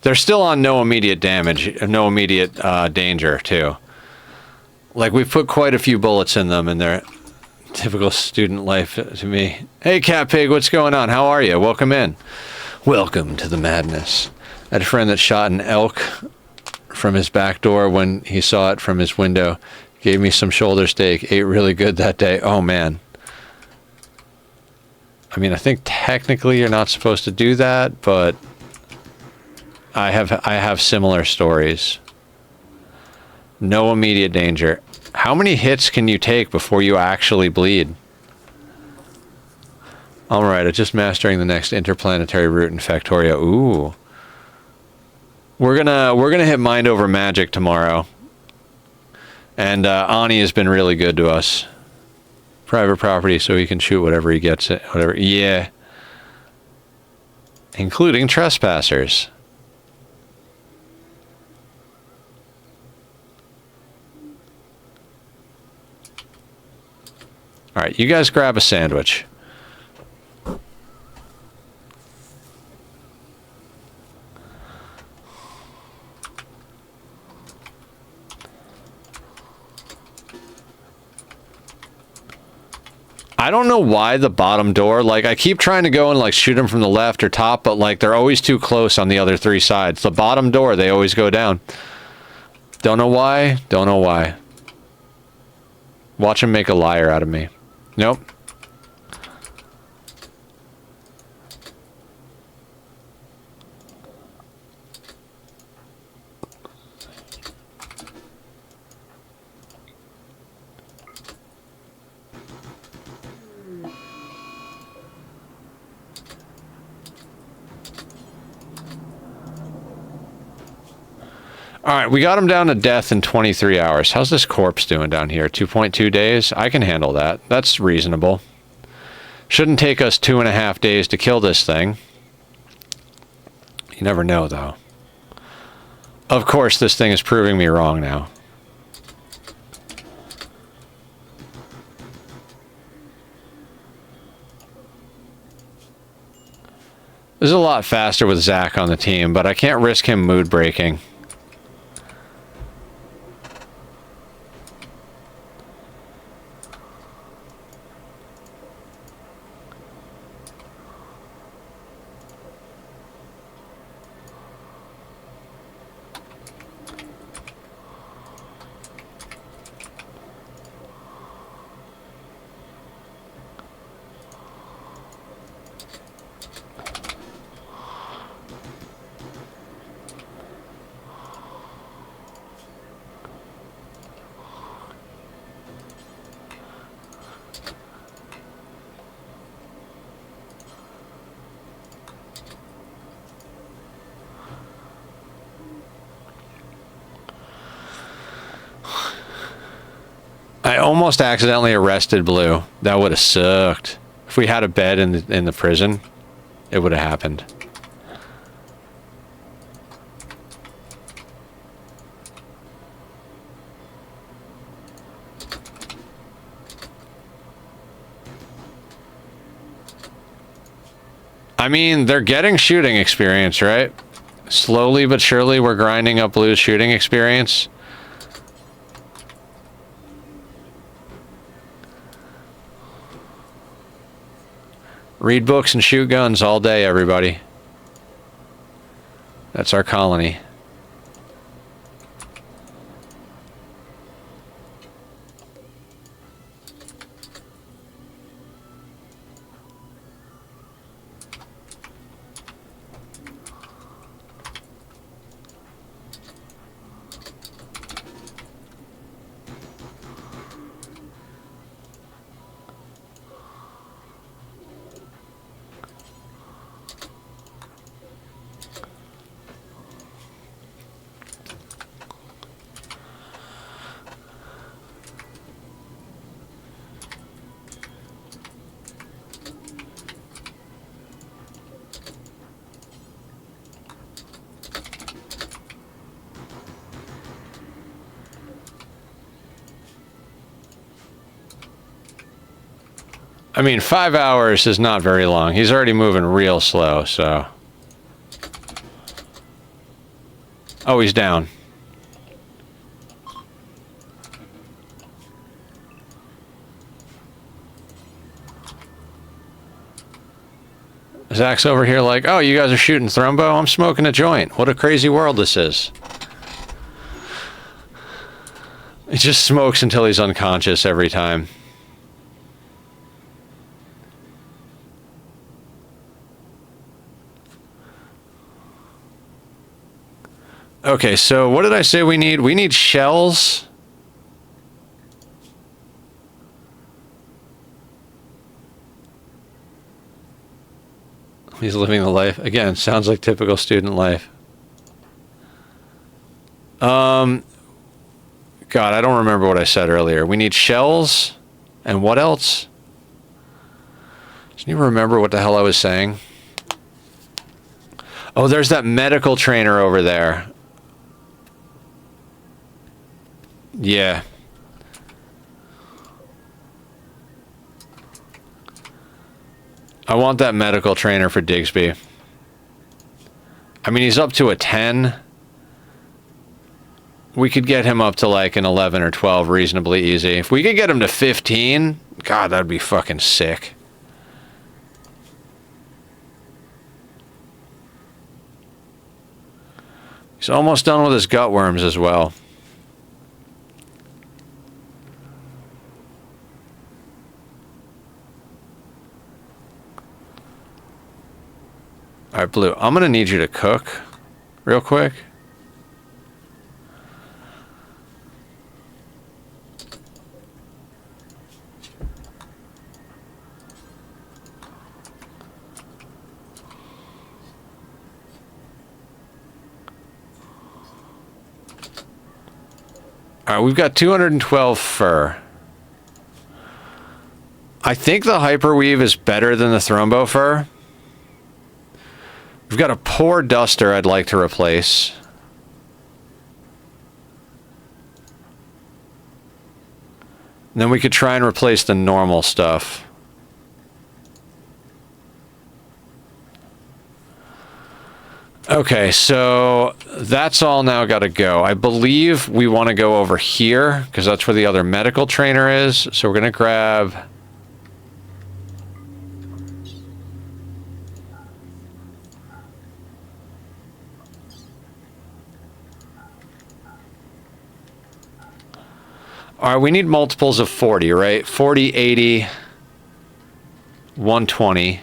They're still on no immediate damage, no immediate danger, too. Like, we've put quite a few bullets in them, and they're typical student life to me. Hey, Cat Pig, what's going on? How are you? Welcome in. Welcome to the madness. I had a friend that shot an elk from his back door when he saw it from his window. Gave me some shoulder steak. Ate really good that day. Oh, man. I mean, I think technically you're not supposed to do that, but I have similar stories. No immediate danger. How many hits can you take before you actually bleed? Alright, I'm just mastering the next interplanetary route in Factorio. Ooh. We're gonna hit Mind Over Magic tomorrow. And Ani has been really good to us. Private property, so he can shoot whatever he gets. Whatever. Yeah. Including trespassers. Alright, you guys grab a sandwich. I don't know why the bottom door, like, I keep trying to go and, like, shoot them from the left or top, but, like, they're always too close on the other three sides. The bottom door, they always go down. Don't know why. Don't know why. Watch him make a liar out of me. Nope. Alright, we got him down to death in 23 hours. How's this corpse doing down here? 2.2 days? I can handle that. That's reasonable. Shouldn't take us 2.5 days to kill this thing. You never know, though. Of course, this thing is proving me wrong now. This is a lot faster with Zach on the team, but I can't risk him mood breaking. I almost accidentally arrested Blue. That would have sucked. If we had a bed in the prison, it would have happened. I mean, they're getting shooting experience, right? Slowly but surely, we're grinding up Blue's shooting experience. Read books and shoot guns all day, everybody. That's our colony. I mean, 5 hours is not very long. He's already moving real slow, so... Oh, he's down. Zach's over here like, oh, you guys are shooting Thrumbo? I'm smoking a joint. What a crazy world this is. He just smokes until he's unconscious every time. Okay, so what did I say we need? We need shells. He's living the life. Again, sounds like typical student life. God, I don't remember what I said earlier. We need shells. And what else? Can you remember what the hell I was saying? Oh, there's that medical trainer over there. Yeah. I want that medical trainer for Digsby. I mean, he's up to a 10. We could get him up to like an 11 or 12 reasonably easy. If we could get him to 15, God, that'd be fucking sick. He's almost done with his gut worms as well. All right, Blue, I'm going to need you to cook real quick. All right, we've got 212 fur. I think the hyperweave is better than the Thrumbo fur. We've got a poor duster I'd like to replace. And then we could try and replace the normal stuff. Okay, so that's all now got to go. I believe we want to go over here because that's where the other medical trainer is. So we're going to grab... All right, we need multiples of 40, right? 40, 80, 120,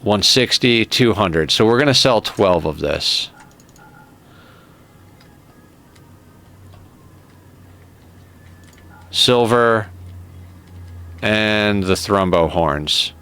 160, 200. So we're going to sell 12 of this. Silver and the Thrumbo horns.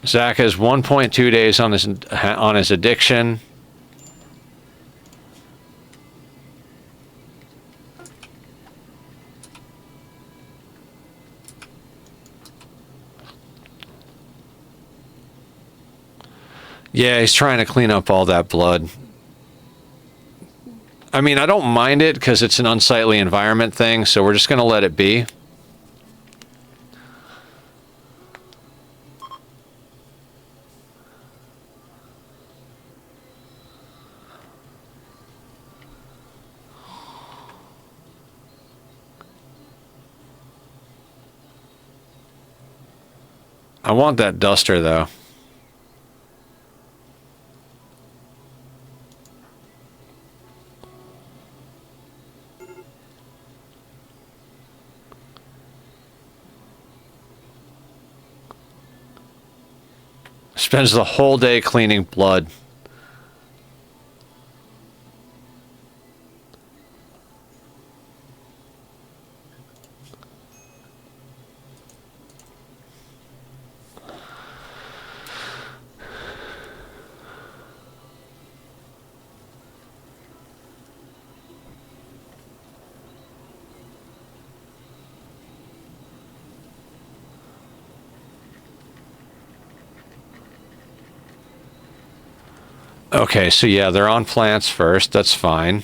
Zach has 1.2 days on his addiction. Yeah, he's trying to clean up all that blood. I mean, I don't mind it because it's an unsightly environment thing, so we're just going to let it be. I want that duster, though. Spends the whole day cleaning blood. Okay, so yeah, they're on plants first. That's fine.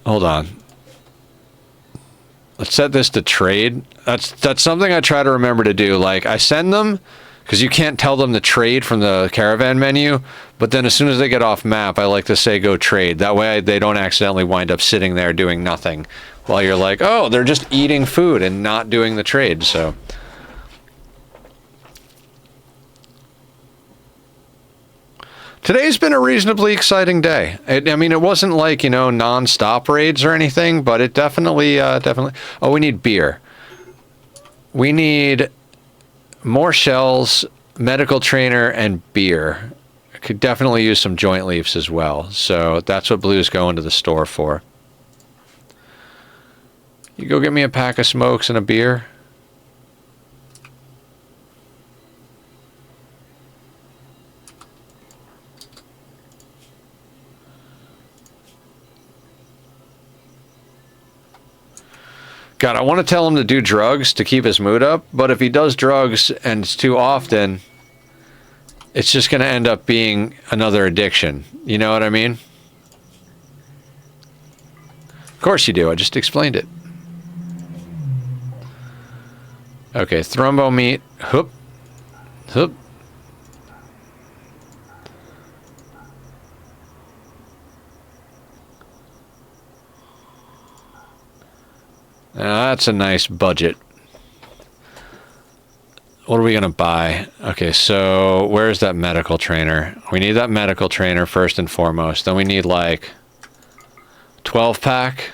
Hold on. Let's set this to trade. That's something I try to remember to do. Like, I send them, because you can't tell them to trade from the caravan menu, but then as soon as they get off map, I like to say go trade. That way they don't accidentally wind up sitting there doing nothing while you're like, oh, they're just eating food and not doing the trade, so... Today's been a reasonably exciting day. I mean, it wasn't like, you know, non-stop raids or anything, but it definitely, definitely... Oh, we need beer. We need more shells, medical trainer, and beer. I could definitely use some joint leaves as well, so that's what Blue's going to the store for. You go get me a pack of smokes and a beer? God, I want to tell him to do drugs to keep his mood up, but if he does drugs and it's too often, it's just going to end up being another addiction. You know what I mean? Of course you do. I just explained it. Okay, thrombo meat. Hoop. Hoop. Now that's a nice budget. What are we going to buy? Okay, so where's that medical trainer? We need that medical trainer first and foremost. Then we need like 12 pack.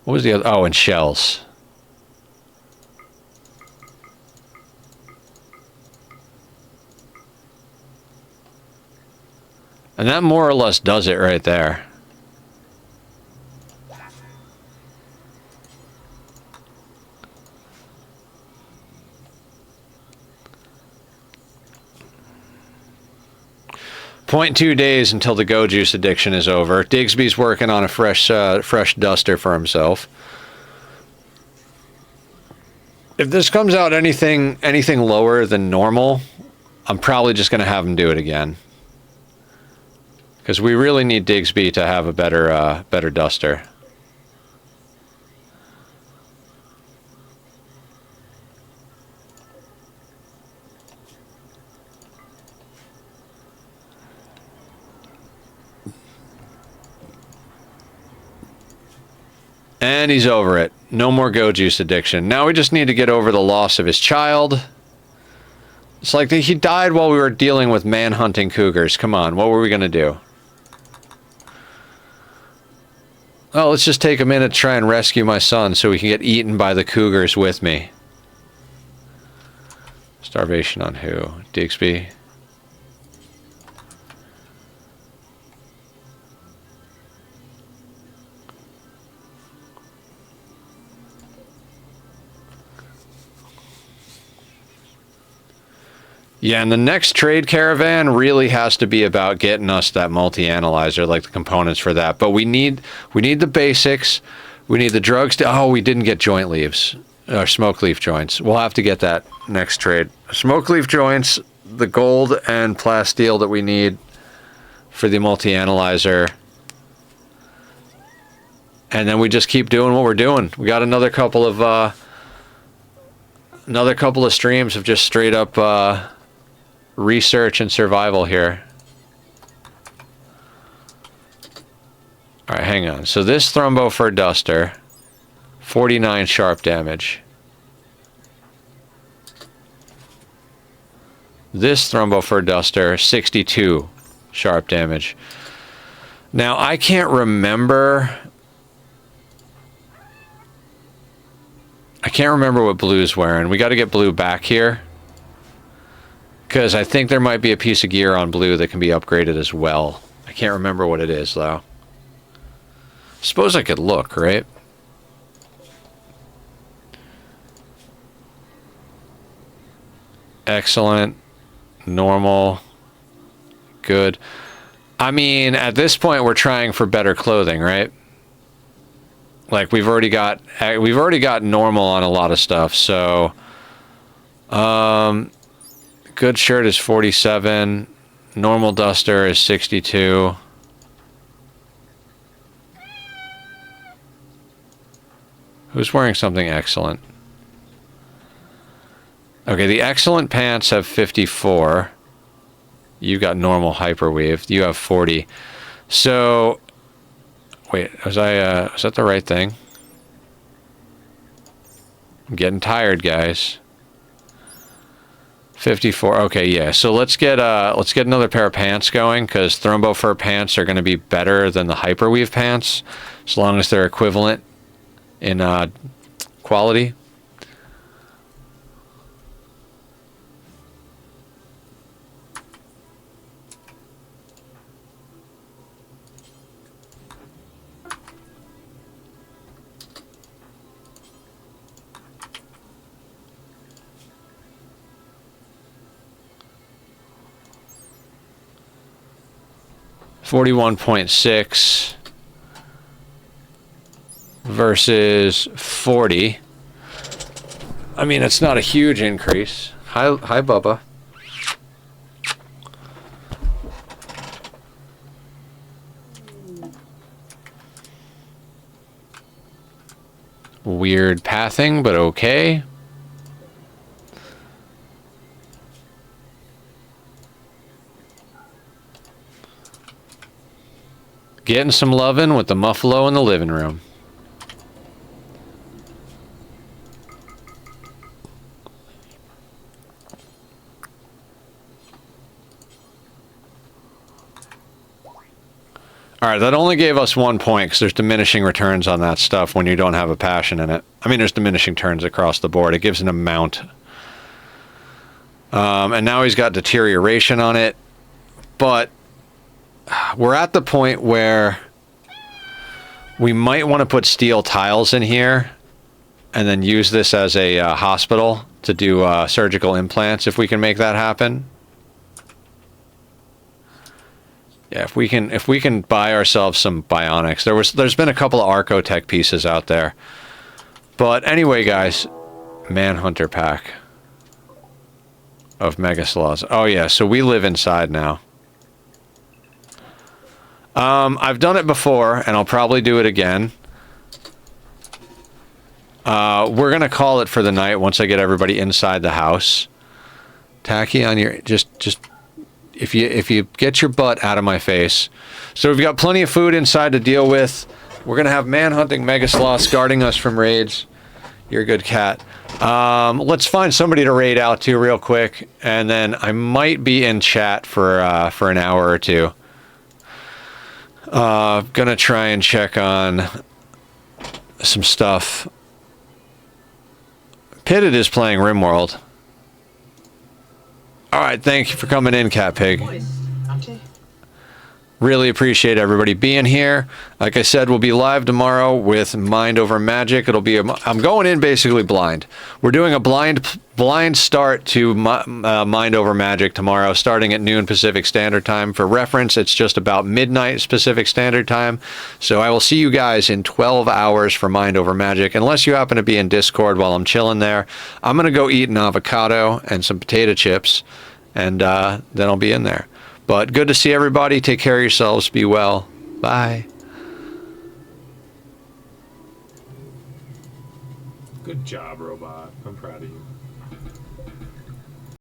What was the other? Oh, and shells. And that more or less does it right there. .2 days until the Go Juice addiction is over. Digsby's working on a fresh duster for himself. If this comes out anything lower than normal, I'm probably just going to have him do it again. Because we really need Digsby to have a better duster. And he's over it. No more Go Juice addiction. Now we just need to get over the loss of his child. It's like he died while we were dealing with man-hunting cougars. Come on, what were we going to do? Oh, let's just take a minute to try and rescue my son so we can get eaten by the cougars with me. Starvation on who? Digsby? Yeah, and the next trade caravan really has to be about getting us that multi-analyzer, like the components for that. But we need the basics. We need the drugs to... Oh, we didn't get joint leaves. Or smoke leaf joints. We'll have to get that next trade. Smoke leaf joints, the gold and plasteel that we need for the multi-analyzer. And then we just keep doing what we're doing. We got another couple of streams of just straight up... research and survival here. Alright, hang on. So this Thrombo Fur Duster, 49 sharp damage. This Thrombo Fur Duster, 62 sharp damage. Now, I can't remember... I can't remember what Blue's wearing. We got to get Blue back here. Because I think there might be a piece of gear on Blue that can be upgraded as well. I can't remember what it is, though. Suppose I could look, right? Excellent. Normal. Good. I mean, at this point, we're trying for better clothing, right? Like we've already got normal on a lot of stuff. So, good shirt is 47. Normal duster is 62. Who's wearing something excellent? Okay, the excellent pants have 54. You got normal hyperweave. You have 40. So, wait, was that the right thing? I'm getting tired, guys. 54. Okay, yeah. So let's get another pair of pants going, because Thrombo fur pants are going to be better than the hyperweave pants, as long as they're equivalent in quality. $41.6 versus 40. I mean, it's not a huge increase. Hi, Bubba. Weird pathing, but okay. Getting some lovin' with the Muffalo in the living room. Alright, that only gave us 1 point, because there's diminishing returns on that stuff when you don't have a passion in it. I mean, there's diminishing turns across the board. It gives an amount. And now he's got deterioration on it. But we're at the point where we might want to put steel tiles in here and then use this as a hospital to do surgical implants, if we can make that happen. Yeah, if we can buy ourselves some bionics. There's been a couple of Arcotech pieces out there. But anyway, guys, Manhunter pack of Mega Sloths. Oh yeah, so we live inside now. I've done it before, and I'll probably do it again. We're gonna call it for the night once I get everybody inside the house. Tacky on your just if you get your butt out of my face. So we've got plenty of food inside to deal with. We're gonna have man-hunting Mega Sloths guarding us from raids. You're a good cat. Let's find somebody to raid out to real quick, and then I might be in chat for an hour or two. Gonna try and check on some stuff. Pitted is playing Rimworld. Alright, thank you for coming in, Cat Pig. Really appreciate everybody being here. Like I said, we'll be live tomorrow with Mind Over Magic. It'll be I'm going in basically blind. We're doing a blind start to Mind Over Magic tomorrow, starting at noon Pacific Standard Time. For reference, it's just about midnight Pacific Standard Time. So I will see you guys in 12 hours for Mind Over Magic. Unless you happen to be in Discord while I'm chilling there, I'm going to go eat an avocado and some potato chips, and then I'll be in there. But good to see everybody. Take care of yourselves. Be well. Bye. Good job, robot. I'm proud of you.